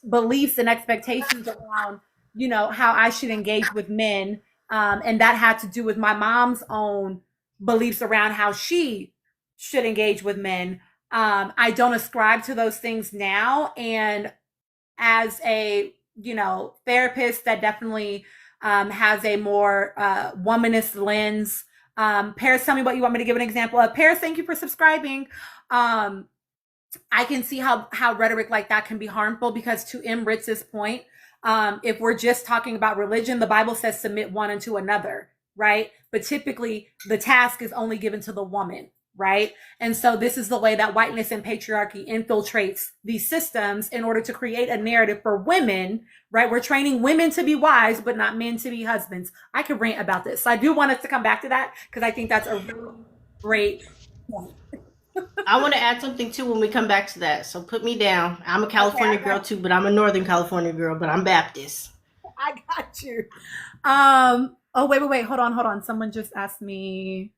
S1: beliefs and expectations around, you know, how I should engage with men. And that had to do with my mom's own beliefs around how she should engage with men. I don't ascribe to those things now. And as a, you know, therapist that definitely has a more womanist lens. Paris, tell me what you want me to give an example of. Paris, thank you for subscribing. I can see how rhetoric like that can be harmful, because to M. Ritz's point, if we're just talking about religion, the Bible says submit one unto another, right? But typically the task is only given to the woman, right? And so this is the way that whiteness and patriarchy infiltrates these systems in order to create a narrative for women, right? We're training women to be wives, but not men to be husbands. I could rant about this. So I do want us to come back to that, because I think that's a really great point.
S10: I want to add something too when we come back to that. So put me down. I'm a California girl too, but I'm a Northern California girl, but I'm Baptist.
S1: I got you. Oh, wait. Hold on. Someone just asked me.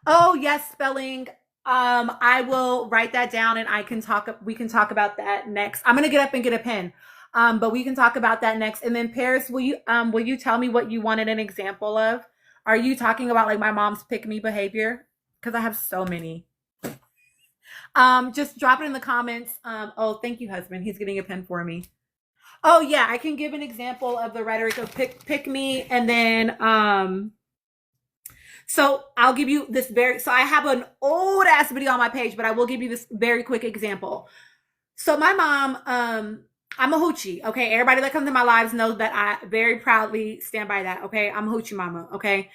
S1: Oh, yes, spelling. I will write that down and we can talk about that next. I'm going to get up and get a pen. But we can talk about that next. And then Paris, will you tell me what you wanted an example of? Are you talking about like my mom's pick me behavior? Because I have so many. Just drop it in the comments. Oh, thank you, husband. He's getting a pen for me. Oh yeah, I can give an example of the rhetoric of pick me, and then so I'll give you this so I have an old ass video on my page, but I will give you this very quick example. So my mom, I'm a hoochie, okay? Everybody that comes to my lives knows that I very proudly stand by that, okay? I'm a hoochie mama, okay?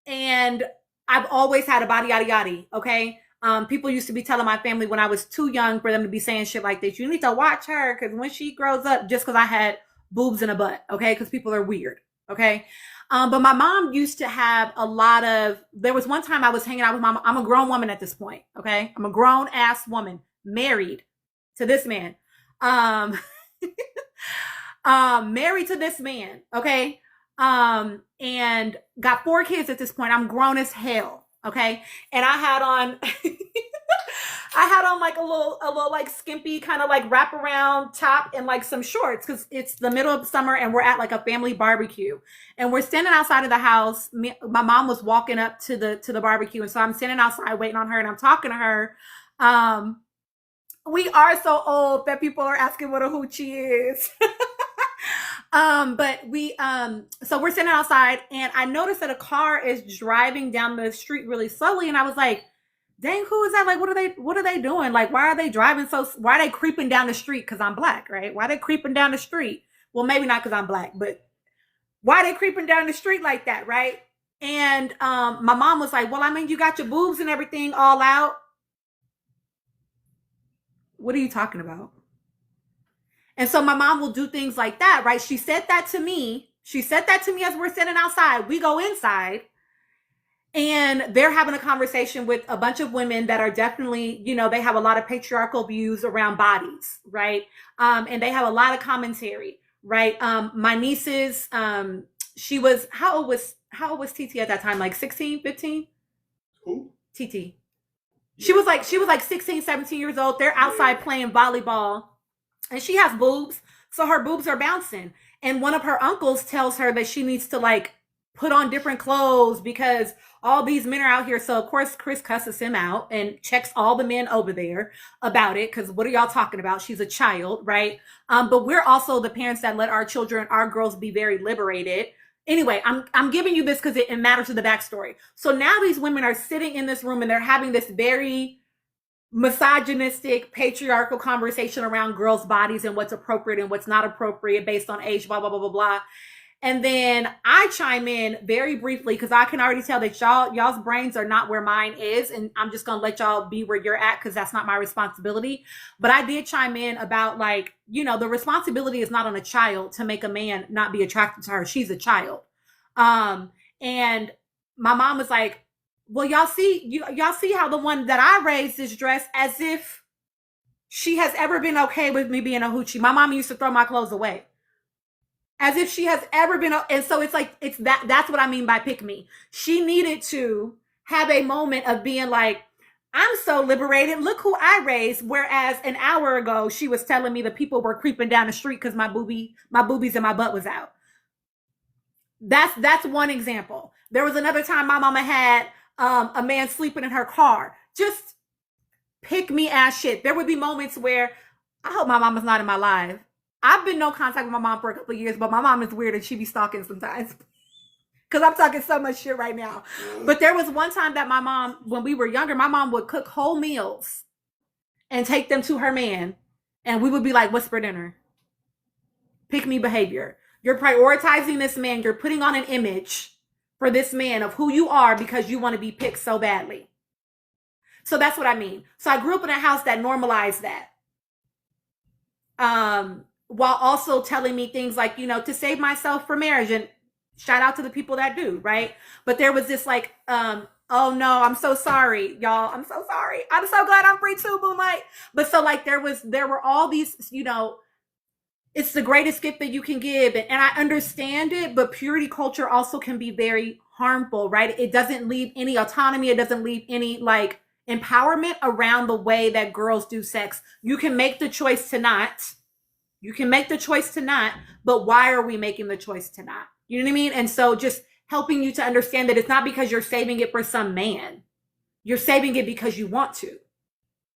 S1: And I've always had a body yada yada, okay? People used to be telling my family when I was too young for them to be saying shit like this, you need to watch her because when she grows up, just because I had boobs and a butt, okay? Because people are weird, okay? But my mom used to have there was one time I was hanging out with I'm a grown woman at this point, okay? I'm a grown ass woman, married to this man. Married to this man, okay? And got 4 kids at this point. I'm grown as hell, okay? And I had on like a little like skimpy kind of like wraparound top and like some shorts, because it's the middle of summer and we're at like a family barbecue and we're standing outside of the house. My mom was walking up to the barbecue, and so I'm standing outside waiting on her and I'm talking to her. We are so old that people are asking what a hoochie is. But so we're standing outside and I noticed that a car is driving down the street really slowly. And I was like, dang, who is that? Like, what are they doing? Like, why are they driving why are they creeping down the street? Cause I'm black, right? Why are they creeping down the street? Well, maybe not cause I'm black, but why are they creeping down the street like that? Right. And, my mom was like, well, I mean, you got your boobs and everything all out. What are you talking about? And so my mom will do things like that, right? She said that to me. As we're sitting outside. We go inside and they're having a conversation with a bunch of women that are definitely, you know, they have a lot of patriarchal views around bodies, right? And they have a lot of commentary, right? My nieces, she was, how old was TT at that time? Like 16, 15?
S2: Who?
S1: TT. She was like 16, 17 years old. They're outside playing volleyball and she has boobs. So her boobs are bouncing. And one of her uncles tells her that she needs to like put on different clothes because all these men are out here. So of course Chris cusses him out and checks all the men over there about it, because what are y'all talking about? She's a child, right? But we're also the parents that let our children, our girls, be very liberated. Anyway, I'm giving you this because it matters to the backstory. So now these women are sitting in this room and they're having this very misogynistic, patriarchal conversation around girls' bodies and what's appropriate and what's not appropriate based on age, blah, blah, blah, blah, blah. And then I chime in very briefly because I can already tell that y'all's brains are not where mine is. And I'm just going to let y'all be where you're at because that's not my responsibility. But I did chime in about, like, you know, the responsibility is not on a child to make a man not be attracted to her. She's a child. And my mom was like, well, y'all see how the one that I raised is dressed, as if she has ever been okay with me being a hoochie. My mom used to throw my clothes away. As if she has ever been. And so it's like, that's what I mean by pick me. She needed to have a moment of being like, I'm so liberated. Look who I raised. Whereas an hour ago, she was telling me the people were creeping down the street because my boobies and my butt was out. That's one example. There was another time my mama had a man sleeping in her car. Just pick me ass shit. There would be moments where I hope my mama's not in my life. I've been no contact with my mom for a couple of years, but my mom is weird and she be stalking sometimes. Because I'm talking so much shit right now. But there was one time that my mom, when we were younger, my mom would cook whole meals and take them to her man. And we would be like, what's for dinner? Pick me behavior. You're prioritizing this man. You're putting on an image for this man of who you are because you want to be picked so badly. So that's what I mean. So I grew up in a house that normalized that. While also telling me things like, you know, to save myself for marriage, and shout out to the people that do, right? But there was this like, oh no, I'm so sorry, y'all. I'm so sorry. I'm so glad I'm free too, Moonlight. But so like there were all these, you know, it's the greatest gift that you can give. And I understand it, but purity culture also can be very harmful, right? It doesn't leave any autonomy. It doesn't leave any like empowerment around the way that girls do sex. You can make the choice to not. You can make the choice to not, but why are we making the choice to not? You know what I mean? And so just helping you to understand that it's not because you're saving it for some man. You're saving it because you want to.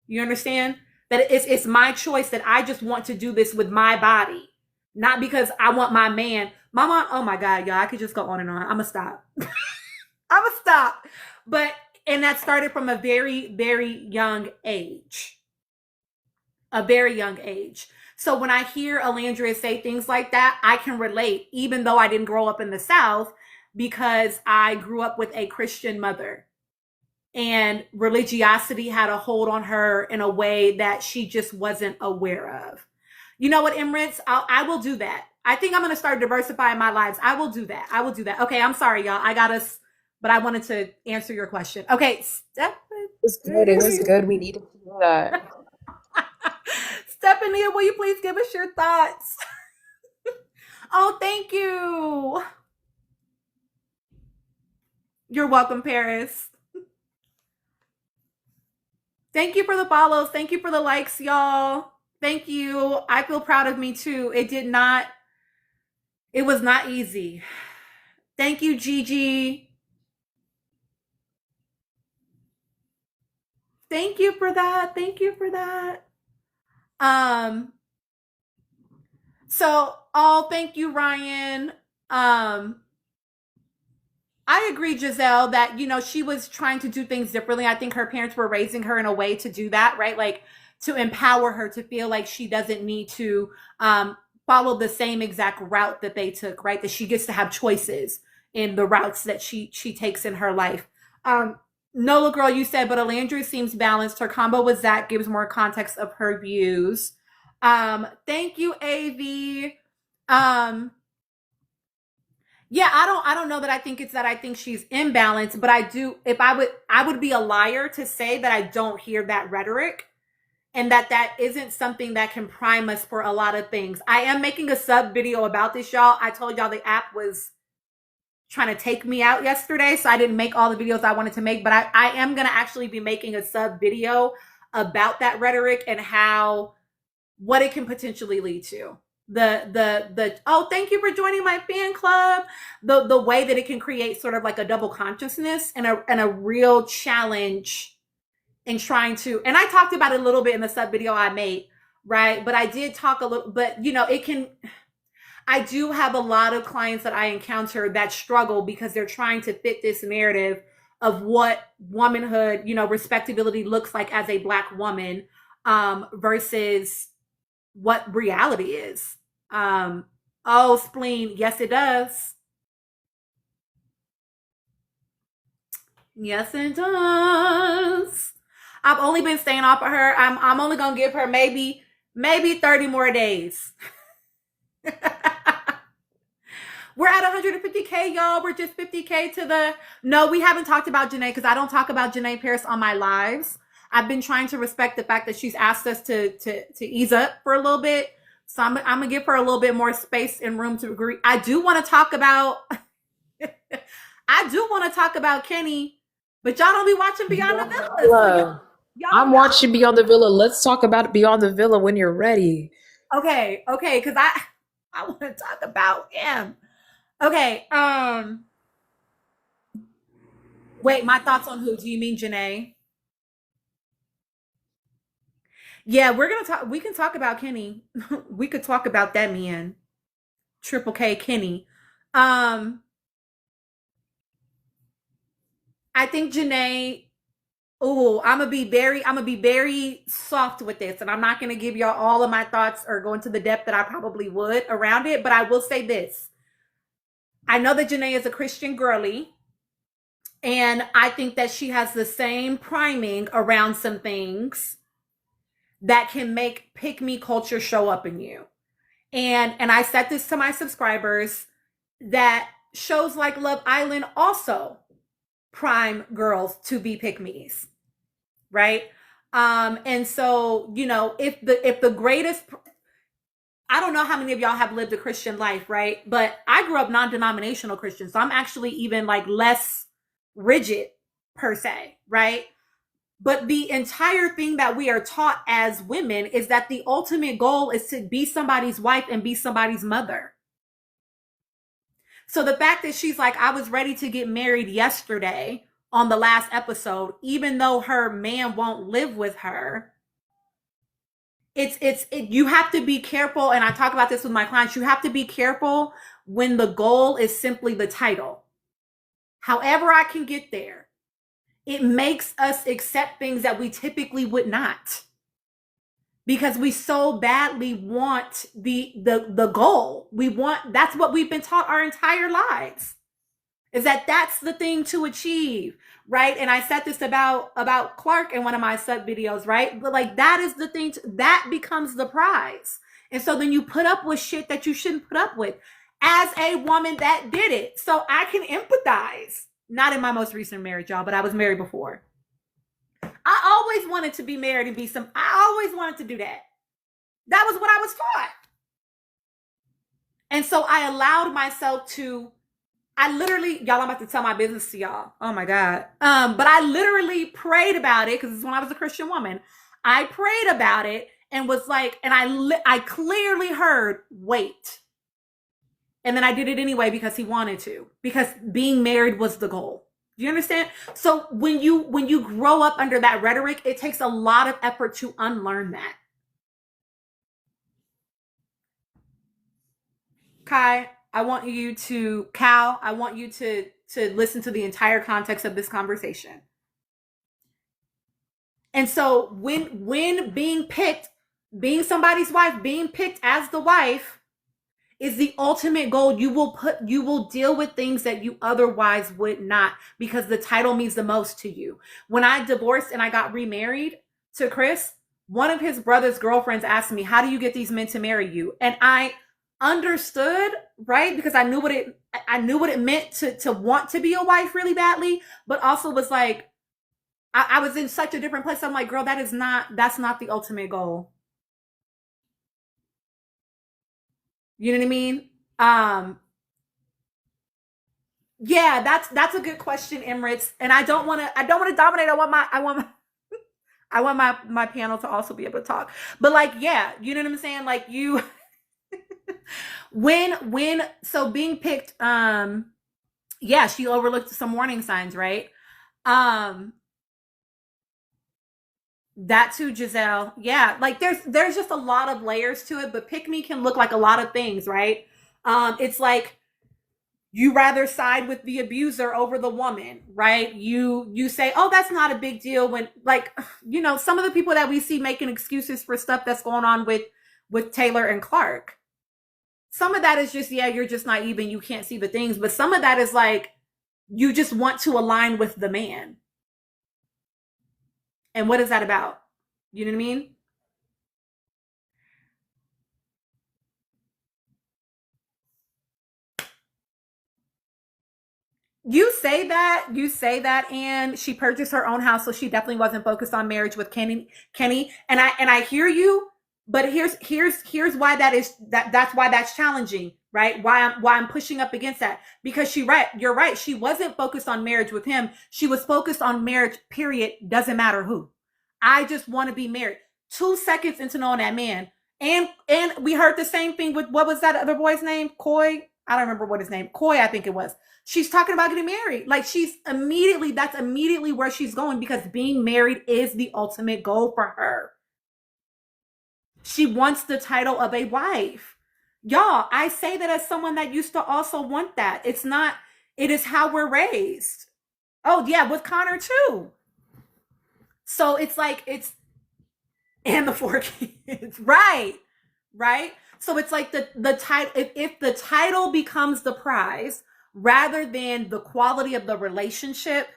S1: You understand? That it's my choice, that I just want to do this with my body. Not because I want my man. My mom, oh my God, y'all, I could just go on and on. I'm gonna stop. I'm gonna stop. And that started from a very, very young age. A very young age. So when I hear Alandria say things like that, I can relate, even though I didn't grow up in the South, because I grew up with a Christian mother. And religiosity had a hold on her in a way that she just wasn't aware of. You know what, Emirates? I will do that. I think I'm going to start diversifying my lives. I will do that. I will do that. Okay, I'm sorry, y'all. I got us, but I wanted to answer your question. Okay, Stephanie.
S12: It was good. We needed to do that.
S1: Stephanie, will you please give us your thoughts? Oh, thank you. You're welcome, Paris. Thank you for the follows. Thank you for the likes, y'all. Thank you. I feel proud of me too. It was not easy. Thank you, Gigi. Thank you for that. Thank you for that. Thank you, Ryan. I agree, Giselle, that, you know, she was trying to do things differently. I think her parents were raising her in a way to do that, right? Like to empower her to feel like she doesn't need to follow the same exact route that they took, right? That she gets to have choices in the routes that she takes in her life. Nola girl, you said, but Alandria seems balanced. Her combo with Zach gives more context of her views. Thank you, AV. Yeah, I don't know that I think it's that I think she's imbalanced, but I do, I would be a liar to say that I don't hear that rhetoric and that isn't something that can prime us for a lot of things. I am making a sub video about this, y'all. I told y'all the app was trying to take me out yesterday, so I didn't make all the videos I wanted to make, but I am going to actually be making a sub video about that rhetoric and what it can potentially lead to. the oh, thank you for joining my fan club. The way that it can create sort of like a double consciousness and a real challenge in trying to, and I talked about it a little bit in the sub video I made, right? But I did talk a little, but it can, I do have a lot of clients that I encounter that struggle because they're trying to fit this narrative of what womanhood, respectability looks like as a Black woman, versus what reality is. Oh, spleen. Yes, it does. Yes, it does. I've only been staying off of her. I'm only gonna give her maybe 30 more days. We're at 150K, y'all. We're just 50K to the... No, we haven't talked about Janae because I don't talk about Janae Pierce on my lives. I've been trying to respect the fact that she's asked us to ease up for a little bit. So I'm going to give her a little bit more space and room to agree. I do want to talk about... Kenny, but y'all don't be watching Beyond the Villa.
S12: Villa. I'm watching Beyond the Villa. Let's talk about Beyond the Villa when you're ready.
S1: Okay, because I want to talk about him. Okay, wait, my thoughts on who? Do you mean Janae? Yeah, we can talk about Kenny. We could talk about that man. Triple K Kenny. I think Janae, I'm gonna be very soft with this, and I'm not gonna give y'all all of my thoughts or go into the depth that I probably would around it, but I will say this. I know that Janae is a Christian girly, and I think that she has the same priming around some things that can make pick me culture show up in you. And I said this to my subscribers, that shows like Love Island also prime girls to be pick me's, right? And so, if the greatest, I don't know how many of y'all have lived a Christian life, right? But I grew up non-denominational Christian, so I'm actually even like less rigid per se, right? But the entire thing that we are taught as women is that the ultimate goal is to be somebody's wife and be somebody's mother. So the fact that she's like, I was ready to get married yesterday on the last episode, even though her man won't live with her, you have to be careful. And I talk about this with my clients. You have to be careful when the goal is simply the title. However I can get there, it makes us accept things that we typically would not, because we so badly want the goal. That's what we've been taught our entire lives, is that that's the thing to achieve, right? And I said this about Clark in one of my sub videos, right? But like, that is the thing, that becomes the prize. And so then you put up with shit that you shouldn't put up with as a woman that did it. So I can empathize. Not in my most recent marriage, y'all, but I was married before. I always wanted to be married and I always wanted to do that. That was what I was taught. And so I allowed myself to, y'all, I'm about to tell my business to y'all. Oh my God. But I literally prayed about it, because it's when I was a Christian woman. I prayed about it and was like, and I clearly heard, wait. And then I did it anyway because he wanted to, because being married was the goal. Do you understand? So when you grow up under that rhetoric, it takes a lot of effort to unlearn that. Kai, I want you to listen to the entire context of this conversation. And so when being picked, being somebody's wife, being picked as the wife is the ultimate goal, you will deal with things that you otherwise would not, because the title means the most to you. When I divorced and I got remarried to Chris, one of his brother's girlfriends asked me, how do you get these men to marry you? And I understood, right? Because I knew what it meant to want to be a wife really badly, but also was like, I was in such a different place. I'm like, girl, that's not the ultimate goal. You know what I mean? Yeah, that's a good question, Emirates. And I don't want to dominate. I want my panel to also be able to talk. But like, yeah, you know what I'm saying? Like So being picked, yeah, she overlooked some warning signs, right? That too, Giselle. Yeah, like there's just a lot of layers to it, but pick me can look like a lot of things, right? It's like you rather side with the abuser over the woman, right? You say, oh, that's not a big deal, when, like, some of the people that we see making excuses for stuff that's going on with Taylor and Clark. Some of that is just, yeah, you're just naive and you can't see the things, but some of that is like you just want to align with the man. And what is that about? You know what I mean? You say that, and she purchased her own house, so she definitely wasn't focused on marriage with Kenny. And I hear you, but here's why that's why that's challenging, right? Why I'm pushing up against that, because you're right. She wasn't focused on marriage with him. She was focused on marriage, period. Doesn't matter who. I just want to be married. 2 seconds into knowing that man. And we heard the same thing with, what was that other boy's name? Coy? I don't remember what his name. Coy, I think it was. She's talking about getting married. Like, that's immediately where she's going, because being married is the ultimate goal for her. She wants the title of a wife. Y'all, I say that as someone that used to also want that. It is how we're raised. Oh yeah, with Connor too. So it's like, and the 4 kids, right? So it's like the title, if the title becomes the prize rather than the quality of the relationship,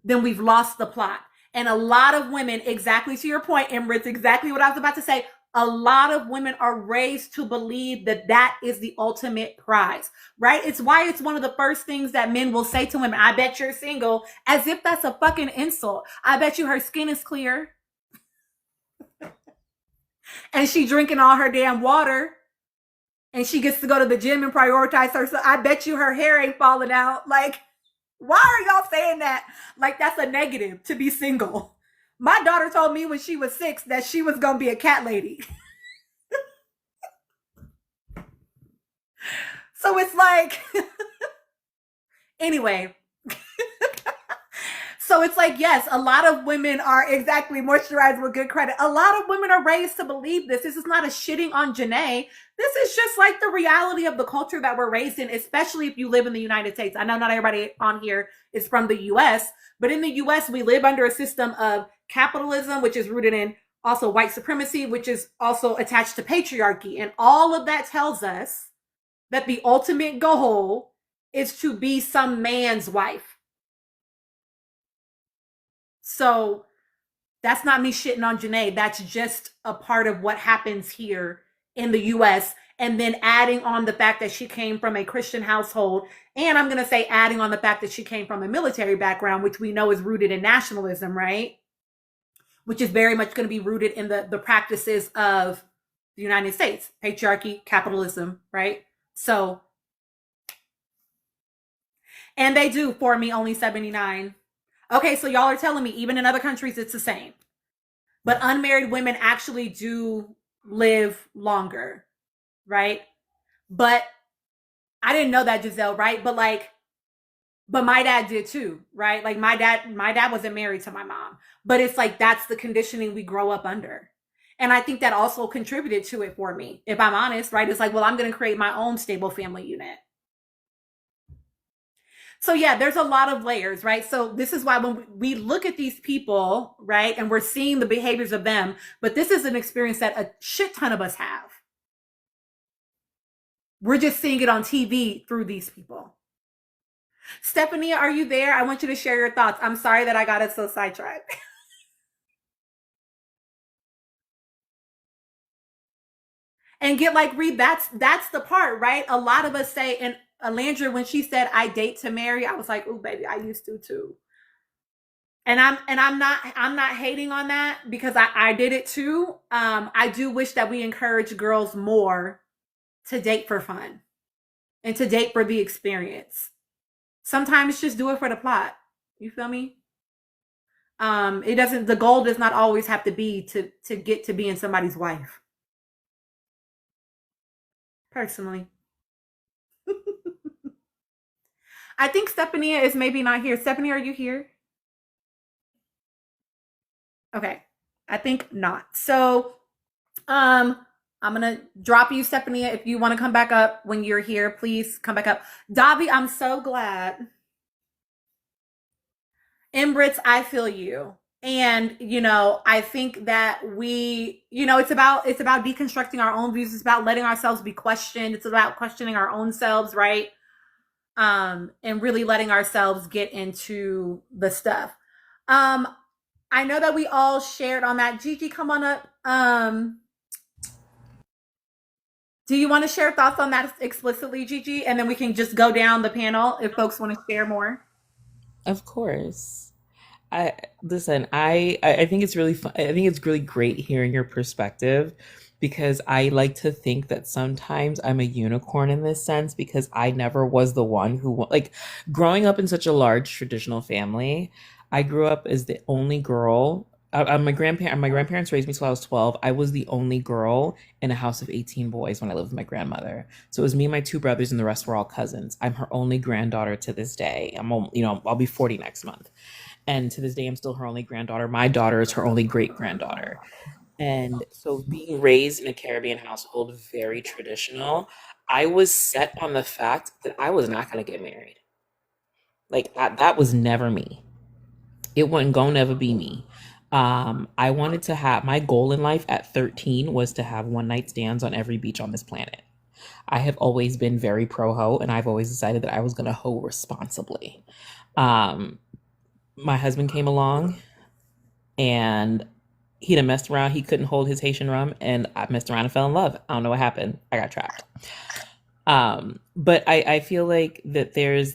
S1: then we've lost the plot. And a lot of women, exactly to your point, Emma, it's exactly what I was about to say. A lot of women are raised to believe that is the ultimate prize, right? It's why it's one of the first things that men will say to women, I bet you're single, as if that's a fucking insult. I bet you her skin is clear and she drinking all her damn water, and she gets to go to the gym and prioritize her. So I bet you her hair ain't falling out. Like, why are y'all saying that? Like, that's a negative to be single. My daughter told me when she was 6 that she was going to be a cat lady. So it's like, anyway. So it's like, yes, a lot of women are exactly moisturized with good credit. A lot of women are raised to believe this. This is not a shitting on Janae. This is just like the reality of the culture that we're raised in, especially if you live in the United States. I know not everybody on here is from the US, but in the US, we live under a system of capitalism, which is rooted in also white supremacy, which is also attached to patriarchy. And all of that tells us that the ultimate goal is to be some man's wife. So that's not me shitting on Janae. That's just a part of what happens here in the US. And then adding on the fact that she came from a Christian household. And I'm going to say adding on the fact that she came from a military background, which we know is rooted in nationalism, right? Which is very much going to be rooted in the practices of the United States, patriarchy, capitalism, right? So, and they do for me only 79. Okay, so y'all are telling me even in other countries it's the same. But unmarried women actually do live longer, right? But I didn't know that, Giselle, right? But my dad did too, right? Like my dad wasn't married to my mom. But it's like that's the conditioning we grow up under. And I think that also contributed to it for me, if I'm honest, right? It's like, well, I'm going to create my own stable family unit. So yeah, there's a lot of layers, right? So this is why when we look at these people, right, and we're seeing the behaviors of them, but this is an experience that a shit ton of us have. We're just seeing it on TV through these people. Stephanie, are you there? I want you to share your thoughts. I'm sorry that I got us so sidetracked. And get like, Reed, that's the part, right? A lot of us say, and Alandra, when she said I date to marry, I was like, oh baby, I used to too. And I'm not hating on that, because I did it too. I do wish that we encourage girls more to date for fun and to date for the experience. Sometimes just do it for the plot. You feel me? The goal does not always have to be to get to being somebody's wife. personally. I think Stephanie is maybe not here. Stephanie, are you here? Okay. I think not. So, I'm gonna drop you, Stephanie. If you want to come back up when you're here, please come back up. Davi, I'm so glad. Embrits, I feel you. And I think that it's about deconstructing our own views. It's about letting ourselves be questioned. It's about questioning our own selves, right? And really letting ourselves get into the stuff. I know that we all shared on that. Gigi, come on up. Do you want to share thoughts on that explicitly, Gigi? And then we can just go down the panel if folks want to share more.
S4: Of course. I listen, I think it's really fun. I think it's really great hearing your perspective, because I like to think that sometimes I'm a unicorn in this sense, because I never was the one who, like, growing up in such a large traditional family. I grew up as the only girl. My grandparents raised me till I was 12. I was the only girl in a house of 18 boys when I lived with my grandmother. So it was me and my two brothers, and the rest were all cousins. I'm her only granddaughter to this day. I'll be 40 next month. And to this day, I'm still her only granddaughter. My daughter is her only great granddaughter. And so being raised in a Caribbean household, very traditional, I was set on the fact that I was not going to get married. Like that was never me. It wasn't going to never be me. I wanted to have, my goal in life at 13 was to have one night stands on every beach on this planet. I have always been very pro hoe, and I've always decided that I was going to hoe responsibly. My husband came along, and he done messed around. He couldn't hold his Haitian rum, and I messed around and fell in love. I don't know what happened. I got trapped. But I feel like that there's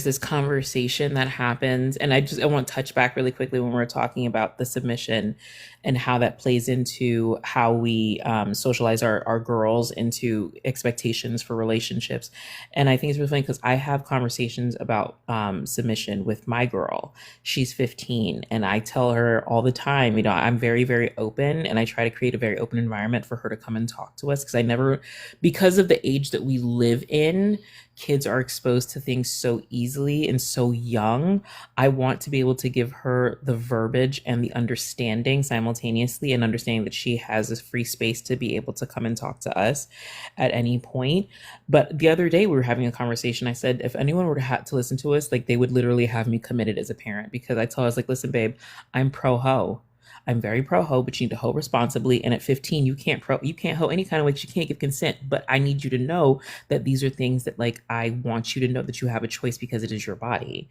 S4: this conversation that happens, and I want to touch back really quickly when we're talking about the submission and how that plays into how we socialize our girls into expectations for relationships. And I think it's really funny because I have conversations about submission with my girl. She's 15, and I tell her all the time, I'm very, very open, and I try to create a very open environment for her to come and talk to us, because of the age that we live in, kids are exposed to things so easily and so young. I want to be able to give her the verbiage and the understanding simultaneously, and understanding that she has this free space to be able to come and talk to us at any point. But the other day we were having a conversation. I said, if anyone were to have to listen to us, like, they would literally have me committed as a parent, because I told her, I was like, listen, babe, I'm pro ho. I'm very pro ho, but you need to hoe responsibly. And at 15, you can't hoe any kind of way. You can't give consent. But I need you to know that these are things that, like, I want you to know that you have a choice, because it is your body.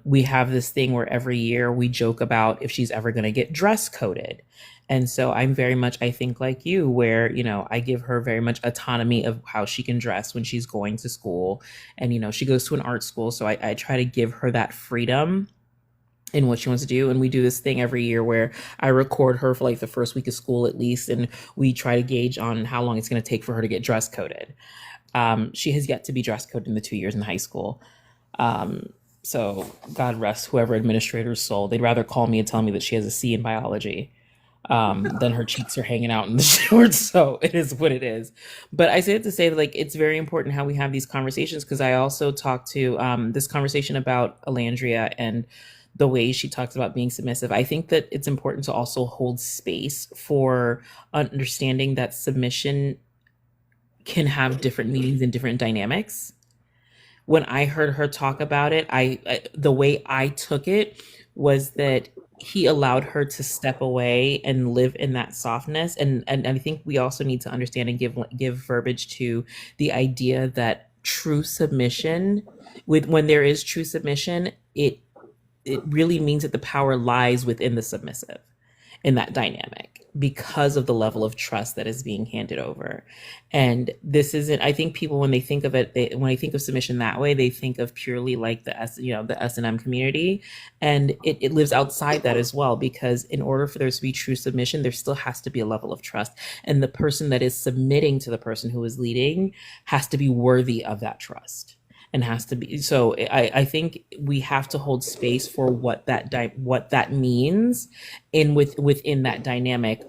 S4: We have this thing where every year we joke about if she's ever going to get dress coded. And so I'm very much, I think, like you, where, I give her very much autonomy of how she can dress when she's going to school. And, she goes to an art school. So I try to give her that freedom in what she wants to do. And we do this thing every year where I record her for like the first week of school at least, and we try to gauge on how long it's going to take for her to get dress coded. She has yet to be dress coded in the 2 years in high school. So God rest whoever administrator's soul. They'd rather call me and tell me that she has a C in biology than her cheeks are hanging out in the shorts. So it is what it is. But I say it to say that, like, it's very important how we have these conversations, because I also talked to this conversation about Alandria and the way she talks about being submissive. I think that it's important to also hold space for understanding that submission can have different meanings and different dynamics. When I heard her talk about it, the way I took it was that he allowed her to step away and live in that softness. And I think we also need to understand and give verbiage to the idea that true submission, when there is true submission, it really means that the power lies within the submissive in that dynamic, because of the level of trust that is being handed over. And this isn't, I think people, when they think of it, when they think of submission that way, they think of purely like the S&M community. And it lives outside that as well, because in order for there to be true submission, there still has to be a level of trust. And the person that is submitting to the person who is leading has to be worthy of that trust. And has to be. So I think we have to hold space for what that means within that dynamic.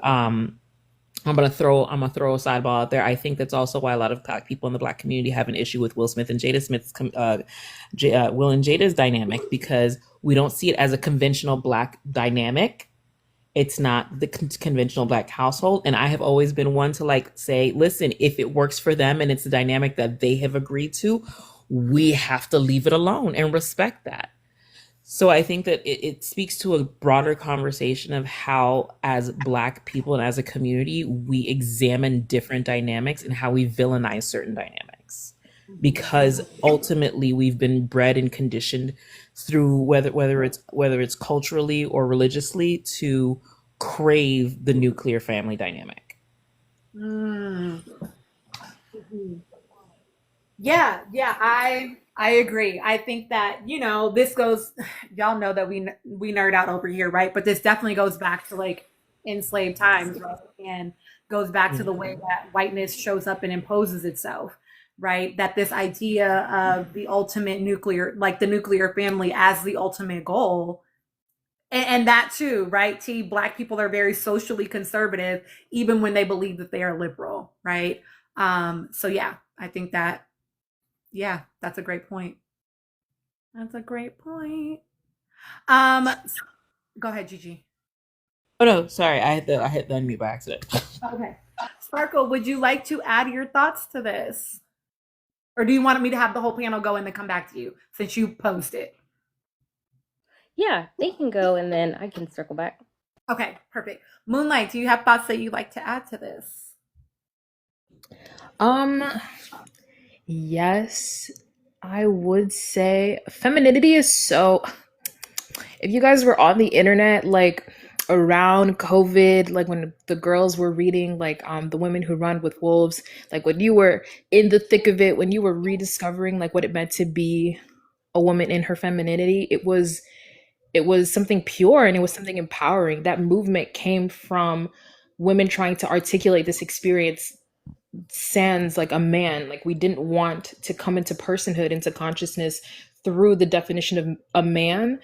S4: I'm gonna throw a sidebar out there. I think that's also why a lot of Black people in the Black community have an issue with Will Smith and Jada Smith's Will and Jada's dynamic, because we don't see it as a conventional Black dynamic. It's not the conventional Black household, and I have always been one to like say, listen, if it works for them and it's a dynamic that they have agreed to, we have to leave it alone and respect that. So I think that it speaks to a broader conversation of how, as Black people and as a community, we examine different dynamics and how we villainize certain dynamics. Because ultimately, we've been bred and conditioned through whether it's culturally or religiously to crave the nuclear family dynamic.
S1: Mm. Yeah, I agree. I think that, this goes, y'all know that we nerd out over here, right? But this definitely goes back to like enslaved times, right? And goes back to the way that whiteness shows up and imposes itself, right? That this idea of the ultimate nuclear, like the nuclear family as the ultimate goal. And that too, right? Black people are very socially conservative, even when they believe that they are liberal, right? So yeah, I think that, yeah, that's a great point. That's a great point. Go ahead, Gigi.
S4: Oh no, sorry, I hit the unmute by accident.
S1: Okay. Sparkle, would you like to add your thoughts to this? Or do you want me to have the whole panel go and then come back to you since you posed it?
S13: Yeah, they can go and then I can circle back.
S1: Okay, perfect. Moonlight, do you have thoughts that you'd like to add to this?
S12: Yes, I would say femininity is so. If you guys were on the internet, like around COVID, like when the girls were reading, like The Women Who Run with Wolves, like when you were in the thick of it, when you were rediscovering like what it meant to be a woman in her femininity, it was something pure and it was something empowering. That movement came from women trying to articulate this experience sans like a man. Like we didn't want to come into personhood, into consciousness through the definition of a man.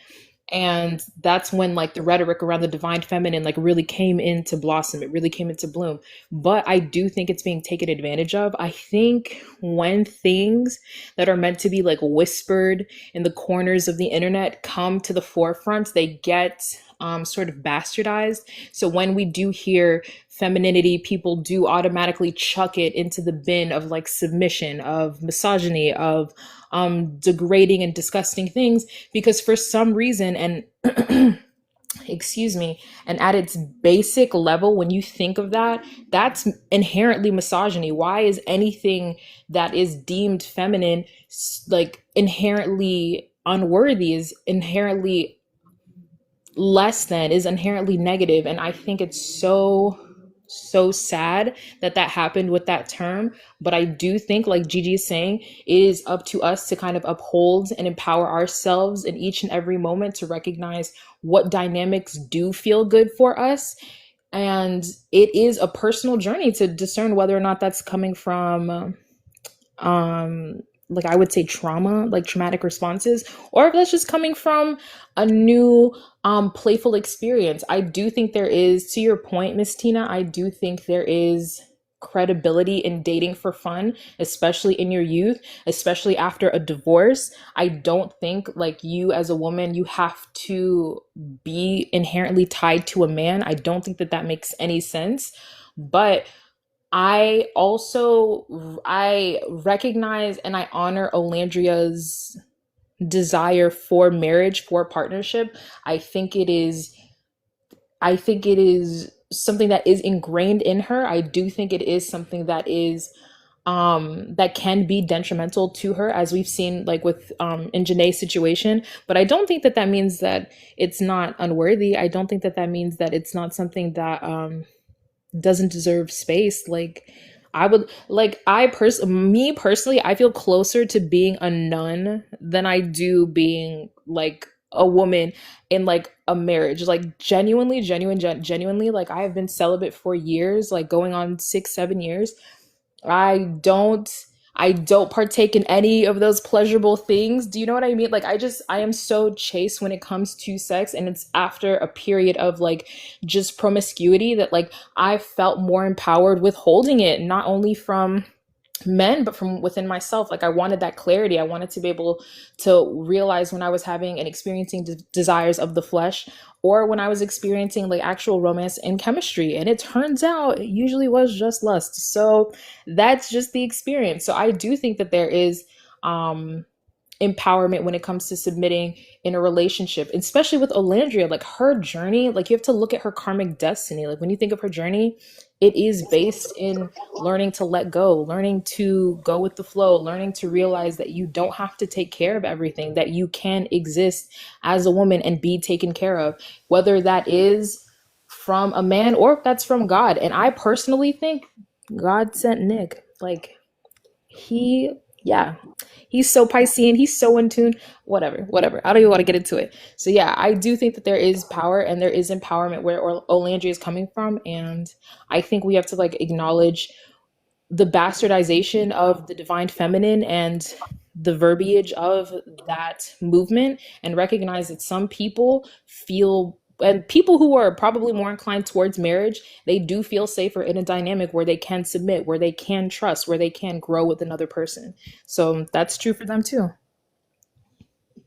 S12: And that's when like the rhetoric around the divine feminine like really came into blossom. It really came into bloom. But I do think it's being taken advantage of. I think when things that are meant to be like whispered in the corners of the internet come to the forefront, they get sort of bastardized. So when we do hear femininity, people do automatically chuck it into the bin of like submission, of misogyny, of degrading and disgusting things, because for some reason, and excuse me, and at its basic level, when you think of that, that's inherently misogyny. Why is anything that is deemed feminine like inherently unworthy, is inherently less than, is inherently negative? And I think it's so sad that happened with that term. But I do think, like Gigi is saying, it is up to us to kind of uphold and empower ourselves in each and every moment to recognize what dynamics do feel good for us. And it is a personal journey to discern whether or not that's coming from like I would say trauma, like traumatic responses, or if that's just coming from a new playful experience. I do think there is, to your point, Miss Tina, I do think there is credibility in dating for fun, especially in your youth, especially after a divorce. I don't think like you as a woman, you have to be inherently tied to a man. I don't think that makes any sense. But I recognize and I honor Olandria's desire for marriage, for partnership. I think it is something that is ingrained in her. I do think it is something that is that can be detrimental to her, as we've seen like with in Janae's situation. But I don't think that means that it's not unworthy. I don't think that means that it's not something that doesn't deserve space. Like I would like me personally, I feel closer to being a nun than I do being like a woman in like a marriage. Like genuinely, like I have been celibate for years, like going on 6-7 years. I don't I don't partake in any of those pleasurable things. Do you know what I mean? Like I am so chaste when it comes to sex, and it's after a period of like just promiscuity that like I felt more empowered with holding it, not only from men but from within myself. Like I wanted that clarity. I wanted to be able to realize when I was having and experiencing desires of the flesh, or when I was experiencing like actual romance and chemistry, and it turns out it usually was just lust. So that's just the experience. So I do think that there is empowerment when it comes to submitting in a relationship, especially with Olandria. Like her journey, like you have to look at her karmic destiny. Like when you think of her journey, it is based in learning to let go, learning to go with the flow, learning to realize that you don't have to take care of everything, that you can exist as a woman and be taken care of, whether that is from a man or if that's from God. And I personally think God sent Nick. Like he's so Piscean, he's so in tune, whatever. I don't even want to get into it. So yeah, I do think that there is power and there is empowerment where Olandria is coming from. And I think we have to like acknowledge the bastardization of the divine feminine and the verbiage of that movement, and recognize that some people feel, and people who are probably more inclined towards marriage, they do feel safer in a dynamic where they can submit, where they can trust, where they can grow with another person. So that's true for them too.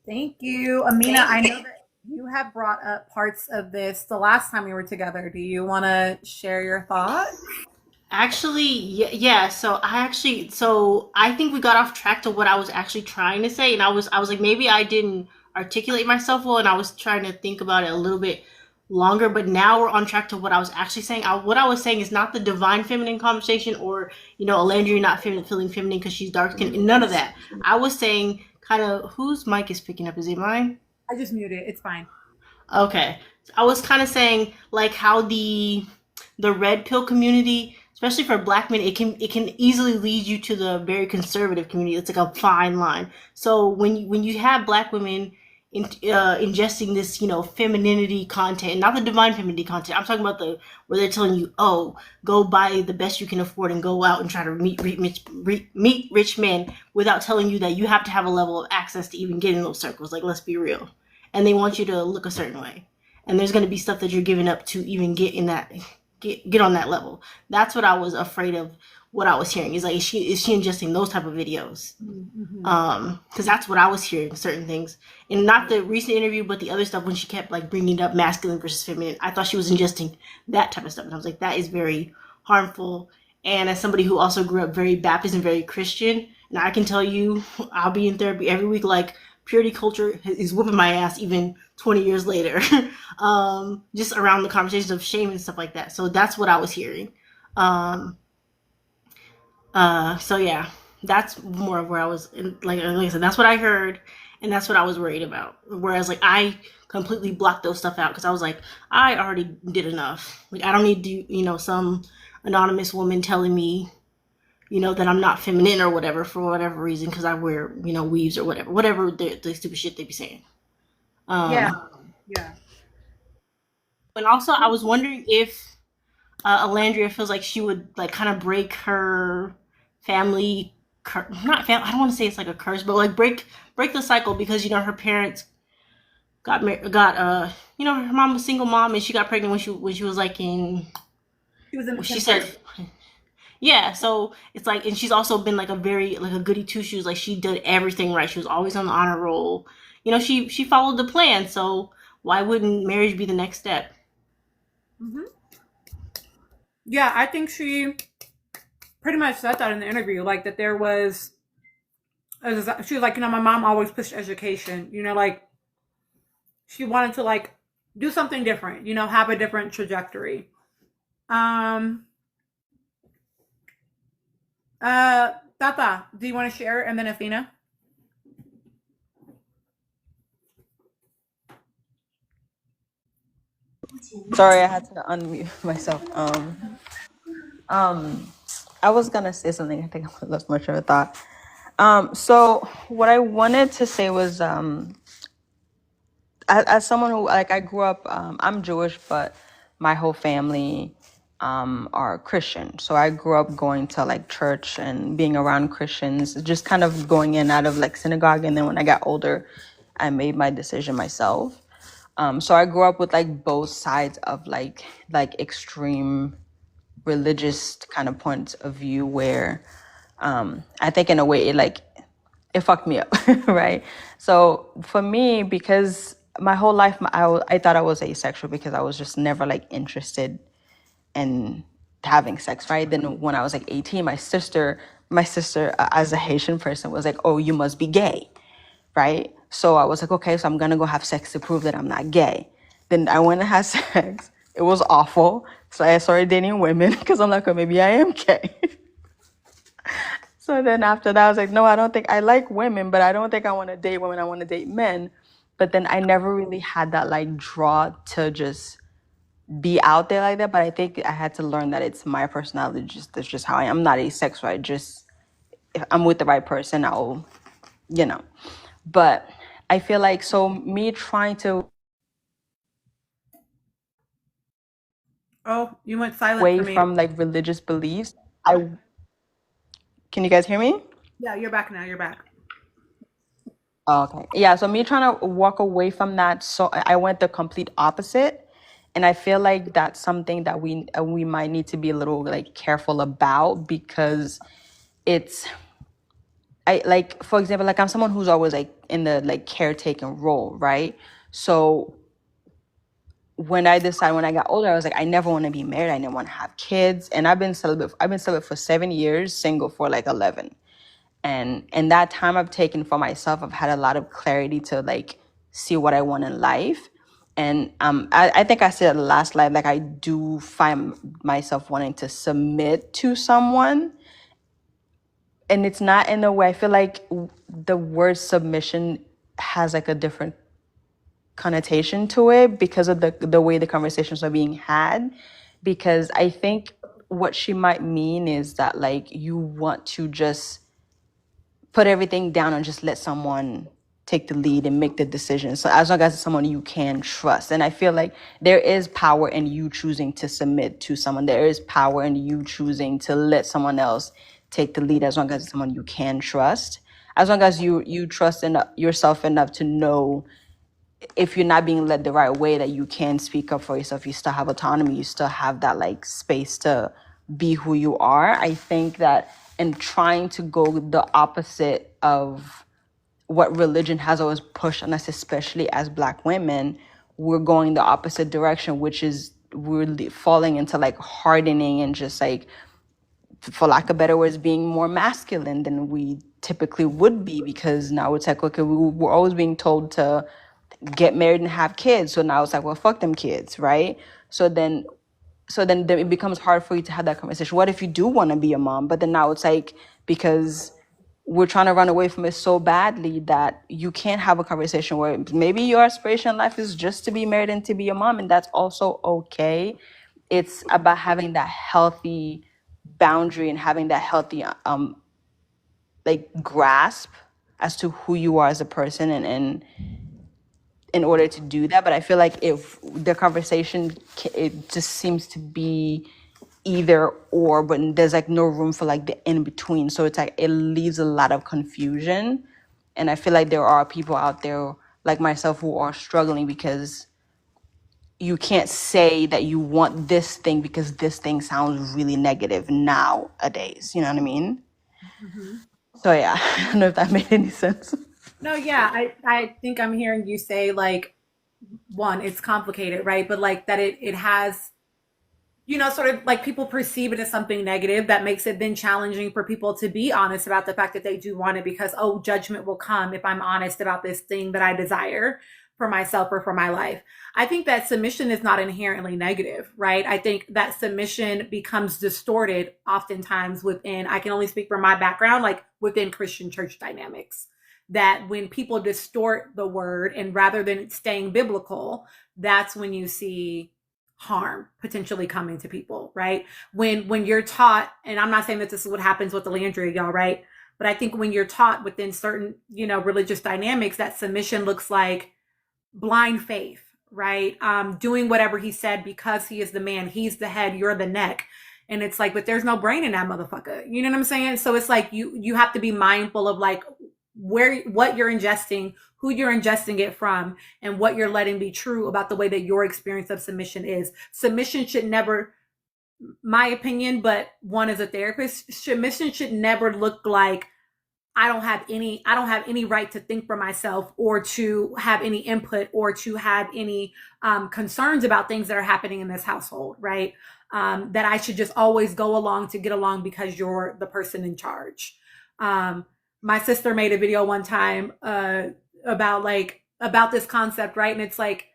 S1: Thank you. Amina, I know that you have brought up parts of this the last time we were together. Do you want to share your thoughts?
S10: Actually, yeah. So I think we got off track to what I was actually trying to say, and I was like, maybe I didn't articulate myself well, and I was trying to think about it a little bit longer. But now we're on track to what I was actually saying. What I was saying is not the divine feminine conversation, or Olandria not feeling feminine because she's dark skinned. None of that. I was saying kind of, whose mic is picking up? Is it mine?
S1: I just muted it. It's fine.
S10: Okay. I was kind of saying like how the red pill community, especially for Black men, it can easily lead you to the very conservative community. It's like a fine line. So when you have Black women ingesting this, femininity content, not the divine femininity content. I'm talking about where they're telling you, oh, go buy the best you can afford and go out and try to meet rich men, without telling you that you have to have a level of access to even get in those circles. Like, let's be real. And they want you to look a certain way. And there's going to be stuff that you're giving up to even get in that, get on that level. That's what I was afraid of. What I was hearing is like, is she ingesting those type of videos? Because that's what I was hearing, certain things, and not the recent interview, but the other stuff when she kept like bringing up masculine versus feminine. I thought she was ingesting that type of stuff, and I was like, that is very harmful. And as somebody who also grew up very Baptist and very Christian, and I can tell you, I'll be in therapy every week. Like, purity culture is whooping my ass even 20 years later, just around the conversations of shame and stuff like that. So that's what I was hearing. So yeah, that's more of where I was like I said, that's what I heard, and that's what I was worried about. Whereas like I completely blocked those stuff out because I was like, I already did enough. Like, I don't need to, some anonymous woman telling me, that I'm not feminine or whatever for whatever reason because I wear, weaves or whatever the stupid shit they be saying.
S1: Yeah.
S10: And also, I was wondering if Olandria feels like she would like kind of break her family, not family. I don't want to say it's like a curse, but like break the cycle because her parents got her mom was a single mom and she got pregnant when she was like in.
S1: She was in.
S10: She said. Yeah, so it's like, and she's also been like a very like a goody two shoes. Like, she did everything right. She was always on the honor roll. She followed the plan. So why wouldn't marriage be the next step?
S1: Mm-hmm. Yeah, I think she pretty much said that in the interview. Like, that there was, she was like, my mom always pushed education. Like, she wanted to like do something different. Have a different trajectory. Tata, do you want to share? And then Athena.
S14: Sorry, I had to unmute myself. I was gonna say something. I think I lost my train of thought. So what I wanted to say was, as someone who like I grew up, I'm Jewish, but my whole family are Christian. So I grew up going to like church and being around Christians, just kind of going in out of like synagogue. And then when I got older, I made my decision myself. So I grew up with like both sides of like extreme religious kind of points of view where I think in a way it fucked me up, right? So for me, because my whole life I thought I was asexual because I was just never like interested in having sex, right? Then when I was like 18, my sister as a Haitian person was like, oh, you must be gay, right? So I was like, okay, so I'm gonna go have sex to prove that I'm not gay. Then I went and had sex. It was awful. So I started dating women because I'm like, oh, maybe I am gay. So then after that, I was like, no, I don't think I like women, but I don't think I want to date women. I want to date men. But then I never really had that like draw to just be out there like that. But I think I had to learn that it's my personality. That's just how I am. I'm not asexual. If I'm with the right person, I'll, you know. But I feel like, so me trying to
S1: Oh, you went silent
S14: away
S1: for me.
S14: from like religious beliefs, can you guys hear me?
S1: Yeah, you're back now. You're back.
S14: Oh, okay. Yeah, so me trying to walk away from that, so I went the complete opposite. And I feel like that's something that we might need to be a little like careful about because it's for example, like I'm someone who's always like in the like caretaking role, right? So when I got older, I was like, I never want to be married. I never want to have kids. And I've been celibate for 7 years, single for like 11. And in that time I've taken for myself, I've had a lot of clarity to like see what I want in life. And I think I said last live, like I do find myself wanting to submit to someone. And it's not in a way, I feel like the word submission has like a different connotation to it because of the way the conversations are being had. Because I think what she might mean is that like you want to just put everything down and just let someone take the lead and make the decision. So as long as it's someone you can trust. And I feel like there is power in you choosing to submit to someone. There is power in you choosing to let someone else take the lead as long as it's someone you can trust. As long as you trust yourself enough to know if you're not being led the right way, that you can speak up for yourself. You still have autonomy. You still have that like space to be who you are. I think that in trying to go the opposite of what religion has always pushed on us, especially as Black women, we're going the opposite direction, which is we're falling into like hardening and just like, for lack of better words, being more masculine than we typically would be, because now it's like, okay, we're always being told to get married and have kids. So now it's like, well, fuck them kids, right? So then it becomes hard for you to have that conversation. What if you do want to be a mom? But then now it's like, because we're trying to run away from it so badly that you can't have a conversation where maybe your aspiration in life is just to be married and to be a mom, and that's also okay. It's about having that healthy boundary and having that healthy like grasp as to who you are as a person, and in order to do that. But I feel like if the conversation, it just seems to be either or, but there's like no room for like the in between. So it's like it leaves a lot of confusion. And I feel like there are people out there like myself who are struggling because you can't say that you want this thing because this thing sounds really negative nowadays. You know what I mean?
S1: Mm-hmm.
S14: So yeah, I don't know if that made any sense.
S1: No, yeah, I think I'm hearing you say like, one, it's complicated, right? But like that it has, you know, sort of like people perceive it as something negative that makes it then challenging for people to be honest about the fact that they do want it, because, oh, judgment will come if I'm honest about this thing that I desire for myself or for my life. I think that submission is not inherently negative, right? I think that submission becomes distorted oftentimes within, I can only speak from my background, like within Christian church dynamics. That when people distort the word and rather than staying biblical, that's when you see harm potentially coming to people, right? When you're taught, and I'm not saying that this is what happens with the Landry, y'all, right? But I think when you're taught within certain, you know, religious dynamics that submission looks like blind faith, right? Doing whatever he said because he is the man, he's the head, you're the neck. And it's like, but there's no brain in that motherfucker. You know what I'm saying? So it's like you have to be mindful of like what you're ingesting, who you're ingesting it from, and what you're letting be true about the way that your experience of submission is. Submission should never, my opinion, but one as a therapist, submission should never look like I don't have any right to think for myself or to have any input or to have any concerns about things that are happening in this household, right? That I should just always go along to get along because you're the person in charge. My sister made a video one time about this concept, right? And it's like,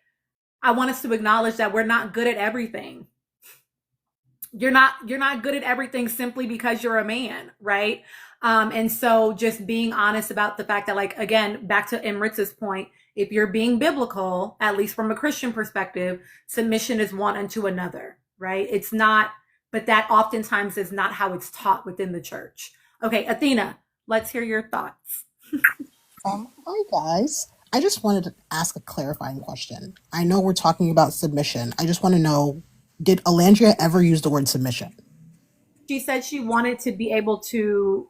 S1: I want us to acknowledge that we're not good at everything. You're not good at everything simply because you're a man, right? And so just being honest about the fact that, like, again, back to Emritz's point, if you're being biblical, at least from a Christian perspective, submission is one unto another, right? It's not, but that oftentimes is not how it's taught within the church. Okay, Athena, let's hear your thoughts.
S15: Hi guys. I just wanted to ask a clarifying question. I know we're talking about submission. I just want to know, did Alandria ever use the word submission?
S1: She said she wanted to be able to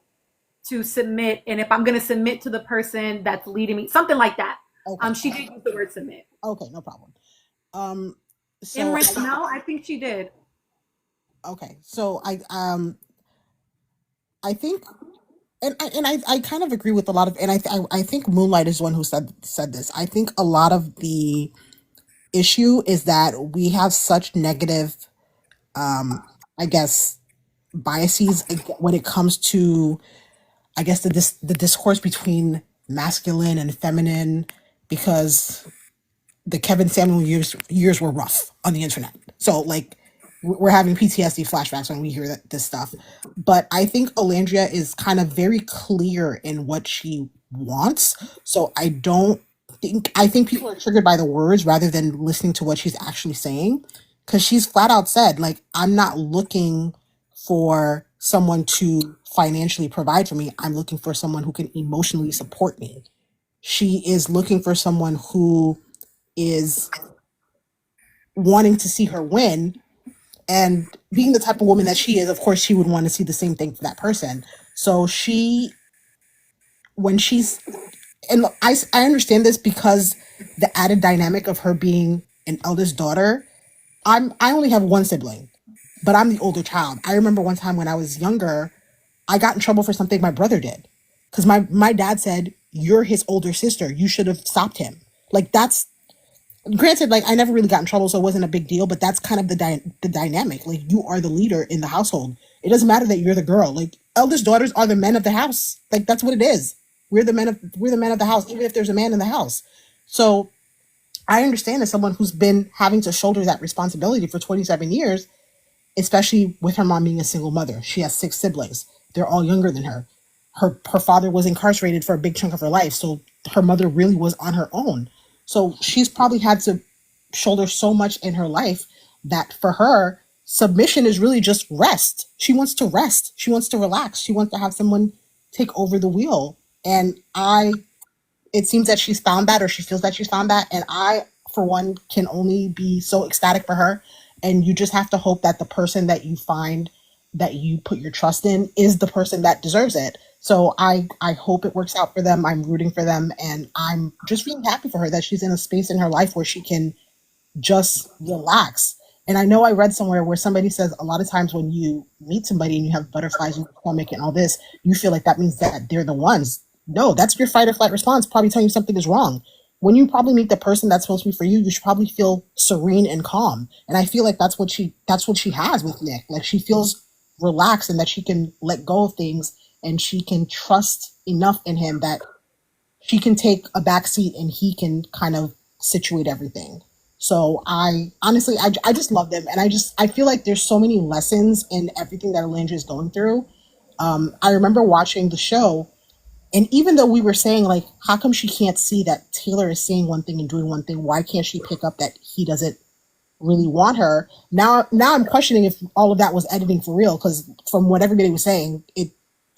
S1: submit, and if I'm going to submit to the person that's leading me, something like that.
S15: Okay.
S1: She did use the word submit.
S15: Okay, no problem. So
S1: Emrich, no, I think she did.
S15: okay, so I think, and I kind of agree with a lot of, and I think Moonlight is one who said this. I think a lot of the issue is that we have such negative, I guess, biases when it comes to, I guess, the discourse between masculine and feminine, because the Kevin Samuel years were rough on the internet. So like we're having PTSD flashbacks when we hear this stuff. But I think Alandria is kind of very clear in what she wants. So I think people are triggered by the words rather than listening to what she's actually saying. Because she's flat out said, like, I'm not looking for someone to financially provide for me. I'm looking for someone who can emotionally support me. She is looking for someone who is wanting to see her win, and being the type of woman that she is, of course she would want to see the same thing for that person. So when she's, and look, I understand this because the added dynamic of her being an eldest daughter. I only have one sibling, but I'm the older child. I remember one time when I was younger, I got in trouble for something my brother did, because my dad said, "You're his older sister. You should have stopped him." Like, that's, granted, like, I never really got in trouble, so it wasn't a big deal, but that's kind of the dynamic. Like, you are the leader in the household. It doesn't matter that you're the girl. Like, eldest daughters are the men of the house. Like, that's what it is. We're the men of the house, even if there's a man in the house. So I understand, as someone who's been having to shoulder that responsibility for 27 years, especially with her mom being a single mother. She has 6 siblings. They're all younger than her. Her father was incarcerated for a big chunk of her life, so her mother really was on her own. So she's probably had to shoulder so much in her life that for her, submission is really just rest. She wants to rest. She wants to relax. She wants to have someone take over the wheel. And it seems that she's found that, or she feels that she's found that. And I, for one, can only be so ecstatic for her. And you just have to hope that the person that you find, that you put your trust in, is the person that deserves it. So I hope it works out for them. I'm rooting for them. And I'm just really happy for her that she's in a space in her life where she can just relax. And I know I read somewhere where somebody says a lot of times when you meet somebody and you have butterflies in your stomach and all this, you feel like that means that they're the ones. No, that's your fight or flight response, probably telling you something is wrong. When you probably meet the person that's supposed to be for you, you should probably feel serene and calm. And I feel like that's what she has with Nick. Like, she feels relaxed and that she can let go of things, and she can trust enough in him that she can take a back seat and he can kind of situate everything. So I honestly just love them. And I feel like there's so many lessons in everything that Alandria is going through. I remember watching the show, and even though we were saying, like, how come she can't see that Taylor is saying one thing and doing one thing? Why can't she pick up that he doesn't really want her? Now I'm questioning if all of that was editing for real, because from what everybody was saying,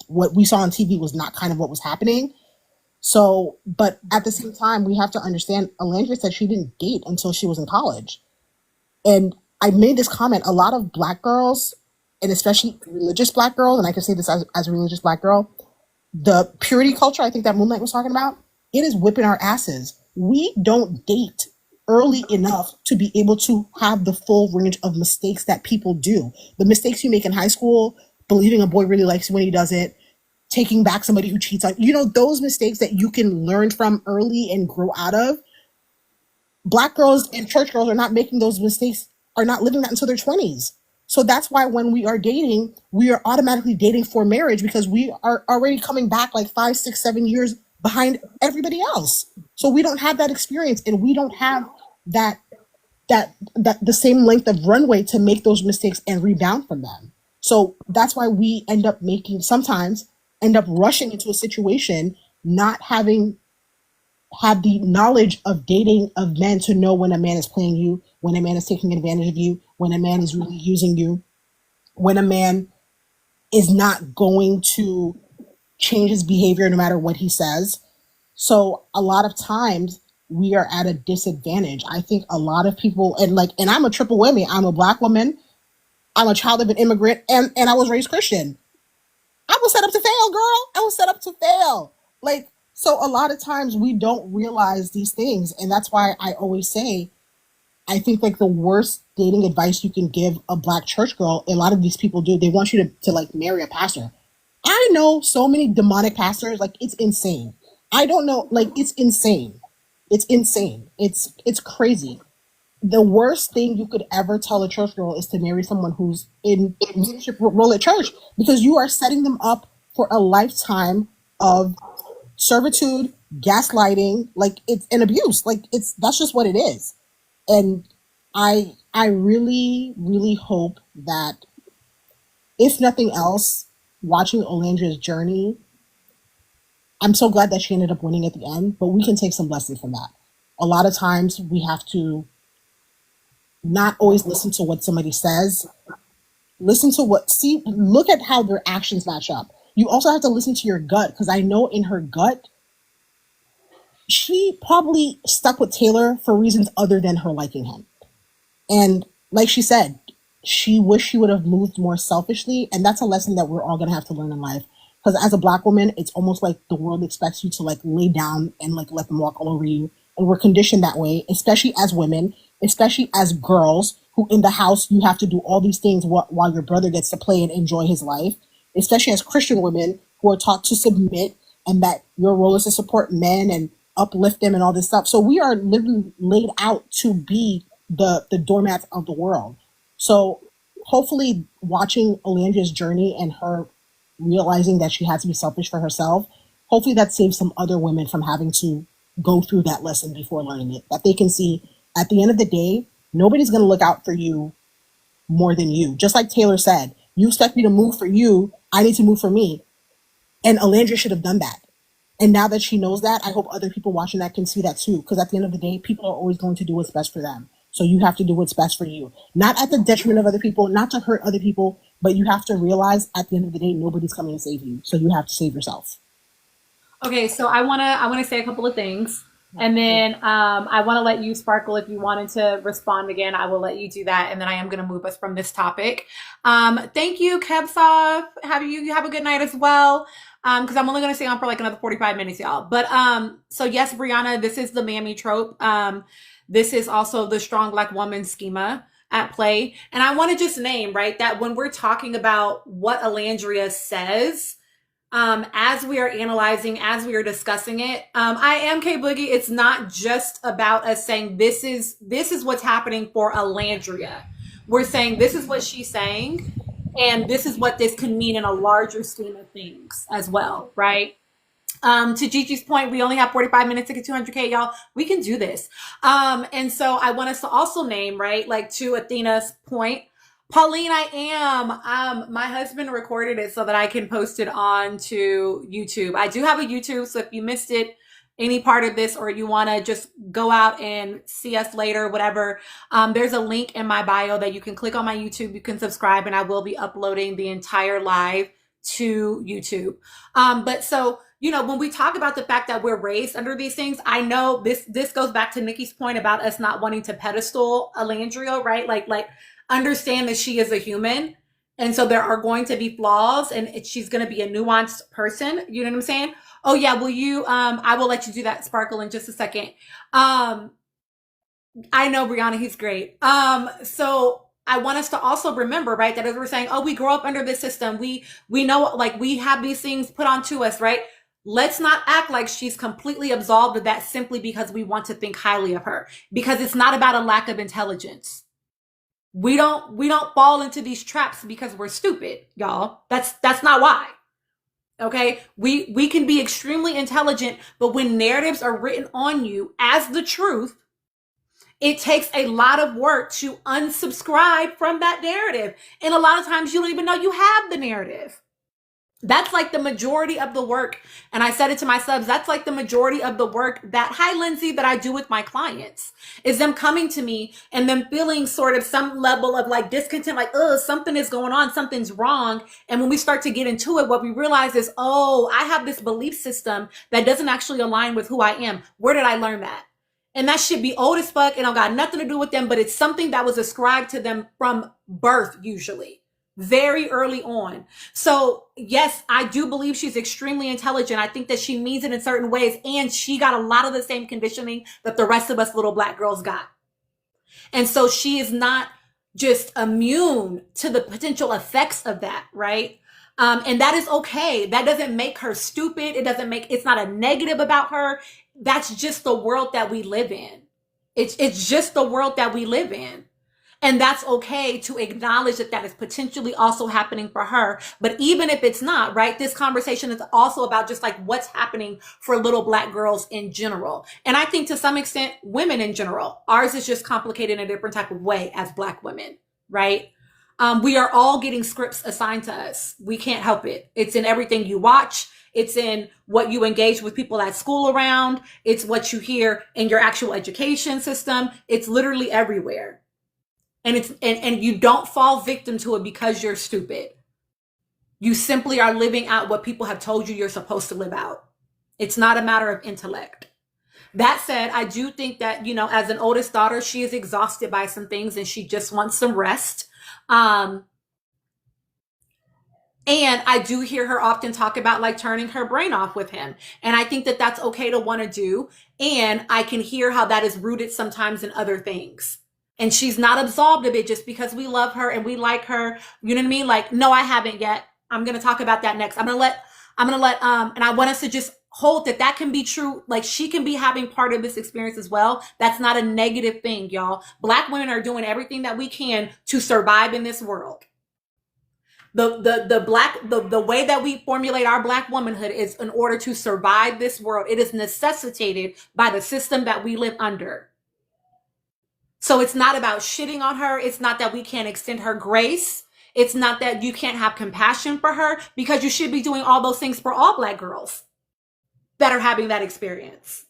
S15: what we saw on TV was not kind of what was happening. So, but at the same time, we have to understand Alandria said she didn't date until she was in college. And I made this comment, a lot of black girls, and especially religious black girls, and I can say this as a religious black girl, the purity culture I think that Moonlight was talking about, it is whipping our asses. We don't date early enough to be able to have the full range of mistakes that people do. The mistakes you make in high school, believing a boy really likes you when he doesn't, taking back somebody who cheats on you, those mistakes that you can learn from early and grow out of. Black girls and church girls are not making those mistakes, are not living that until their 20s. So that's why when we are dating, we are automatically dating for marriage because we are already coming back like 5, 6, 7 years behind everybody else. So we don't have that experience and we don't have that the same length of runway to make those mistakes and rebound from them. So that's why we sometimes end up rushing into a situation, not having had the knowledge of dating of men to know when a man is playing you, when a man is taking advantage of you, when a man is really using you, when a man is not going to change his behavior no matter what he says. So a lot of times we are at a disadvantage. I think a lot of people, and I'm a triple whammy. I'm a black woman, I'm a child of an immigrant, and I was raised Christian. I was set up to fail, girl. I was set up to fail. So a lot of times we don't realize these things. And that's why I always say, I think the worst dating advice you can give a black church girl, a lot of these people do, they want you to marry a pastor. I know so many demonic pastors, it's insane. I don't know, it's insane. It's insane. It's crazy. The worst thing you could ever tell a church girl is to marry someone who's in leadership role at church, because you are setting them up for a lifetime of servitude, gaslighting, it's an abuse. That's just what it is. And I really, really hope that, if nothing else, watching Alandria's journey, I'm so glad that she ended up winning at the end, but we can take some lessons from that. A lot of times we have to not always listen to what somebody says. Look at how their actions match up. You also have to listen to your gut, because I know in her gut, she probably stuck with Taylor for reasons other than her liking him. And like she said, she wished she would have moved more selfishly. And that's a lesson that we're all going to have to learn in life. Because as a black woman, it's almost like the world expects you to lay down and let them walk all over you. And we're conditioned that way, especially as women, especially as girls who in the house, you have to do all these things while your brother gets to play and enjoy his life, especially as Christian women who are taught to submit and that your role is to support men and uplift them and all this stuff. So we are literally laid out to be the doormats of the world. So hopefully watching Alandria's journey and her realizing that she had to be selfish for herself, hopefully that saves some other women from having to go through that lesson before learning it. That they can see at the end of the day, nobody's going to look out for you more than you. Just like Taylor said, you expect me to move for you, I need to move for me. And Alandria should have done that. And now that she knows that, I hope other people watching that can see that too. Because at the end of the day, people are always going to do what's best for them. So you have to do what's best for you. Not at the detriment of other people, not to hurt other people, but you have to realize at the end of the day, nobody's coming to save you. So you have to save yourself.
S1: Okay, so I wanna say a couple of things. And then I want to let you, Sparkle, if you wanted to respond again, I will let you do that. And then I am going to move us from this topic. Thank you, Kebsov. You have a good night as well. Because I'm only going to stay on for another 45 minutes, y'all. But so yes, Brianna, this is the mammy trope. This is also the strong black woman schema at play. And I want to just name, right, that when we're talking about what Alandria says, as we are analyzing, as we are discussing it, I am K Boogie. It's not just about us saying this is what's happening for Alandria. We're saying this is what she's saying, and this is what this could mean in a larger scheme of things as well, right? To Gigi's point, we only have 45 minutes to get 200K, y'all. We can do this. And so I want us to also name, right, to Athena's point, Pauline, I am. My husband recorded it so that I can post it on to YouTube. I do have a YouTube, so if you missed it, any part of this, or you want to just go out and see us later, whatever, there's a link in my bio that you can click on my YouTube. You can subscribe, and I will be uploading the entire live to YouTube. But so when we talk about the fact that we're raised under these things, I know this goes back to Nikki's point about us not wanting to pedestal Alandria, right? Like understand that she is a human. And so there are going to be flaws, and she's going to be a nuanced person. You know what I'm saying? Oh yeah, will you? I will let you do that, Sparkle, in just a second. I know Brianna, he's great. So I want us to also remember, right, that as we're saying, oh, we grow up under this system, we know, like, we have these things put onto us, right? Let's not act like she's completely absolved of that simply because we want to think highly of her, because it's not about a lack of intelligence. We don't fall into these traps because we're stupid, y'all. That's not why. Okay? We can be extremely intelligent, but when narratives are written on you as the truth, it takes a lot of work to unsubscribe from that narrative. And a lot of times you don't even know you have the narrative. That's like the majority of the work. And I said it to my subs, that's like the majority of the work that, hi, Lindsay, that I do with my clients, is them coming to me and them feeling sort of some level of like discontent, like, oh, something is going on, something's wrong. And when we start to get into it, what we realize is, oh, I have this belief system that doesn't actually align with who I am. Where did I learn that? And that should be old as fuck and it got nothing to do with them, but it's something that was ascribed to them from birth, usually. Very early on. So yes, I do believe she's extremely intelligent. I think that she means it in certain ways. And she got a lot of the same conditioning that the rest of us little Black girls got. And so she is not just immune to the potential effects of that, right? And that is okay. That doesn't make her stupid. It's not a negative about her. That's just the world that we live in. It's just the world that we live in. And that's okay to acknowledge that that is potentially also happening for her. But even if it's not, right, this conversation is also about just like what's happening for little Black girls in general. And I think to some extent, women in general, ours is just complicated in a different type of way as Black women, right? We are all getting scripts assigned to us. We can't help it. It's in everything you watch. It's in what you engage with people at school around. It's what you hear in your actual education system. It's literally everywhere. And and you don't fall victim to it because you're stupid. You simply are living out what people have told you you're supposed to live out. It's not a matter of intellect. That said, I do think that, as an oldest daughter, she is exhausted by some things and she just wants some rest. And I do hear her often talk about like turning her brain off with him. And I think that that's okay to want to do. And I can hear how that is rooted sometimes in other things. And she's not absolved of it just because we love her and we like her. You know what I mean? Like, no, I haven't yet. I'm going to talk about that next. I'm going to let, and I want us to just hold that can be true. Like, she can be having part of this experience as well. That's not a negative thing, y'all. Black women are doing everything that we can to survive in this world. The way that we formulate our Black womanhood is in order to survive this world. It is necessitated by the system that we live under. So it's not about shitting on her. It's not that we can't extend her grace. It's not that you can't have compassion for her, because you should be doing all those things for all Black girls that are having that experience.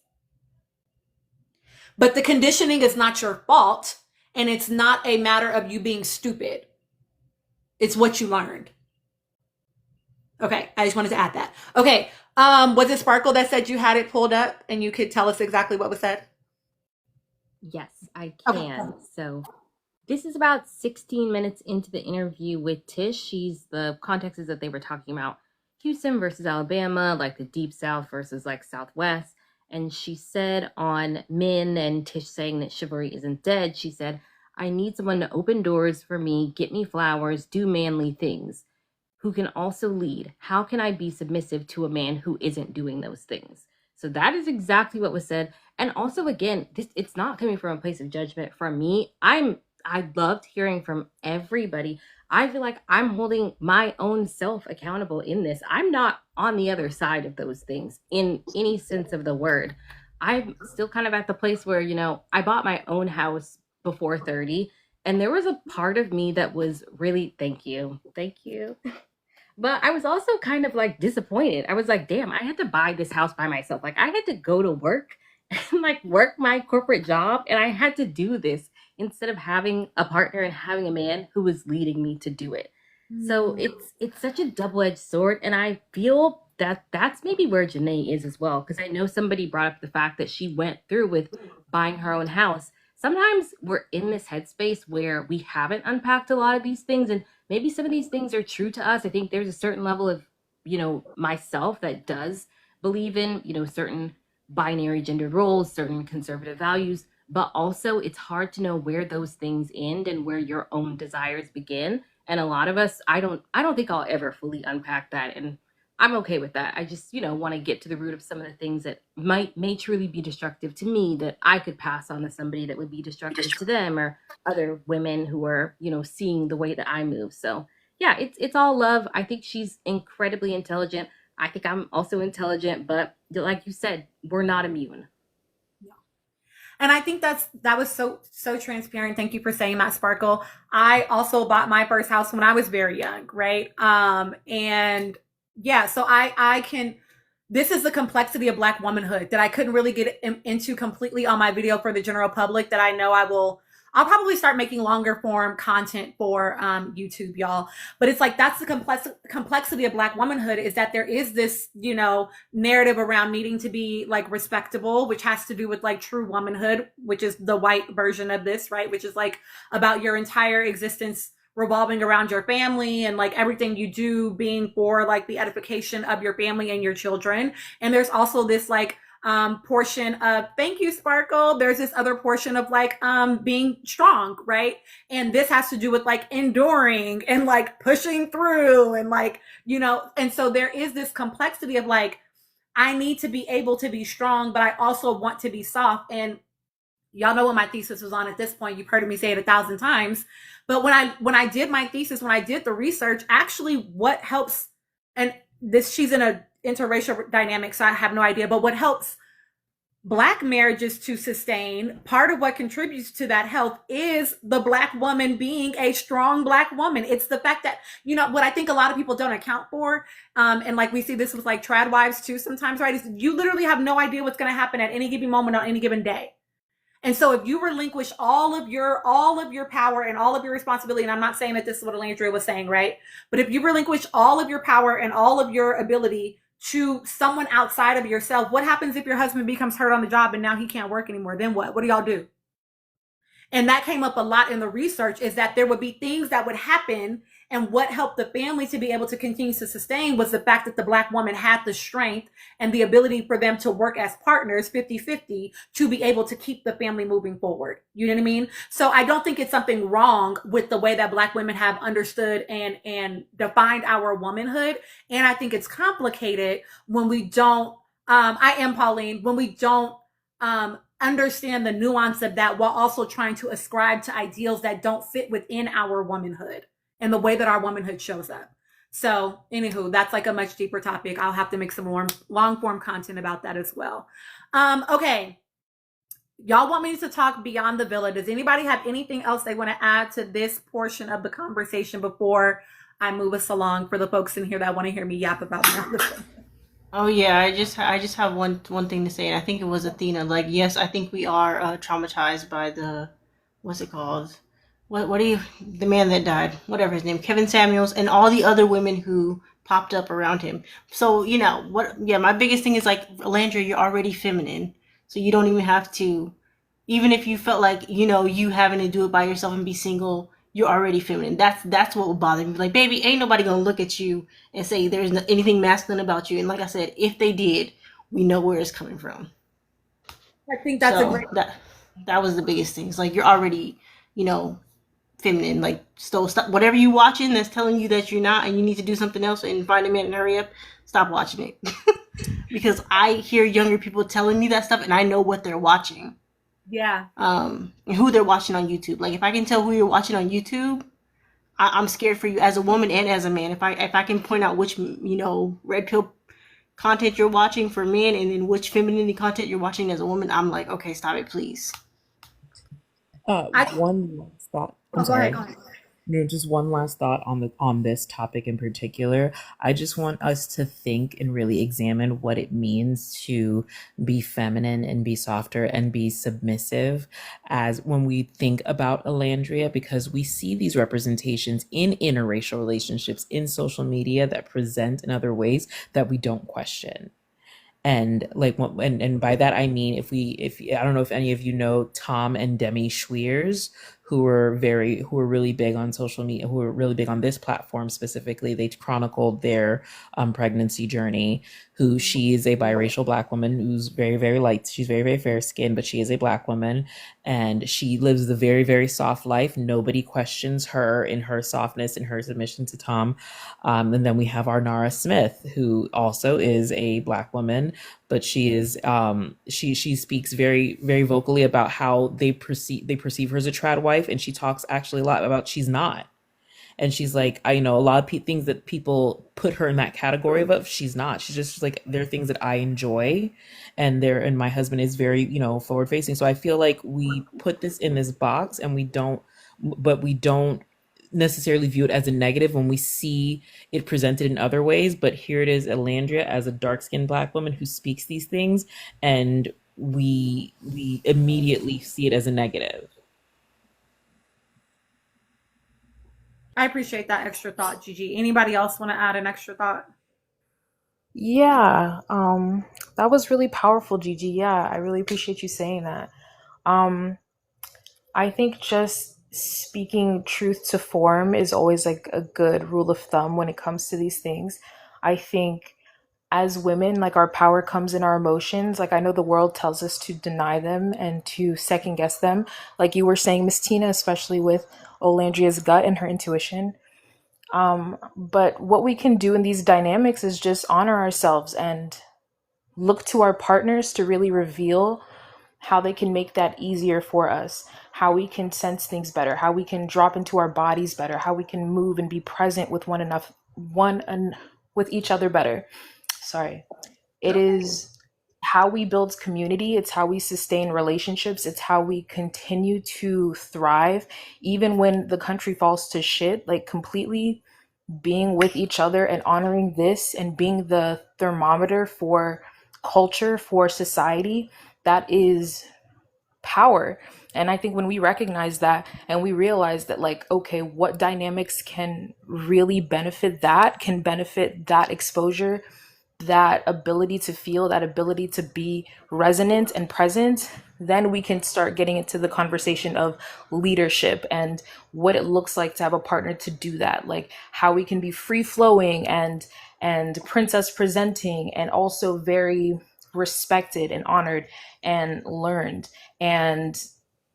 S1: But the conditioning is not your fault, and it's not a matter of you being stupid. It's what you learned. Okay, I just wanted to add that. Okay, was it Sparkle that said you had it pulled up and you could tell us exactly what was said?
S13: Yes, I can. So this is about 16 minutes into the interview with Tish. The context is that they were talking about Houston versus Alabama, like the Deep South versus like Southwest. And she said on Men and Tish saying that chivalry isn't dead, she said, I need someone to open doors for me, get me flowers, do manly things, who can also lead. How can I be submissive to a man who isn't doing those things? So that is exactly what was said. And also, again, it's not coming from a place of judgment from me. I loved hearing from everybody. I feel like I'm holding my own self accountable in this. I'm not on the other side of those things in any sense of the word. I'm still kind of at the place where, I bought my own house before 30. And there was a part of me that was really, thank you. But I was also kind of like disappointed. I was like, damn, I had to buy this house by myself. Like, I had to go to work and like work my corporate job. And I had to do this instead of having a partner and having a man who was leading me to do it. So it's such a double-edged sword. And I feel that's maybe where Janae is as well. Because I know somebody brought up the fact that she went through with buying her own house. Sometimes we're in this headspace where we haven't unpacked a lot of these things, and maybe some of these things are true to us. I think there's a certain level of, myself that does believe in, certain binary gender roles, certain conservative values, but also it's hard to know where those things end and where your own desires begin. And a lot of us, I don't think I'll ever fully unpack that. And I'm okay with that. I just, want to get to the root of some of the things that may truly be destructive to me that I could pass on to somebody that would be destructive to them, or other women who are, seeing the way that I move. So yeah, it's all love. I think she's incredibly intelligent. I think I'm also intelligent, but like you said, we're not immune.
S1: And I think that was so transparent. Thank you for saying that, Sparkle. I also bought my first house when I was very young, right? And yeah, so I can, this is the complexity of Black womanhood that I couldn't really get into completely on my video for the general public, that I know I'll probably start making longer form content for YouTube, y'all. But it's like, that's the complexity of Black womanhood, is that there is this, narrative around needing to be like respectable, which has to do with like true womanhood, which is the white version of this, right? Which is like about your entire existence revolving around your family, and like everything you do being for like the edification of your family and your children. And there's also this like portion of, thank you, Sparkle, there's this other portion of like being strong, right? And this has to do with like enduring and like pushing through, and like, and so there is this complexity of like, I need to be able to be strong, but I also want to be soft. And y'all know what my thesis was on at this point. You've heard me say it 1,000 times. But when I did my thesis, when I did the research, actually what helps, and this, she's in a interracial dynamic, so I have no idea, but what helps Black marriages to sustain, part of what contributes to that health is the Black woman being a strong Black woman. It's the fact that, what I think a lot of people don't account for, and like we see this with like trad wives too sometimes, right, is you literally have no idea what's going to happen at any given moment on any given day. And so if you relinquish all of your power and all of your responsibility, and I'm not saying that this is what Alandria was saying, right? But if you relinquish all of your power and all of your ability to someone outside of yourself, what happens if your husband becomes hurt on the job and now he can't work anymore? Then what? What do y'all do? And that came up a lot in the research, is that there would be things that would happen. And what helped the family to be able to continue to sustain was the fact that the Black woman had the strength and the ability for them to work as partners 50-50 to be able to keep the family moving forward. You know what I mean? So I don't think it's something wrong with the way that Black women have understood and defined our womanhood. And I think it's complicated when we don't, I am Pauline, when we don't understand the nuance of that, while also trying to ascribe to ideals that don't fit within our womanhood and the way that our womanhood shows up. So anywho, that's like a much deeper topic. I'll have to make some more long form content about that as well. Okay. Y'all want me to talk beyond the villa. Does anybody have anything else they want to add to this portion of the conversation before I move us along, for the folks in here that want to hear me yap about beyond the villa?
S10: Oh yeah, I just have one thing to say, and I think it was Athena. Like, yes, I think we are traumatized by the, what's it called? The man that died, whatever his name, Kevin Samuels, and all the other women who popped up around him. So, my biggest thing is like, Alandria, you're already feminine. So you don't even have to, even if you felt like, you having to do it by yourself and be single, you're already feminine. That's what would bother me. Like, baby, ain't nobody gonna look at you and say there's anything masculine about you. And like I said, if they did, we know where it's coming from.
S1: I think that's a great.
S10: That was the biggest thing. It's like, you're already, feminine. Like, so stop whatever you watching that's telling you that you're not and you need to do something else and find a man and hurry up. Stop watching it. Because I hear younger people telling me that stuff and I know what they're watching.
S1: Yeah.
S10: And who they're watching on YouTube. Like, if I can tell who you're watching on YouTube, I'm scared for you as a woman and as a man. If I can point out which, red pill content you're watching for men and then which femininity content you're watching as a woman, I'm like, okay, stop it, please.
S16: One last thought. I'm sorry.
S1: Go ahead.
S4: No, just one last thought on this topic in particular. I just want us to think and really examine what it means to be feminine and be softer and be submissive as when we think about Elandria, because we see these representations in interracial relationships in social media that present in other ways that we don't question. And like and by that I mean, if I don't know if any of you know Tom and Demi Schweers, who were really big on social media, who were really big on this platform specifically. They chronicled their pregnancy journey. Who She is a biracial black woman who's very, very light. She's very, very fair skinned, but she is a black woman, and she lives the very, very soft life. Nobody questions her in her softness and her submission to Tom. And then we have our Nara Smith, who also is a black woman, but she is she speaks very, very vocally about how they perceive her as a trad wife, and she talks actually a lot about she's not. And she's like, I know a lot of things that people put her in that category of, she's not. She's just like, there are things that I enjoy, and my husband is very, forward facing. So I feel like we put this in this box, and we don't necessarily view it as a negative when we see it presented in other ways. But here it is, Elandria as a dark-skinned black woman who speaks these things, and we immediately see it as a negative.
S1: I appreciate that extra thought, Gigi. Anybody else want to add an extra thought?
S12: Yeah, that was really powerful, Gigi. Yeah, I really appreciate you saying that. Um, I think just speaking truth to form is always like a good rule of thumb when it comes to these things. I think as women, like our power comes in our emotions. Like I know the world tells us to deny them and to second guess them. Like you were saying, Miss Tina, especially with Olandria's gut and her intuition. But what we can do in these dynamics is just honor ourselves and look to our partners to really reveal how they can make that easier for us, how we can sense things better, how we can drop into our bodies better, how we can move and be present with with each other better. Sorry. It is how we build community. It's how we sustain relationships. It's how we continue to thrive, even when the country falls to shit, like completely being with each other and honoring this and being the thermometer for culture, for society. That is power. And I think when we recognize that and we realize that, like, okay, what dynamics can really benefit that exposure, that ability to feel, that ability to be resonant and present, then we can start getting into the conversation of leadership and what it looks like to have a partner to do that. Like how we can be free flowing and princess presenting, and also very respected and honored and learned, and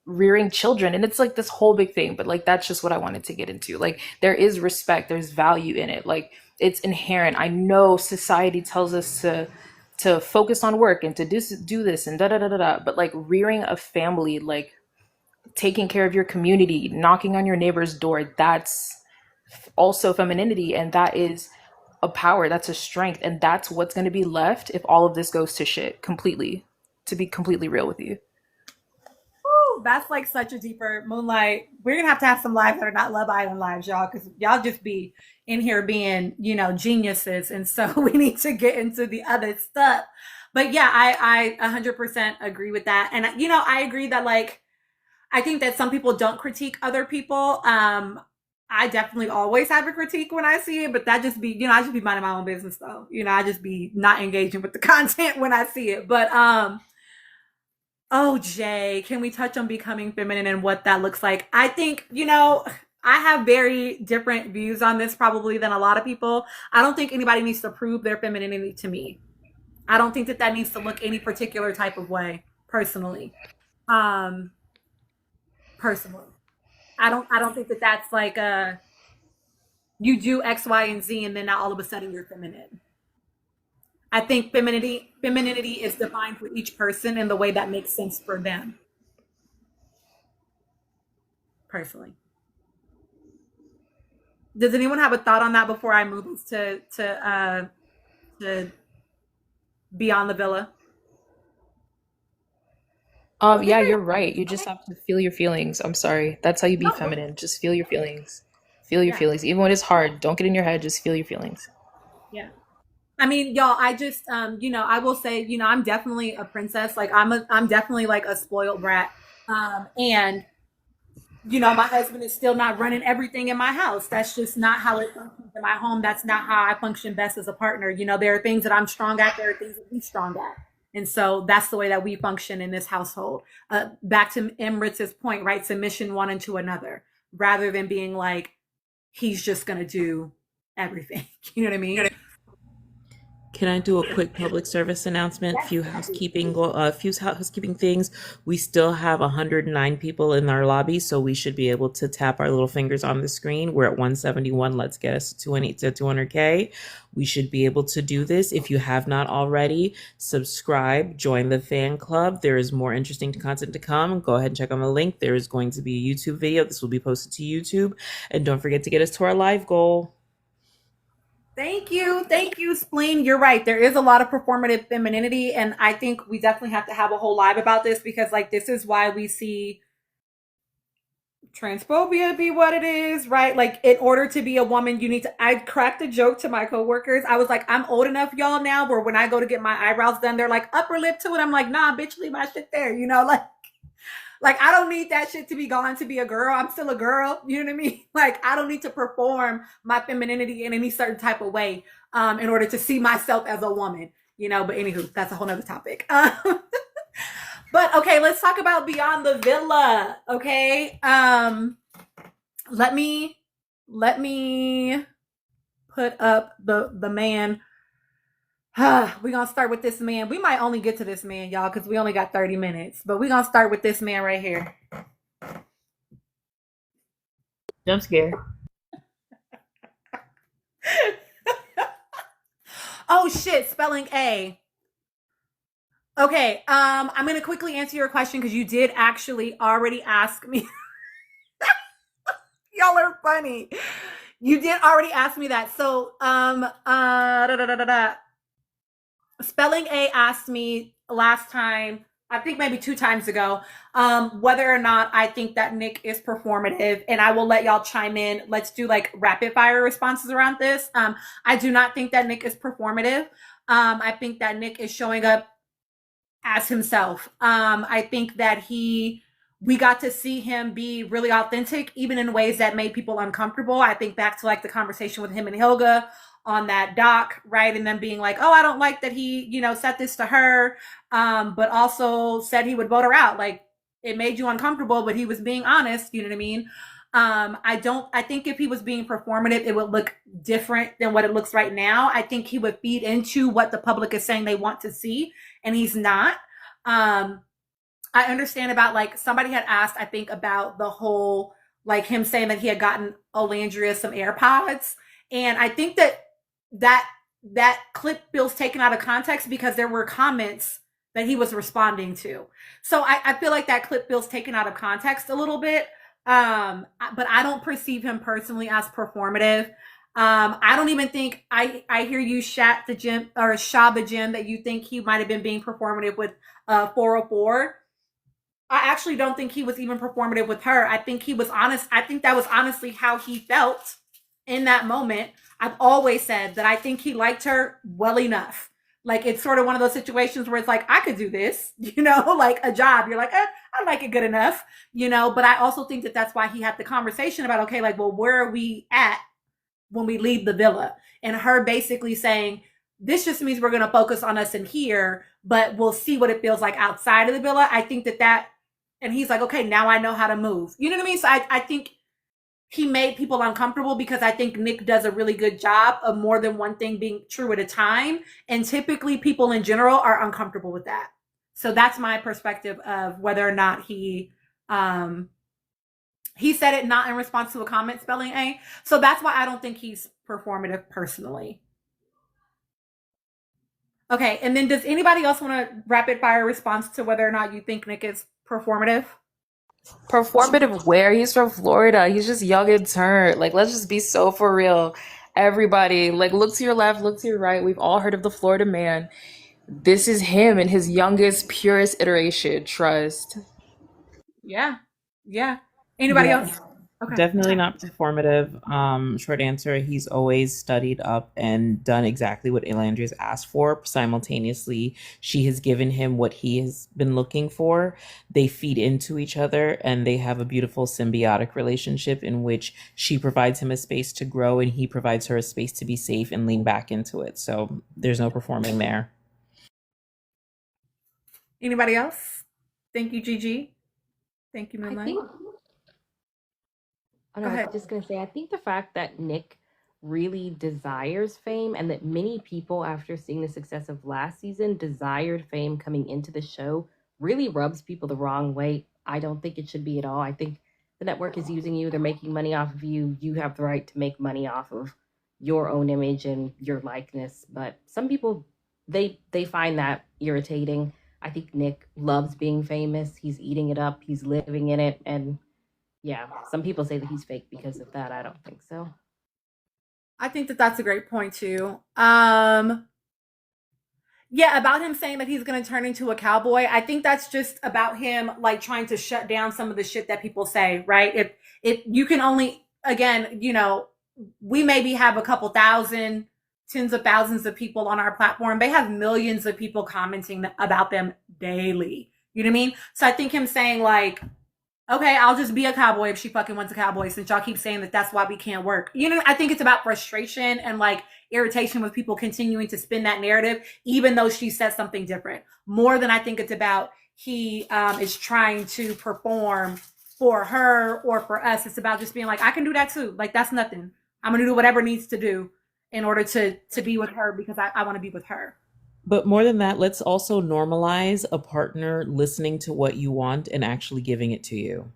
S12: rearing children. And it's like this whole big thing, but like that's just what I wanted to get into. Like there is respect, there's value in it, like it's inherent. I know society tells us to focus on work and to do this and da da da da da, but like rearing a family, like taking care of your community, knocking on your neighbor's door, that's also femininity, and that is a power, that's a strength, and that's what's going to be left if all of this goes to shit completely, to be completely real with you.
S1: Ooh, that's like such a deeper Moonlight. We're gonna have to have some lives that are not Love Island lives, y'all, because y'all just be in here being, geniuses, and so we need to get into the other stuff. But yeah, I 100% agree with that, and I agree that, like, I think that some people don't critique other people. I definitely always have a critique when I see it, but that just be, I just be minding my own business though. I just be not engaging with the content when I see it. But oh, Jay, can we touch on becoming feminine and what that looks like? I think, I have very different views on this probably than a lot of people. I don't think anybody needs to prove their femininity to me. I don't think that needs to look any particular type of way, personally. Personally. I don't think that that's like you do X, Y, and Z, and then now all of a sudden you're feminine. I think femininity is defined for each person in the way that makes sense for them. Personally. Does anyone have a thought on that before I move us to Beyond the Villa?
S12: Yeah, you're right. You just have to feel your feelings. I'm sorry. That's how you be feminine. Just feel your feelings. Feel your
S1: Yeah.
S12: feelings. Even when it's hard, don't get in your head, just feel your feelings.
S1: Yeah. I mean, y'all, I just I will say, I'm definitely a princess. Like I'm definitely like a spoiled brat. And my husband is still not running everything in my house. That's just not how it functions in my home. That's not how I function best as a partner. There are things that I'm strong at, there are things that he's strong at. And so that's the way that we function in this household. Back to Emritz's point, right? Submission one into another, rather than being like, he's just going to do everything. You know what I mean?
S4: Can I do a quick public service announcement? Few housekeeping things. We still have 109 people in our lobby, so we should be able to tap our little fingers on the screen. We're at 171. Let's get us to 200K. We should be able to do this. If you have not already, subscribe, join the fan club. There is more interesting content to come. Go ahead and check on the link. There is going to be a YouTube video. This will be posted to YouTube. And don't forget to get us to our live goal.
S1: Thank you, Spleen. You're right. There is a lot of performative femininity, and I think we definitely have to have a whole live about this, because like this is why we see transphobia be what it is, right? Like, in order to be a woman, you need to. I cracked a joke to my coworkers. I was like, I'm old enough, y'all, now, where when I go to get my eyebrows done, they're like, upper lip to it. I'm like, nah, bitch, leave my shit there. Like, I don't need that shit to be gone to be a girl. I'm still a girl. You know what I mean? Like, I don't need to perform my femininity in any certain type of way in order to see myself as a woman, but anywho, that's a whole nother topic. But okay, let's talk about Beyond the Villa. Okay. Let me put up the man. We're going to start with this man. We might only get to this man, y'all, because we only got 30 minutes. But we're going to start with this man right here.
S12: Jump scare.
S1: Oh, shit. Spelling A. Okay. I'm going to quickly answer your question because you did actually already ask me. Y'all are funny. You did already ask me that. So, Spelling A asked me last time, I think maybe 2 times ago, whether or not I think that Nick is performative, and I will let y'all chime in. Let's do like rapid fire responses around this. I do not think that Nick is performative. I think that Nick is showing up as himself. I think that we got to see him be really authentic, even in ways that made people uncomfortable. I think back to like the conversation with him and Hilga on that doc, right? And then being like, oh, I don't like that he, said this to her, but also said he would vote her out. Like, it made you uncomfortable, but he was being honest, you know what I mean? I think if he was being performative, it would look different than what it looks right now. I think he would feed into what the public is saying they want to see, and he's not. I understand about, like, somebody had asked, I think, about the whole, like, him saying that he had gotten Olandria some AirPods. And I think that clip feels taken out of context because there were comments that he was responding to. So I feel like that clip feels taken out of context a little bit. But I don't perceive him personally as performative. I don't even think I hear you Shaba Jim that you think he might have been being performative with 404. I actually don't think he was even performative with her. I think he was honest. I think that was honestly how he felt in that moment. I've always said that I think he liked her well enough. Like, it's sort of one of those situations where it's like, I could do this, like a job. You're like, I like it good enough, but I also think that that's why he had the conversation about, okay, like, well, where are we at when we leave the villa? And her basically saying, this just means we're going to focus on us in here, but we'll see what it feels like outside of the villa. I think that, and he's like, okay, now I know how to move. You know what I mean? So I think he made people uncomfortable because I think Nick does a really good job of more than one thing being true at a time. And typically people in general are uncomfortable with that. So that's my perspective of whether or not he said it not in response to a comment, Spelling A. So that's why I don't think he's performative personally. Okay. And then does anybody else want a rapid fire response to whether or not you think Nick is performative?
S12: Performative where? He's from Florida. He's just young and turned. Like, let's just be so for real. Everybody, like, look to your left, look to your right. We've all heard of the Florida man. This is him in his youngest, purest iteration. Trust.
S1: Yeah. Yeah. Anybody else? Okay.
S4: Definitely not performative. Short answer, he's always studied up and done exactly what Elandria's asked for. Simultaneously, she has given him what he has been looking for. They feed into each other and they have a beautiful symbiotic relationship in which she provides him a space to grow and he provides her a space to be safe and lean back into it. So there's no performing there.
S1: Anybody else? Thank you, Gigi. Thank you,
S13: I
S1: Moonlight.
S13: think
S1: Go
S13: I
S1: ahead.
S13: was just gonna say, I think the fact that Nick really desires fame and that many people, after seeing the success of last season, desired fame coming into the show really rubs people the wrong way. I don't think it should be at all. I think the network is using you, they're making money off of you. You have the right to make money off of your own image and your likeness. But some people they find that irritating. I think Nick loves being famous. He's eating it up, he's living in it, and yeah, some people say that he's fake because of that. I don't think so.
S1: I think that that's a great point too. Yeah, about him saying that he's going to turn into a cowboy. I think that's just about him like trying to shut down some of the shit that people say, right? If you can only, again, we maybe have a couple thousand, tens of thousands of people on our platform. They have millions of people commenting about them daily. You know what I mean? So I think him saying like, okay, I'll just be a cowboy if she fucking wants a cowboy, since y'all keep saying that that's why we can't work. I think it's about frustration and like irritation with people continuing to spin that narrative, even though she said something different. More than I think it's about he is trying to perform for her or for us. It's about just being like, I can do that too. Like, that's nothing. I'm going to do whatever needs to do in order to be with her because I want to be with her.
S4: But more than that, let's also normalize a partner listening to what you want and actually giving it to you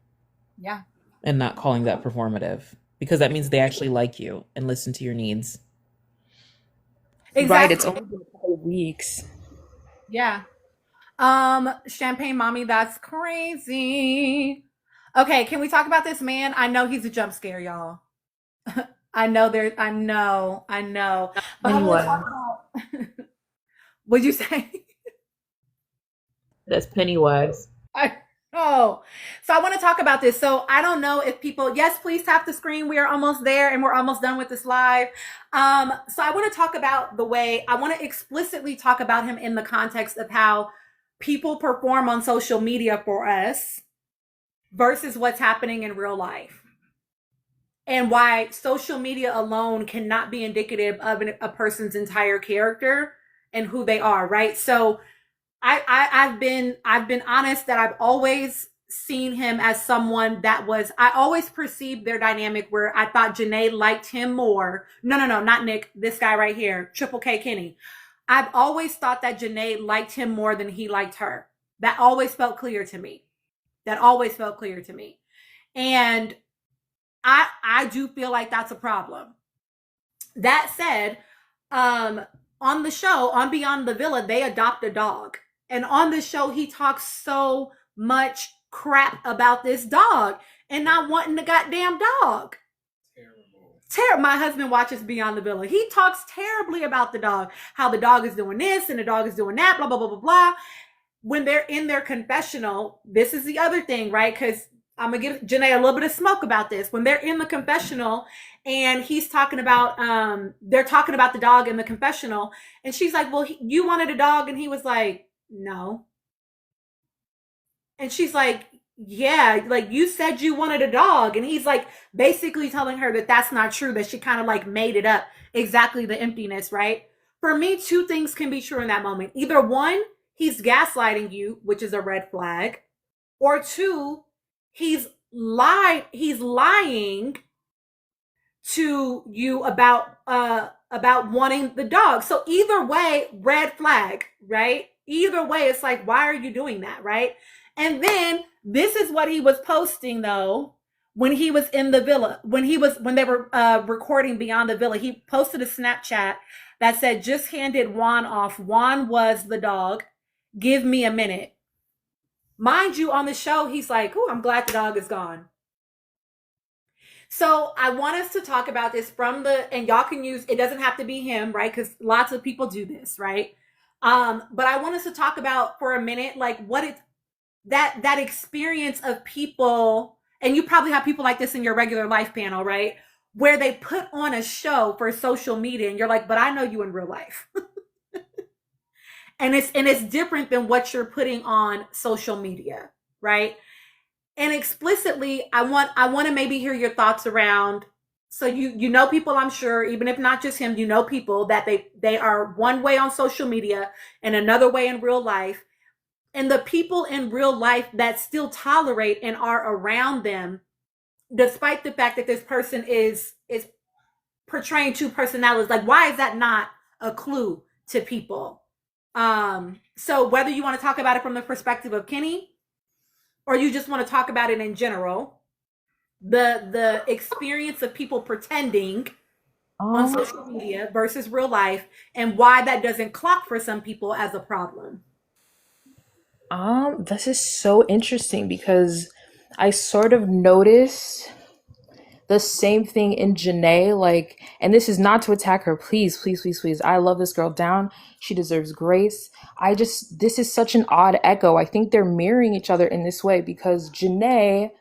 S1: Yeah.
S4: and not calling that performative, because that means they actually like you and listen to your needs.
S1: Exactly.
S12: Right, it's only been a couple of weeks.
S1: Yeah. Champagne Mommy, that's crazy. Okay, can we talk about this man? I know he's a jump scare, y'all. I know. But I want to talk about what'd you say?
S4: That's Pennywise.
S1: I know. So I want to talk about this. So I don't know if people, yes, please tap the screen. We are almost there and we're almost done with this live. So I want to talk about I want to explicitly talk about him in the context of how people perform on social media for us versus what's happening in real life. And why social media alone cannot be indicative of a person's entire character and who they are, right? So I've been honest that I've always seen him as someone I always perceived their dynamic where I thought Janae liked him more. No, not Nick, this guy right here, Triple K Kenny. I've always thought that Janae liked him more than he liked her. That always felt clear to me. And I do feel like that's a problem. That said, on the show, on Beyond the Villa, they adopt a dog. And on the show, he talks so much crap about this dog and not wanting the goddamn dog. Terrible. My husband watches Beyond the Villa. He talks terribly about the dog, how the dog is doing this and the dog is doing that, blah, blah, blah, blah, blah. When they're in their confessional, this is the other thing, right? Because I'm going to give Janae a little bit of smoke about this. When they're in the confessional and he's talking about, they're talking about the dog in the confessional. And she's like, well, you wanted a dog. And he was like, no. And she's like, yeah, like you said you wanted a dog. And he's like basically telling her that that's not true, that she kind of like made it up. Exactly the emptiness, right? For me, two things can be true in that moment. Either one, he's gaslighting you, which is a red flag. Or two, he's lying to you about wanting the dog. So either way, red flag, right? Either way, it's like, why are you doing that, right? And then this is what he was posting though when he was in the villa, when they were recording Beyond the Villa. He posted a Snapchat that said, just handed Juan off. Juan was the dog. Give me a minute. Mind you, on the show, he's like, oh, I'm glad the dog is gone. So I want us to talk about this and y'all can use, it doesn't have to be him, right? Because lots of people do this, right? But I want us to talk about for a minute, like that experience of people and you probably have people like this in your regular life panel, right? Where they put on a show for social media and you're like, but I know you in real life. And it's different than what you're putting on social media, right? And explicitly, I want to maybe hear your thoughts around. So you know people, I'm sure, even if not just him, you know people that they are one way on social media and another way in real life. And the people in real life that still tolerate and are around them, despite the fact that this person is portraying two personalities. Like, why is that not a clue to people? So whether you want to talk about it from the perspective of Kenny, or you just want to talk about it in general, the experience of people pretending on social media versus real life, and why that doesn't clock for some people as a problem.
S12: This is so interesting because I sort of noticed the same thing in Janae, like, and this is not to attack her, please, please, please, please. I love this girl down. She deserves grace. This is such an odd echo. I think they're mirroring each other in this way because Janae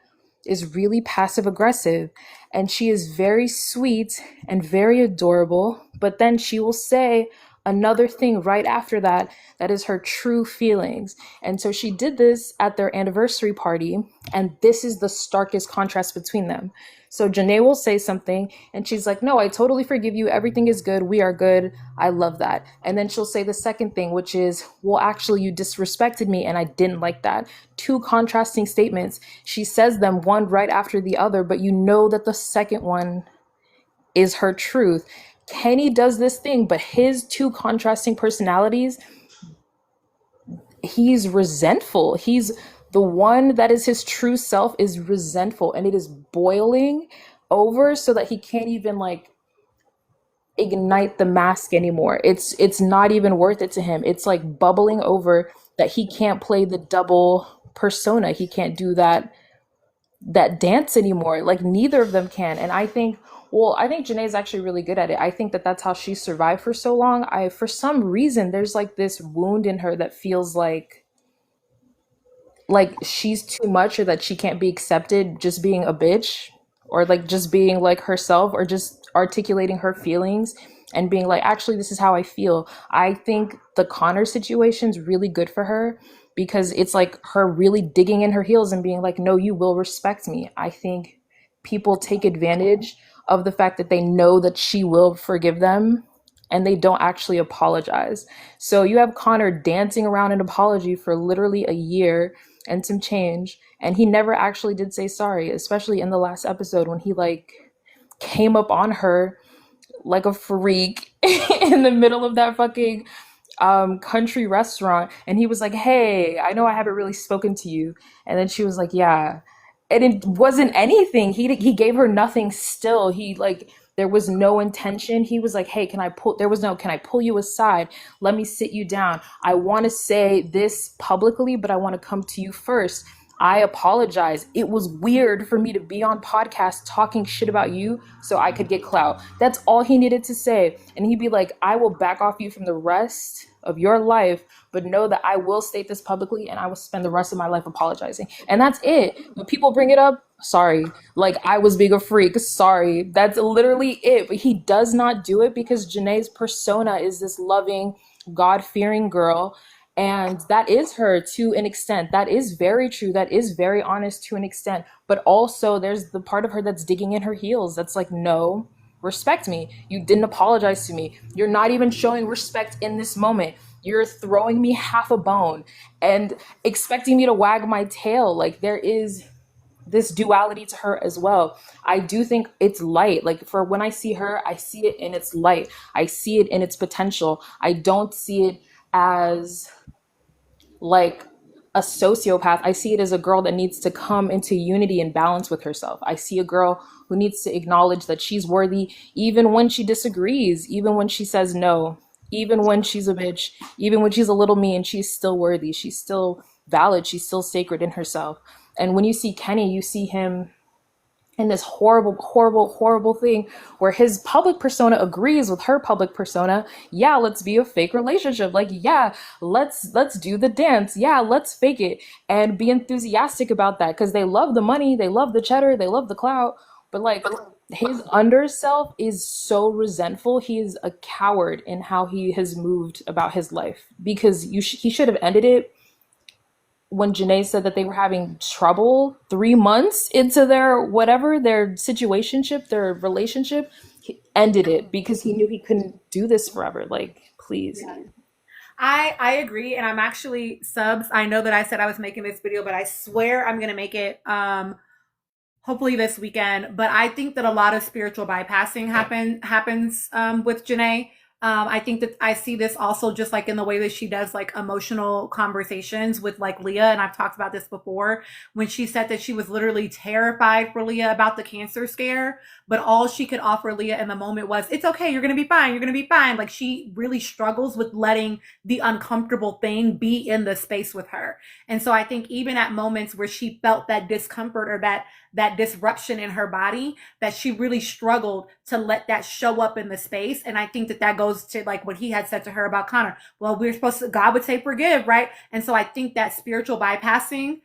S12: is really passive aggressive and she is very sweet and very adorable, but then she will say another thing right after that is her true feelings. And so she did this at their anniversary party, and this is the starkest contrast between them. So Janae will say something and she's like, no, I totally forgive you. Everything is good. We are good. I love that. And then she'll say the second thing, which is, well, actually, you disrespected me and I didn't like that. Two contrasting statements. She says them one right after the other, but you know that the second one is her truth. Kenny does this thing, but his two contrasting personalities, he's resentful. He's the one that is his true self is resentful, and it is boiling over so that he can't even like ignite the mask anymore. It's not even worth it to him. It's like bubbling over that he can't play the double persona. He can't do that dance anymore. Like neither of them can. And I think Janae is actually really good at it. I think that that's how she survived for so long. For some reason, there's like this wound in her that feels like she's too much, or that she can't be accepted just being a bitch, or like just being like herself, or just articulating her feelings and being like, actually, this is how I feel. I think the Connor situation's really good for her because it's like her really digging in her heels and being like, no, you will respect me. I think people take advantage of the fact that they know that she will forgive them and they don't actually apologize. So you have Connor dancing around an apology for literally a year and some change, and he never actually did say sorry, especially in the last episode when he like came up on her like a freak in the middle of that fucking country restaurant, and he was like, hey, I know I haven't really spoken to you, and then she was like, yeah, and it wasn't anything. He gave her nothing still. He like, there was no intention. He was like, hey, can I pull you aside? Let me sit you down. I want to say this publicly, but I want to come to you first. I apologize. It was weird for me to be on podcast talking shit about you so I could get clout. That's all he needed to say. And he'd be like, I will back off you from the rest of your life, but know that I will state this publicly and I will spend the rest of my life apologizing. And that's it. When people bring it up, sorry, like I was being a freak, sorry. That's literally it. But he does not do it because Janae's persona is this loving, God-fearing girl. And that is her to an extent. That is very true. That is very honest to an extent. But also there's the part of her that's digging in her heels. That's like, no, respect me. You didn't apologize to me. You're not even showing respect in this moment. You're throwing me half a bone and expecting me to wag my tail. Like there is this duality to her as well. I do think it's light. Like for when I see her, I see it in its light. I see it in its potential. I don't see it as like a sociopath. I see it as a girl that needs to come into unity and balance with herself. I see a girl who needs to acknowledge that she's worthy even when she disagrees, even when she says no, even when she's a bitch, even when she's a little mean, she's still worthy. She's still valid. She's still sacred in herself. And when you see Kenny, you see him in this horrible, horrible, horrible thing where his public persona agrees with her public persona. Yeah, let's be a fake relationship. Like, yeah, let's do the dance. Yeah, let's fake it and be enthusiastic about that because they love the money, they love the cheddar, they love the clout. But like his under self is so resentful. He is a coward in how he has moved about his life because he should have ended it when Janae said that they were having trouble 3 months into their situationship, their relationship. He ended it because he knew he couldn't do this forever. Like, please.
S1: Yeah. I agree, and I'm actually subs. I know that I said I was making this video, but I swear I'm gonna make it hopefully this weekend. But I think that a lot of spiritual bypassing happens with Janae. I think that I see this also just like in the way that she does like emotional conversations with like Leah. And I've talked about this before when she said that she was literally terrified for Leah about the cancer scare, but all she could offer Leah in the moment was, it's okay. You're going to be fine. You're going to be fine. Like she really struggles with letting the uncomfortable thing be in the space with her. And so I think even at moments where she felt that discomfort or that disruption in her body, that she really struggled to let that show up in the space. And I think that goes to like what he had said to her about Connor. Well, we're supposed to, God would say forgive, right? And so I think that spiritual bypassing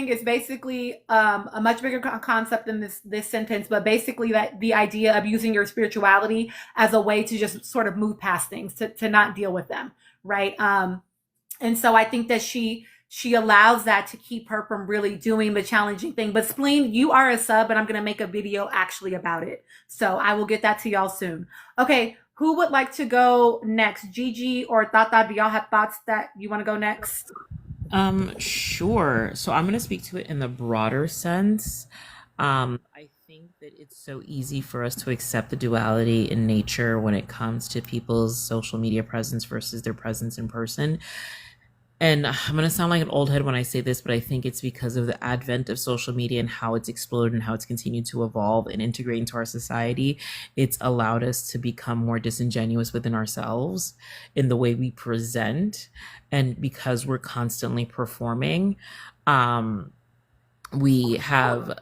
S1: is basically a much bigger concept than this sentence, but basically that the idea of using your spirituality as a way to just sort of move past things, to not deal with them, right? And so I think that she allows that to keep her from really doing the challenging thing. But Spleen, you are a sub, and I'm going to make a video actually about it. So I will get that to y'all soon. Okay, who would like to go next? Gigi or Tata, do y'all have thoughts that you want to go next?
S4: Sure. So I'm going to speak to it in the broader sense. I think that it's so easy for us to accept the duality in nature when it comes to people's social media presence versus their presence in person. And I'm going to sound like an old head when I say this, but I think it's because of the advent of social media and how it's exploded and how it's continued to evolve and integrate into our society. It's allowed us to become more disingenuous within ourselves in the way we present. And because we're constantly performing, we have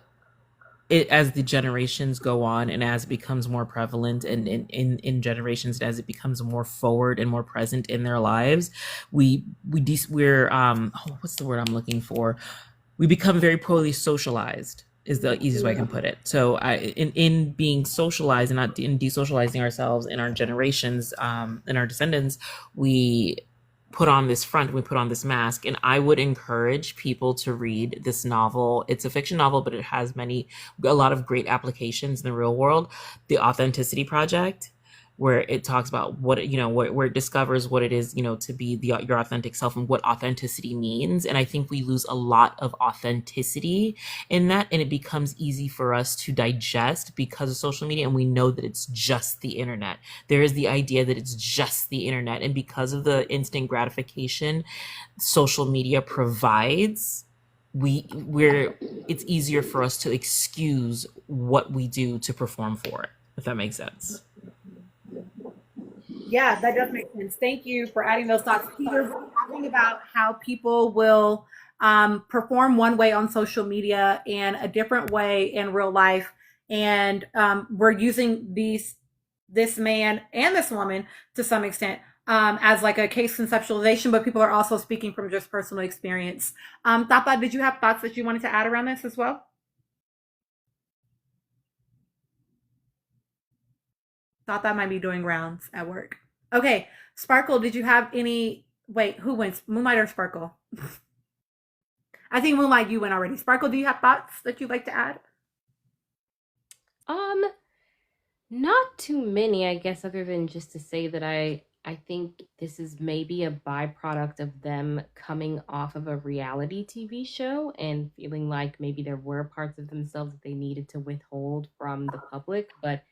S4: it as the generations go on and as it becomes more prevalent and in generations, as it becomes more forward and more present in their lives, we're what's the word I'm looking for? We become very poorly socialized is the easiest way I can put it. So in being socialized and not in desocializing ourselves in our generations, and our descendants, we put on this front, we put on this mask. And I would encourage people to read this novel. It's a fiction novel, but it has a lot of great applications in the real world. The Authenticity Project, where it talks about where it discovers what it is, to be your authentic self and what authenticity means. And I think we lose a lot of authenticity in that, and it becomes easy for us to digest because of social media. And we know that it's just the internet. There is the idea that it's just the internet. And because of the instant gratification social media provides, it's easier for us to excuse what we do to perform for it, if that makes sense.
S1: Yeah, that does make sense. Thank you for adding those thoughts. Peter, we're talking about how people will perform one way on social media and a different way in real life. And we're using this man and this woman to some extent as like a case conceptualization, but people are also speaking from just personal experience. Tapa, did you have thoughts that you wanted to add around this as well? Thought that might be doing rounds at work. Okay, Sparkle, did you have any? Wait, who wins? Moonlight or Sparkle? I think Moonlight, you win already. Sparkle, do you have thoughts that you'd like to add?
S13: Not too many, I guess, other than just to say that I think this is maybe a byproduct of them coming off of a reality TV show and feeling like maybe there were parts of themselves that they needed to withhold from the public, but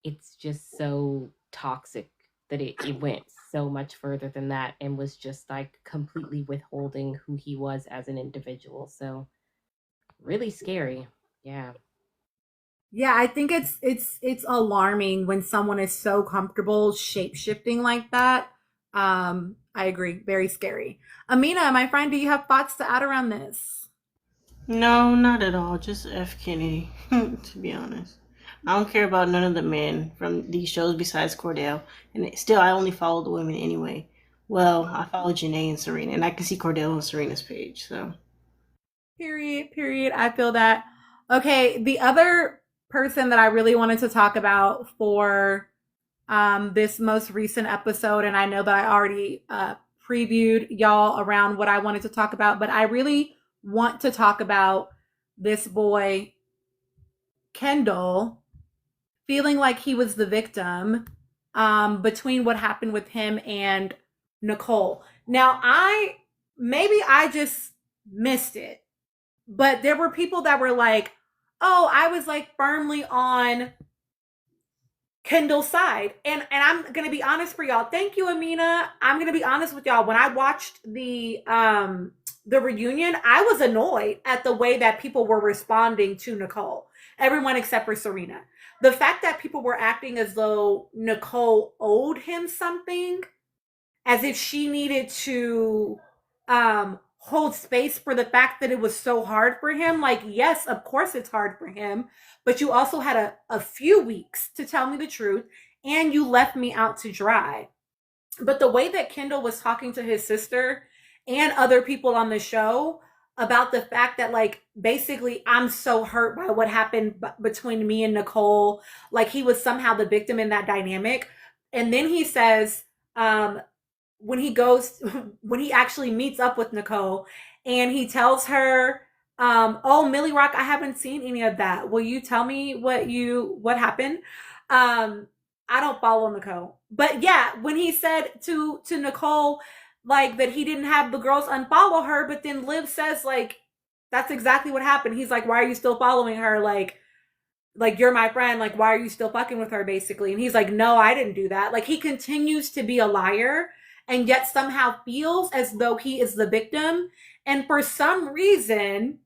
S13: it's just so toxic that it went so much further than that and was just like completely withholding who he was as an individual. So really scary. Yeah.
S1: Yeah, I think it's alarming when someone is so comfortable shape-shifting like that. I agree. Very scary. Amina, my friend, do you have thoughts to add around this?
S10: No, not at all. Just F Kenny, to be honest. I don't care about none of the men from these shows besides Cordell. And still, I only follow the women anyway. Well, I follow Janae and Serena, and I can see Cordell on Serena's page, so.
S1: Period. I feel that. Okay, the other person that I really wanted to talk about for this most recent episode, and I know that I already previewed y'all around what I wanted to talk about, but I really want to talk about this boy, Kendall, feeling like he was the victim between what happened with him and Nicole. Now, maybe I just missed it, but there were people that were like, oh, I was like firmly on Kendall's side. And I'm going to be honest for y'all. Thank you, Amina. I'm going to be honest with y'all. When I watched the reunion, I was annoyed at the way that people were responding to Nicole. Everyone except for Serena. The fact that people were acting as though Nicole owed him something, as if she needed to hold space for the fact that it was so hard for him. Like, yes, of course it's hard for him, but you also had a few weeks to tell me the truth, and you left me out to dry. But the way that Kendall was talking to his sister and other people on the show about the fact that, like, basically I'm so hurt by what happened between me and Nicole, like he was somehow the victim in that dynamic. And then he says, when he actually meets up with Nicole and he tells her, oh, Millie Rock, I haven't seen any of that. Will you tell me what happened? I don't follow Nicole. But yeah, when he said to Nicole, like, that he didn't have the girls unfollow her, but then Liv says, like, that's exactly what happened. He's like, why are you still following her? Like you're my friend. Like, why are you still fucking with her, basically? And he's like, no, I didn't do that. Like, he continues to be a liar and yet somehow feels as though he is the victim. And for some reason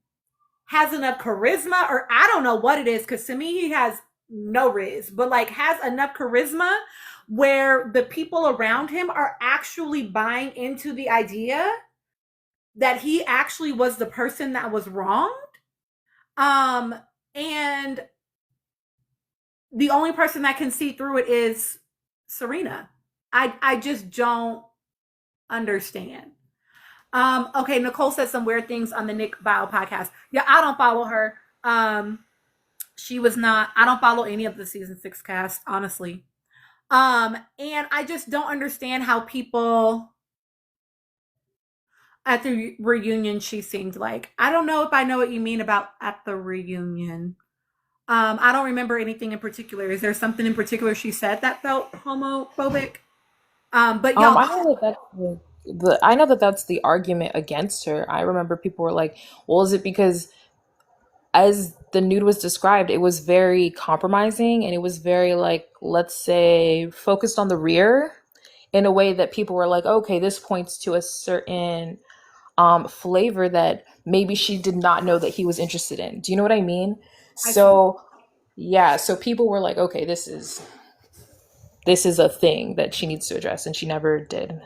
S1: has enough charisma, or I don't know what it is, because to me, he has no riz, but like has enough charisma where the people around him are actually buying into the idea that he actually was the person that was wronged. And the only person that can see through it is Serena. I just don't understand. Okay, Nicole said some weird things on the Nick Bio podcast. Yeah, I don't follow her. I don't follow any of the season 6 cast, honestly. And I just don't understand how people at the reunion, she seemed like, I don't know if I know what you mean about at the reunion. I don't remember anything in particular. Is there something in particular she said that felt homophobic? But y'all,
S12: I know that that's the argument against her. I remember people were like, well, is it because, as the nude was described, it was very compromising and it was very, like, let's say, focused on the rear in a way that people were like, okay, this points to a certain flavor that maybe she did not know that he was interested in. Do you know what I mean? So people were like, okay, this is a thing that she needs to address, and she never did.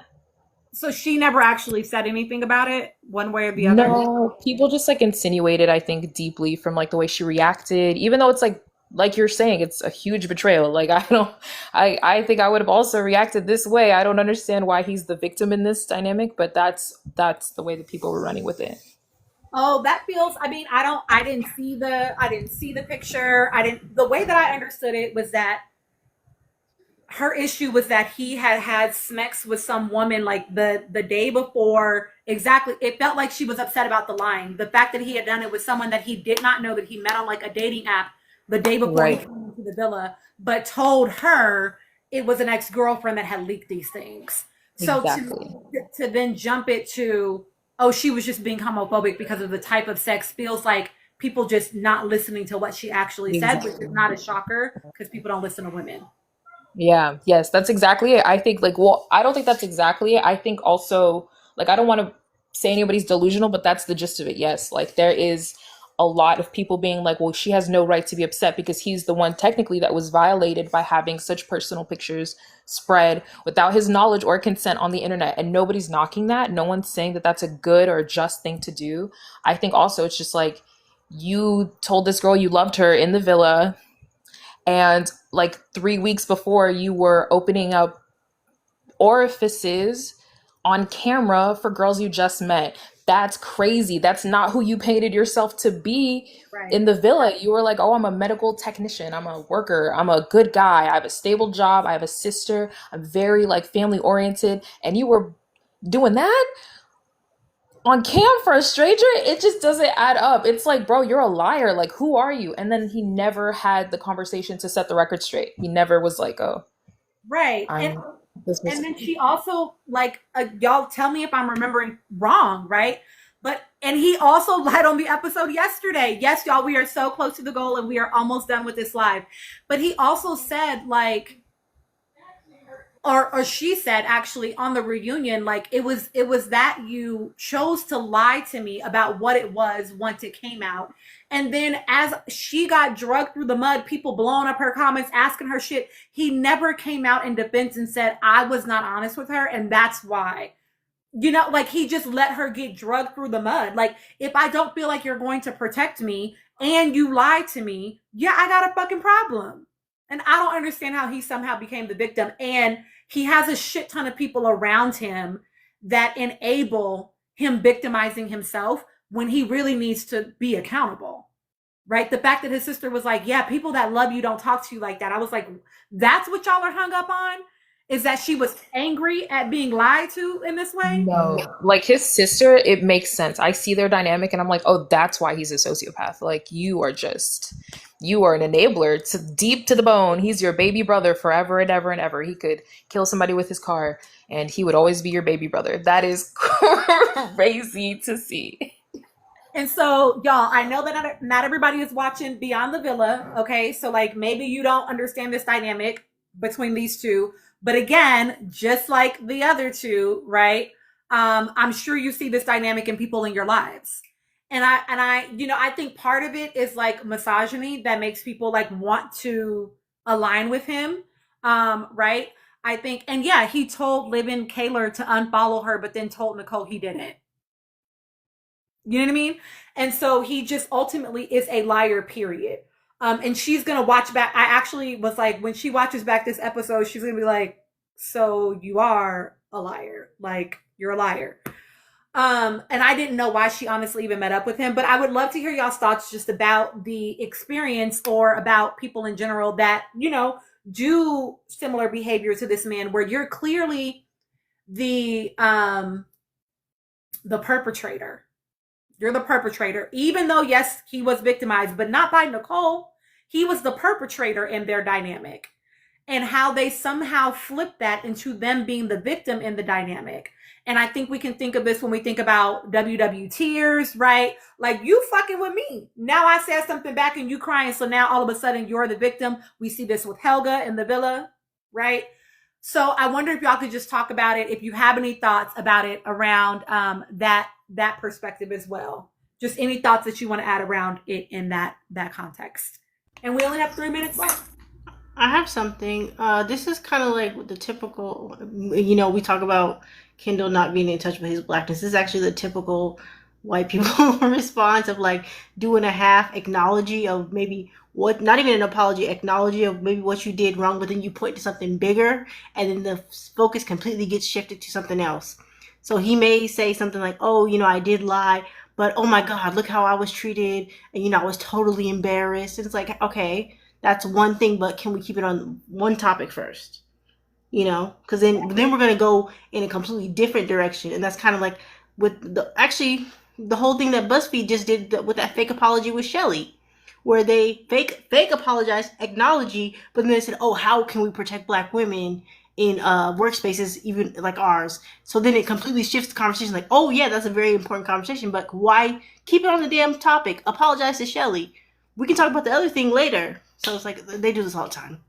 S1: So she never actually said anything about it, one way or the other?
S12: No, people just like insinuated, I think, deeply from like the way she reacted, even though it's like you're saying, it's a huge betrayal. Like, I think I would have also reacted this way. I don't understand why he's the victim in this dynamic, but that's the way that people were running with it.
S1: Oh, that feels, I mean, I didn't see the picture. The way that I understood it was that her issue was that he had sex with some woman like the day before. Exactly. It felt like she was upset about the lying. The fact that he had done it with someone that he did not know, that he met on like a dating app the day before he came into the villa, but told her it was an ex-girlfriend that had leaked these things. Exactly. So to then jump it to, oh, she was just being homophobic because of the type of sex, feels like people just not listening to what she actually said, which is not a shocker because people don't listen to women.
S12: Yeah, yes, that's exactly it. I think I don't think that's exactly it. I think also, like, I don't want to say anybody's delusional, but that's the gist of it. Yes, like there is a lot of people being like, well, she has no right to be upset because he's the one technically that was violated by having such personal pictures spread without his knowledge or consent on the internet. And nobody's knocking that. No one's saying that that's a good or just thing to do. I think also it's just like, you told this girl you loved her in the villa, and like 3 weeks before you were opening up orifices on camera for girls you just met. That's crazy. That's not who you painted yourself to be in the villa. You were like, oh, I'm a medical technician. I'm a worker. I'm a good guy. I have a stable job. I have a sister. I'm very like family oriented. And you were doing that on cam for a stranger. It just doesn't add up. It's like, bro, you're a liar. Like, who are you? And then he never had the conversation to set the record straight. He never was like, oh,
S1: Right.
S12: I'm this
S1: And
S12: person.
S1: then she also like y'all tell me if I'm remembering wrong, right? And he also lied on the episode yesterday. Yes, y'all, we are so close to the goal and we are almost done with this live. But he also said like, or she said actually on the reunion, like it was that you chose to lie to me about what it was once it came out. And then as she got drugged through the mud, people blowing up her comments, asking her shit, he never came out in defense and said, I was not honest with her. And that's why, you know, like he just let her get drugged through the mud. Like, if I don't feel like you're going to protect me and you lied to me, yeah, I got a fucking problem. And I don't understand how he somehow became the victim. And he has a shit ton of people around him that enable him victimizing himself when he really needs to be accountable, right? The fact that his sister was like, yeah, people that love you don't talk to you like that. I was like, that's what y'all are hung up on? Is that she was angry at being lied to in this way?
S12: No, like his sister, it makes sense. I see their dynamic and I'm like, oh, that's why he's a sociopath. Like you are an enabler to deep to the bone. He's your baby brother forever and ever and ever. He could kill somebody with his car and he would always be your baby brother. That is crazy to see.
S1: And so, y'all, I know that not everybody is watching Beyond the Villa, okay? So, like, maybe you don't understand this dynamic between these two. But again, just like the other two, right? I'm sure you see this dynamic in people in your lives. And I, you know, I think part of it is like misogyny that makes people like want to align with him, right? I think, and yeah, he told Livin Kaler to unfollow her, but then told Nicole he didn't. You know what I mean? And so he just ultimately is a liar, period. And she's going to watch back. I actually was like, when she watches back this episode, she's going to be like, so you are a liar. Like, you're a liar. And I didn't know why she honestly even met up with him, but I would love to hear y'all's thoughts just about the experience or about people in general that, you know, do similar behavior to this man where you're clearly the perpetrator. You're the perpetrator, even though, yes, he was victimized, but not by Nicole. He was the perpetrator in their dynamic, and how they somehow flip that into them being the victim in the dynamic. And I think we can think of this when we think about WW tears, right? Like, you fucking with me. Now I said something back and you crying. So now all of a sudden you're the victim. We see this with Helga in the villa, right? So I wonder if y'all could just talk about it. If you have any thoughts about it around that perspective as well. Just any thoughts that you want to add around it in that context. And we only have 3 minutes left.
S10: I have something. This is kind of like the typical, you know, we talk about Kendall not being in touch with his blackness. This is actually the typical white people response of like doing a half acknowledge of maybe what, not even an apology, acknowledge of maybe what you did wrong, but then you point to something bigger and then the focus completely gets shifted to something else. So he may say something like, oh, you know, I did lie, but oh my God, look how I was treated. And, you know, I was totally embarrassed. And it's like, okay, that's one thing, but can we keep it on one topic first? You know, because then we're going to go in a completely different direction. And that's kind of like with the whole thing that BuzzFeed just did with that fake apology with Shelly, where they fake apologized, acknowledge, but then they said, oh, how can we protect Black women in workspaces even like ours? So then it completely shifts the conversation, like, oh yeah, that's a very important conversation, but why keep it on the damn topic? Apologize to Shelly. We can talk about the other thing later. So it's like they do this all the time.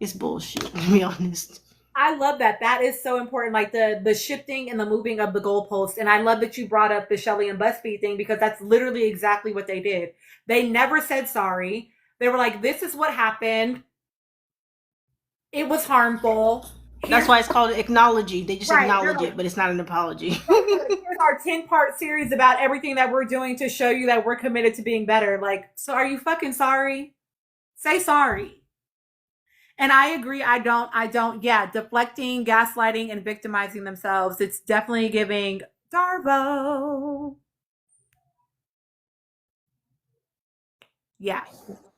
S10: It's bullshit, to be honest.
S1: I love that. That is so important. Like the shifting and the moving of the goalpost. And I love that you brought up the Shelley and BuzzFeed thing because that's literally exactly what they did. They never said sorry. They were like, this is what happened. It was harmful.
S10: That's why it's called acknowledging. They just
S1: Right,
S10: acknowledge
S1: they're
S10: it, but it's not an apology.
S1: Here's our 10-part series about everything that we're doing to show you that we're committed to being better. Like, so are you fucking sorry? Say sorry. And I agree. Yeah, deflecting, gaslighting, and victimizing themselves. It's definitely giving Darvo. Yeah.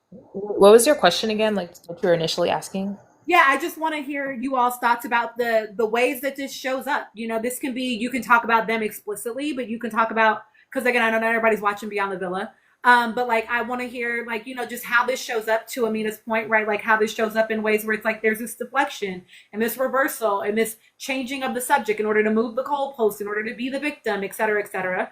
S12: What was your question again? Like what you were initially asking?
S1: Yeah, I just want to hear you all's thoughts about the ways that this shows up. You know, this can be, you can talk about them explicitly, but you can talk about, because again, I know not everybody's watching Beyond the Villa. But like I want to hear like, you know, just how this shows up to Amina's point, right? Like how this shows up in ways where it's like there's this deflection and this reversal and this changing of the subject in order to move the goalpost, in order to be the victim, et cetera, et cetera.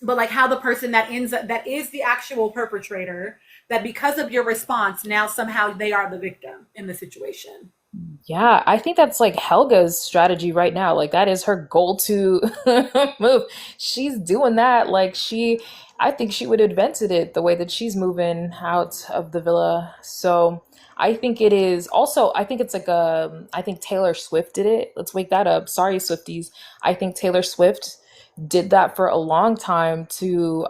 S1: But like how the person that ends up, that is the actual perpetrator, that because of your response, now somehow they are the victim in the situation.
S12: Yeah, I think that's like Helga's strategy right now. Like that is her goal to move. She's doing that. I think she would have invented it the way that she's moving out of the villa. So I think it is also, I think it's like I think Taylor Swift did it. Let's wake that up. Sorry, Swifties. I think Taylor Swift did that for a long time to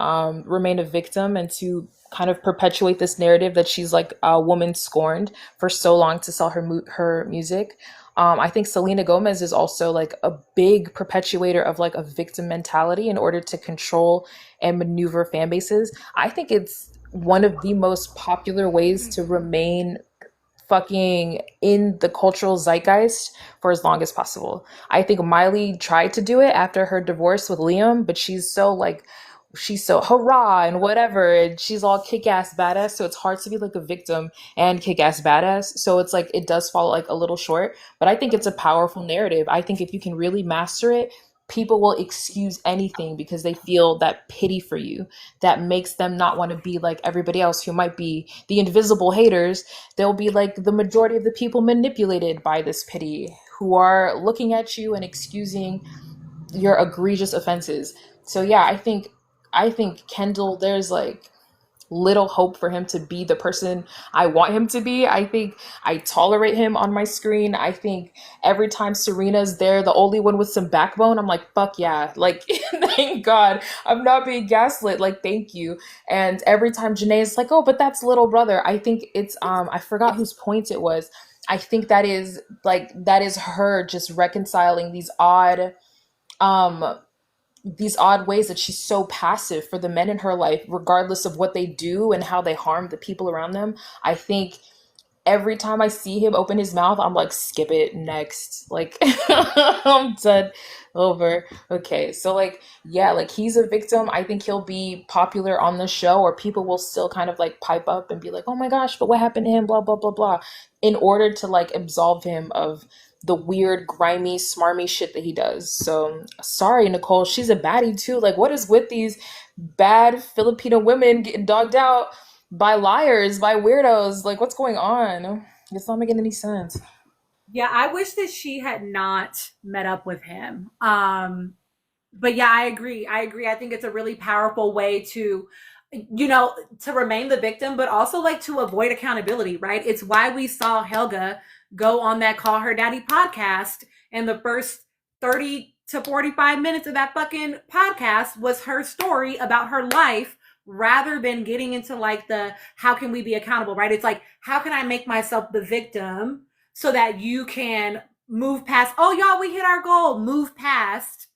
S12: remain a victim and to kind of perpetuate this narrative that she's like a woman scorned for so long to sell her music. I think Selena Gomez is also like a big perpetuator of like a victim mentality in order to control and maneuver fan bases. I think it's one of the most popular ways to remain fucking in the cultural zeitgeist for as long as possible. I think Miley tried to do it after her divorce with Liam, but she's so hurrah and whatever, and she's all kick-ass badass, so it's hard to be like a victim and kick-ass badass, so it's like it does fall like a little short, but I think it's a powerful narrative. I think if you can really master it, people will excuse anything because they feel that pity for you that makes them not want to be like everybody else who might be the invisible haters. They'll be like the majority of the people manipulated by this pity who are looking at you and excusing your egregious offenses. So yeah, I think Kendall, there's like little hope for him to be the person I want him to be. I think I tolerate him on my screen. I think every time Serena's there, the only one with some backbone, I'm like, fuck yeah. Like, thank God. I'm not being gaslit. Like, thank you. And every time Janae's like, oh, but that's little brother. I think it's, I forgot whose point it was. I think that is her just reconciling these odd ways that she's so passive for the men in her life, regardless of what they do and how they harm the people around them. I think every time I see him open his mouth, I'm like, skip it, next. Like, I'm done, over. Okay, so like, yeah, like he's a victim. I think he'll be popular on the show, or people will still kind of like pipe up and be like, oh my gosh, but what happened to him, blah, blah, blah, blah, in order to like absolve him of the weird, grimy, smarmy shit that he does. So sorry, Nicole, she's a baddie too. Like, what is with these bad Filipino women getting dogged out by liars, by weirdos? Like, what's going on? It's not making any sense.
S1: Yeah, I wish that she had not met up with him. But yeah, I agree. I think it's a really powerful way to, you know, to remain the victim, but also like to avoid accountability, right? It's why we saw Helga go on that Call Her Daddy podcast, and the first 30 to 45 minutes of that fucking podcast was her story about her life, rather than getting into like the how can we be accountable, right? It's like, how can I make myself the victim so that you can move past, oh y'all, we hit our goal, move past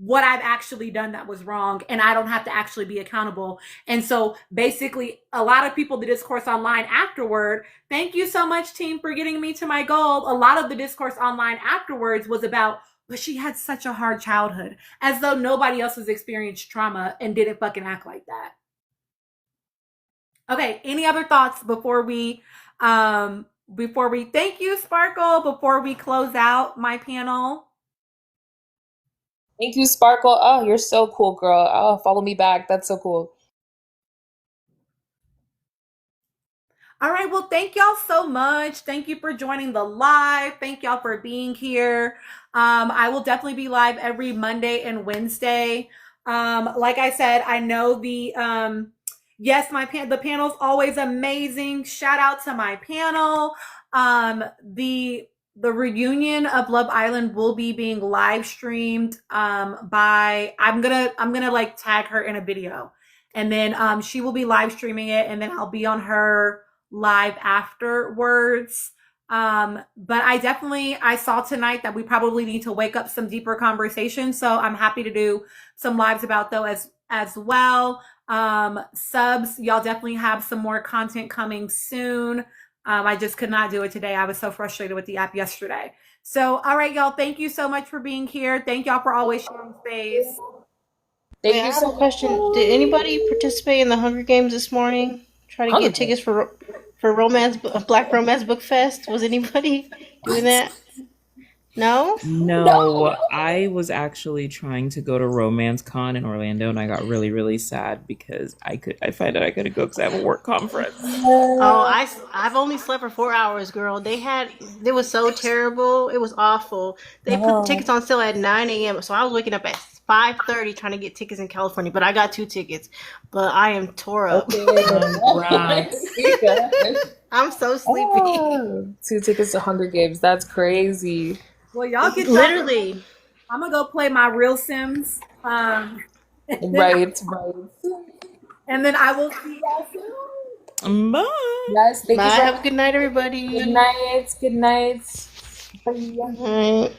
S1: what I've actually done that was wrong, and I don't have to actually be accountable. And so basically a lot of people, the discourse online afterward, thank you so much team for getting me to my goal. A lot of the discourse online afterwards was about, but she had such a hard childhood, as though nobody else has experienced trauma and didn't fucking act like that. Okay, any other thoughts before we thank you, Sparkle, before we close out my panel?
S12: Thank you, Sparkle. Oh, you're so cool, girl. Oh, follow me back. That's so cool.
S1: All right. Well, thank y'all so much. Thank you for joining the live. Thank y'all for being here. I will definitely be live every Monday and Wednesday. Like I said, I know the yes, the panel's always amazing. Shout out to my panel. The reunion of Love Island will be being live streamed by I'm gonna like tag her in a video, and then she will be live streaming it, and then I'll be on her live afterwards. But I saw tonight that we probably need to wake up some deeper conversations, so I'm happy to do some lives about those as well. Subs, y'all definitely have some more content coming soon. I just could not do it today. I was so frustrated with the app yesterday. So, all right, y'all, thank you so much for being here. Thank y'all for always sharing space.
S10: Wait, I have a question. Did anybody participate in the Hunger Games this morning? Try to
S4: Hunger
S10: get tickets for Black Romance Book Fest? Was anybody doing that? No?
S4: No, I was actually trying to go to Romance Con in Orlando, and I got really, really sad because I found out I couldn't go because I have a work conference.
S10: Oh, I've only slept for 4 hours, girl. It was so terrible. It was awful. They put the tickets on sale at 9 a.m. So I was waking up at 5:30 trying to get tickets in California, but I got 2 tickets. But I am tore up.
S4: Right.
S10: I'm so sleepy.
S12: 2 tickets to Hunger Games. That's crazy.
S1: Well, y'all get
S10: literally.
S1: I'm gonna go play my real Sims.
S12: Right.
S1: And then I will see y'all soon.
S4: Bye.
S12: Yes, thank
S10: Bye.
S12: you.
S10: Have a good night, everybody.
S12: Good night. Good night. Bye.
S10: All right.